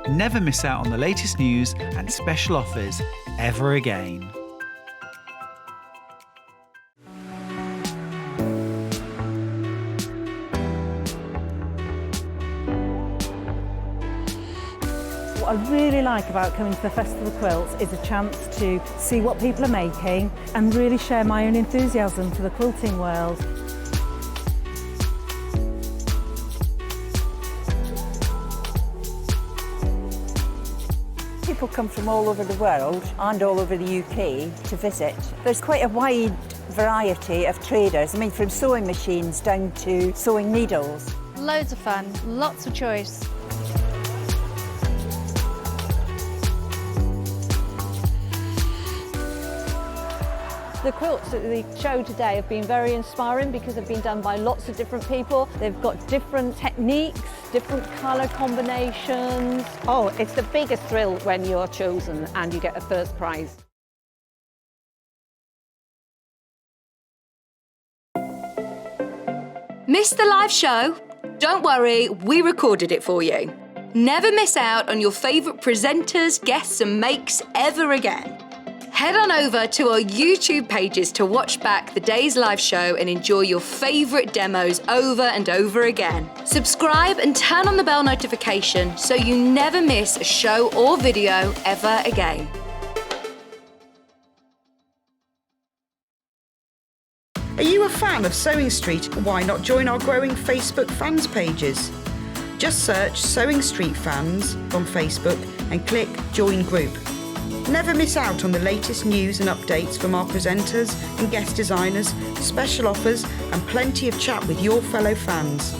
Never miss out on the latest news and special offers ever again. What I really like about coming to the Festival of Quilts is a chance to see what people are making and really share my own enthusiasm for the quilting world. People come from all over the world and all over the UK to visit. There's quite a wide variety of traders, from sewing machines down to sewing needles. Loads of fun, lots of choice. The quilts at the show today have been very inspiring because they've been done by lots of different people. They've got different techniques, different colour combinations. Oh, it's the biggest thrill when you're chosen and you get a first prize. Missed the live show? Don't worry, we recorded it for you. Never miss out on your favourite presenters, guests and makes ever again. Head on over to our YouTube pages to watch back the day's live show and enjoy your favourite demos over and over again. Subscribe and turn on the bell notification so you never miss a show or video ever again. Are you a fan of Sewing Street? Why not join our growing Facebook fans pages? Just search Sewing Street Fans on Facebook and click Join Group. Never miss out on the latest news and updates from our presenters and guest designers, special offers and plenty of chat with your fellow fans.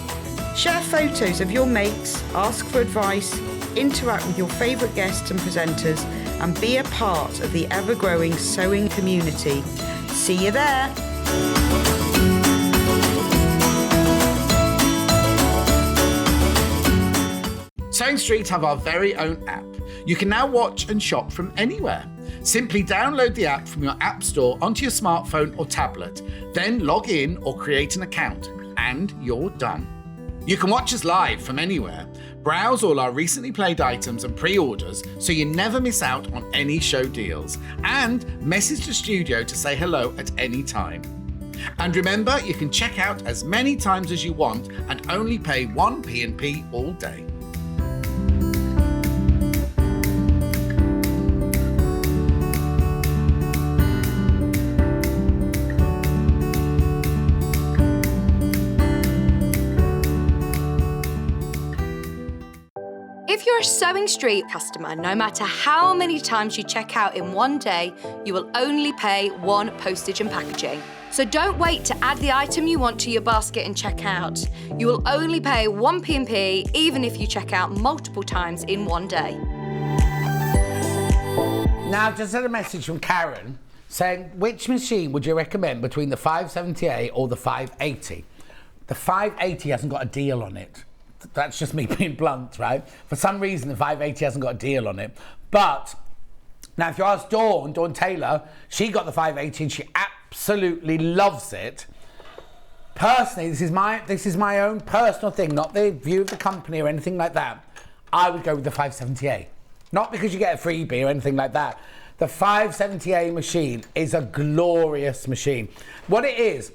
Share photos of your makes, ask for advice, interact with your favourite guests and presenters and be a part of the ever-growing sewing community. See you there! Sewing Street have our very own app. You can now watch and shop from anywhere. Simply download the app from your app store onto your smartphone or tablet, then log in or create an account, and you're done. You can watch us live from anywhere, browse all our recently played items and pre-orders so you never miss out on any show deals, and message the studio to say hello at any time. And remember, you can check out as many times as you want and only pay 1 P&P all day. If you're a Sewing Street customer, no matter how many times you check out in one day, you will only pay 1 postage and packaging. So don't wait to add the item you want to your basket and check out. You will only pay 1 P&P even if you check out multiple times in one day. Now, I've just had a message from Karen saying, which machine would you recommend between the 570A or the 580? The 580 hasn't got a deal on it. That's just me being blunt, right? For some reason, the 580 hasn't got a deal on it. But now, if you ask Dawn Taylor, she got the 580 and she absolutely loves it. Personally, this is my own personal thing, not the view of the company or anything like that. I would go with the 570A. Not because you get a freebie or anything like that. The 570A machine is a glorious machine. What it is,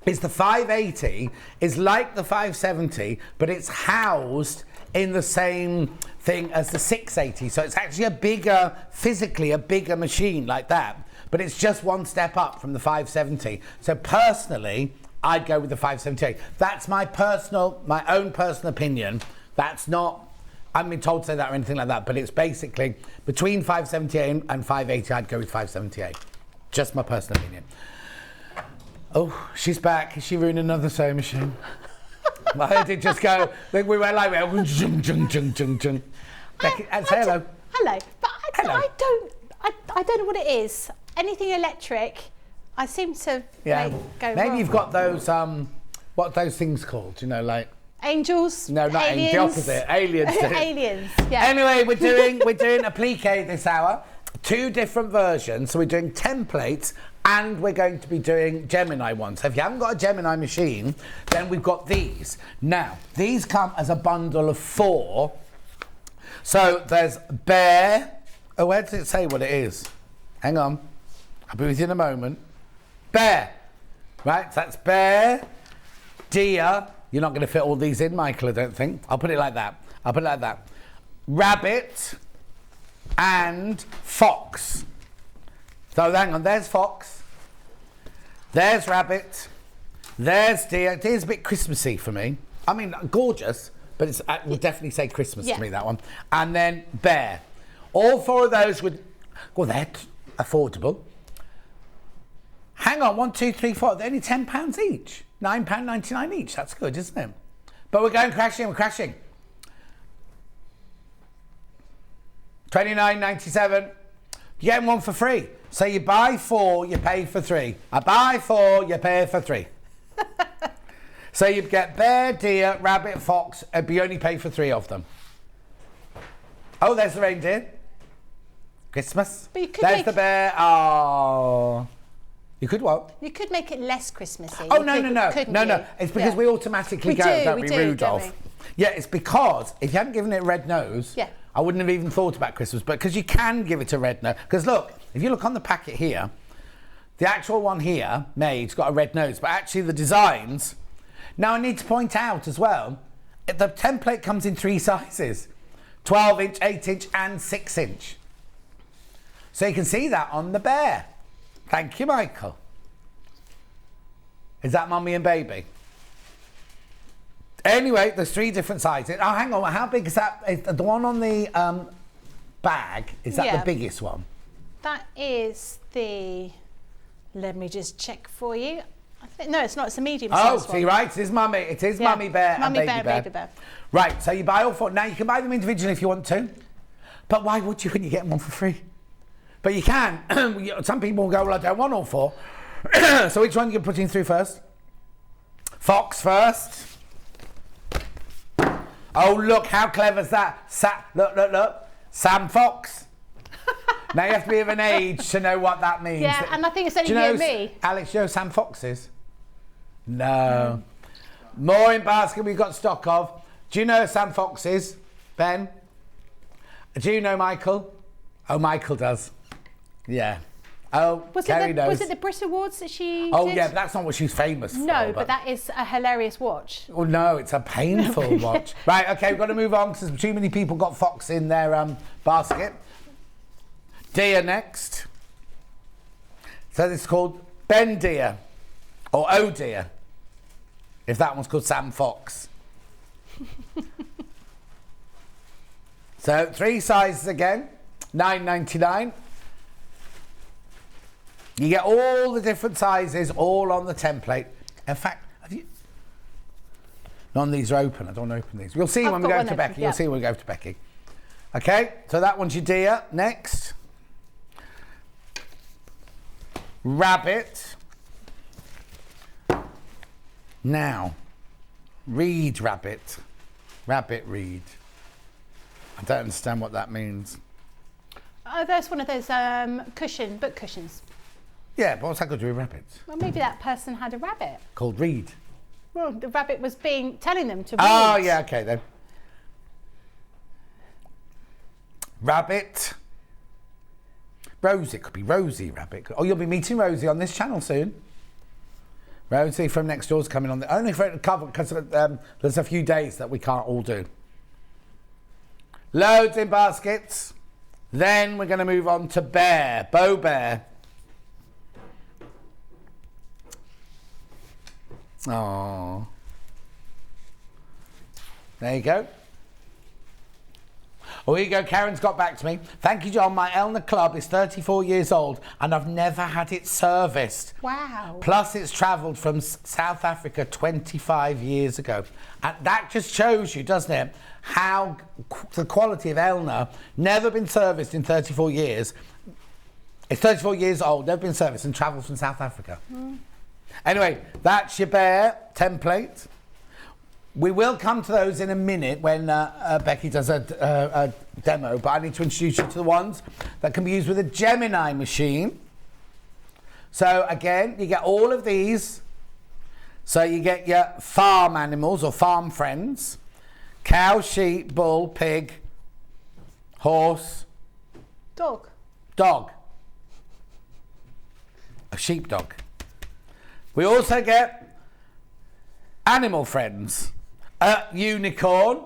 is the 580 is like the 570, but it's housed in the same thing as the 680. So it's actually physically a bigger machine like that, but it's just one step up from the 570. So personally, I'd go with the 578. That's my own personal opinion. That's not, I haven't been told to say that or anything like that, but it's basically between 578 and 580, I'd go with 578. Just my personal opinion. Oh, she's back. Is she ruining another sewing machine? I heard it just go. We went like, jung, jung, jung, jung, jung. Becky, say hello. Hello. But hello. I don't know what it is. Anything electric, I seem to go Maybe wrong. you've got those, what are those things called? You know, like... Angels? No, not aliens. The opposite. Aliens. Aliens, yeah. Anyway, we're doing Applique this hour. 2 different versions. So we're doing templates and we're going to be doing Gemini ones. So if you haven't got a Gemini machine, then we've got these. Now, these come as a bundle of 4. So there's bear. Oh, where does it say what it is? Hang on. I'll be with you in a moment. Bear. Right, so that's bear, deer. You're not going to fit all these in, Michael, I don't think. I'll put it like that. Rabbit and fox. So hang on, there's fox. There's rabbit. There's deer. Deer's a bit Christmassy for me. I mean, gorgeous, but it's, I would definitely say Christmas to me, that one. And then bear. All 4 of those would, well, they're affordable. Hang on, 1, 2, 3, 4. They're only £10 each. £9.99 each. That's good, isn't it? But we're going crashing. We're crashing. $29.97. You're getting 1 for free. So you buy 4, you pay for 3. I buy 4, you pay for 3. So you get bear, deer, rabbit, fox, and you only pay for 3 of them. Oh, there's the reindeer. Christmas. But you could there's the bear. Oh. You could what? You could make it less Christmassy. Oh, no. It's because we automatically don't we, Rudolph? Yeah, it's because if you hadn't given it a red nose, I wouldn't have even thought about Christmas. But because you can give it a red nose. Because look, if you look on the packet here, the actual one here, Maid's got a red nose. But actually the designs... Now I need to point out as well, the template comes in 3 sizes. 12-inch, 8-inch and 6-inch. So you can see that on the bear. Thank you, Michael. Is that mummy and baby? Anyway, there's 3 different sizes. Oh, hang on. How big is that? Is the one on the bag, is that the biggest one? That is the... Let me just check for you. No, it's not. It's a medium size one. See, right? It is mummy. It is mummy bear and baby bear. Right, so you buy all 4. Now, you can buy them individually if you want to. But why would you when you get one for free? But you can. Some people will go, well, I don't want all 4. So which one are you putting through first? Fox first. Oh, look, how clever is that? Look. Sam Fox. Now you have to be of an age to know what that means. Yeah, and I think it's only you and me. Alex, you know Sam Fox is? No. More in basket we've got stock of. Do you know who Sam Fox is, Ben? Do you know Michael? Oh, Michael does. Yeah. Oh, Kerry knows. Was it the Brit Awards that she did? Yeah, but that's not what she's famous for. No, but that is a hilarious watch. Oh, no, it's a painful watch. Right, OK, we've got to move on because too many people got Fox in their basket. Deer next. So this is called Ben Deer or Oh Deer, if that one's called Sam Fox. So 3 sizes again, $9.99. You get all the different sizes all on the template. In fact, none of these are open. I don't want to open these. We'll see when we go to Becky. You'll see when we go to Becky. Okay, so that one's your deer. Next. Rabbit. Now, reed rabbit. Rabbit reed. I don't understand what that means. Oh, that's one of those book cushions. Yeah, but what's that got to do with rabbits? Well, maybe that person had a rabbit. Called Reed. Well, the rabbit was telling them to read. Oh, yeah, okay then. Rabbit. Rosie, it could be Rosie Rabbit. Oh, you'll be meeting Rosie on this channel soon. Rosie from next door's coming on. Only for it to cover, because there's a few days that we can't all do. Loads in baskets. Then we're going to move on to Bear. Bo Bear. Oh. There you go. Oh, here you go. Karen's got back to me. Thank you, John. My Elna club is 34 years old and I've never had it serviced. Wow. Plus, it's travelled from South Africa 25 years ago. And that just shows you, doesn't it, how the quality of Elna, never been serviced in 34 years. It's 34 years old, never been serviced, and travels from South Africa. Anyway, that's your Bear template. We will come to those in a minute when Becky does a demo, but I need to introduce you to the ones that can be used with a Gemini machine. So again, you get all of these. So you get your farm animals or farm friends: cow, sheep, bull, pig, horse, dog. A sheepdog. We also get animal friends: a unicorn,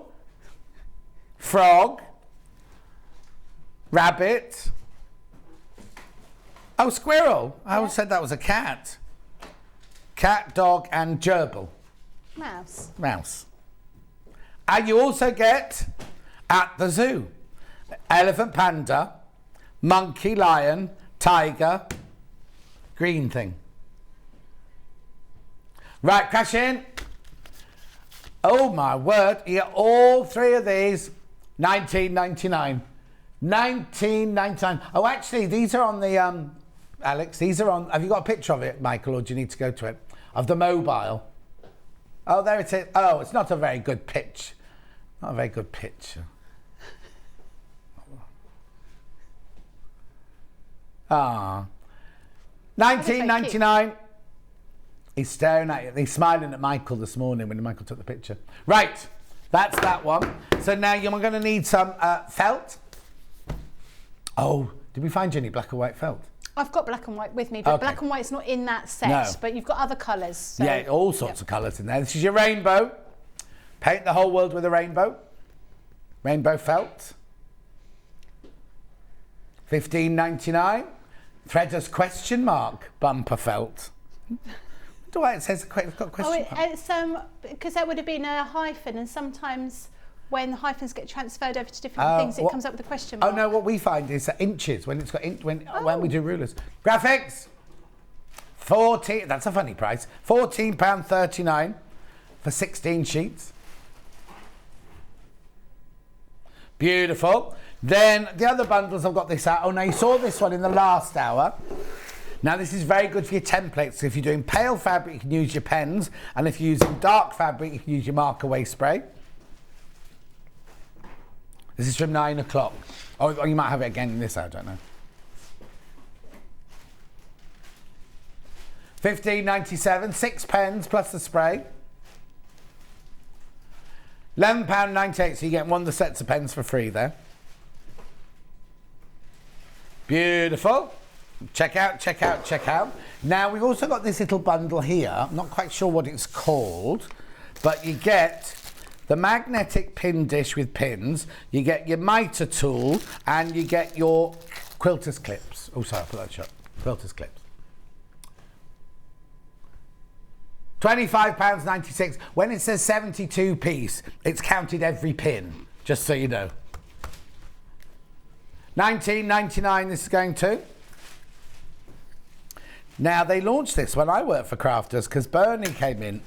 frog, rabbit, squirrel. I always said that was a cat. Cat, dog, and gerbil. Mouse. And you also get, at the zoo, elephant, panda, monkey, lion, tiger, green thing. Right, cash in. Oh my word, you get all three of these, $19.99. $19.99. Oh, actually, these are on the, Alex, these are on, have you got a picture of it, Michael, or do you need to go to it? Of the mobile. Oh, there it is. Oh, it's not a very good pitch. Not a very good picture. Ah. $19.99. He's staring at you. He's smiling at Michael this morning when Michael took the picture. Right, that's that one. So now you're going to need some felt. Oh, did we find you any black and white felt? I've got black and white with me, but Okay. black and white's not in that set. No. But you've got other colours. So. Yeah, all sorts of colours in there. This is your rainbow. Paint the whole world with a rainbow. Rainbow felt. $15.99. Threaders question mark bumper felt. Do why it says it's got a question mark? It's because that would have been a hyphen, and sometimes when the hyphens get transferred over to different things, it comes up with a question mark. Oh no, what we find is inches when it's got when we do rulers. Graphics. 14. That's a funny price. £14.39 for 16 sheets. Beautiful. Then the other bundles I've got this out. Oh, now you saw this one in the last hour. Now this is very good for your templates. So if you're doing pale fabric, you can use your pens, and if you're using dark fabric, you can use your marker away spray. This is from 9 o'clock. Or you might have it again in this, I don't know. $15.97, 6 pens plus the spray. £11.98, so you get one of the sets of pens for free there. Beautiful. Check out, check out, check out. Now we've also got this little bundle here. I'm not quite sure what it's called, but you get the magnetic pin dish with pins, you get your mitre tool, and you get your quilter's clips. Oh, sorry, I put that shut. Quilter's clips. £25.96. When it says 72 piece, it's counted every pin, just so you know. $19.99 this is going to. Now, they launched this when I worked for Crafters because Bernie came in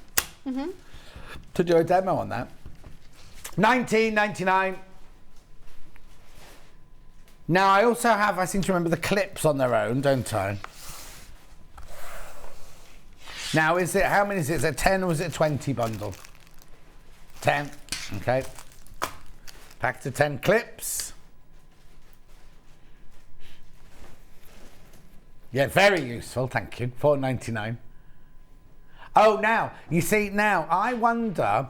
to do a demo on that. $19.99. Now, I also have, I seem to remember, the clips on their own, don't I? Now, is it, how many is it? Is it 10 or is it a 20 bundle? 10, okay. Pack to 10 clips. Yeah, very useful, thank you. $4.99. Oh, now, you see, now, I wonder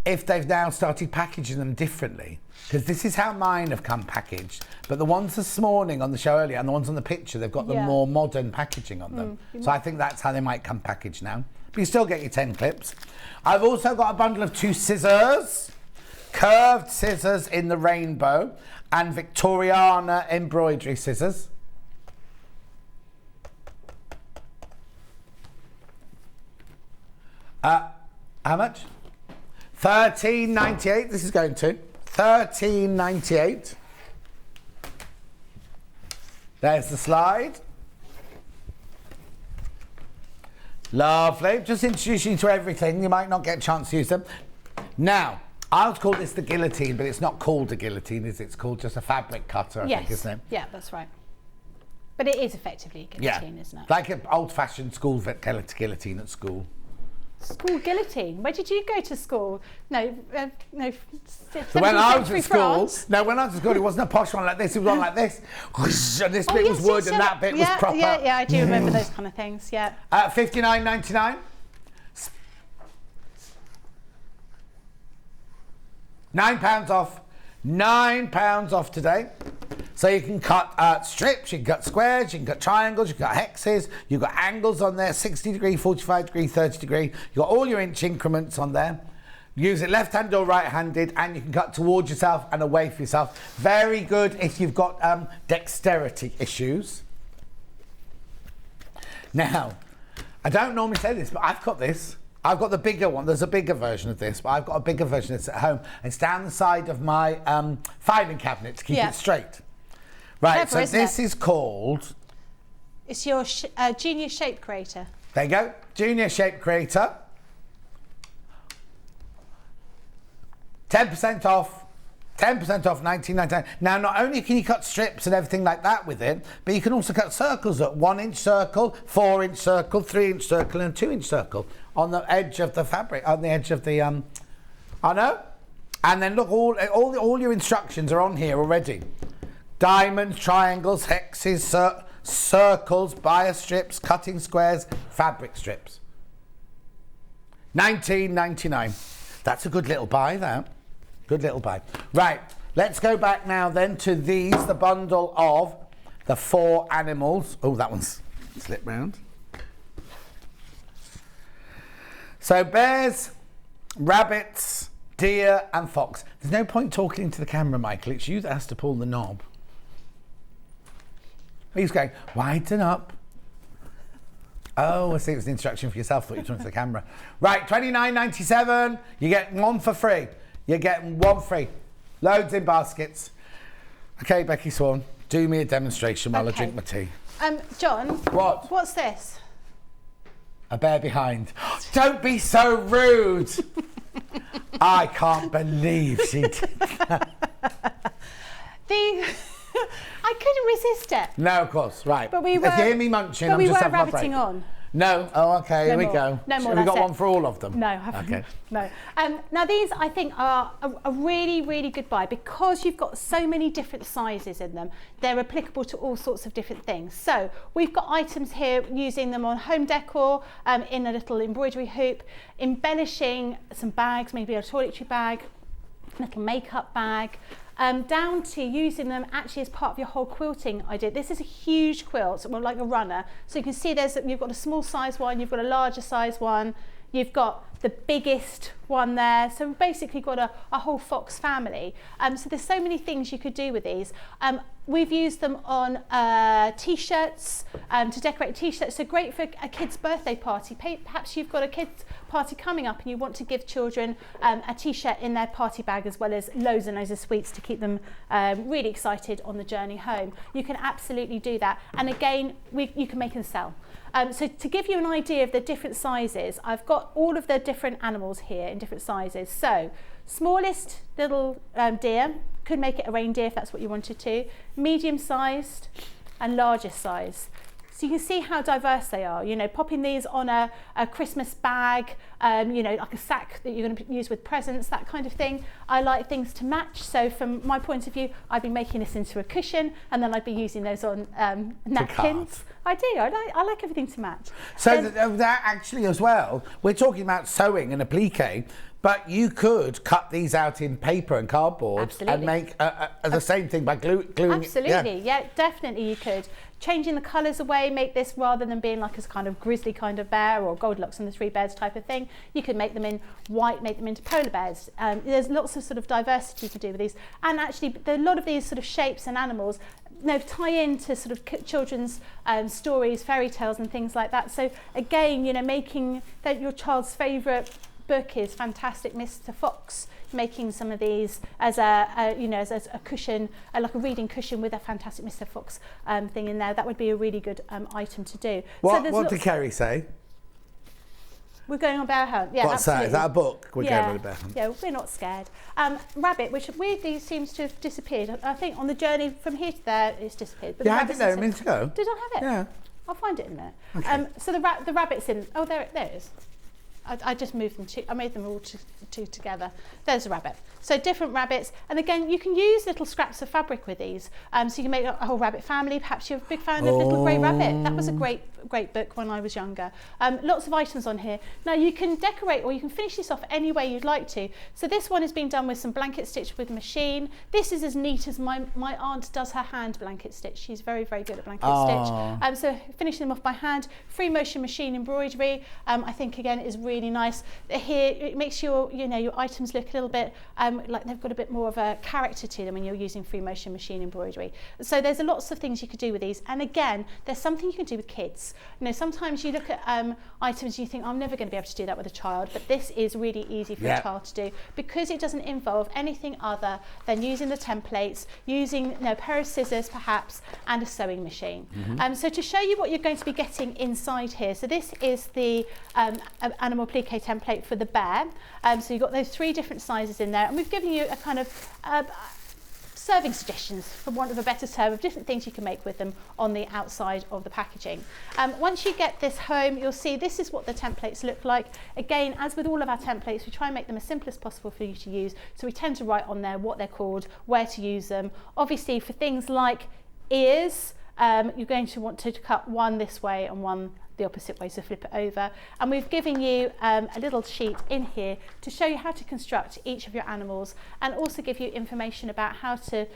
if they've now started packaging them differently. Because this is how mine have come packaged. But the ones this morning on the show earlier and the ones on the picture, they've got the more modern packaging on them. So I think that's how they might come packaged now. But you still get your 10 clips. I've also got a bundle of 2 scissors. Curved scissors in the rainbow. And Victoriana embroidery scissors. How much? $13.98. This is going to $13.98. There's the slide. Lovely. Just introducing you to everything. You might not get a chance to use them. Now, I would call this the guillotine, but it's not called a guillotine, is it? It's called just a fabric cutter, I think, isn't it? Yeah, that's right. But it is effectively a guillotine, isn't it? Like an old-fashioned school guillotine at school. School guillotine? Where did you go to school? No. So when I was at school, when I was at school, it wasn't a posh one like this. It was one like this, and this bit was wood, and that bit was proper. Yeah, I do remember those kind of things. Yeah. $59.99. £9 off. £9 off today. So you can cut strips, you can cut squares, you can cut triangles, you can cut hexes, you've got angles on there, 60 degree, 45 degree, 30 degree. You've got all your inch increments on there. Use it left-handed or right-handed, and you can cut towards yourself and away from yourself. Very good if you've got dexterity issues. Now, I don't normally say this, but I've got this. I've got the bigger one. There's a bigger version of this, but I've got a bigger version that's at home. It's down the side of my filing cabinet to keep it straight. Right, Clever, so this is called... It's your Junior Shape Creator. There you go. Junior Shape Creator. 10% off. 10% off, $19.99. Now, not only can you cut strips and everything like that with it, but you can also cut circles at 1-inch circle, 4-inch circle, 3-inch circle, and 2-inch circle on the edge of the fabric, on the edge of the, I know. And then look, all your instructions are on here already. Diamonds, triangles, hexes, circles, bias strips, cutting squares, fabric strips. $19.99. That's a good little buy, that. Good little buy. Right, let's go back now then to these, the bundle of the 4 animals. Oh, that one's slipped round. So bears, rabbits, deer and fox. There's no point talking into the camera, Michael. It's you that has to pull the knob. He's going, widen up. Oh, I see, it was an instruction for yourself. I thought you were talking to the camera. Right, $29.97. You get 1 for free. You're getting 1 free. Loads in baskets. Okay, Becky Sworn, do me a demonstration while I drink my tea. John. What? What's this? A bear behind. Don't be so rude. I can't believe she did that. I couldn't resist it. No, of course, right. But we were, if you hear me munching, but I'm we just were having a break. rabbiting on. No. Oh, okay. No Here we more. go. No more. Have we got one for all of them? No, I haven't. Okay. No. Now these, I think, are a really, really good buy because you've got so many different sizes in them. They're applicable to all sorts of different things. So we've got items here using them on home decor, in a little embroidery hoop, embellishing some bags, maybe a toiletry bag, a little makeup bag. Down to using them actually as part of your whole quilting idea. This is a huge quilt, so like a runner. So you can see you've got a small size one, you've got a larger size one, you've got the biggest one there. So we've basically got a whole fox family. So there's so many things you could do with these. We've used them on t-shirts, to decorate t-shirts. So great for a kid's birthday party. Perhaps you've got a kid's party coming up and you want to give children a t-shirt in their party bag as well as loads and loads of sweets to keep them really excited on the journey home. You can absolutely do that. And again, you can make and sell. So to give you an idea of the different sizes, I've got all of the different animals here in different sizes. So smallest little deer, could make it a reindeer if that's what you wanted to, medium-sized and largest size. So you can see how diverse they are. You know, popping these on a Christmas bag, you know, like a sack that you're going to use with presents, that kind of thing. I like things to match. So from my point of view, I'd be making this into a cushion and then I'd be using those on napkins. I do. I like everything to match. So that actually as well, we're talking about sewing and applique, but you could cut these out in paper and cardboard and make the same thing by gluing Absolutely, yeah, definitely you could. Changing the colours away, make this rather than being like a kind of grizzly kind of bear or Goldilocks and the Three Bears type of thing. You could make them in white, make them into polar bears. There's lots of sort of diversity you could do with these. And actually, a lot of these sort of shapes and animals tie into sort of children's stories, fairy tales and things like that. So again, making that your child's favourite book is Fantastic Mr. Fox, making some of these as a cushion, like a reading cushion with a Fantastic Mr. Fox thing in there. That would be a really good item to do. What did Kerry say? We're going on bear hunt. Yeah, What's absolutely. that? Is that a book? We're going on a bear hunt. Yeah, we're not scared. Rabbit, which weirdly seems to have disappeared. I think on the journey from here to there, it's disappeared. But I had it there a minute ago. Did I have it? Yeah. I'll find it in there. Okay. So the rabbit's in. Oh, there it is. I just moved them. I made them all two together. There's a rabbit. So different rabbits, and again, you can use little scraps of fabric with these. So you can make a whole rabbit family. Perhaps you're a big fan of Little Grey Rabbit. That was a great book when I was younger. Lots of items on here. Now you can decorate or you can finish this off any way you'd like to. So this one has been done with some blanket stitch with machine. This is as neat as my aunt does her hand blanket stitch. She's very, very good at blanket stitch. So finishing them off by hand, free motion machine embroidery. I think again is really nice. Here it makes your items look a little bit like they've got a bit more of a character to them when you're using free motion machine embroidery. So there's lots of things you could do with these, and again there's something you can do with kids. Sometimes you look at items and you think, I'm never going to be able to do that with a child, but this is really easy for a child to do because it doesn't involve anything other than using the templates, using a pair of scissors perhaps, and a sewing machine. So to show you what you're going to be getting inside here, so this is the animal applique template for the bear. So you've got those 3 different sizes in there, and we've given you a kind of serving suggestions, for want of a better term, of different things you can make with them on the outside of the packaging. Once you get this home, you'll see this is what the templates look like. Again, as with all of our templates, we try and make them as simple as possible for you to use. So we tend to write on there what they're called, where to use them. Obviously, for things like ears, you're going to want to cut one this way and one the opposite way, so flip it over. And we've given you a little sheet in here to show you how to construct each of your animals, and also give you information about how to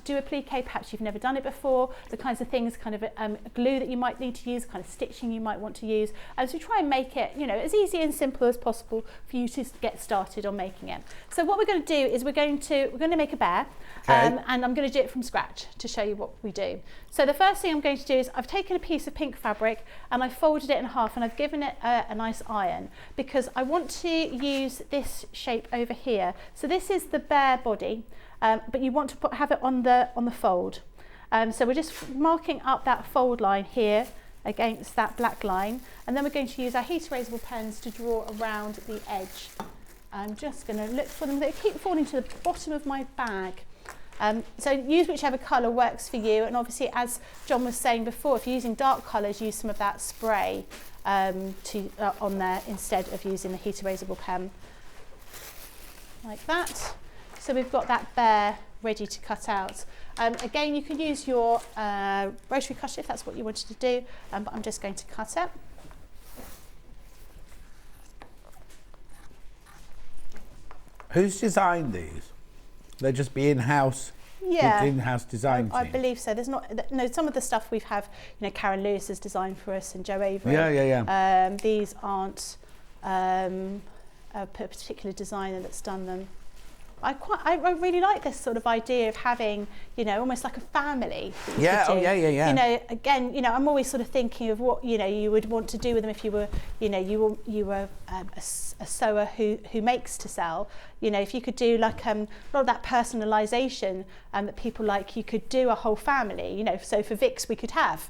do applique. Perhaps you've never done it before, the kinds of things, kind of glue that you might need to use, kind of stitching you might want to use, and so try and make it as easy and simple as possible for you to get started on making it. So what we're going to do is we're going to make a bear, and I'm going to do it from scratch to show you what we do. So the first thing I'm going to do is I've taken a piece of pink fabric and I've folded it in half, and I've given it a nice iron because I want to use this shape over here. So this is the bear body, but you want to have it on the fold. So we're just marking up that fold line here against that black line, and then we're going to use our heat erasable pens to draw around the edge. I'm just going to look for them. They keep falling to the bottom of my bag. So use whichever colour works for you, and obviously, as John was saying before, if you're using dark colours, use some of that spray on there instead of using the heat erasable pen, like that. So we've got that bear ready to cut out. Again, you can use your rotary cutter if that's what you wanted to do, but I'm just going to cut it. Who's designed these? They just be in-house. Yeah, in-house design team. I believe so. There's not some of the stuff we have. Karen Lewis has designed for us, and Joe Avery. Yeah. These aren't a particular designer that's done them. I really like this sort of idea of having, almost like a family. Yeah. Again, I'm always sort of thinking of what, you would want to do with them if you were, you were a sewer who makes to sell. If you could do like a lot of that personalisation that people like, you could do a whole family. So for Vix we could have,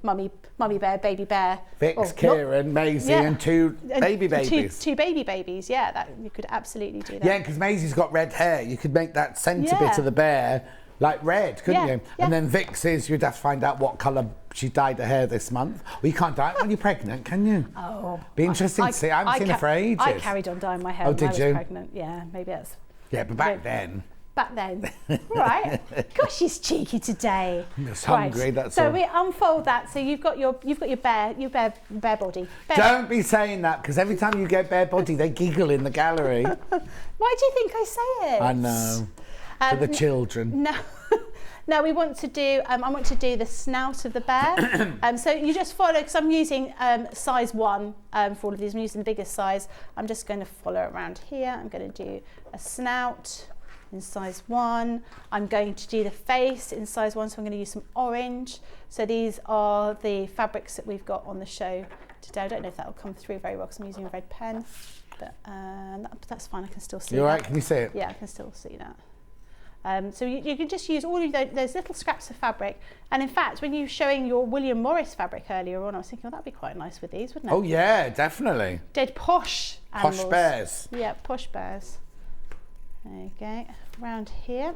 mummy bear, baby bear. Vix, Kieran, Maisie, and two baby babies. Two baby babies. Yeah, that you could absolutely do that. Yeah, because Maisie's got red hair. You could make that centre bit of the bear like red, couldn't you? Yeah. And then Vix's, you'd have to find out what colour she dyed her hair this month. Well, you can't dye it when you're pregnant, can you? Oh. Be interesting to see. I haven't seen her for ages. I carried on dyeing my hair when I was pregnant. Yeah, maybe that's... Yeah, but back then... back then. Right. Gosh, she's cheeky today. I'm just hungry, that's so all. we unfold that. So you've got your bare body. Don't be saying that, because every time you get bare body, they giggle in the gallery. Why do you think I say it? I know. For the children. No. Now we want to do, I want to do the snout of the bear. So you just follow, because I'm using size 1 for all of these. I'm using the biggest size. I'm just going to follow around here. I'm going to do a snout in size 1. I'm going to do the face in size 1, so I'm going to use some orange. So these are the fabrics that we've got on the show today. I don't know if that will come through very well because I'm using a red pen, but that's fine. I can still see. You all right? Can you see it? Yeah, I can still see that. So you can just use all of those little scraps of fabric. And in fact, when you were showing your William Morris fabric earlier on, I was thinking, well, that'd be quite nice with these, wouldn't it? Oh yeah, definitely. Dead posh animals. Posh bears. Yeah, posh bears. There you go. Around here.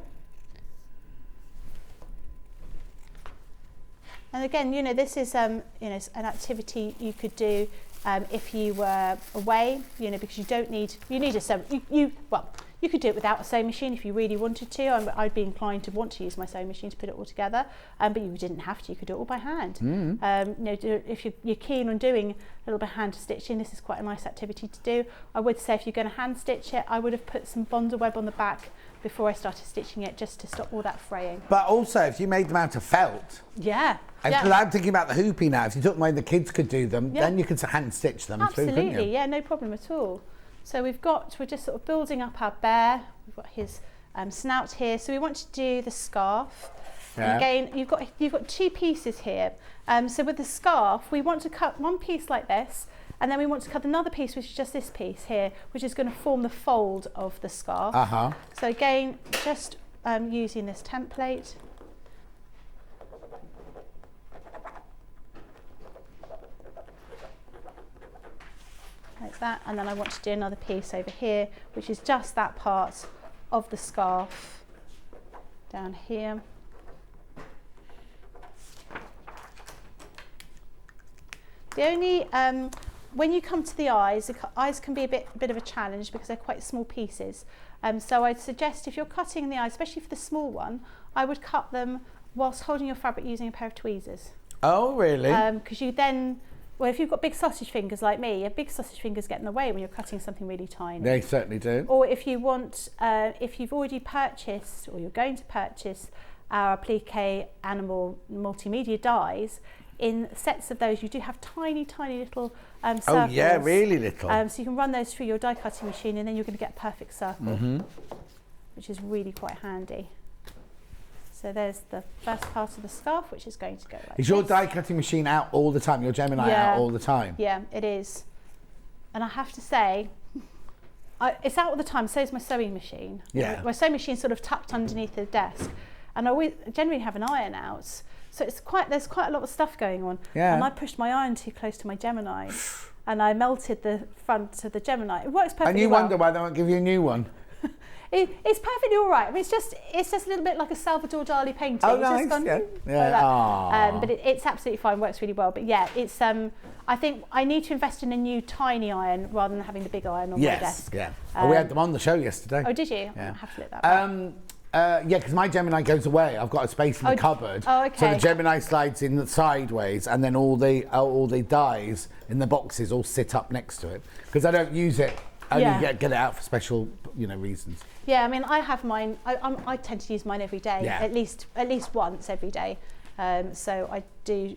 And again, you know, this is you know, an activity you could do if you were away, you know, because you don't need, you need a sewing, well, you could do it without a sewing machine if you really wanted to. I'd be inclined to want to use my sewing machine to put it all together, but you didn't have to. You could do it all by hand. You know, if you're keen on doing a little bit of hand stitching, this is quite a nice activity to do. I would say if you're going to hand stitch it, I would have put some bonder web on the back before I started stitching it, just to stop all that fraying. But also, if you made them out of felt, yeah. Because I'm thinking about the hoopy now. If you took them away, the kids could do them, then you could hand stitch them. Absolutely, too, couldn't you? yeah, no problem at all. So we're just sort of building up our bear. We've got his snout here. So we want to do the scarf. Yeah. And again, you've got 2 pieces here. So with the scarf, we want to cut one piece like this, and then we want to cut another piece, which is just this piece here, which is going to form the fold of the scarf. So again, just using this template. Like that, and then I want to do another piece over here, which is just that part of the scarf down here. The only, when you come to the eyes can be a bit of a challenge because they're quite small pieces. So I'd suggest if you're cutting the eyes, especially for the small one, I would cut them whilst holding your fabric using a pair of tweezers. Oh, really? Because you then, well, if you've got big sausage fingers like me, your big sausage fingers get in the way when you're cutting something really tiny. They certainly do. Or if you want, if you've already purchased or you're going to purchase our Applique animal multimedia dies, in sets of those you do have tiny little circles. Oh yeah, really little. So you can run those through your die cutting machine and then you're going to get a perfect circle, which is really quite handy. So there's the first part of the scarf, which is going to go like Is your die cutting machine out all the time? Your Gemini out all the time? Yeah, it is. And I have to say, it's out all the time, so is my sewing machine. Yeah. My sewing machine's sort of tucked underneath the desk. And I generally have an iron out. So there's quite a lot of stuff going on. Yeah. And I pushed my iron too close to my Gemini. And I melted the front of the Gemini. It works perfectly well. And you wonder why they won't give you a new one? It's perfectly all right. I mean, it's just a little bit like a Salvador Dali painting. Oh, it's nice. just gone, Yeah. but it's absolutely fine. Works really well. But yeah, it's I think I need to invest in a new tiny iron rather than having the big iron on my desk. Yeah. We had them on the show yesterday. Oh, did you? Yeah. I'll have to look that back. Yeah, because my Gemini goes away. I've got a space in the cupboard. Oh, okay. So the Gemini slides in the sideways, and then all the dies in the boxes all sit up next to it because I don't use it. I only get it out for special, reasons. Yeah, I mean, I have mine. I tend to use mine every day, at least once every day. So I do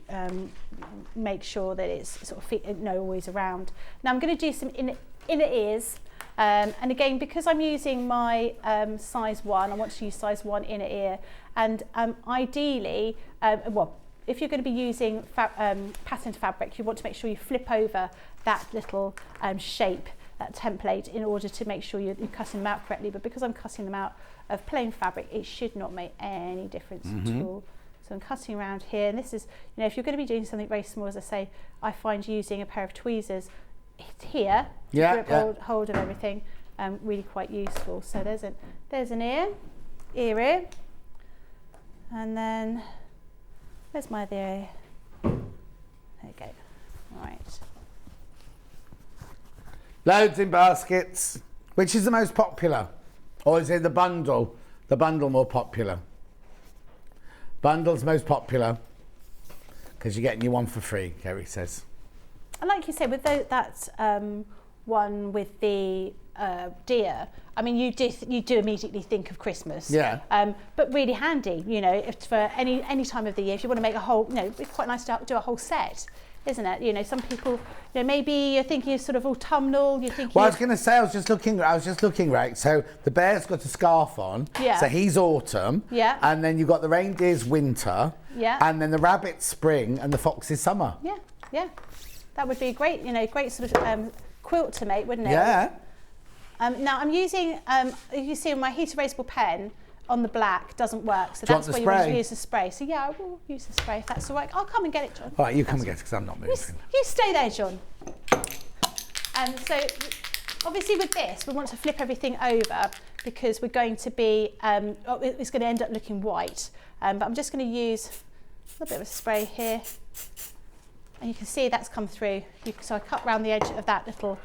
make sure that it's sort of always around. Now I'm going to do some inner ears. And again, because I'm using my size 1, I want to use size 1 inner ear. And ideally, if you're going to be using patterned fabric, you want to make sure you flip over that little shape, that template, in order to make sure you're cutting them out correctly. But because I'm cutting them out of plain fabric, it should not make any difference at all. So I'm cutting around here. And this is, if you're going to be doing something very small, as I say, I find using a pair of tweezers here to grip hold of everything really quite useful. So there's an ear, and then where's my other ear? There you go. Right. Loads in baskets. Which is the most popular, or is it the bundle? the bundle more popular. Bundle's most popular because you're getting your one for free, Kerry says. And like you said, with that one with the deer, I mean, you do immediately think of Christmas. Yeah. But really handy, you know, if for any time of the year, if you want to make a whole, you know, it's quite nice to do a whole set, isn't it? You know, some people, you know, maybe you're thinking of sort of autumnal. You're thinking. Well, I was going to say, I was just looking, right. So the bear's got a scarf on. Yeah. So he's autumn. Yeah. And then you've got the reindeer's winter. Yeah. And then the rabbit's spring and the fox's summer. Yeah. Yeah. That would be a great, you know, great sort of quilt to make, wouldn't it? Yeah. Now I'm using, you see, my heat erasable pen on the black doesn't work, so that's where you want to use the spray. So yeah, I will use the spray if that's all right. I'll come and get it, John. All right, you come and get it because I'm not moving. You stay there, John. And so, obviously with this, we want to flip everything over because we're going to be, it's going to end up looking white. But I'm just going to use a little bit of a spray here. And you can see that's come through. So I cut around the edge of that little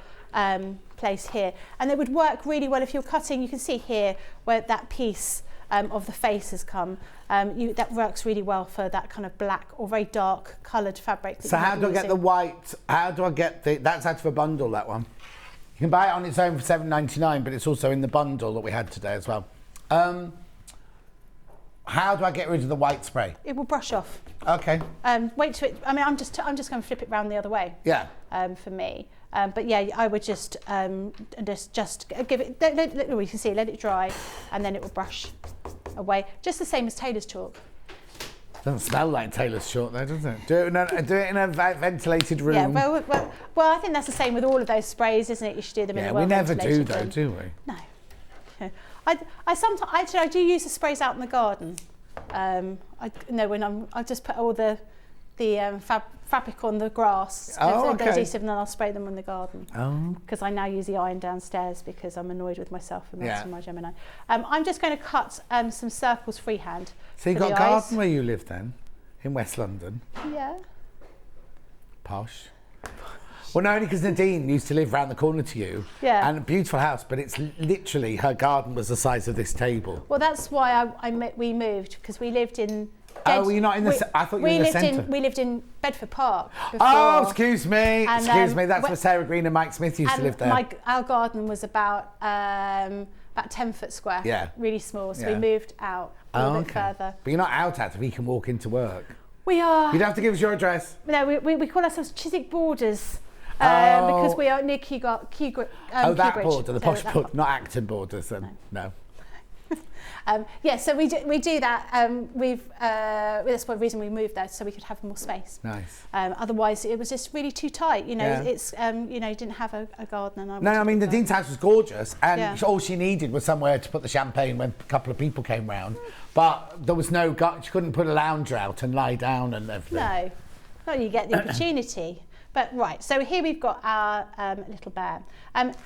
place here. And it would work really well if you're cutting, you can see here where that piece of the face has come. That works really well for that kind of black or very dark coloured fabric. So how do I get the white? How do I get that's out of a bundle, that one. You can buy it on its own for $7.99, but it's also in the bundle that we had today as well. How do I get rid of the white spray? It will brush off. Okay. Wait to it. I mean, I'm just going to flip it round the other way. Yeah. For me, but yeah, I would just give it. You can see, let it dry, and then it will brush away, just the same as tailor's chalk. Doesn't smell like tailor's chalk, though, does it? Do it in a ventilated room. Yeah. Well, I think that's the same with all of those sprays, isn't it? You should do them in a well-ventilated room. We never do, though, do we? No. I sometimes actually I do use the sprays out in the garden. I just put all the fabric on the grass, the adhesive, and then I'll spray them in the garden. Oh. Because I now use the iron downstairs because I'm annoyed with myself and that's my Gemini. I'm just going to cut some circles freehand. So you've got a garden where you live then, in West London? Yeah. Posh. Well, no, only because Nadine used to live round the corner to you. Yeah. And a beautiful house, but it's literally, her garden was the size of this table. Well, that's why we moved, because we lived in... Oh, were you not in the... I thought you were in the centre. We lived in Bedford Park before. Oh, excuse me. Excuse me. That's where Sarah Green and Mike Smith used to live there. Our garden was about 10 foot square. Yeah. Really small. So we moved out a little bit further. But you're not out if you can walk into work. We are. You'd have to give us your address. No, we call ourselves Chiswick Borders. Because we are near that border, the posh border, not Acton borders. No. So we do that. That's one reason we moved there, so we could have more space. Nice. Otherwise, it was just really too tight. You know, it's didn't have a garden. And I mean, Nadine's house was gorgeous, and all she needed was somewhere to put the champagne when a couple of people came round. But there was no she couldn't put a lounger out and lie down and everything. No, you get the opportunity. But right, so here we've got our little bear.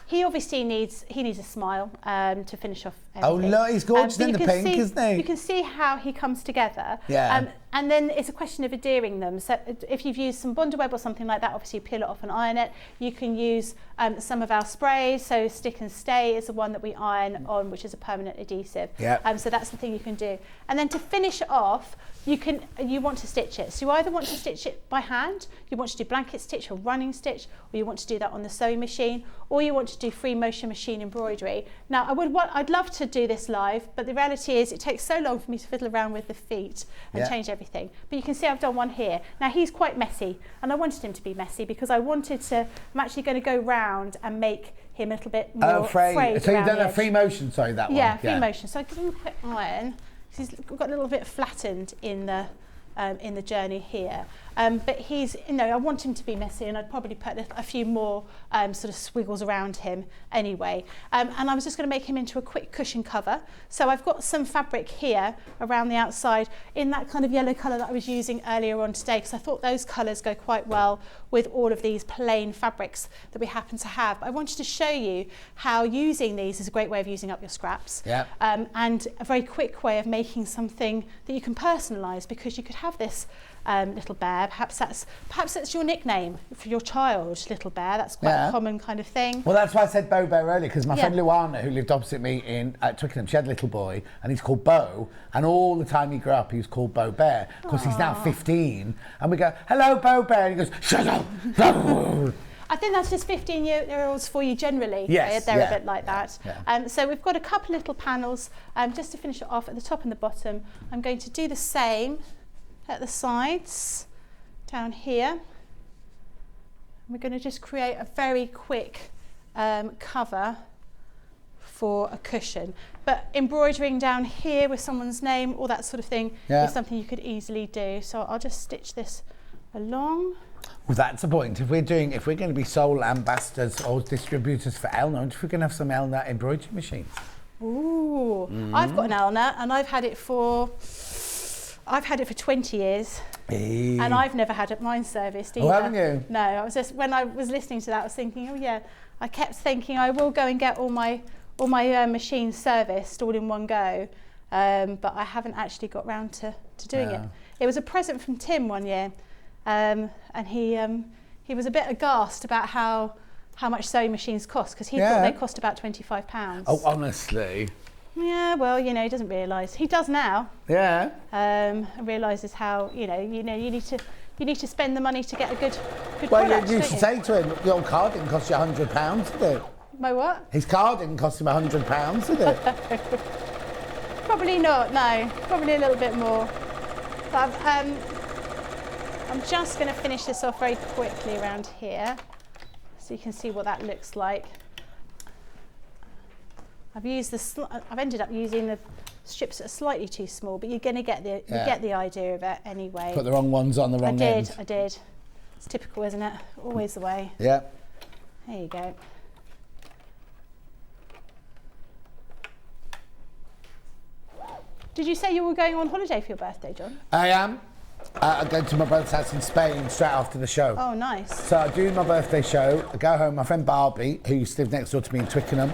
He obviously needs a smile to finish off everything. Oh, look, he's gorgeous in the pink, isn't he? You can see how he comes together. Yeah. And then it's a question of adhering them. So if you've used some Bonder Web or something like that, obviously you peel it off and iron it. You can use some of our sprays. So Stick and Stay is the one that we iron on, which is a permanent adhesive. Yeah. So that's the thing you can do. And then to finish it off, you want to stitch it. So you either want to stitch it by hand, you want to do blanket stitch or running stitch, or you want to do that on the sewing machine, or you want to do free motion machine embroidery. Now I'd love to do this live, but the reality is it takes so long for me to fiddle around with the feet and change everything. But you can see I've done one here. Now he's quite messy, and I wanted him to be messy because I'm actually going to go round and make him a little bit more frayed. So you've done a free motion, sorry, that one? Yeah, free motion. So I give him a quick iron. He's got a little bit flattened in the journey here, but I want him to be messy, and I'd probably put a few more sort of squiggles around him anyway. And I was just going to make him into a quick cushion cover. So I've got some fabric here around the outside in that kind of yellow colour that I was using earlier on today, because I thought those colours go quite well with all of these plain fabrics that we happen to have. But I wanted to show you how using these is a great way of using up your scraps, and a very quick way of making something that you can personalise, because you could have this Little Bear. Perhaps that's your nickname for your child, Little Bear. That's quite a common kind of thing. Well, that's why I said Bo Bear earlier, because my friend Luana, who lived opposite me at Twickenham, she had a little boy, and he's called Bo, and all the time he grew up, he was called Bo Bear. Of course, he's now 15, and we go, hello, Bo Bear, and he goes, shut up. I think that's just 15-year-olds for you generally. Yes, they're a bit like that. Yeah. So we've got a couple little panels. Just to finish it off at the top and the bottom, I'm going to do the same at the sides, down here. We're going to just create a very quick cover for a cushion. But embroidering down here with someone's name, all that sort of thing, is something you could easily do. So I'll just stitch this along. Well, that's the point. If we're going to be sole ambassadors or distributors for Elna, if we're going to have some Elna embroidery machines. Ooh, I've got an Elna, and I've had it for 20 years, and I've never had mine serviced either. Oh, haven't you? No, I was just, when I was listening to that, I was thinking, oh yeah, I kept thinking I will go and get all my machines serviced all in one go, but I haven't actually got round to doing it. It was a present from Tim one year, and he was a bit aghast about how much sewing machines cost, because he thought they cost about £25. Oh, honestly. Yeah, well, he doesn't realise. He does now. Yeah. And realises how you need to spend the money to get a good well, product. you should say to him, your card didn't cost you £100, did it? My what? His card didn't cost him £100, did it? Probably not. No, probably a little bit more. But I'm just going to finish this off very quickly around here, so you can see what that looks like. I've ended up using the strips that are slightly too small, but you're going to get the idea of it anyway. Put the wrong ones on the wrong end. I did. It's typical, isn't it? Always the way. Yeah. There you go. Did you say you were going on holiday for your birthday, John? I am. I'm going to my brother's house in Spain straight after the show. Oh, nice. So I do my birthday show, I go home, my friend Barbie, who used to live next door to me in Twickenham,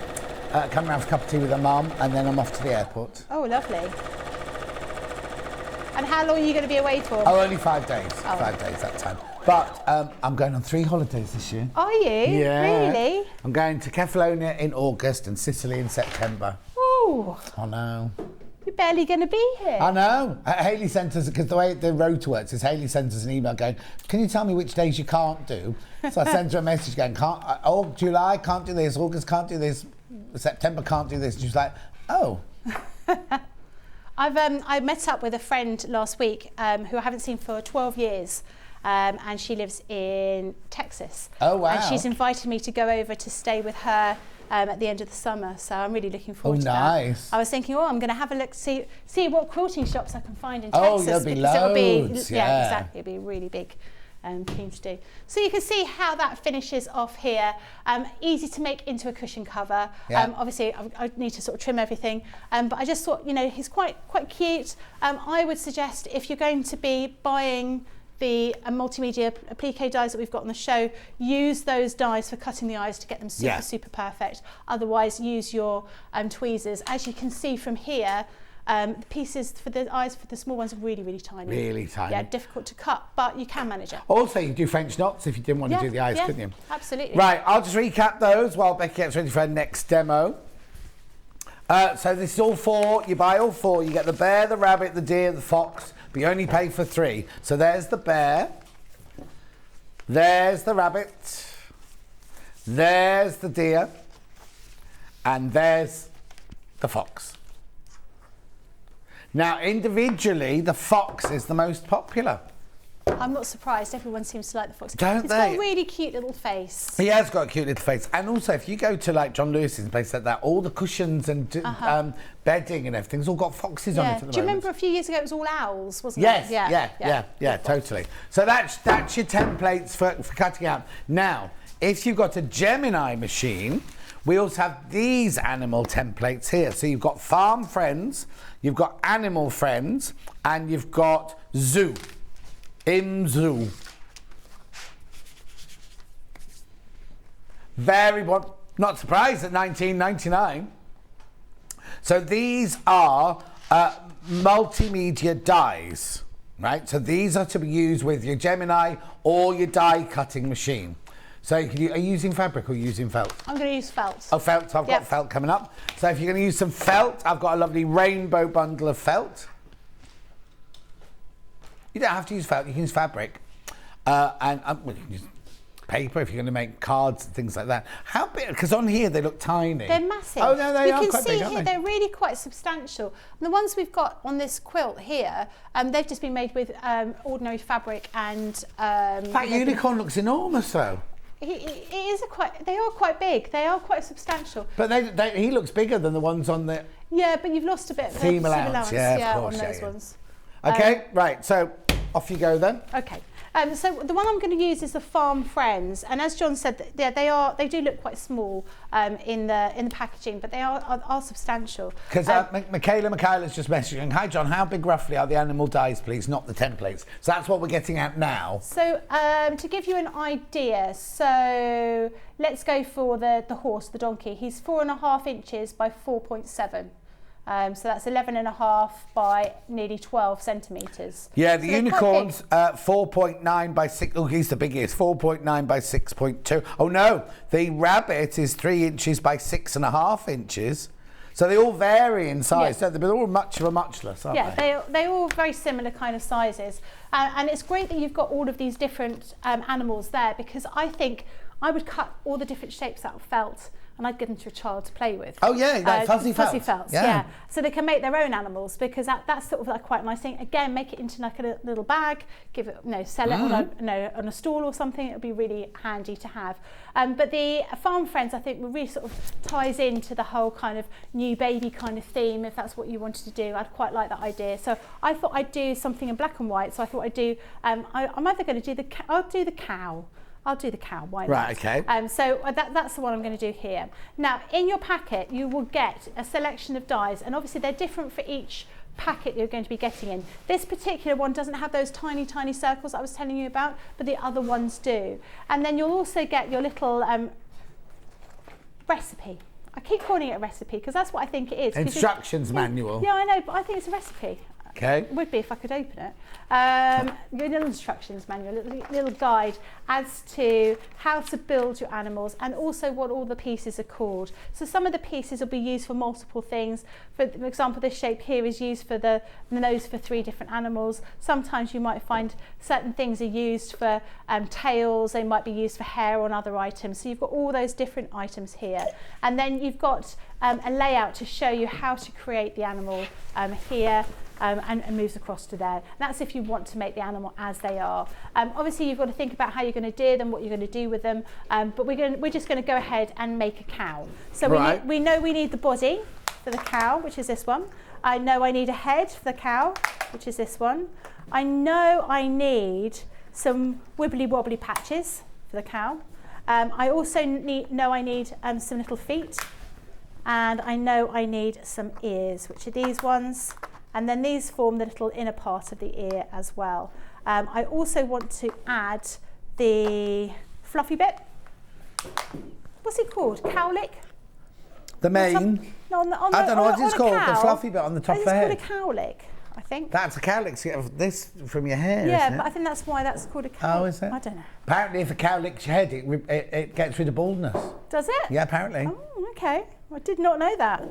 come round for a cup of tea with her mum, and then I'm off to the airport. Oh, lovely. And how long are you going to be away for? Oh, only 5 days. 5 days that time. But I'm going on 3 holidays this year. Are you? Yeah. Really? I'm going to Kefalonia in August and Sicily in September. Ooh. I know. You're barely going to be here. I know. Hayley sent us, because the way the rotor works is Hayley sends us an email going, can you tell me which days you can't do? So I sent her a message going, July can't do this, August can't do this, September can't do this. And she was like, oh. I met up with a friend last week who I haven't seen for 12 years. And she lives in Texas. Oh, wow. And she's invited me to go over to stay with her at the end of the summer. So I'm really looking forward to that. Nice. I was thinking, I'm going to have a look, see what quilting shops I can find in Texas. Oh, there'll be loads. Yeah, exactly. It'll be really big. Thing to do. So you can see how that finishes off here. Easy to make into a cushion cover. Yeah. Obviously, I need to sort of trim everything, but I just thought, he's quite cute. I would suggest, if you're going to be buying the multimedia applique dies that we've got on the show, use those dies for cutting the eyes to get them super perfect. Otherwise, use your tweezers. As you can see from here, the pieces for the eyes for the small ones are really, really tiny. Really tiny. Yeah, difficult to cut, but you can manage it. Also, you could do French knots if you didn't want to do the eyes, couldn't you? Absolutely. Right, I'll just recap those while Becky gets ready for her next demo. So this is all 4. You buy all 4. You get the bear, the rabbit, the deer, the fox, but you only pay for 3. So there's the bear, there's the rabbit, there's the deer, and there's the fox. Now, individually, the fox is the most popular. I'm not surprised. Everyone seems to like the fox. Don't It's got a really cute little face. He has got a cute little face. And also, if you go to like John Lewis's and places like that, all the cushions and bedding and everything's all got foxes on it at the moment. Do you remember a few years ago it was all owls, wasn't it? Yes, yeah, totally. So that's your templates for cutting out. Now, if you've got a Gemini machine, we also have these animal templates here. So you've got farm friends, you've got animal friends, and you've got zoo. Zoo. Not surprised at $19.99. So these are multimedia dies. right? So these are to be used with your Gemini or your die cutting machine. So are you using fabric or using felt? I'm going to use felt. Oh, felt. I've got felt coming up. So if you're going to use some felt, I've got a lovely rainbow bundle of felt. You don't have to use felt, you can use fabric. Well, you can use paper if you're going to make cards and things like that. How big? Because on here they look tiny. They're massive. Oh no, they are you can quite see big, aren't here they? they're really quite substantial. And the ones we've got on this quilt here, they've just been made with ordinary fabric and. That unicorn looks enormous though. It is they are quite big. They are quite substantial. But he looks bigger than the ones on the. Yeah, but you've lost a bit of seam allowance. Yeah, of course, on those ones. Okay, right. So off you go then. Okay. So the one I'm going to use is the Farm Friends, and as John said, they do look quite small in the packaging, but they are substantial. Because Michaela's just messaging, hi John, how big roughly are the animal dies, please, not the templates? So that's what we're getting at now. So to give you an idea, so let's go for the horse, the donkey. He's 4.5 inches by 4.7. So that's 11.5 by nearly 12 centimetres. Yeah, the unicorn's 4.9 by 6. Oh, he's the biggest. 4.9 by 6.2. Oh no, the rabbit is 3 inches by 6.5 inches. So they all vary in size. So they're all much of a muchness, aren't they? Yeah, they're all very similar kind of sizes. And it's great that you've got all of these different animals there, because I think I would cut all the different shapes out of felt and I'd give them to a child to play with. Oh yeah, like fuzzy felts. Yeah. So they can make their own animals, because that's sort of like quite a nice thing. Again, make it into like a little bag, give it, sell it on a stall or something. It would be really handy to have. But the Farm Friends, I think, really sort of ties into the whole kind of new baby kind of theme, if that's what you wanted to do. I'd quite like that idea. So I thought I'd do something in black and white. So I thought I'd do. I'm either going to do I'll do the cow. I'll do the cow, why not? Right, okay. So that's the one I'm going to do here. Now, in your packet, you will get a selection of dies, and obviously they're different for each packet you're going to be getting in. This particular one doesn't have those tiny, tiny circles I was telling you about, but the other ones do. And then you'll also get your little recipe. I keep calling it a recipe because that's what I think it is. Instructions manual. Yeah, I know, but I think it's a recipe. Okay. It would be if I could open it. Your little instructions manual, little guide as to how to build your animals, and also what all the pieces are called. So some of the pieces will be used for multiple things. For example, this shape here is used for the nose for 3 different animals. Sometimes you might find certain things are used for tails, they might be used for hair on other items. So you've got all those different items here. And then you've got a layout to show you how to create the animal here. And moves across to there. That's if you want to make the animal as they are. Obviously, you've got to think about how you're going to do them, what you're going to do with them. But we're just going to go ahead and make a cow. So we know we need the body for the cow, which is this one. I know I need a head for the cow, which is this one. I know I need some wibbly wobbly patches for the cow. I also know I need some little feet, and I know I need some ears, which are these ones. And then these form the little inner part of the ear as well. I also want to add the fluffy bit. What's it called? Cowlick? The mane? I don't know what it's called. The fluffy bit on the top of the head. It's called a cowlick, I think. That's a cowlick to get this from your hair, yeah, isn't it? But I think that's why that's called a cowlick. Oh, is it? I don't know. Apparently if a cow licks your head, it gets rid of baldness. Does it? Yeah, apparently. Oh, okay. I did not know that.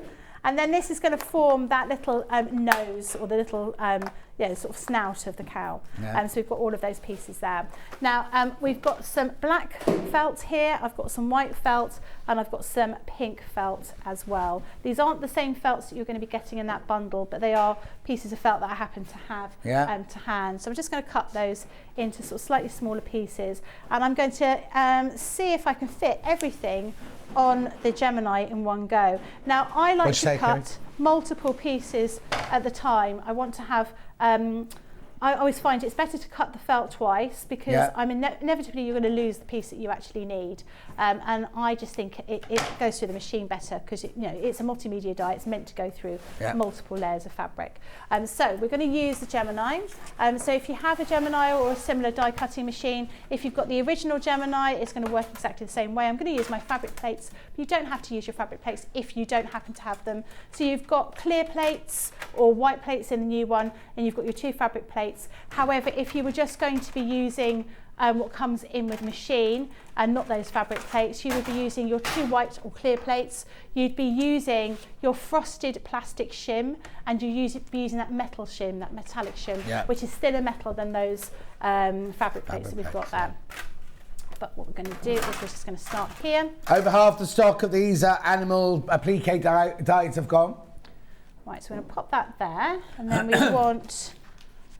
And then this is going to form that little nose, or the little sort of snout of the cow. Yeah. So we've got all of those pieces there. Now we've got some black felt here, I've got some white felt, and I've got some pink felt as well. These aren't the same felts that you're going to be getting in that bundle, but they are pieces of felt that I happen to have to hand. So I'm just going to cut those into sort of slightly smaller pieces, and I'm going to see if I can fit everything on the Gemini in one go. Now I like to cut multiple pieces at the time. I want to have I always find it's better to cut the felt twice, because inevitably you're going to lose the piece that you actually need, and I just think it goes through the machine better, because it's a multimedia die. It's meant to go through multiple layers of fabric. So we're going to use the Gemini. So if you have a Gemini or a similar die cutting machine, if you've got the original Gemini, it's going to work exactly the same way. I'm going to use my fabric plates, but you don't have to use your fabric plates if you don't happen to have them. So you've got clear plates or white plates in the new one, and you've got your 2 fabric plates. plates. However, if you were just going to be using what comes in with machine and not those fabric plates, you would be using your 2 white or clear plates. You'd be using your frosted plastic shim, and be using that metal shim, that metallic shim, which is thinner metal than those fabric plates that we've got there. But what we're going to do is we're just going to start here. Over half the stock of these animal applique dyes have gone. Right, so we're going to pop that there, and then we want.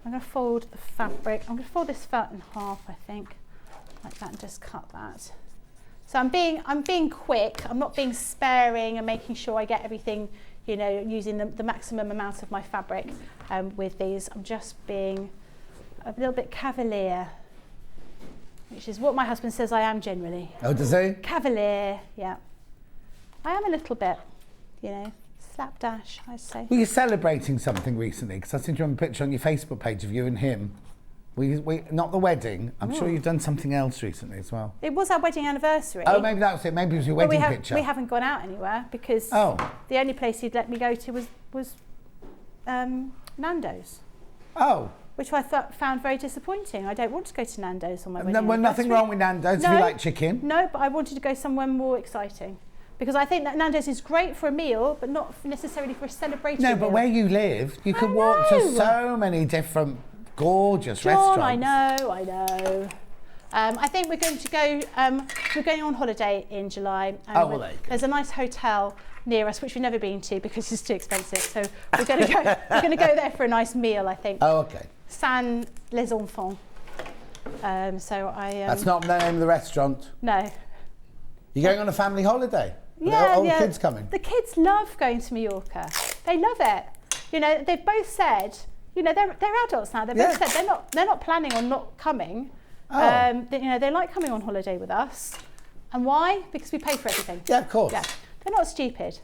I'm going to fold the fabric. I'm going to fold this felt in half, I think, like that, and just cut that. So I'm being quick. I'm not being sparing and making sure I get everything, you know, using the maximum amount of my fabric with these. I'm just being a little bit cavalier, which is what my husband says I am generally. Oh, does he? Cavalier, yeah. I am a little bit, you know. Slapdash, I'd say. Were you celebrating something recently? Because I sent you a picture on your Facebook page of you and him. We not the wedding. I'm sure you've done something else recently as well. It was our wedding anniversary. Oh, maybe that was it. Maybe it was your wedding picture. We haven't gone out anywhere because the only place he'd let me go to was Nando's. Oh. Which I found very disappointing. I don't want to go to Nando's on my wedding anniversary. Nothing wrong with Nando's if you like chicken. No, but I wanted to go somewhere more exciting. Because I think that Nando's is great for a meal, but not necessarily for a celebratory meal. No, but where you live, you can walk to so many different gorgeous restaurants. I know. I think we're going to go, we're going on holiday in July. There's a nice hotel near us, which we've never been to because it's too expensive. So we're going to go there for a nice meal, I think. Oh, okay. San Les Enfants. That's not the name of the restaurant? No. You're going on a family holiday? Yeah, the kids coming? The kids love going to Mallorca. They love it. You know, they've both said, you know, they're adults now. They've both said they're not planning on not coming. You know, they like coming on holiday with us. And why? Because we pay for everything. Yeah, of course. Yeah, they're not stupid.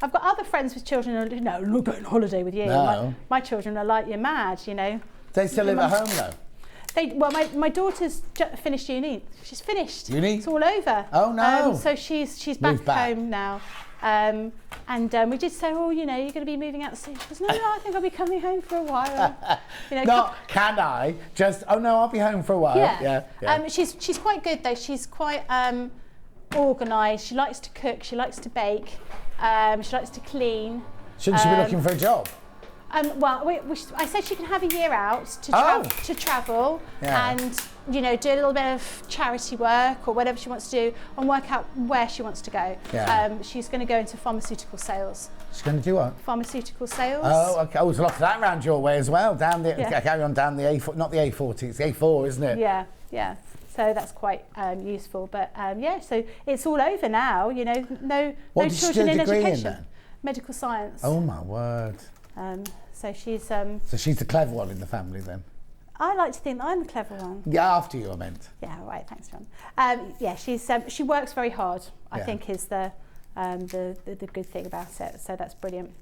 I've got other friends with children who are, no, I'm not going on holiday with you. No. My children are like, you're mad, you know. They still live at home though? My daughter's finished uni. She's finished. Uni? It's all over. Oh no! So she's back home now. And we did say, oh, you know, you're going to be moving out soon. She goes, no, I think I'll be coming home for a while. You know, can I? Just, oh no, I'll be home for a while. Yeah. She's quite good though. She's quite organised. She likes to cook. She likes to bake. She likes to clean. Shouldn't she be looking for a job? I said she can have a year out to travel and, you know, do a little bit of charity work or whatever she wants to do and work out where she wants to go. Yeah. She's going to go into pharmaceutical sales. She's going to do what? Pharmaceutical sales. Oh, okay. Oh, there's a lot of that around your way as well. Carry on down the A4, not the A40, it's the A4, isn't it? Yeah. So that's quite useful. But so it's all over now, you know, no children in education. Medical science. Oh my word. So she's the clever one in the family then? I like to think that I'm the clever one. Yeah, after you, I meant. Yeah, right. Thanks, John. She works very hard. I think is the good thing about it. So that's brilliant.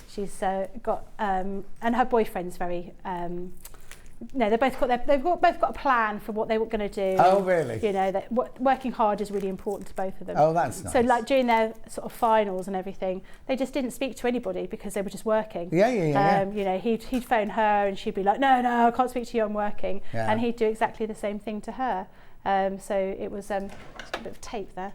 She's got and her boyfriend's very. They've both got a plan for what they were going to do. Oh, really? You know, that working hard is really important to both of them. Oh, that's nice. So, like during their sort of finals and everything, they just didn't speak to anybody because they were just working. Yeah. You know, he'd phone her and she'd be like, no, I can't speak to you, I'm working. Yeah. And he'd do exactly the same thing to her. So it was a bit of tape there.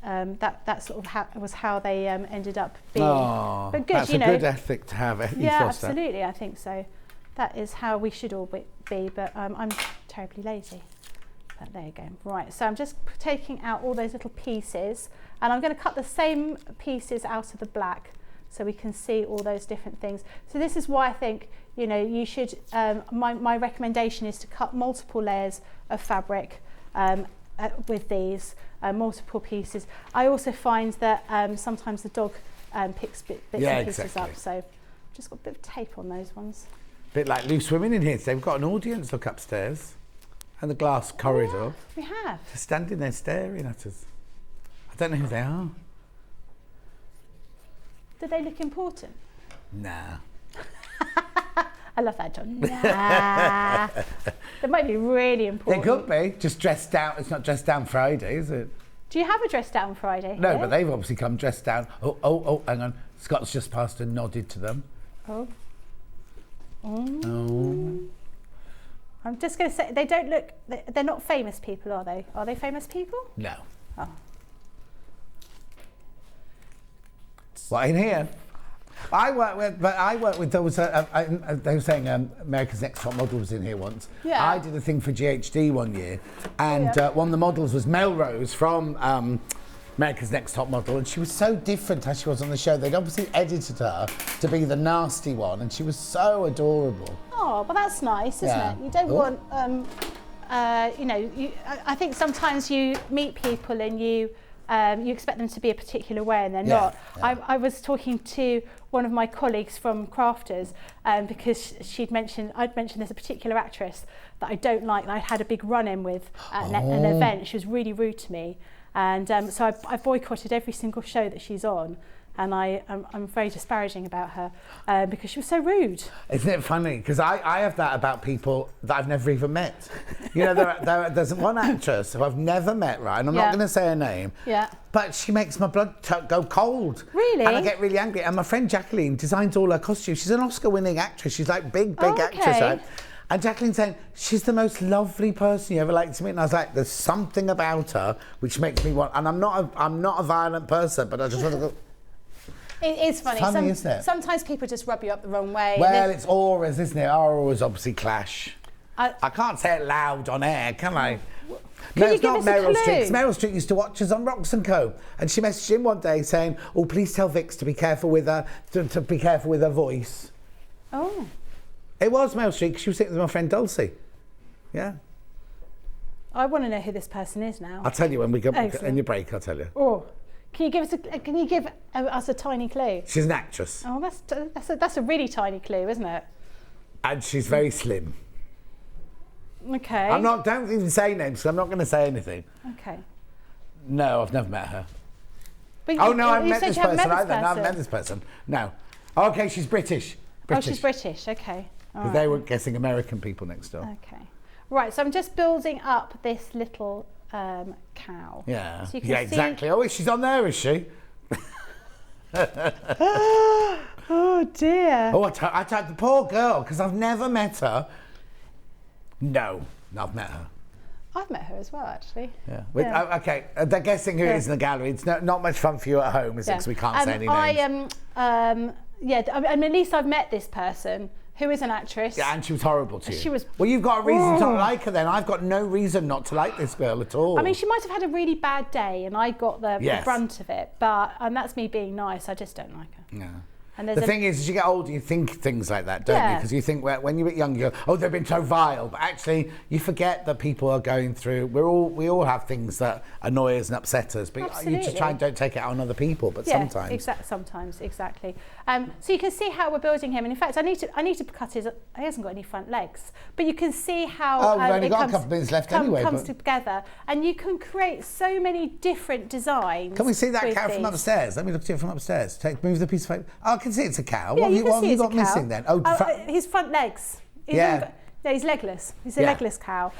That sort of how they ended up being. Oh, but good, that's a good ethic to have. Yeah, absolutely. I think so. That is how we should all be, but I'm terribly lazy. But there you go. Right, so I'm just taking out all those little pieces, and I'm going to cut the same pieces out of the black so we can see all those different things. So this is why I think, you know, you should, my recommendation is to cut multiple layers of fabric with these, multiple pieces. I also find that sometimes the dog picks bits and pieces up, so I've just got a bit of tape on those ones. Bit like loose women in here. So they've got an audience look upstairs and the glass corridor. We have. They're standing there staring at us. I don't know who they are. Do they look important? Nah. I love that, John. Nah. They might be really important. They could be. Just dressed down. It's not dressed down Friday, is it? Do you have a dress down Friday? No, but they've obviously come dressed down. Oh, hang on. Scott's just passed and nodded to them. Oh. Oh. I'm just going to say, they don't look, they're not famous people, are they? Are they famous people? No. Oh. What, in here? I work with there was they were saying America's Next Top Model was in here once. Yeah. I did a thing for GHD one year, and one of the models was Melrose from America's Next Top Model, and she was so different as she was on the show. They'd obviously edited her to be the nasty one, and she was so adorable. Oh, but that's nice, isn't it? You don't want, I think sometimes you meet people and you expect them to be a particular way and they're not. Yeah. I was talking to one of my colleagues from Crafters because I'd mentioned there's a particular actress that I don't like, that I had a big run-in with at an event. She was really rude to me. And so I boycotted every single show that she's on. And I'm very disparaging about her because she was so rude. Isn't it funny? Because I have that about people that I've never even met. You know, there's one actress who I've never met, right? And I'm not going to say her name. Yeah. But she makes my blood go cold. Really? And I get really angry. And my friend Jacqueline designs all her costumes. She's an Oscar-winning actress. She's like big actress, right? And Jacqueline's saying, she's the most lovely person you ever liked to meet. And I was like, there's something about her which makes me want... And I'm not a violent person, but I just want to go... It is funny. Isn't it? Sometimes people just rub you up the wrong way. Well, it's auras, isn't it? Our auras obviously clash. I can't say it loud on air, can I? No, it's not Meryl Streep. Meryl Streep used to watch us on Rocks & Co. And she messaged him one day saying, oh, please tell Vix to be careful with her, to be careful with her voice. Oh. It was Meryl Streep. She was sitting with my friend Dulcie. Yeah. I want to know who this person is now. I'll tell you when we go in your break, I'll tell you. Oh. Can you give us a tiny clue? She's an actress. Oh, that's a really tiny clue, isn't it? And she's very slim. Okay. Don't even say names, because I'm not going to say anything. Okay. No, I've never met her. But I've met this person either. No, I've met this person. No. Okay, she's British. Oh, she's British. Okay. Because they were guessing American people next door. Okay. Right. So I'm just building up this little cow. Yeah. So you can see... exactly. Oh, she's on there, is she? Oh dear. Oh, I typed the poor girl because I've never met her. No, I've met her. I've met her as well, actually. Yeah. Okay, they're guessing who it is in the gallery. It's not much fun for you at home, is it? Because we can't say any names. At least I've met this person who is an actress. Yeah, and she was horrible to you. She was... Well, you've got a reason to like her then. I've got no reason not to like this girl at all. I mean, she might have had a really bad day and I got the brunt of it, but that's me being nice. I just don't like her. No. And the thing is, as you get older, you think things like that, don't you? Because you think when you're young, you go, oh, they've been so vile. But actually, you forget that people are going through. We all have things that annoy us and upset us, but Absolutely. you just try and don't take it out on other people. But sometimes, sometimes, exactly. So you can see how we're building him. And in fact, I need to cut his. He hasn't got any front legs, but you can see how. We've only got a couple of minutes left anyway. Comes together, and you can create so many different designs. Can we see that cow from upstairs? Let me look at it from upstairs. Move the piece of paper. Oh, I can see it's a cow. Yeah, what have you got missing then? His front legs. He's legless. He's a legless cow.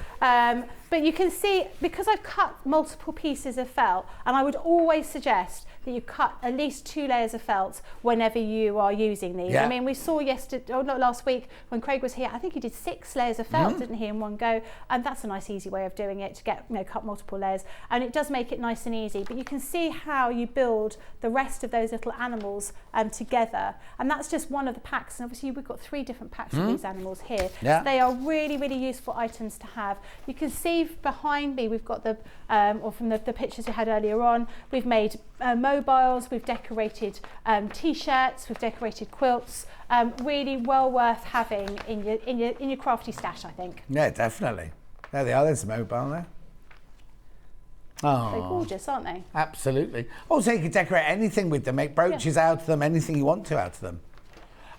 But you can see, because I've cut multiple pieces of felt, and I would always suggest that you cut at least 2 layers of felt whenever you are using these. I mean, we saw last week when Craig was here, I think he did 6 layers of felt, didn't he, in one go? And that's a nice, easy way of doing it, to get, cut multiple layers. And it does make it nice and easy. But you can see how you build the rest of those little animals together. And that's just one of the packs. And obviously, we've got 3 different packs of these animals here. So they are really, really useful items to have. You can see behind me, we've got or from the pictures we had earlier on, we've made mobiles, we've decorated t-shirts, we've decorated quilts. Really well worth having in your crafty stash, I think. Yeah, definitely. There they are. There's a mobile there. Oh, they're gorgeous, aren't they? Absolutely. Also, you can decorate anything with them. Make brooches out of them. Anything you want to out of them.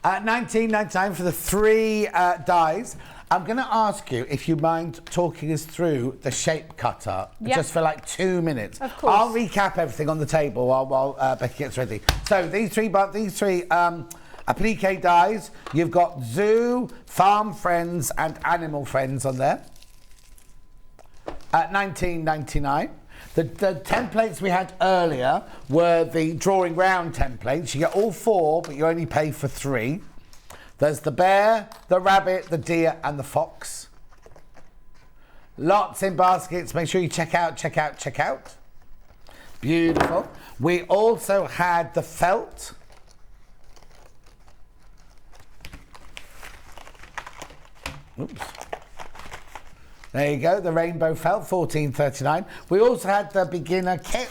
$19.99 for the 3 dies. I'm going to ask you if you mind talking us through the shape cutter just for like 2 minutes. Of course. I'll recap everything on the table while Becky gets ready. So these three applique dies. You've got zoo, farm friends, and animal friends on there. At $19.99. The templates we had earlier were the drawing round templates. You get all 4, but you only pay for 3. There's the bear, the rabbit, the deer and the fox. Lots in baskets. Make sure you check out. Beautiful. We also had the felt. Oops. There you go, the rainbow felt, $14.39. We also had the beginner kit,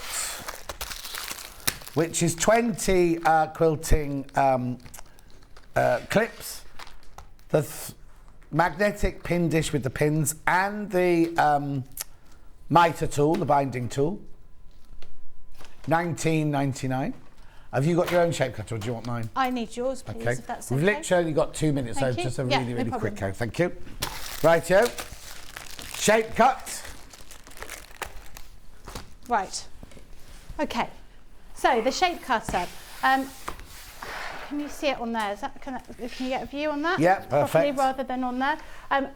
which is 20 quilting clips, the magnetic pin dish with the pins, and the mitre tool, the binding tool, $19.99. Have you got your own shape cutter or do you want mine? I need yours, please, okay. if that's okay. We've literally got 2 minutes, so just a really quick go. Thank you. Rightio. Shape cut. Right. Okay. So the shape cutter. Can you see it on there? Is that, can you get a view on that? Yeah, perfect. Properly rather than on there.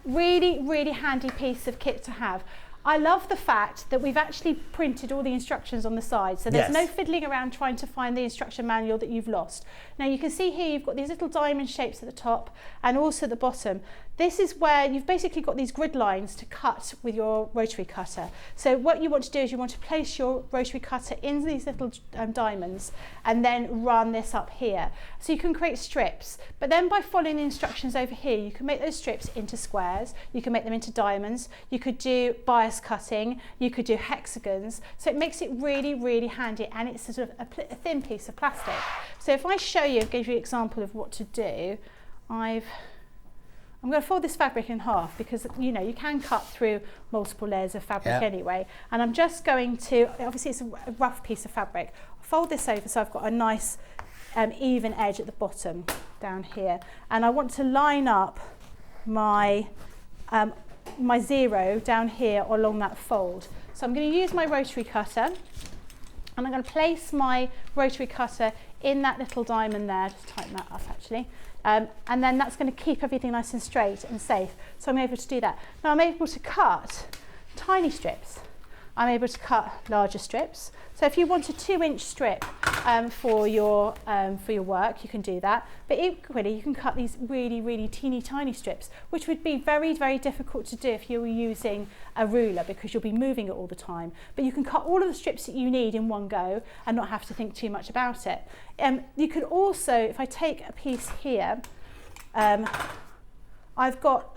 Really handy piece of kit to have. I love the fact that we've actually printed all the instructions on the side, so there's no fiddling around trying to find the instruction manual that you've lost. Now you can see here you've got these little diamond shapes at the top and also the bottom. This is where you've basically got these grid lines to cut with your rotary cutter. So what you want to do is you want to place your rotary cutter in these little diamonds and then run this up here. So you can create strips, but then by following the instructions over here, you can make those strips into squares, you can make them into diamonds, you could do bias cutting, you could do hexagons. So it makes it really handy, and it's sort of a thin piece of plastic. So if I show you, give you an example of what to do, I'm going to fold this fabric in half because you know you can cut through multiple layers of fabric anyway, and I'm just going to, obviously it's a rough piece of fabric, I'll fold this over so I've got a nice even edge at the bottom down here, and I want to line up my my zero down here along that fold. So I'm going to use my rotary cutter and I'm going to place my rotary cutter in that little diamond there, just tighten that up actually. And then that's going to keep everything nice and straight and safe. So I'm able to do that. Now I'm able to cut tiny strips. I'm able to cut larger strips. So if you want a 2-inch strip for your work, you can do that. But equally, you can cut these really teeny tiny strips, which would be very difficult to do if you were using a ruler because you'll be moving it all the time. But you can cut all of the strips that you need in one go and not have to think too much about it. You could also, if I take a piece here, I've got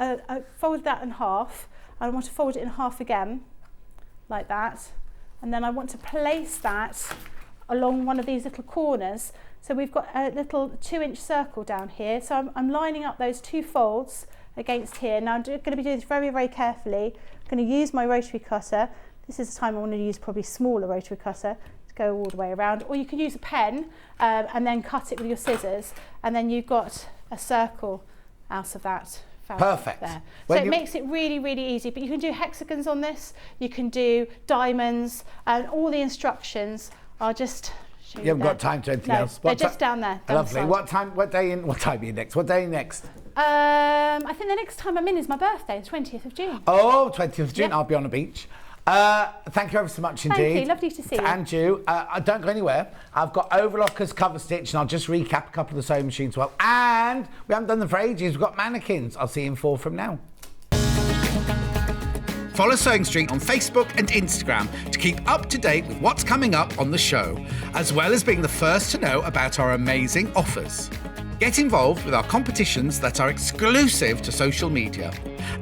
fold that in half. I want to fold it in half again, like that, and then I want to place that along one of these little corners. So we've got a little 2-inch circle down here, so I'm lining up those 2 folds against here. Now I'm going to be doing this very carefully. I'm going to use my rotary cutter. This is the time I want to use probably smaller rotary cutter to go all the way around, or you can use a pen and then cut it with your scissors, and then you've got a circle out of that. Perfect. There. So it makes it really easy, but you can do hexagons on this, you can do diamonds, and all the instructions are just show you. You haven't got time to anything else. They're just down there. Lovely. What time are you next? What day are you next? I think the next time I'm in is my birthday, the 20th of June. Oh, 20th of June, I'll be on the beach. Thank you ever so much indeed. Thank you, lovely to see you. And you. Don't go anywhere. I've got Overlockers cover stitch, and I'll just recap a couple of the sewing machines as well. And we haven't done them for ages. We've got mannequins. I'll see you in 4 from now. Follow Sewing Street on Facebook and Instagram to keep up to date with what's coming up on the show, as well as being the first to know about our amazing offers. Get involved with our competitions that are exclusive to social media.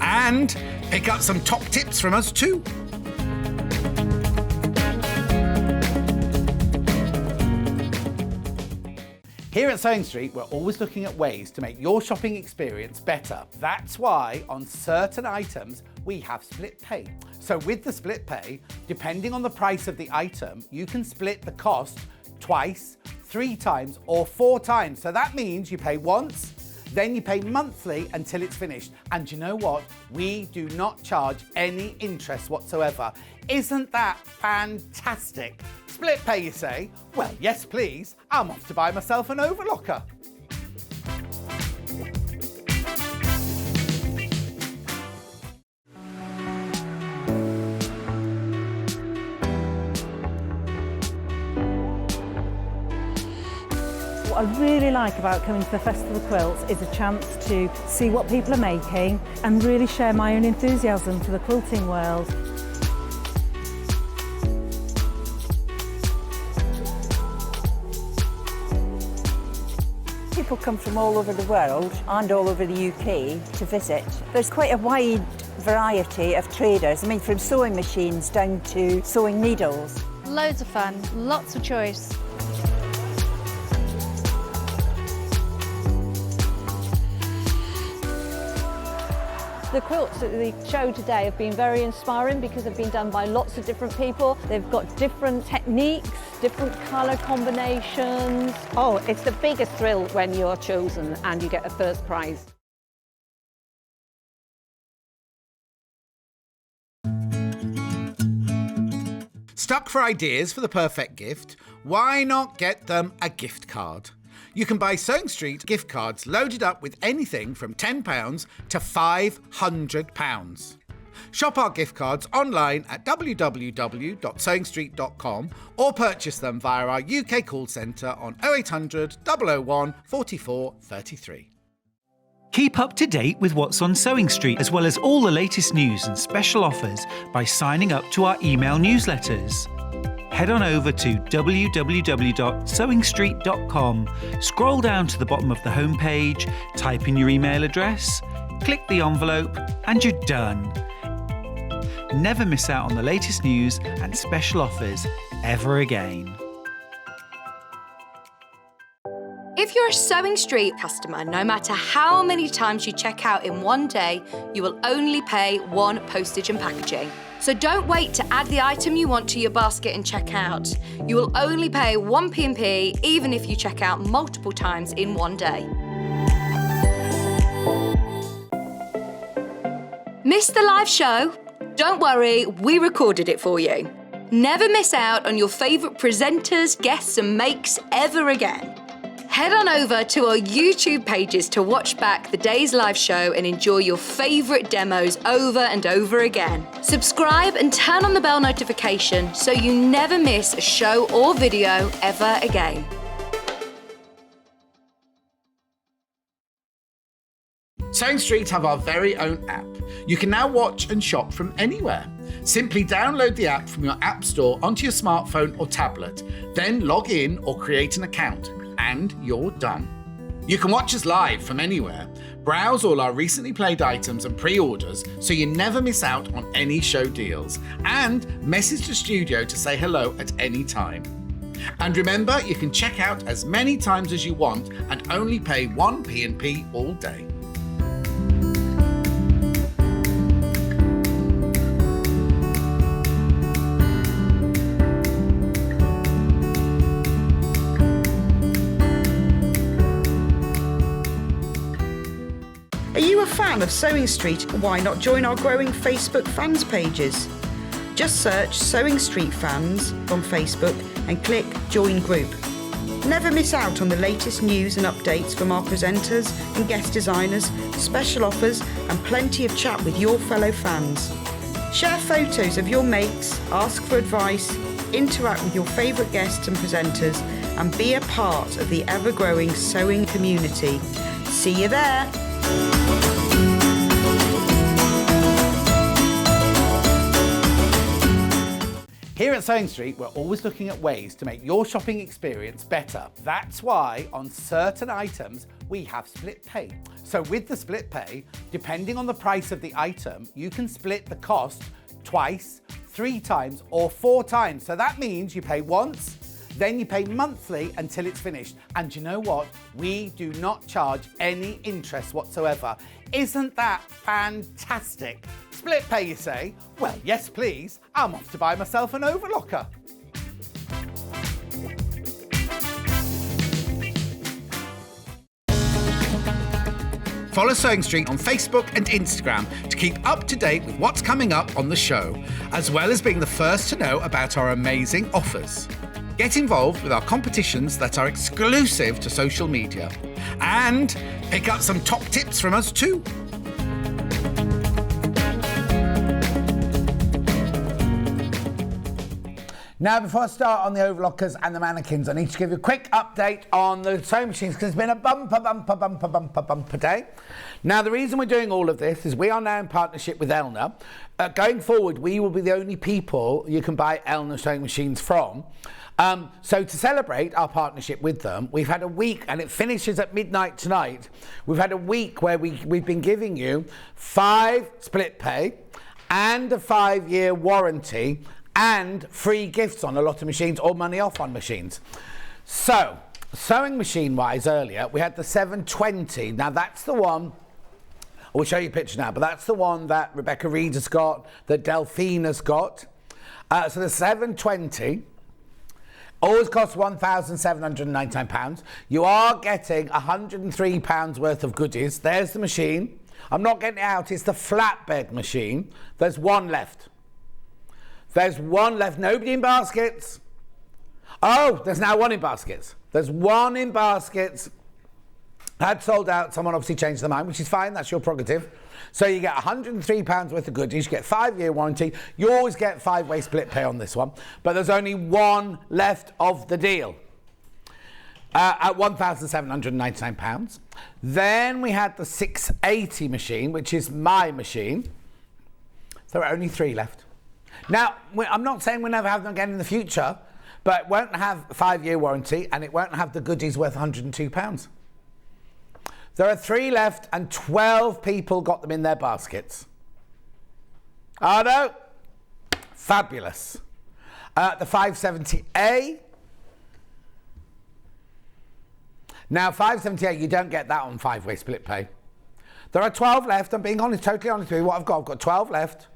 And pick up some top tips from us too. Here at Sewing Street, we're always looking at ways to make your shopping experience better. That's why on certain items, we have split pay. So with the split pay, depending on the price of the item, you can split the cost twice, 3 times, or 4 times. So that means you pay once, then you pay monthly until it's finished. And you know what? We do not charge any interest whatsoever. Isn't that fantastic? Split pay, you say? Well, yes, please. I'm off to buy myself an overlocker. What I really like about coming to the Festival of Quilts is a chance to see what people are making and really share my own enthusiasm for the quilting world. People come from all over the world and all over the UK to visit. There's quite a wide variety of traders, from sewing machines down to sewing needles. Loads of fun, lots of choice. The quilts at the show today have been very inspiring because they've been done by lots of different people. They've got different techniques, different colour combinations. Oh, it's the biggest thrill when you're chosen and you get a first prize. Stuck for ideas for the perfect gift? Why not get them a gift card? You can buy Sewing Street gift cards loaded up with anything from £10 to £500. Shop our gift cards online at www.sewingstreet.com or purchase them via our UK call centre on 0800 001 44 33. Keep up to date with what's on Sewing Street, as well as all the latest news and special offers by signing up to our email newsletters. Head on over to www.sewingstreet.com, scroll down to the bottom of the homepage, type in your email address, click the envelope, and you're done. Never miss out on the latest news and special offers ever again. If you're a Sewing Street customer, no matter how many times you check out in one day, you will only pay one postage and packaging. So don't wait to add the item you want to your basket and check out. You will only pay one P&P even if you check out multiple times in one day. Missed the live show? Don't worry, we recorded it for you. Never miss out on your favourite presenters, guests and makes ever again. Head on over to our YouTube pages to watch back the day's live show and enjoy your favourite demos over and over again. Subscribe and turn on the bell notification so you never miss a show or video ever again. Sewing Street have our very own app. You can now watch and shop from anywhere. Simply download the app from your app store onto your smartphone or tablet, then log in or create an account. And you're done. You can watch us live from anywhere, browse all our recently played items and pre-orders so you never miss out on any show deals, and message the studio to say hello at any time. And remember, you can check out as many times as you want and only pay one P&P all day. Are you a fan of Sewing Street? Why not join our growing Facebook fans pages? Just search Sewing Street Fans on Facebook and click Join Group. Never miss out on the latest news and updates from our presenters and guest designers, special offers and plenty of chat with your fellow fans. Share photos of your makes, ask for advice, interact with your favourite guests and presenters and be a part of the ever-growing sewing community. See you there! Here at Sewing Street, we're always looking at ways to make your shopping experience better. That's why on certain items, we have split pay. So with the split pay, depending on the price of the item, you can split the cost twice, 3 times, or 4 times. So that means you pay once, then you pay monthly until it's finished. And you know what? We do not charge any interest whatsoever. Isn't that fantastic? Split pay, you say? Well, yes, please. I'm off to buy myself an overlocker. Follow Sewing Street on Facebook and Instagram to keep up to date with what's coming up on the show, as well as being the first to know about our amazing offers. Get involved with our competitions that are exclusive to social media. And pick up some top tips from us too. Now, before I start on the overlockers and the mannequins, I need to give you a quick update on the sewing machines because it's been a bumper day. Now, the reason we're doing all of this is we are now in partnership with Elna. Going forward, we will be the only people you can buy Elna sewing machines from. So to celebrate our partnership with them, we've had a week, and it finishes at midnight tonight. We've had a week where we've been giving you 5 split pay and a 5-year warranty and free gifts on a lot of machines or money off on machines. So, sewing machine wise earlier, we had the 720. Now that's the one, I'll show you a picture now, but that's the one that Rebecca Reed has got, that Delphine has got. So the 720 always costs £1,799. You are getting £103 worth of goodies. There's the machine. I'm not getting it out, it's the flatbed machine. There's one left. There's one left, nobody in baskets. Oh, there's now one in baskets. There's one in baskets. Had sold out, someone obviously changed their mind, which is fine, that's your prerogative. So you get £103 worth of goodies, you get 5-year warranty, you always get 5-way split pay on this one, but there's only one left of the deal. At £1,799. Then we had the 680 machine, which is my machine. There are only 3 left. Now, I'm not saying we'll never have them again in the future, but it won't have a 5-year warranty and it won't have the goodies worth £102. There are 3 left and 12 people got them in their baskets. Oh no, fabulous. The 570A. Now, 570A, you don't get that on 5-way split pay. There are 12 left. I'm being honest, totally honest with you. What I've got 12 left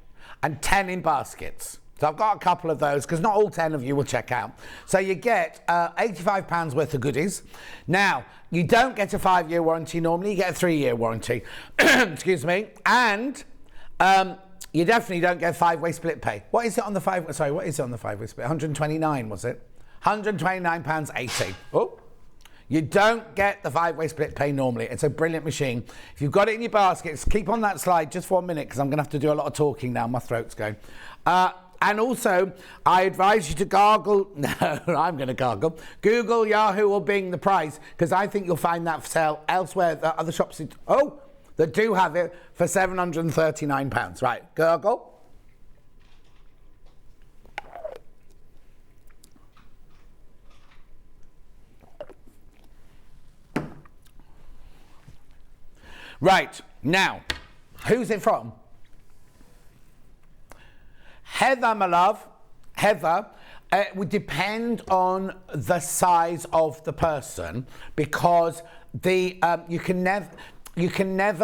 and 10 in baskets. So I've got a couple of those because not all 10 of you will check out. So you get £85 worth of goodies. Now, you don't get a 5-year warranty normally. You get a 3-year warranty. Excuse me. And you definitely don't get 5-way split pay. What is it on the 5-way? Sorry, what is it on the 5-way split? 129 was it? £129.80. Oh. You don't get the 5-way split pay normally. It's a brilliant machine. If you've got it in your baskets, keep on that slide just for a minute because I'm going to have to do a lot of talking now. My throat's going. And also, I advise you to gargle. No, I'm going to gargle. Google, Yahoo or Bing the price because I think you'll find that for sale elsewhere. The other shops that do have it for £739. Right, gargle. Right, now, who's it from? Heather, my love. Heather, it would depend on the size of the person because you can never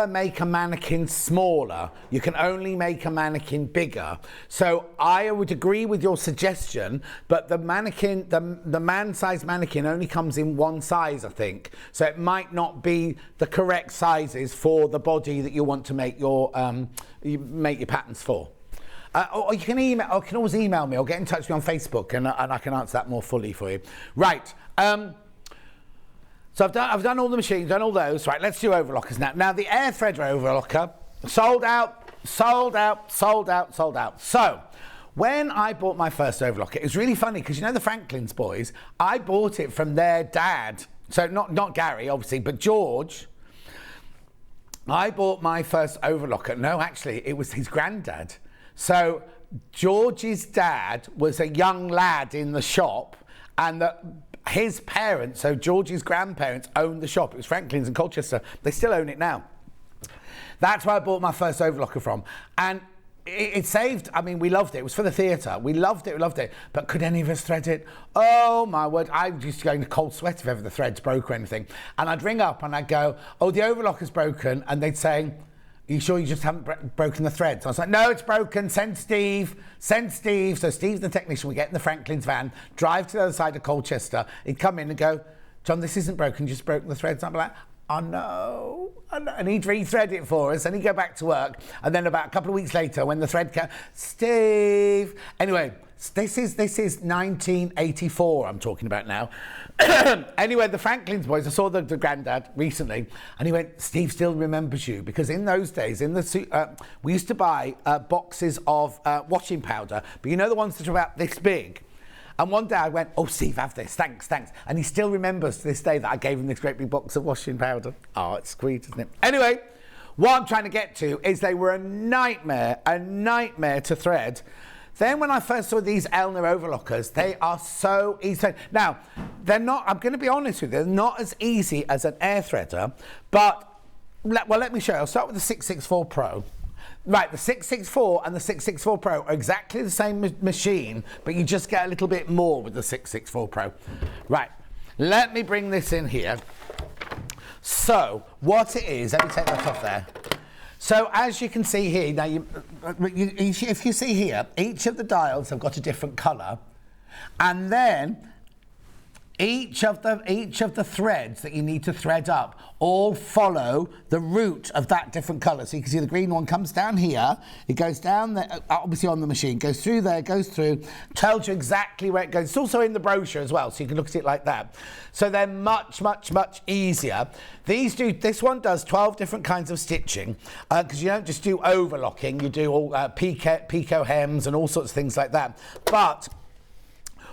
make a mannequin smaller. You can only make a mannequin bigger. So I would agree with your suggestion, but the mannequin, the man-sized mannequin only comes in one size, I think. So it might not be the correct sizes for the body that you want to make your patterns for. Or you can email. Or you can always email me or get in touch with me on Facebook, and I can answer that more fully for you. Right. So I've done all the machines, done all those. Right, let's do overlockers now. Now, the air thread overlocker, sold out. So, when I bought my first overlocker, it was really funny because, you know, the Franklin's boys, I bought it from their dad. So, not Gary, obviously, but George. I bought my first overlocker. No, actually, it was his granddad. So, George's dad was a young lad in the shop, and his parents, so George's grandparents, owned the shop. It was Franklin's in Colchester. They still own it now. That's where I bought my first overlocker from. And it saved, I mean, we loved it. It was for the theatre. We loved it. But could any of us thread it? Oh, my word. I used to go into cold sweat if ever the threads broke or anything. And I'd ring up and I'd go, oh, the overlocker's broken. And they'd say, are you sure you just haven't broken the threads? I was like, no, it's broken. Send Steve. So Steve's the technician. We get in the Franklin's van, drive to the other side of Colchester. He'd come in and go, John, this isn't broken. You just broken the threads. I'm like, oh, no. And he'd re-thread it for us. And he'd go back to work. And then about a couple of weeks later, when the thread came, Steve. Anyway, this is 1984 I'm talking about now. Anyway, the Franklin's boys, I saw the granddad recently, and he went, Steve still remembers you, because in those days, we used to buy boxes of washing powder, but you know the ones that are about this big? And one day I went, oh, Steve, have this, thanks. And he still remembers to this day that I gave him this great big box of washing powder. Oh, it's sweet, isn't it? Anyway, what I'm trying to get to is they were a nightmare to thread. Then when I first saw these Elna overlockers, they are so easy. Now, they're not, I'm going to be honest with you, they're not as easy as an air threader, but, let me show you. I'll start with the 664 Pro. Right, the 664 and the 664 Pro are exactly the same machine, but you just get a little bit more with the 664 Pro. Right, let me bring this in here. So, what it is, let me take that off there. So, as you can see here, now, if you see here, each of the dials have got a different colour, and then each of the threads that you need to thread up all follow the route of that different colour. So you can see the green one comes down here, it goes down there, obviously on the machine, goes through there, goes through, tells you exactly where it goes. It's also in the brochure as well, so you can look at it like that. So they're much easier. This one does 12 different kinds of stitching, because you don't just do overlocking, you do all picot hems and all sorts of things like that. But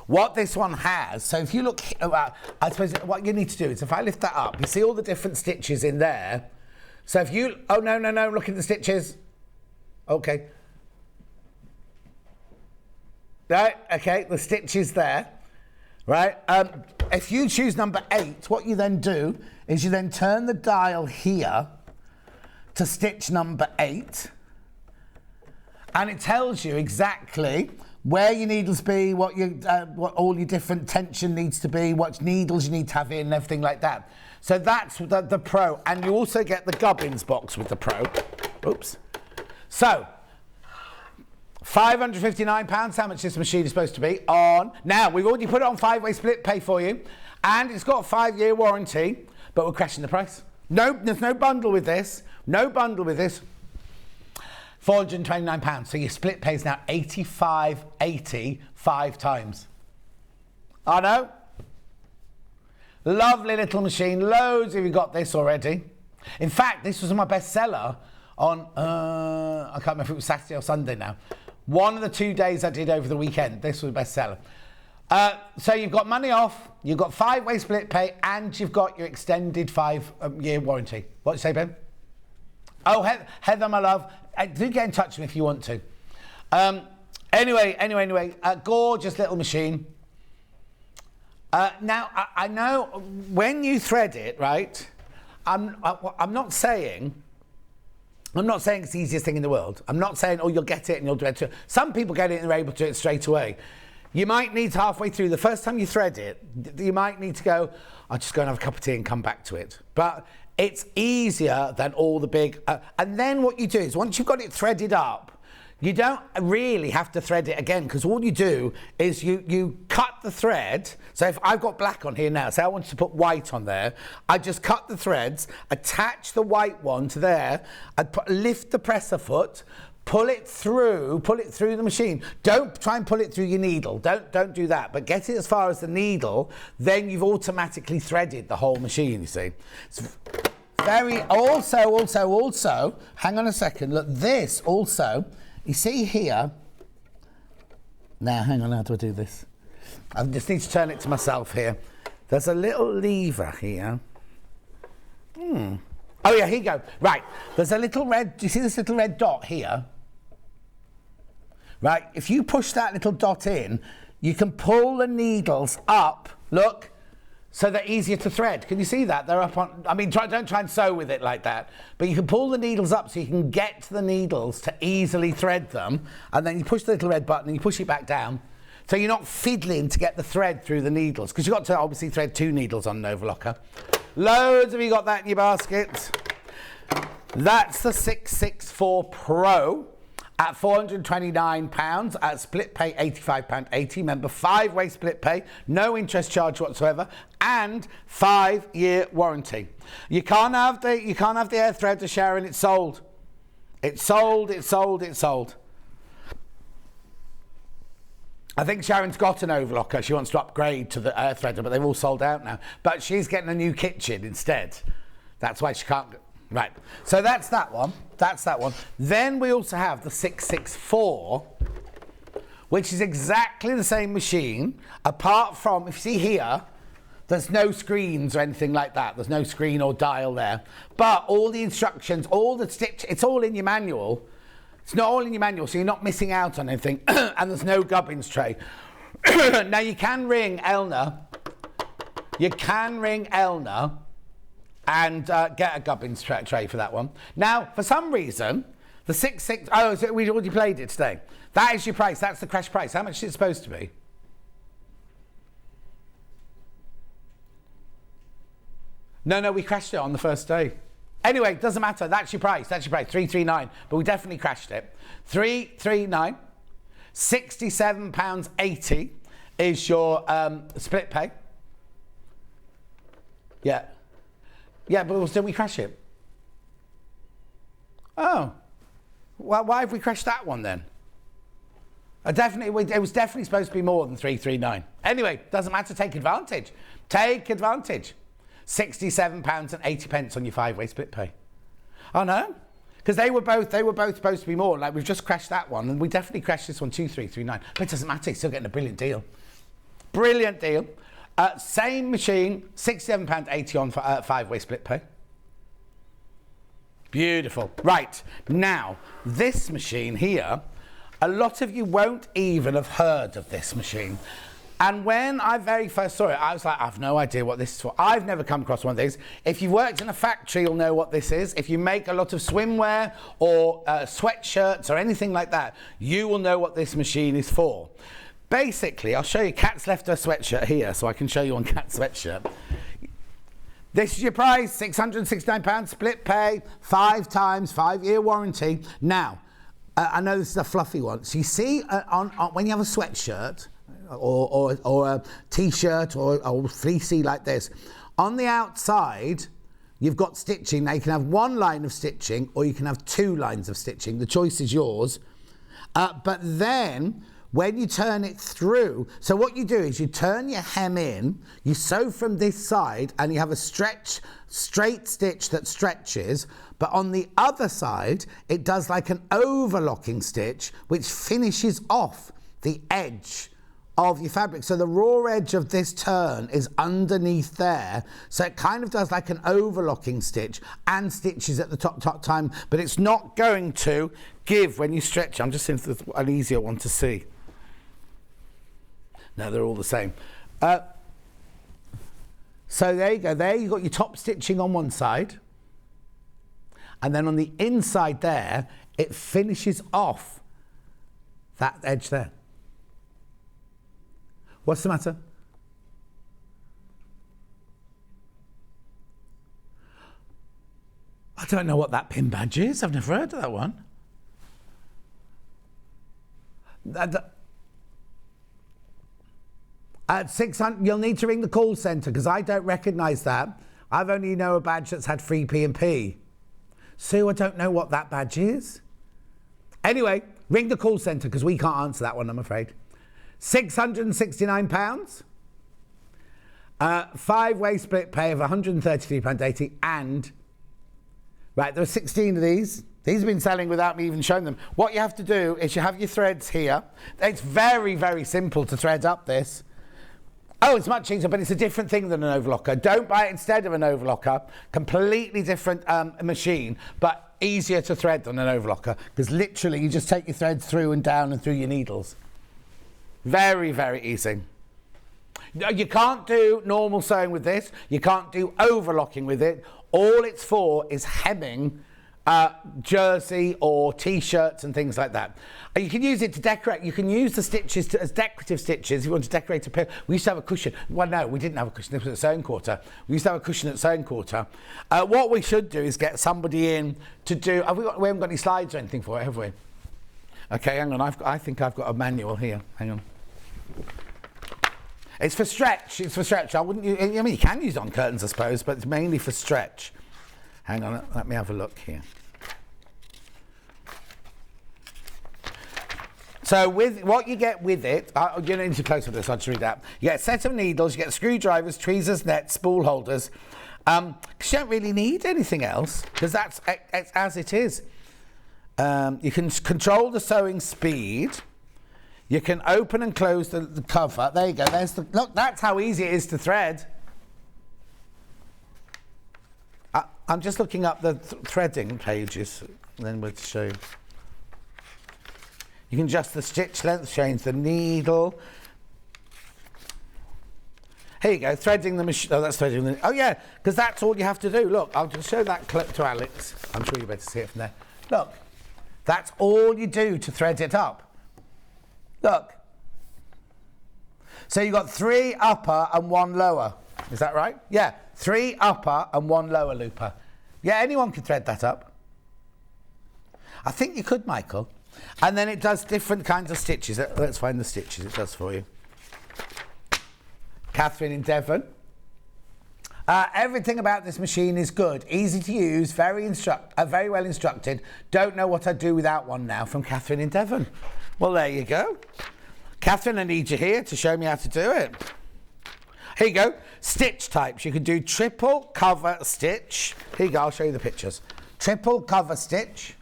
what this one has, so if you look, I suppose what you need to do is, if I lift that up, you see all the different stitches in there. So if you, oh no, look at the stitches. Okay. Right, okay, the stitches there, right? If you choose number 8, what you then do is you then turn the dial here to stitch number 8, and it tells you exactly where your needles be, what all your different tension needs to be, what needles you need to have in, and everything like that. So that's the Pro, and you also get the gubbins box with the Pro. Oops. So, £559, how much this machine is supposed to be on. Now, we've already put it on 5-way split pay for you, and it's got a 5-year warranty, but we're crashing the price. No, there's no bundle with this. No bundle with this. £429, so your split pay is now £85.80 5 times. I know. Lovely little machine. Loads of you got this already. In fact, this was my bestseller on, I can't remember if it was Saturday or Sunday now. One of the 2 days I did over the weekend, this was a bestseller. So you've got money off, you've got 5-way split pay, and you've got your extended 5-year warranty. What do you say, Ben? Oh, Heather, my love, do get in touch with me if you want to. Anyway, a gorgeous little machine. Now, I know when you thread it, right, I'm not saying it's the easiest thing in the world. I'm not saying, oh, you'll get it and you'll do it too. Some people get it and they're able to do it straight away. You might need halfway through, the first time you thread it, you might need to go, I'll just go and have a cup of tea and come back to it. But it's easier than all the big... and then what you do is, once you've got it threaded up, you don't really have to thread it again, because all you do is you cut the thread. So if I've got black on here now, say I wanted to put white on there, I just cut the threads, attach the white one to there, and lift the presser foot, pull it through the machine. Don't try and pull it through your needle. Don't do that. But get it as far as the needle, then you've automatically threaded the whole machine, you see. It's very, also, hang on a second, look, this also, you see here, now hang on, how do I do this? I just need to turn it to myself here. There's a little lever here. Oh yeah, here you go. Right, there's a little red, do you see this little red dot here? Right, if you push that little dot in, you can pull the needles up, look, so they're easier to thread. Can you see that? They're up on, I mean, don't try and sew with it like that, but you can pull the needles up so you can get to the needles to easily thread them, and then you push the little red button and you push it back down, so you're not fiddling to get the thread through the needles, because you've got to obviously thread 2 needles on an overlocker. Loads of you got that in your basket. That's the 664 Pro. At £429, at split pay £85.80. Remember, 5-way split pay, no interest charge whatsoever, and 5-year warranty. You can't have the air threader, Sharon. It's sold. It's sold. I think Sharon's got an overlocker. She wants to upgrade to the air threader, but they've all sold out now. But she's getting a new kitchen instead. That's why she can't. Right, so that's that one. Then we also have the 664, which is exactly the same machine, apart from, if you see here, there's no screens or anything like that. There's no screen or dial there. But all the instructions, all the stitch, it's all in your manual. It's not all in your manual, so you're not missing out on anything. And there's no gubbins tray. Now, you can ring Elna. You can ring Elna and get a gubbins tray for that one. Now, for some reason, the 6.6... Oh, so we already played it today. That is your price. That's the crash price. How much is it supposed to be? No, we crashed it on the first day. Anyway, doesn't matter. That's your price. 339. But we definitely crashed it. 339. £67.80 is your split pay. Yeah. Yeah, but still we crash it. Oh. Well, why have we crashed that one then? It was definitely supposed to be more than 339. Anyway, doesn't matter. Take advantage. Take advantage. £67.80 on your 5-way split pay. Oh no, because they were both supposed to be more. Like, we've just crashed that one, and we definitely crashed this one 2339. But it doesn't matter. You're still getting a brilliant deal. Brilliant deal. Same machine, £67.80 on 5-way split pay. Beautiful. Right, now this machine here, a lot of you won't even have heard of this machine. And when I very first saw it, I was like, I've no idea what this is for. I've never come across one of these. If you've worked in a factory, you'll know what this is. If you make a lot of swimwear or sweatshirts or anything like that, you will know what this machine is for. Basically, I'll show you. Kat's left her sweatshirt here, so I can show you on Kat's sweatshirt. This is your price, £669, split pay, 5 times, 5-year warranty. Now, I know this is a fluffy one. So you see, when you have a sweatshirt, or a t-shirt or fleecy like this, on the outside you've got stitching. Now you can have one line of stitching or you can have 2 lines of stitching. The choice is yours. But then when you turn it through, so what you do is you turn your hem in, you sew from this side, and you have a straight stitch that stretches, but on the other side it does like an overlocking stitch which finishes off the edge of your fabric. So the raw edge of this turn is underneath there, so it kind of does like an overlocking stitch and stitches at the top time, but it's not going to give when you stretch. I'm just seeing if there's an easier one to see. No, they're all the same. So there you go. There you've got your top stitching on one side, and then on the inside there it finishes off that edge there. What's the matter? I don't know what that pin badge is. I've never heard of that one. At 600, you'll need to ring the call centre because I don't recognise that. I've only know a badge that's had free P&P. Sue, I don't know what that badge is. Anyway, ring the call centre because we can't answer that one, I'm afraid. £669, 5-way split pay of £133.80, and right, there are 16 of these. These have been selling without me even showing them. What you have to do is you have your threads here. It's very, very simple to thread up this. Oh, it's much easier, but it's a different thing than an overlocker. Don't buy it instead of an overlocker. Completely different machine, but easier to thread than an overlocker because literally you just take your threads through and down and through your needles. Very, very easy. You can't do normal sewing with this. You can't do overlocking with it. All it's for is hemming jersey or t-shirts and things like that. You can use it to decorate. You can use the stitches as decorative stitches if you want to decorate a pillow. We used to have a cushion. Well, no, we didn't have a cushion. This was at Sewing Quarter. We used to have a cushion at Sewing Quarter. What we should do is get somebody in to do... we haven't got any slides or anything for it, have we? Okay, hang on. I think I've got a manual here. Hang on. It's for stretch. It's for stretch. I mean, you can use it on curtains, I suppose, but it's mainly for stretch. Hang on. Let me have a look here. So with what you get with it, you don't need to close up this. I'll just read that. You get a set of needles. You get screwdrivers, tweezers, nets, spool holders. Because you don't really need anything else because that's as it is. You can control the sewing speed. You can open and close the cover. There you go. Look, that's how easy it is to thread. I'm just looking up the threading pages, and then we'll show you. You can adjust the stitch length, change the needle. Here you go, threading the machine. Oh, that's threading the... Oh, yeah, because that's all you have to do. Look, I'll just show that clip to Alex. I'm sure you better see it from there. Look, that's all you do to thread it up. Look. So you've got 3 upper and 1 lower. Is that right? Yeah, 3 upper and 1 lower looper. Yeah, anyone can thread that up. I think you could, Michael. And then it does different kinds of stitches. Let's find the stitches it does for you. Catherine in Devon. Everything about this machine is good. Easy to use, very well instructed. Don't know what I'd do without one now, from Catherine in Devon. Well, there you go. Catherine, I need you here to show me how to do it. Here you go. Stitch types. You can do triple cover stitch. Here you go. I'll show you the pictures. Triple cover stitch.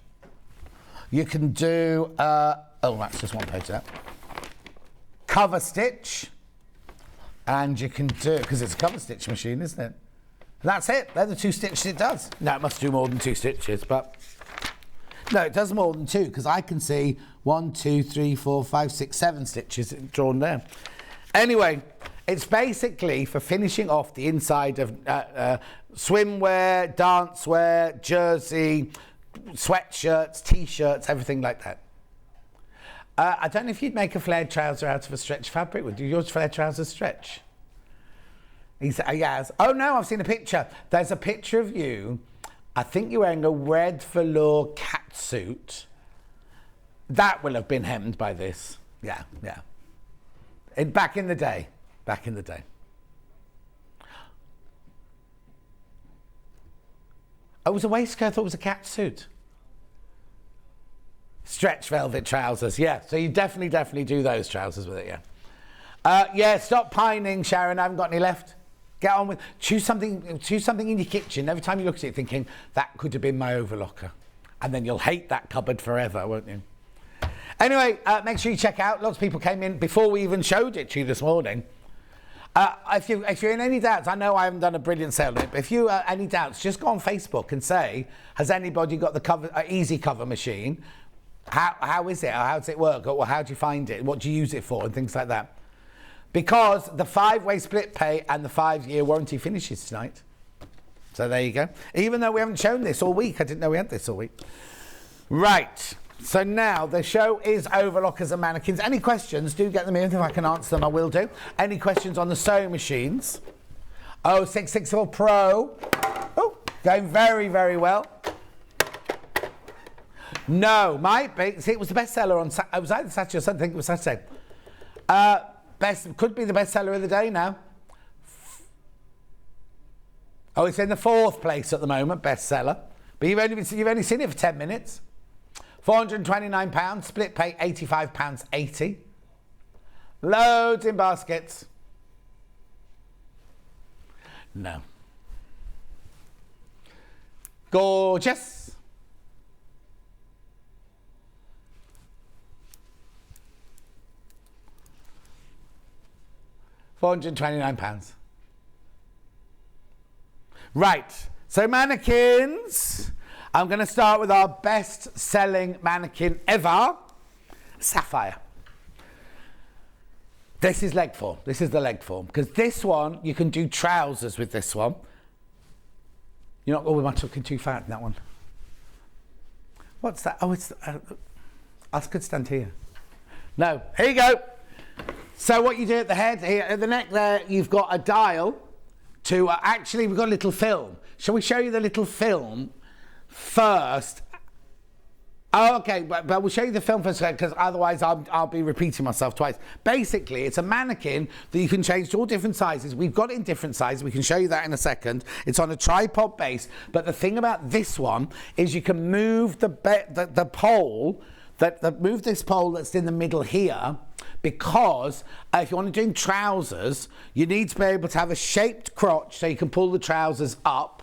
You can do... oh, that's just one page there. Cover stitch. And you can do... Because it's a cover stitch machine, isn't it? And that's it. They're the 2 stitches it does. No, it must do more than 2 stitches, but... No, it does more than 2, because I can see 1, 2, 3, 4, 5, 6, 7 stitches drawn there. Anyway... It's basically for finishing off the inside of swimwear, dancewear, jersey, sweatshirts, T-shirts, everything like that. I don't know if you'd make a flared trouser out of a stretch fabric. Would your flared trousers stretch? He has. Oh, no, I've seen a picture. There's a picture of you. I think you're wearing a red velour catsuit. That will have been hemmed by this. Yeah, yeah. Back in the day. Back in the day. Oh, it was a waistcoat. I thought it was a cat suit. Stretch velvet trousers, yeah. So you definitely do those trousers with it, yeah. Yeah, stop pining, Sharon. I haven't got any left. Get on with... Choose something in your kitchen. Every time you look at it thinking, that could have been my overlocker. And then you'll hate that cupboard forever, won't you? Anyway, make sure you check out. Lots of people came in before we even showed it to you this morning. If you're in any doubts, I know I haven't done a brilliant sale on it, but if you any doubts, just go on Facebook and say, has anybody got the easy cover machine? How is it? How does it work? Or how do you find it? What do you use it for? And things like that. Because the 5-way split pay and the 5-year warranty finishes tonight. So there you go. Even though we haven't shown this all week, I didn't know we had this all week. Right. So now the show is Overlockers and Mannequins. Any questions, do get them in. If I can answer them, I will do. Any questions on the sewing machines? Oh, 664 Pro. Oh, going very, very well. No, might be. See, it was the bestseller on... It was either Saturday or Sunday. I think it was Saturday. Could be the bestseller of the day now. Oh, it's in the 4th place at the moment, bestseller. But you've only seen it for 10 minutes. £429, split pay £85.80. Loads in baskets. No. Gorgeous. £429. Right, so mannequins. I'm going to start with our best-selling mannequin ever, Sapphire. This is leg form. This is the leg form. Because this one, you can do trousers with this one. You're not going, am I looking too fat in that one? What's that? Oh, it's... I could stand here. No, here you go. So what you do at the head, here at the neck there, you've got a dial to... actually, we've got a little film. Shall we show you the little film first? Oh, okay, but we'll show you the film first because otherwise I'll be repeating myself twice. Basically, it's a mannequin that you can change to all different sizes. We've got it in different sizes. We can show you that in a second. It's on a tripod base. But the thing about this one is you can move the pole, move this pole that's in the middle here, because if you want to do trousers, you need to be able to have a shaped crotch so you can pull the trousers up,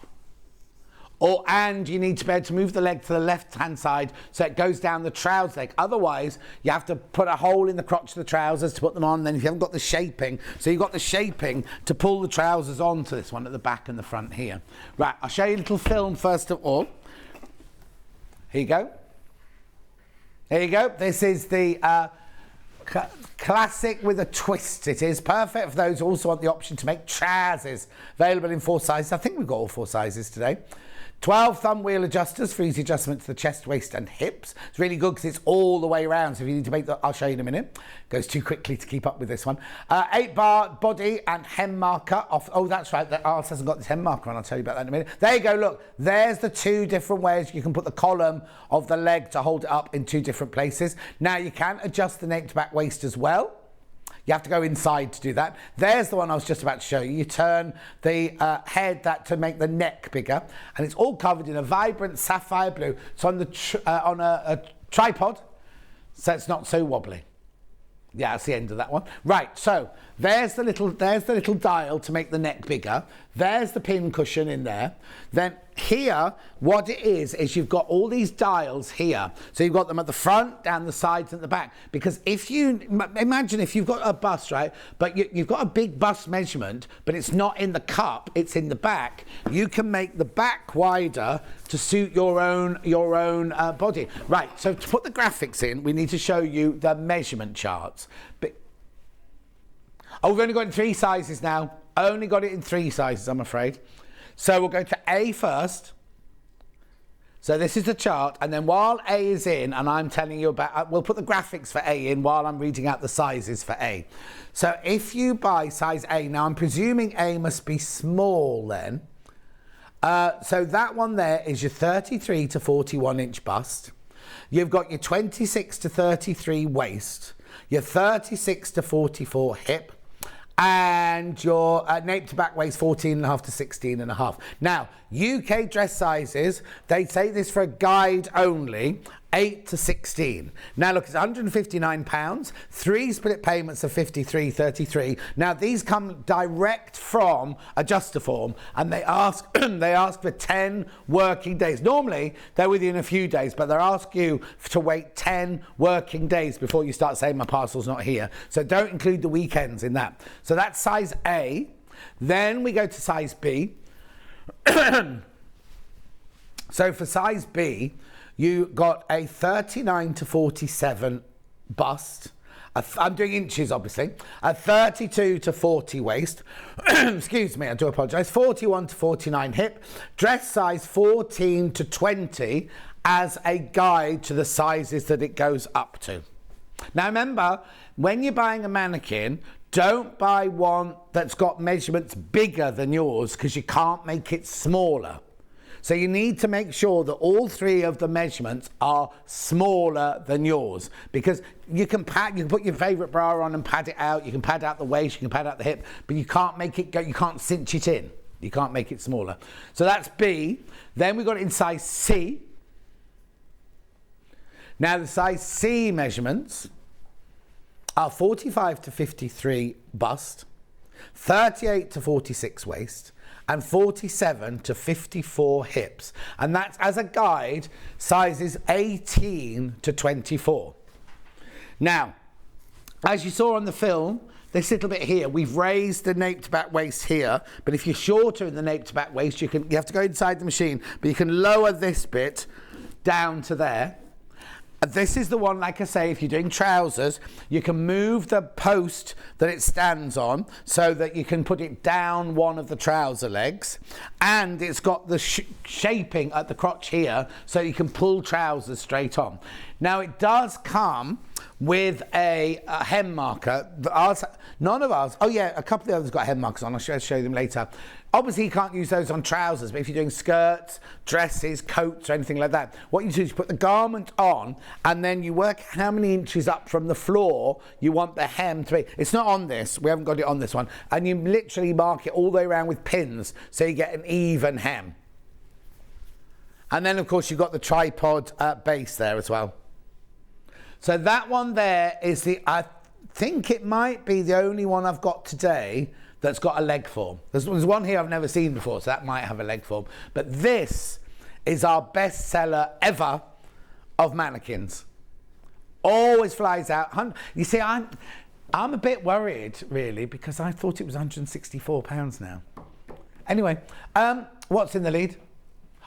And you need to be able to move the leg to the left-hand side so it goes down the trouser leg. Otherwise, you have to put a hole in the crotch of the trousers to put them on. Then if you haven't got the shaping, so you've got the shaping to pull the trousers onto this one at the back and the front here. Right, I'll show you a little film first of all. Here you go. There you go. This is the classic with a twist. It is perfect for those who also want the option to make trousers. Available in 4 sizes. I think we've got all 4 sizes today. 12 thumb wheel adjusters for easy adjustment to the chest, waist and hips. It's really good because it's all the way around. So if you need to make that, I'll show you in a minute. Goes too quickly to keep up with this one. 8-bar body and hem marker off. Oh, that's right. The arse hasn't got this hem marker on. I'll tell you about that in a minute. There you go. Look, there's the 2 different ways you can put the column of the leg to hold it up in 2 different places. Now you can adjust the nape to back waist as well. You have to go inside to do that. There's the one I was just about to show you. You turn the head to make the neck bigger, and it's all covered in a vibrant sapphire blue. It's on a tripod, so it's not so wobbly. Yeah, that's the end of that one. Right, so there's the little dial to make the neck bigger. There's the pin cushion in there. Then here, what it is you've got all these dials here. So you've got them at the front, down the sides and the back. Because if you, imagine if you've got a bust, right, but you've got a big bust measurement, but it's not in the cup, it's in the back, you can make the back wider to suit your own body. Right, so to put the graphics in, we need to show you the measurement charts. We've only got it in 3 sizes now. Only got it in 3 sizes, I'm afraid. So we'll go to A first. So this is the chart, and then while A is in, and I'm telling you about, we'll put the graphics for A in while I'm reading out the sizes for A. So if you buy size A, now I'm presuming A must be small then. So that one there is your 33 to 41 inch bust. You've got your 26 to 33 waist, your 36 to 44 hip, and your nape to back waist 14.5 to 16.5. Now, UK dress sizes, they say this for a guide only, 8 to 16. Now look, it's £159, 3 split payments of 53.33. Now these come direct from Adjustaform, and they ask for 10 working days. Normally they're with you in a few days, but they ask you to wait 10 working days before you start saying my parcel's not here. So don't include the weekends in that. So that's size A. Then we go to size B. So for size B, you got a 39 to 47 bust. I'm doing inches, obviously. A 32 to 40 waist. Excuse me, I do apologise. 41 to 49 hip. Dress size 14 to 20 as a guide to the sizes that it goes up to. Now remember, when you're buying a mannequin, don't buy one that's got measurements bigger than yours because you can't make it smaller. So you need to make sure that all 3 of the measurements are smaller than yours, because you can put your favourite bra on and pad it out. You can pad out the waist, you can pad out the hip, but you can't make it go. You can't cinch it in. You can't make it smaller. So that's B. Then we got it in size C. Now the size C measurements are 45 to 53 bust, 38 to 46 waist, and 47 to 54 hips. And that's, as a guide, sizes 18 to 24. Now, as you saw on the film, this little bit here, we've raised the nape to back waist here, but if you're shorter in the nape to back waist, you have to go inside the machine, but you can lower this bit down to there. This is the one, like I say, if you're doing trousers, you can move the post that it stands on so that you can put it down one of the trouser legs, and it's got the shaping at the crotch here so you can pull trousers straight on. Now it does come with a hem marker. None of ours, oh yeah, a couple of the others got hem markers on. I'll show you them later. Obviously you can't use those on trousers, but if you're doing skirts, dresses, coats or anything like that, what you do is you put the garment on and then you work how many inches up from the floor you want the hem to be. It's not on this, we haven't got it on this one, and you literally mark it all the way around with pins so you get an even hem. And then of course you've got the tripod base there as well. So that one there is I think it might be the only one I've got today that's got a leg form. There's one here I've never seen before, so that might have a leg form. But this is our best seller ever of mannequins. Always flies out. You see, I'm a bit worried, really, because I thought it was £164 now. Anyway, what's in the lead?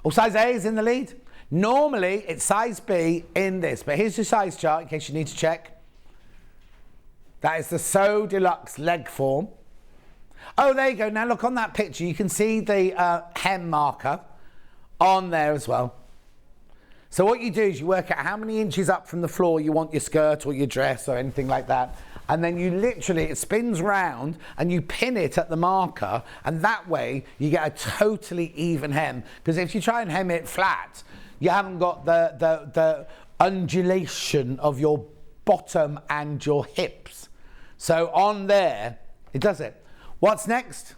Oh, size A is in the lead. Normally, it's size B in this, but here's your size chart in case you need to check. That is the So Deluxe leg form. Oh, there you go. Now look on that picture. You can see the hem marker on there as well. So what you do is you work out how many inches up from the floor you want your skirt or your dress or anything like that. And then you literally, it spins round and you pin it at the marker, and that way you get a totally even hem. Because if you try and hem it flat, you haven't got the undulation of your bottom and your hips. So on there, it does it. What's next?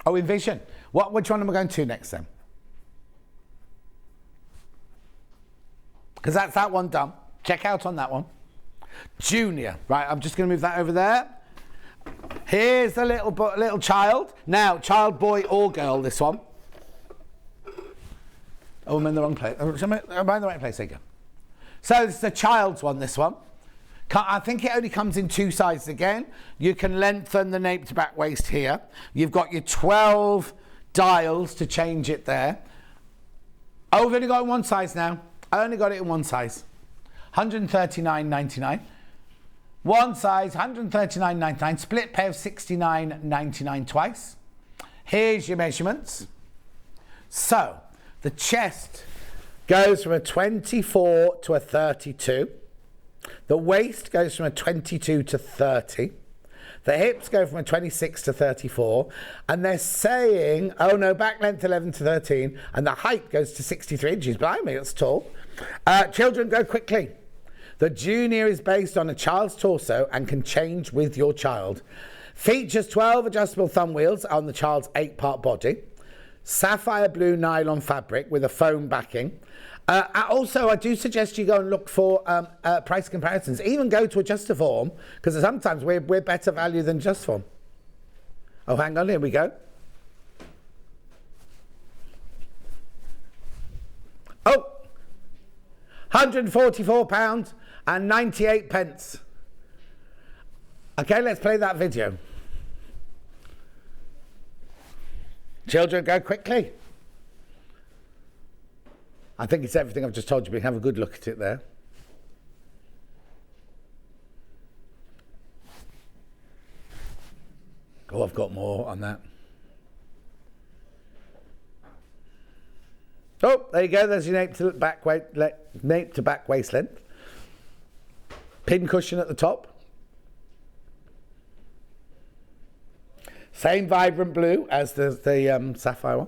Oh, Envision. Which one am I going to next then? Because that's that one done. Check out on that one. Junior. Right, I'm just going to move that over there. Here's the little child. Now, child, boy or girl, this one. Oh, I'm in the wrong place. Am I in the right place? There you go. So it's the child's one, this one. I think it only comes in 2 sizes again. You can lengthen the nape to back waist here. You've got your 12 dials to change it there. Oh, we've only got it in 1 size now. I only got it in 1 size. £139.99. 1 size, £139.99. Split pay of £69.99 twice. Here's your measurements. So, the chest goes from a 24 to a 32. The waist goes from a 22 to 30. The hips go from a 26 to 34. And they're saying, oh no, back length 11 to 13. And the height goes to 63 inches. Blimey, that's tall. Children, go quickly. The Junior is based on a child's torso and can change with your child. Features 12 adjustable thumb wheels on the child's 8-part body. Sapphire blue nylon fabric with a foam backing. Also, I do suggest you go and look for price comparisons. Even go to Adjustaform, because sometimes we're better value than Adjustaform. Oh, hang on, here we go. Oh, £144 and 98 pence. Okay, let's play that video. Children, go quickly. I think it's everything I've just told you, but you can have a good look at it there. Oh, I've got more on that. Oh, there you go. There's your nape to back waist length. Pin cushion at the top. Same vibrant blue as the sapphire one.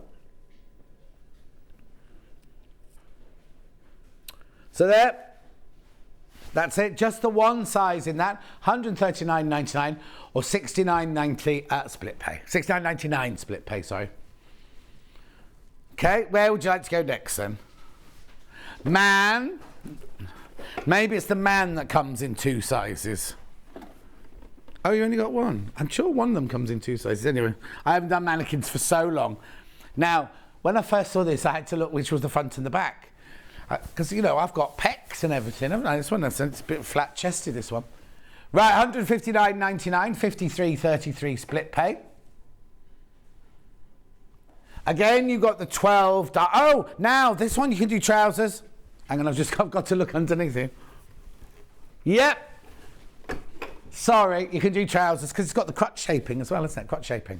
So there, that's it. Just the 1 size in that, £139.99 or £69.90 at split pay. £69.99 split pay, sorry. Okay, where would you like to go next then? Man. Maybe it's the man that comes in 2 sizes. Oh, you only got 1. I'm sure one of them comes in 2 sizes. Anyway, I haven't done mannequins for so long. Now, when I first saw this, I had to look which was the front and the back. Because, you know, I've got pecs and everything, haven't I? This one, it's a bit flat-chested, this one. Right, £159.99, 53.33 split pay. Again, you've got the 12... Oh, now, this one you can do trousers. Hang on, I've got to look underneath here. Yep. Sorry, you can do trousers, because it's got the crotch shaping as well, isn't it? Crotch shaping.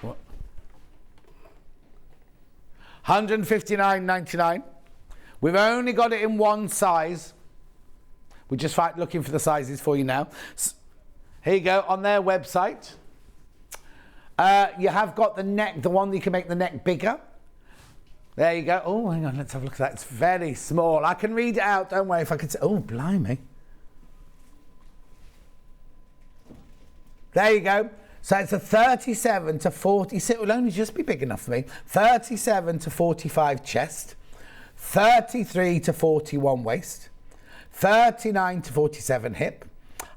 What? £159.99. We've only got it in 1 size. We're just looking for the sizes for you now. Here you go, on their website. You have got the neck, the one that you can make the neck bigger. There you go. Oh, hang on, let's have a look at that. It's very small. I can read it out, don't worry if I can say. Oh, blimey. There you go. So it's a 37 to 40, it will only just be big enough for me. 37 to 45 chest. 33 to 41 waist, 39 to 47 hip,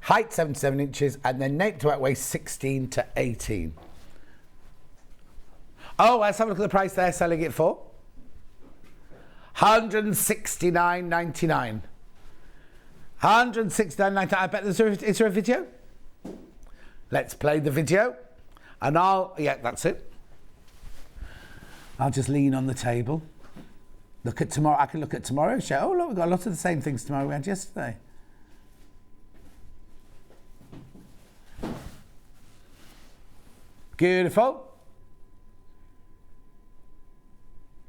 height 77 inches, and then nape to back waist 16 to 18. Oh, let's have a look at the price they're selling it for. 169.99. 169.99. I bet is there a video? Let's play the video. And yeah, that's it. I'll just lean on the table. Look at tomorrow. I can look at tomorrow's show. Oh, look, we've got a lot of the same things tomorrow we had yesterday. Beautiful.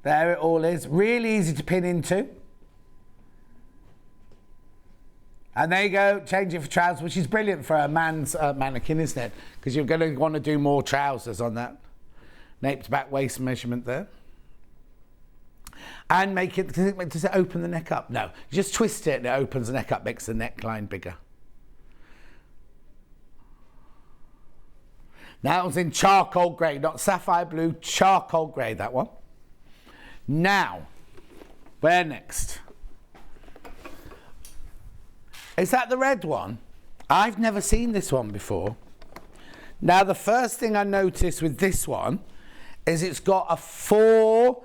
There it all is. Really easy to pin into. And there you go. Change it for trousers, which is brilliant for a man's mannequin, isn't it? Because you're going to want to do more trousers on that. Naped back waist measurement there. And make it, does it open the neck up? No. You just twist it and it opens the neck up, makes the neckline bigger. That was in charcoal grey, not sapphire blue, charcoal grey, that one. Now, where next? Is that the red one? I've never seen this one before. Now, the first thing I noticed with this one is it's got a 4,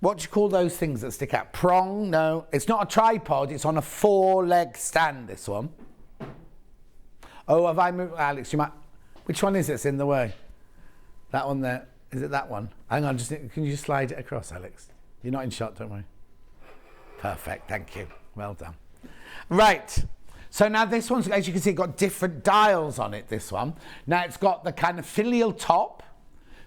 what do you call those things that stick out? Prong? No, it's not a tripod, it's on a 4-leg stand, this one. Oh, have I moved? Alex, you might... Which one is it's in the way? That one there. Is it that one? Hang on, can you just slide it across, Alex? You're not in shot, don't worry. Perfect, thank you. Well done. Right, so now this one's, as you can see, got different dials on it, this one. Now it's got the kind of filial top,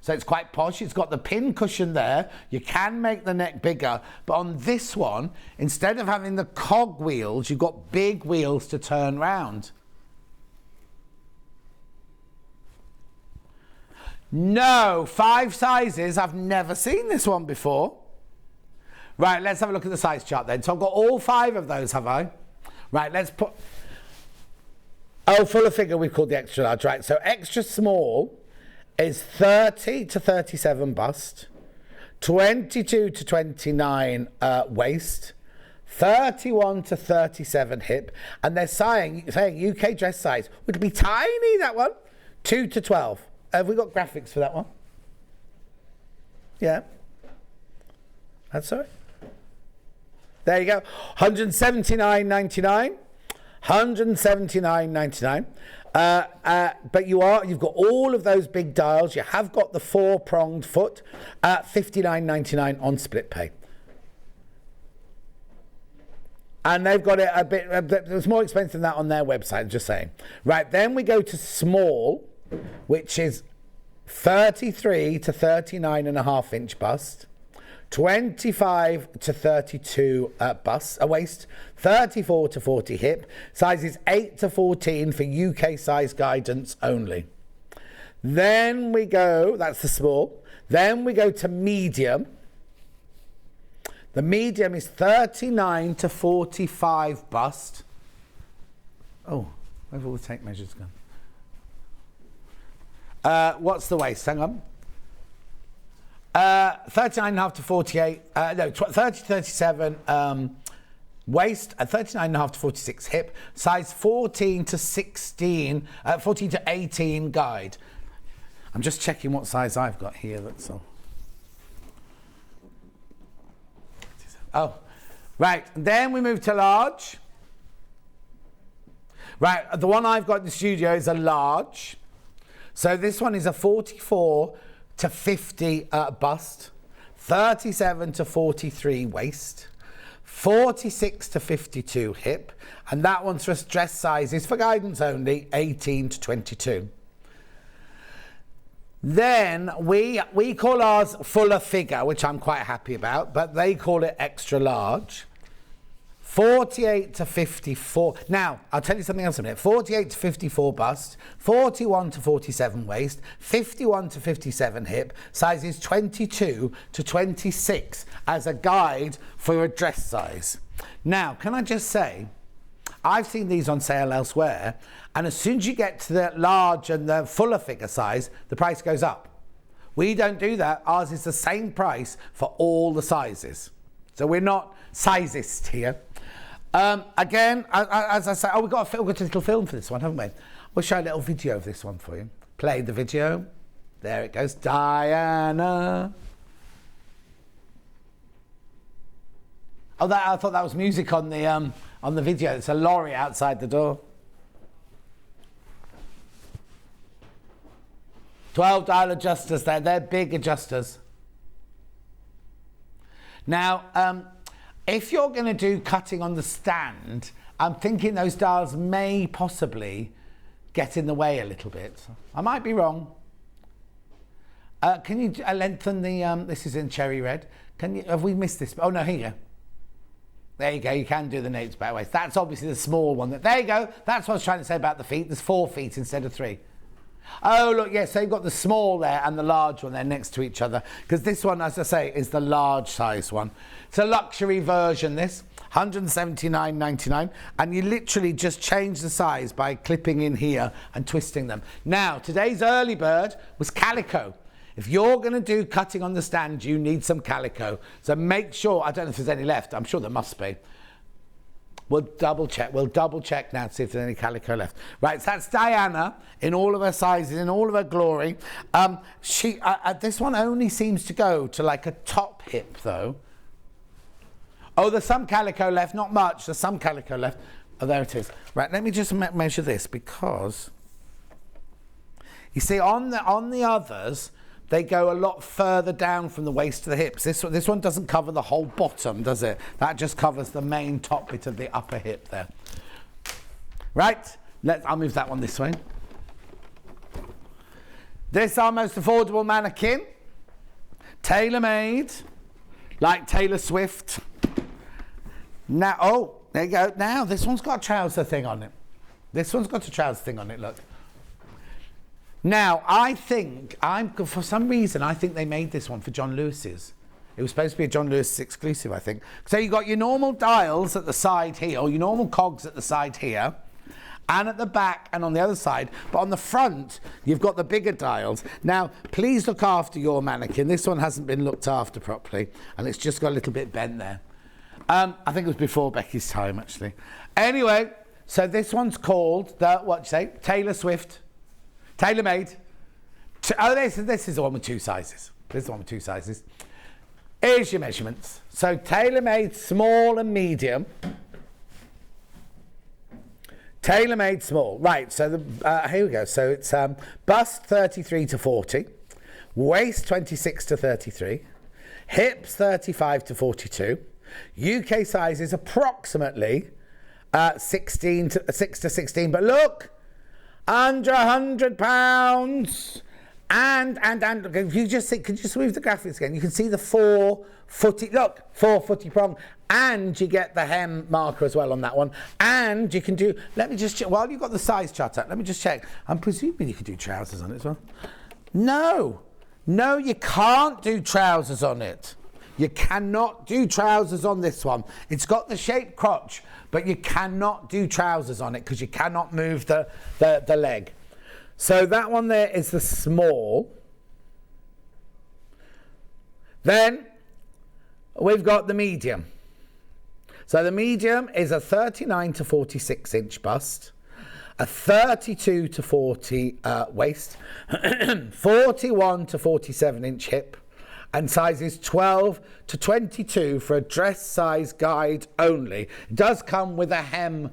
so it's quite posh. It's got the pin cushion there. You can make the neck bigger, but on this one, instead of having the cog wheels, you've got big wheels to turn round. No, 5 sizes. I've never seen this one before. Right, let's have a look at the size chart then. So I've got all 5 of those, have I? Right, let's put... Oh, fuller figure we've called the extra large. Right, so extra small is 30 to 37 bust, 22 to 29 waist, 31 to 37 hip, and they're saying UK dress size would be tiny, that one, 2 to 12. Have we got graphics for that one? Yeah. That's all right. There you go. 179.99. 179.99. But you've got all of those big dials. You have got the 4-pronged foot. 59.99 on split pay. And they've got it a bit. It's more expensive than that on their website. Just saying. Right. Then we go to small, which is 33 to 39.5 inch bust, 25 to 32 waist, 34 to 40 hip, sizes 8 to 14 for UK size guidance only. Then we go, that's the small, then we go to medium. The medium is 39 to 45 bust. Oh, where've all the tape measures gone? What's the waist? Hang on. 39.5 to 48. 30 to 37 waist. 39.5 to 46 hip. Size 14 to 16. 14 to 18 guide. I'm just checking what size I've got here. That's all. Oh, right. Then we move to large. Right. The one I've got in the studio is a large. So this one is a 44 to 50 bust, 37 to 43 waist, 46 to 52 hip, and that one's for dress sizes for guidance only, 18 to 22. Then we call ours fuller figure, which I'm quite happy about, but they call it extra large. 48 to 54. Now, I'll tell you something else in a minute. 48 to 54 bust, 41 to 47 waist, 51 to 57 hip, sizes 22 to 26 as a guide for a dress size. Now, can I just say, I've seen these on sale elsewhere, and as soon as you get to the large and the fuller figure size, the price goes up. We don't do that. Ours is the same price for all the sizes. So we're not sizist here. Again, as I say, we've got a little film for this one, haven't we? We'll show a little video of this one for you. Play the video. There it goes. Diana. Oh, I thought that was music on the video. It's a lorry outside the door. 12 dial adjusters there. They're big adjusters. Now, if you're going to do cutting on the stand, I'm thinking those dials may possibly get in the way a little bit. I might be wrong. Can you lengthen the, this is in cherry red. Have we missed this? Oh no, here you go. There you go, you can do the notes back ways. That's obviously the small one. There you go, that's what I was trying to say about the feet. There's 4 feet instead of 3. Oh look, yes, so you've got the small there and the large one there next to each other. Because this one, as I say, is the large size one. It's a luxury version, this. $179.99, and you literally just change the size by clipping in here and twisting them. Now, today's early bird was calico. If you're going to do cutting on the stand, you need some calico. So make sure, I don't know if there's any left, I'm sure there must be. We'll double check now to see if there's any calico left. Right, so that's Diana in all of her sizes, in all of her glory. This one only seems to go to like a top hip though. Oh, there's some calico left, not much, there's some calico left. Oh, there it is. Right, let me just measure this because, you see, on the others, they go a lot further down from the waist to the hips. This one doesn't cover the whole bottom, does it? That just covers the main top bit of the upper hip there. Right, I'll move that one this way. This is our most affordable mannequin. Tailor-made, like Taylor Swift. Now, oh, there you go. Now, this one's got a trouser thing on it. This one's got a trouser thing on it, look. Now, I think, for some reason, I think they made this one for John Lewis's. It was supposed to be a John Lewis exclusive, I think. So you've got your normal dials at the side here, or your normal cogs at the side here, and at the back and on the other side. But on the front, you've got the bigger dials. Now, please look after your mannequin. This one hasn't been looked after properly, and it's just got a little bit bent there. I think it was before Becky's time, actually. Anyway, so this one's called Taylor Swift. Tailor-made. Oh, this is the one with 2 sizes. This is the one with 2 sizes. Here's your measurements. So tailor-made small and medium. Tailor-made small. Right, so here we go. So it's bust 33 to 40, waist 26 to 33, hips 35 to 42. UK size is approximately 6 to 16, but look, under £100, and if you just see, could you just move the graphics again? You can see the 4-footy prong, and you get the hem marker as well on that one, and you can do. Let me just check while you've got the size chart up. Let me just check. I'm presuming you could do trousers on it as well. No, you can't do trousers on it. You cannot do trousers on this one. It's got the shaped crotch, but you cannot do trousers on it because you cannot move the leg. So that one there is the small. Then we've got the medium. So the medium is a 39 to 46 inch bust, a 32 to 40 waist, 41 to 47 inch hip, and sizes 12 to 22 for a dress size guide only. It does come with the hem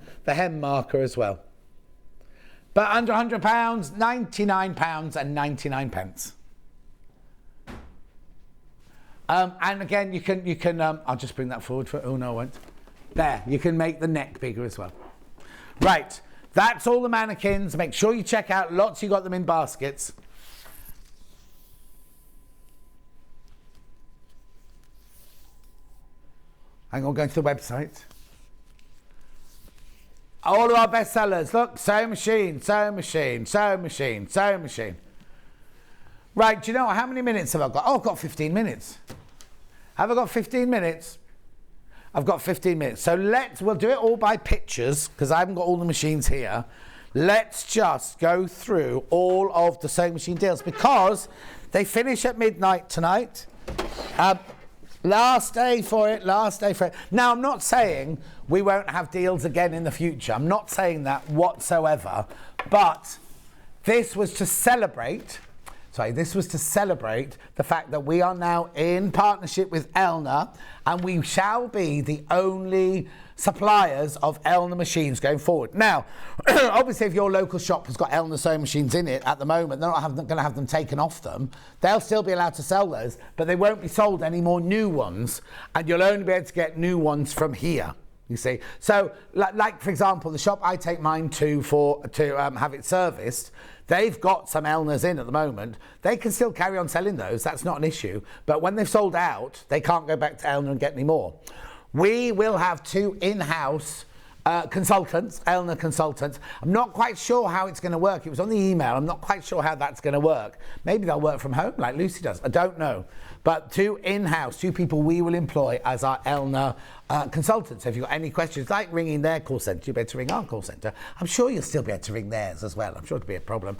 marker as well. But under £100, £99.99. And again, you can I'll just bring that forward for, oh no, I won't. There, you can make the neck bigger as well. Right, that's all the mannequins. Make sure you check out lots, you got them in baskets. Hang on, going to the website. All of our best sellers. Look, sewing machine, sewing machine, sewing machine, sewing machine. Right, do you know how many minutes have I got? Oh, I've got 15 minutes. Have I got 15 minutes? I've got 15 minutes. So we'll do it all by pictures because I haven't got all the machines here. Let's just go through all of the sewing machine deals because they finish at midnight tonight. Last day for it. Now, I'm not saying we won't have deals again in the future. I'm not saying that whatsoever. But this was to celebrate This was to celebrate the fact that we are now in partnership with Elna, and we shall be the only suppliers of Elna machines going forward. Now, obviously, if your local shop has got Elna sewing machines in it at the moment, they're not going to have them taken off them. They'll still be allowed to sell those, but they won't be sold any more new ones, and you'll only be able to get new ones from here. You see, so like for example, the shop I take mine to have it serviced, they've got some Elnas in at the moment. They can still carry on selling those. That's not an issue. But when they've sold out, they can't go back to Elna and get any more. We will have 2 in-house consultants, Elna consultants. I'm not quite sure how it's going to work. It was on the email. I'm not quite sure how that's going to work. Maybe they'll work from home like Lucy does. I don't know. But 2 in-house, 2 people we will employ as our Elna consultants. So if you've got any questions, like ringing their call centre, you'll be able to ring our call centre. I'm sure you'll still be able to ring theirs as well. I'm sure it'll be a problem.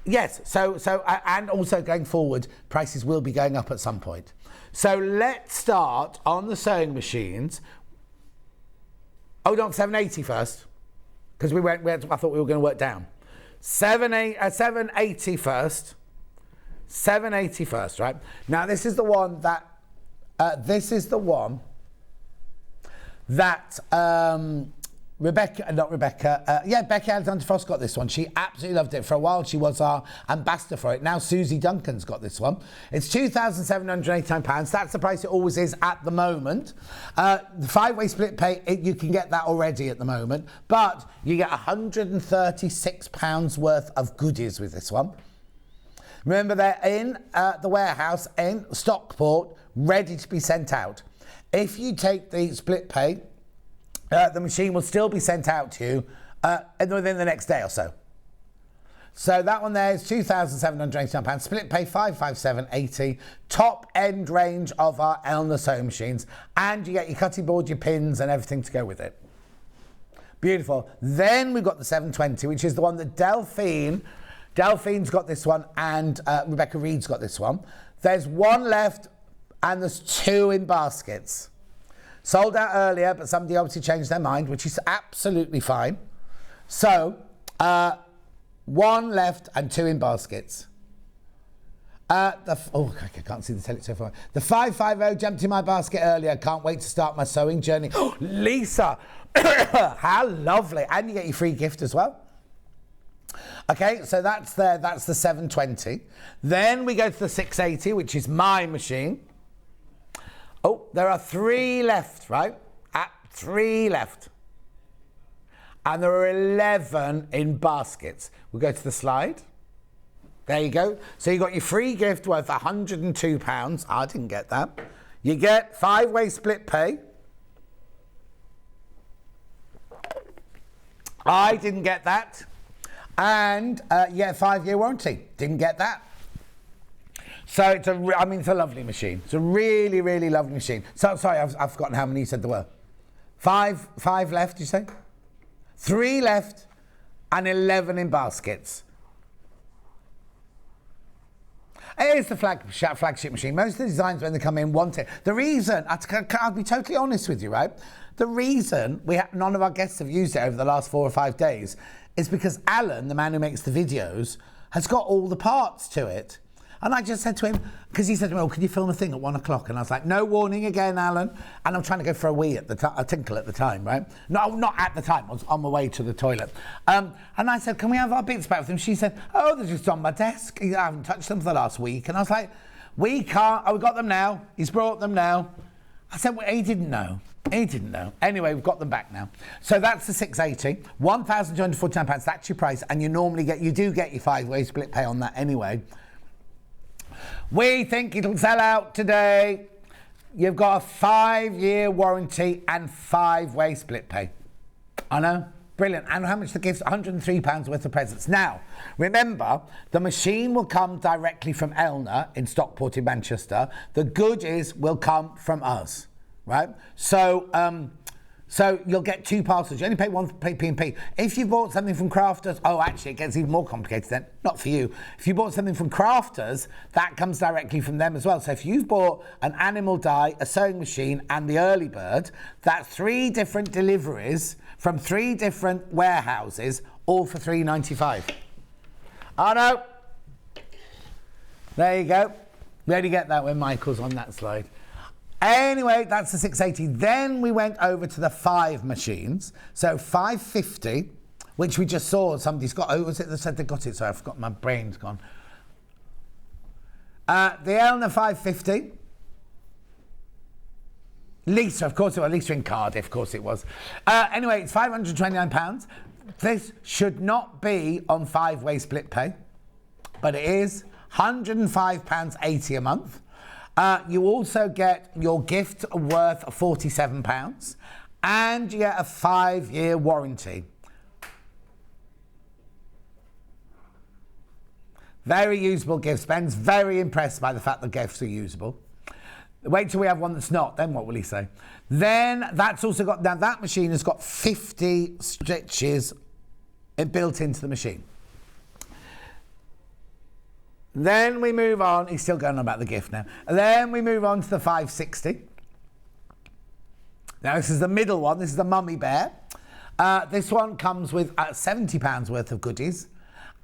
Yes, and also going forward, prices will be going up at some point. So let's start on the sewing machines. Oh, not 780 first, because I thought we were going to work down. 780 first. 780 first, right? Now this is the one that Becky Alexander Frost got this one. She absolutely loved it. For a while, she was our ambassador for it. Now Susie Duncan's got this one. It's £2,789. That's the price it always is at the moment. The 5-way split pay, you can get that already at the moment. But you get £136 worth of goodies with this one. Remember, they're in the warehouse in Stockport, ready to be sent out. If you take the split pay, the machine will still be sent out to you within the next day or so. So that one there is £2,789. Split pay £557.80. Top end range of our Elna sewing machines, and you get your cutting board, your pins, and everything to go with it. Beautiful. Then we've got the 720, which is the one that Delphine's got this one, and Rebecca Reed's got this one. There's 1 left, and there's 2 in baskets. Sold out earlier, but somebody obviously changed their mind, which is absolutely fine. So, 1 left and 2 in baskets. I can't see the tell it so far. The 550 jumped in my basket earlier. Can't wait to start my sewing journey. Oh, Lisa, how lovely. And you get your free gift as well. Okay, so that's the 720. Then we go to the 680, which is my machine. Oh, there are 3 left, right? 3 left. And there are 11 in baskets. We'll go to the slide. There you go. So you got your free gift worth £102. I didn't get that. You get 5-way split pay. I didn't get that. And 5-year warranty. Didn't get that. So it's a lovely machine. It's a really, really lovely machine. So sorry, I've forgotten how many you said there were. 5 left, you say? 3 left and 11 in baskets. It is the flagship machine. Most of the designs, when they come in, want it. The reason, I'll be totally honest with you, right? The reason none of our guests have used it over the last 4 or 5 days is because Alan, the man who makes the videos, has got all the parts to it. And I just said to him, because he said to me, can you film a thing at 1 o'clock? And I was like, no warning again, Alan. And I'm trying to go for a wee a tinkle at the time, right? No, not at the time. I was on my way to the toilet. And I said, can we have our bits back with him? She said, they're just on my desk. I haven't touched them for the last week. And I was like, we can't. Oh, we got them now. He's brought them now. I said, well, he didn't know. He didn't know. Anyway, we've got them back now. So that's the 680, £1,249. That's your price. And you do get your 5-way split pay on that anyway. We think it'll sell out today. You've got a 5-year warranty and 5-way split pay. I know. Brilliant. And how much the gift? £103 worth of presents. Now, remember, the machine will come directly from Elna in Stockport in Manchester. The goodies will come from us, right? So you'll get 2 parcels. You only pay 1 for P&P. If you bought something from Crafters, it gets even more complicated then. Not for you. If you bought something from Crafters, that comes directly from them as well. So if you've bought an animal dye, a sewing machine, and the early bird, that's 3 different deliveries from 3 different warehouses, all for £3.95. Oh, no. There you go. We only get that when Michael's on that slide. Anyway, that's the 680. Then we went over to the 5 machines. So 550, which we just saw. Somebody's got... Oh, was it that said they got it? Sorry, I forgot. My brain's gone. The Elna 550. Lisa, of course it was. Lisa in Cardiff, of course it was. Anyway, it's £529. This should not be on 5-way split pay, but it is £105.80 a month. You also get your gift worth £47, and you get a 5-year warranty. Very usable gifts. Ben's very impressed by the fact that gifts are usable. Wait till we have one that's not, then what will he say? Then that's also got, now that machine has got 50 stitches built into the machine. Then we move on, he's still going on about the gift now. Then we move on to the 560. Now this is the middle one, this is the mummy bear. This one comes with £70 worth of goodies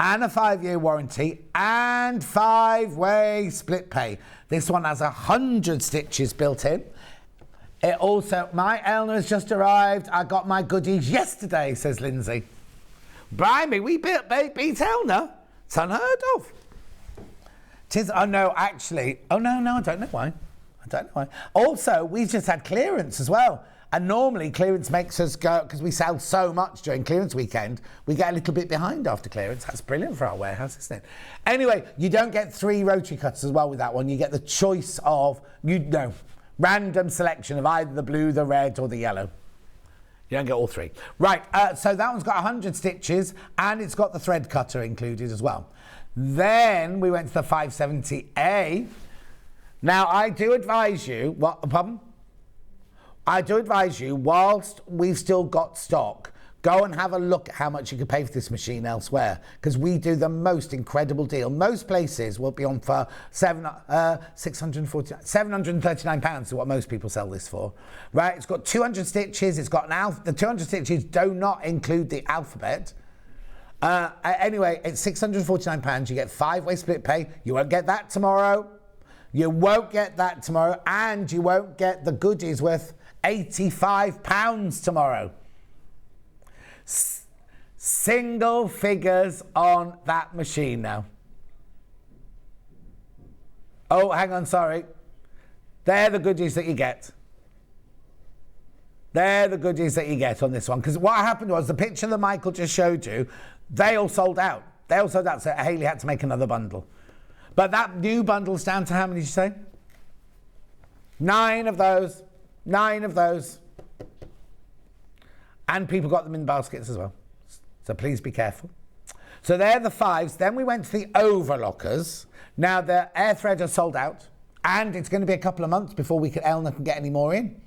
and a 5-year warranty and 5-way split pay. This one has 100 stitches built in. It also, my Elna has just arrived. I got my goodies yesterday, says Lindsay. Blimey, we beat Elna. It's unheard of. Oh no, actually, I don't know why. Also, we've just had clearance as well. And normally clearance makes us go, because we sell so much during clearance weekend, we get a little bit behind after clearance. That's brilliant for our warehouse, isn't it? Anyway, you don't get 3 rotary cutters as well with that one. You get the choice of, random selection of either the blue, the red, or the yellow. You don't get all 3. Right, so that one's got 100 stitches, and it's got the thread cutter included as well. Then we went to the 570A. Now, I do advise you, I do advise you, whilst we've still got stock, go and have a look at how much you could pay for this machine elsewhere, because we do the most incredible deal. Most places will be on for £739 is what most people sell this for. Right, it's got 200 stitches, it's got the 200 stitches do not include the alphabet. Anyway, it's £649, you get 5-way split pay, you won't get that tomorrow, and you won't get the goodies worth £85 tomorrow. Single figures on that machine now. Oh, hang on, sorry. They're the goodies that you get. They're the goodies that you get on this one. Because what happened was the picture that Michael just showed you, they all sold out. So Hayley had to make another bundle. But that new bundle's down to how many did you say? 9 of those. 9 of those. And people got them in baskets as well. So please be careful. So they're the 5s. Then we went to the Overlockers. Now the air thread are sold out. And it's going to be a couple of months before Elna can get any more in.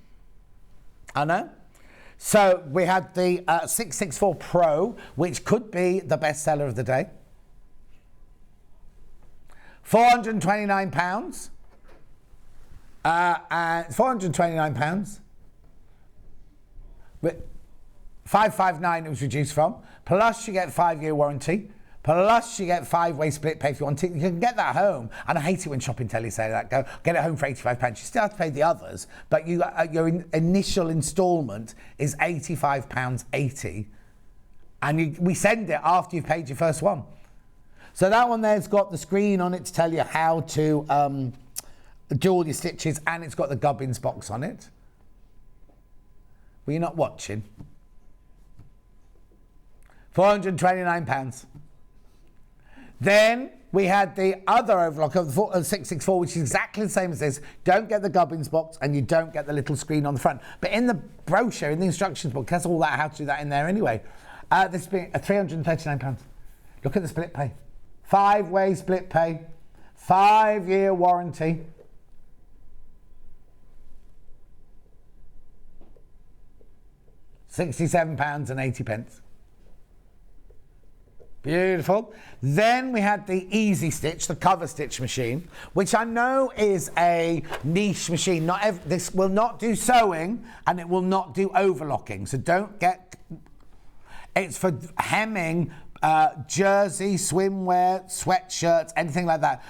I know. So we had the 664 Pro, which could be the best seller of the day. £429. And £429. But 559 it was reduced from. Plus you get 5-year warranty. Plus you get 5-way split pay if you want it. You can get that home. And I hate it when shopping tellies say that. Go get it home for £85. You still have to pay the others, but your initial instalment is £85.80, and we send it after you've paid your first one. So that one there's got the screen on it to tell you how to do all your stitches, and it's got the gubbins box on it. Were you not watching? £429. Then we had the other overlocker, the 664, which is exactly the same as this. Don't get the gubbins box, and you don't get the little screen on the front. But in the brochure, in the instructions book, there's all that, how to do that in there anyway. This being £339. Look at the split pay. 5-way split pay. 5-year warranty. £67.80. Beautiful. Then we had the Easy Stitch, the cover stitch machine, which I know is a niche machine. This will not do sewing, and it will not do overlocking. So don't get... It's for hemming jersey, swimwear, sweatshirts, anything like that.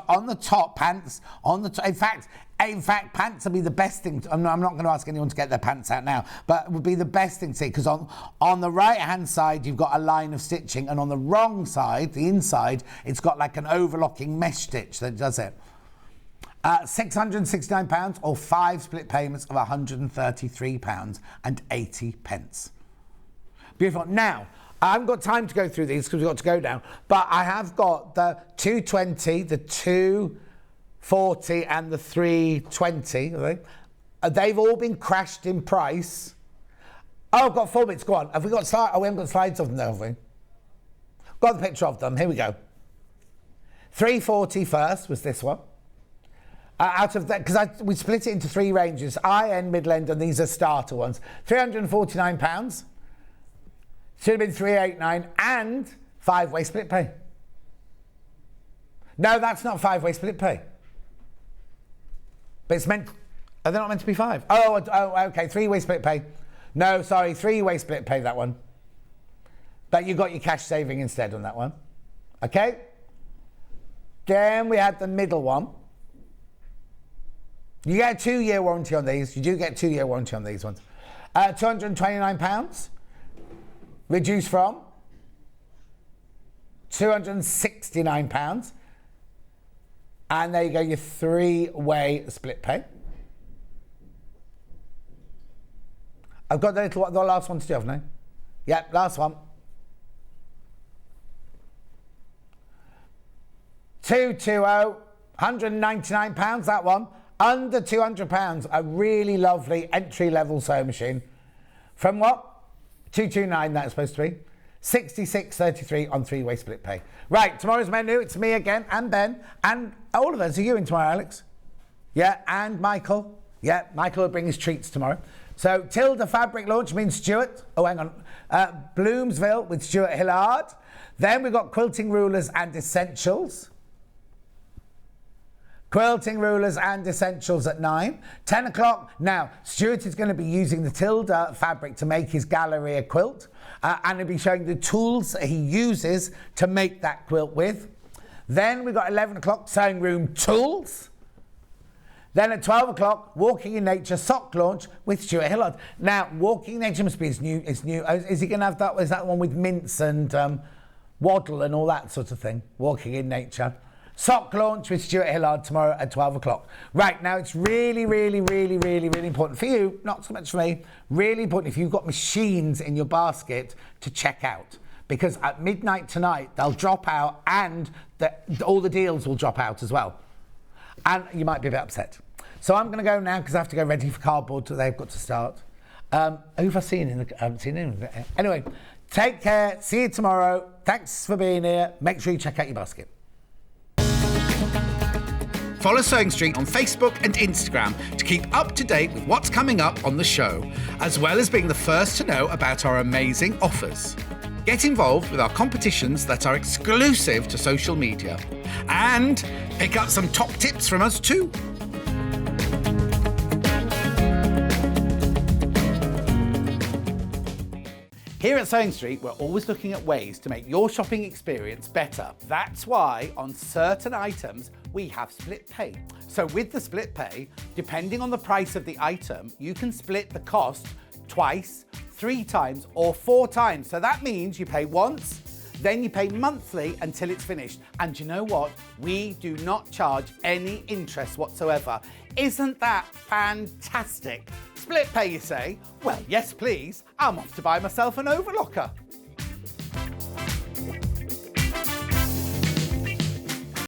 On the top, pants. In fact, pants would be the best thing. I'm not going to ask anyone to get their pants out now, but it would be the best thing to see, because on the right-hand side, you've got a line of stitching, and on the wrong side, the inside, it's got like an overlocking mesh stitch that does it. £669 or 5 split payments of £133.80. Beautiful. Now, I haven't got time to go through these because we've got to go now, but I have got the 220, the 240 and the 320. Okay? They've all been crashed in price. Oh, I've got 4 bits. Go on. Have we got slides? Oh, we haven't got slides of them, though, have we? Got the picture of them. Here we go. 340 first was this one. Out of that, because we split it into 3 ranges, high-end, mid-end, and these are starter ones. £349. Should have been £389 and 5-way split pay. No, that's not 5-way split pay. But it's meant... Are they not meant to be 5? Oh, okay, 3-way split pay. No, sorry, 3-way split pay, that one. But you got your cash saving instead on that one. Okay? Then we had the middle one. You get a 2-year warranty on these. You do get a 2-year warranty on these ones. £229, reduced from £269. And there you go, your 3-way split pay. I've got the last one to do, haven't I? Yep, last one. 220, £199, that one. Under £200, a really lovely entry-level sewing machine. From what? 229, that's supposed to be. 66.33 on 3-way split pay. Right, tomorrow's menu, it's me again, and Ben, and all of us. Are you in tomorrow, Alex? Yeah, and Michael. Yeah, Michael will bring his treats tomorrow. So, Tilda fabric launch means Stuart. Oh, hang on. Bloomsville with Stuart Hillard. Then we've got quilting rulers and essentials. Quilting rulers and essentials at 9. 10 o'clock. Now, Stuart is going to be using the Tilda fabric to make his Galleria quilt. And he'll be showing the tools that he uses to make that quilt with. Then we've got 11 o'clock, sewing room tools. Then at 12 o'clock, Walking in Nature sock launch with Stuart Hillard. Now, Walking in Nature must be his new. Is he going to have that? Is that one with mince and waddle and all that sort of thing? Walking in Nature. Sock launch with Stuart Hillard tomorrow at 12 o'clock. Right, now it's really, really, really, really, really important for you, not so much for me, really important if you've got machines in your basket to check out. Because at midnight tonight, they'll drop out and all the deals will drop out as well. And you might be a bit upset. So I'm going to go now because I have to go ready for cardboard. They've got to start. Who have I seen I haven't seen anyone. Anyway, take care. See you tomorrow. Thanks for being here. Make sure you check out your basket. Follow Sewing Street on Facebook and Instagram to keep up to date with what's coming up on the show, as well as being the first to know about our amazing offers. Get involved with our competitions that are exclusive to social media. And pick up some top tips from us too. Here at Sewing Street, we're always looking at ways to make your shopping experience better. That's why on certain items, we have split pay. So with the split pay, depending on the price of the item, you can split the cost twice, 3 times, or 4 times. So that means you pay once, then you pay monthly until it's finished. And you know what? We do not charge any interest whatsoever. Isn't that fantastic? Split pay, you say? Well, yes, please. I'm off to buy myself an overlocker.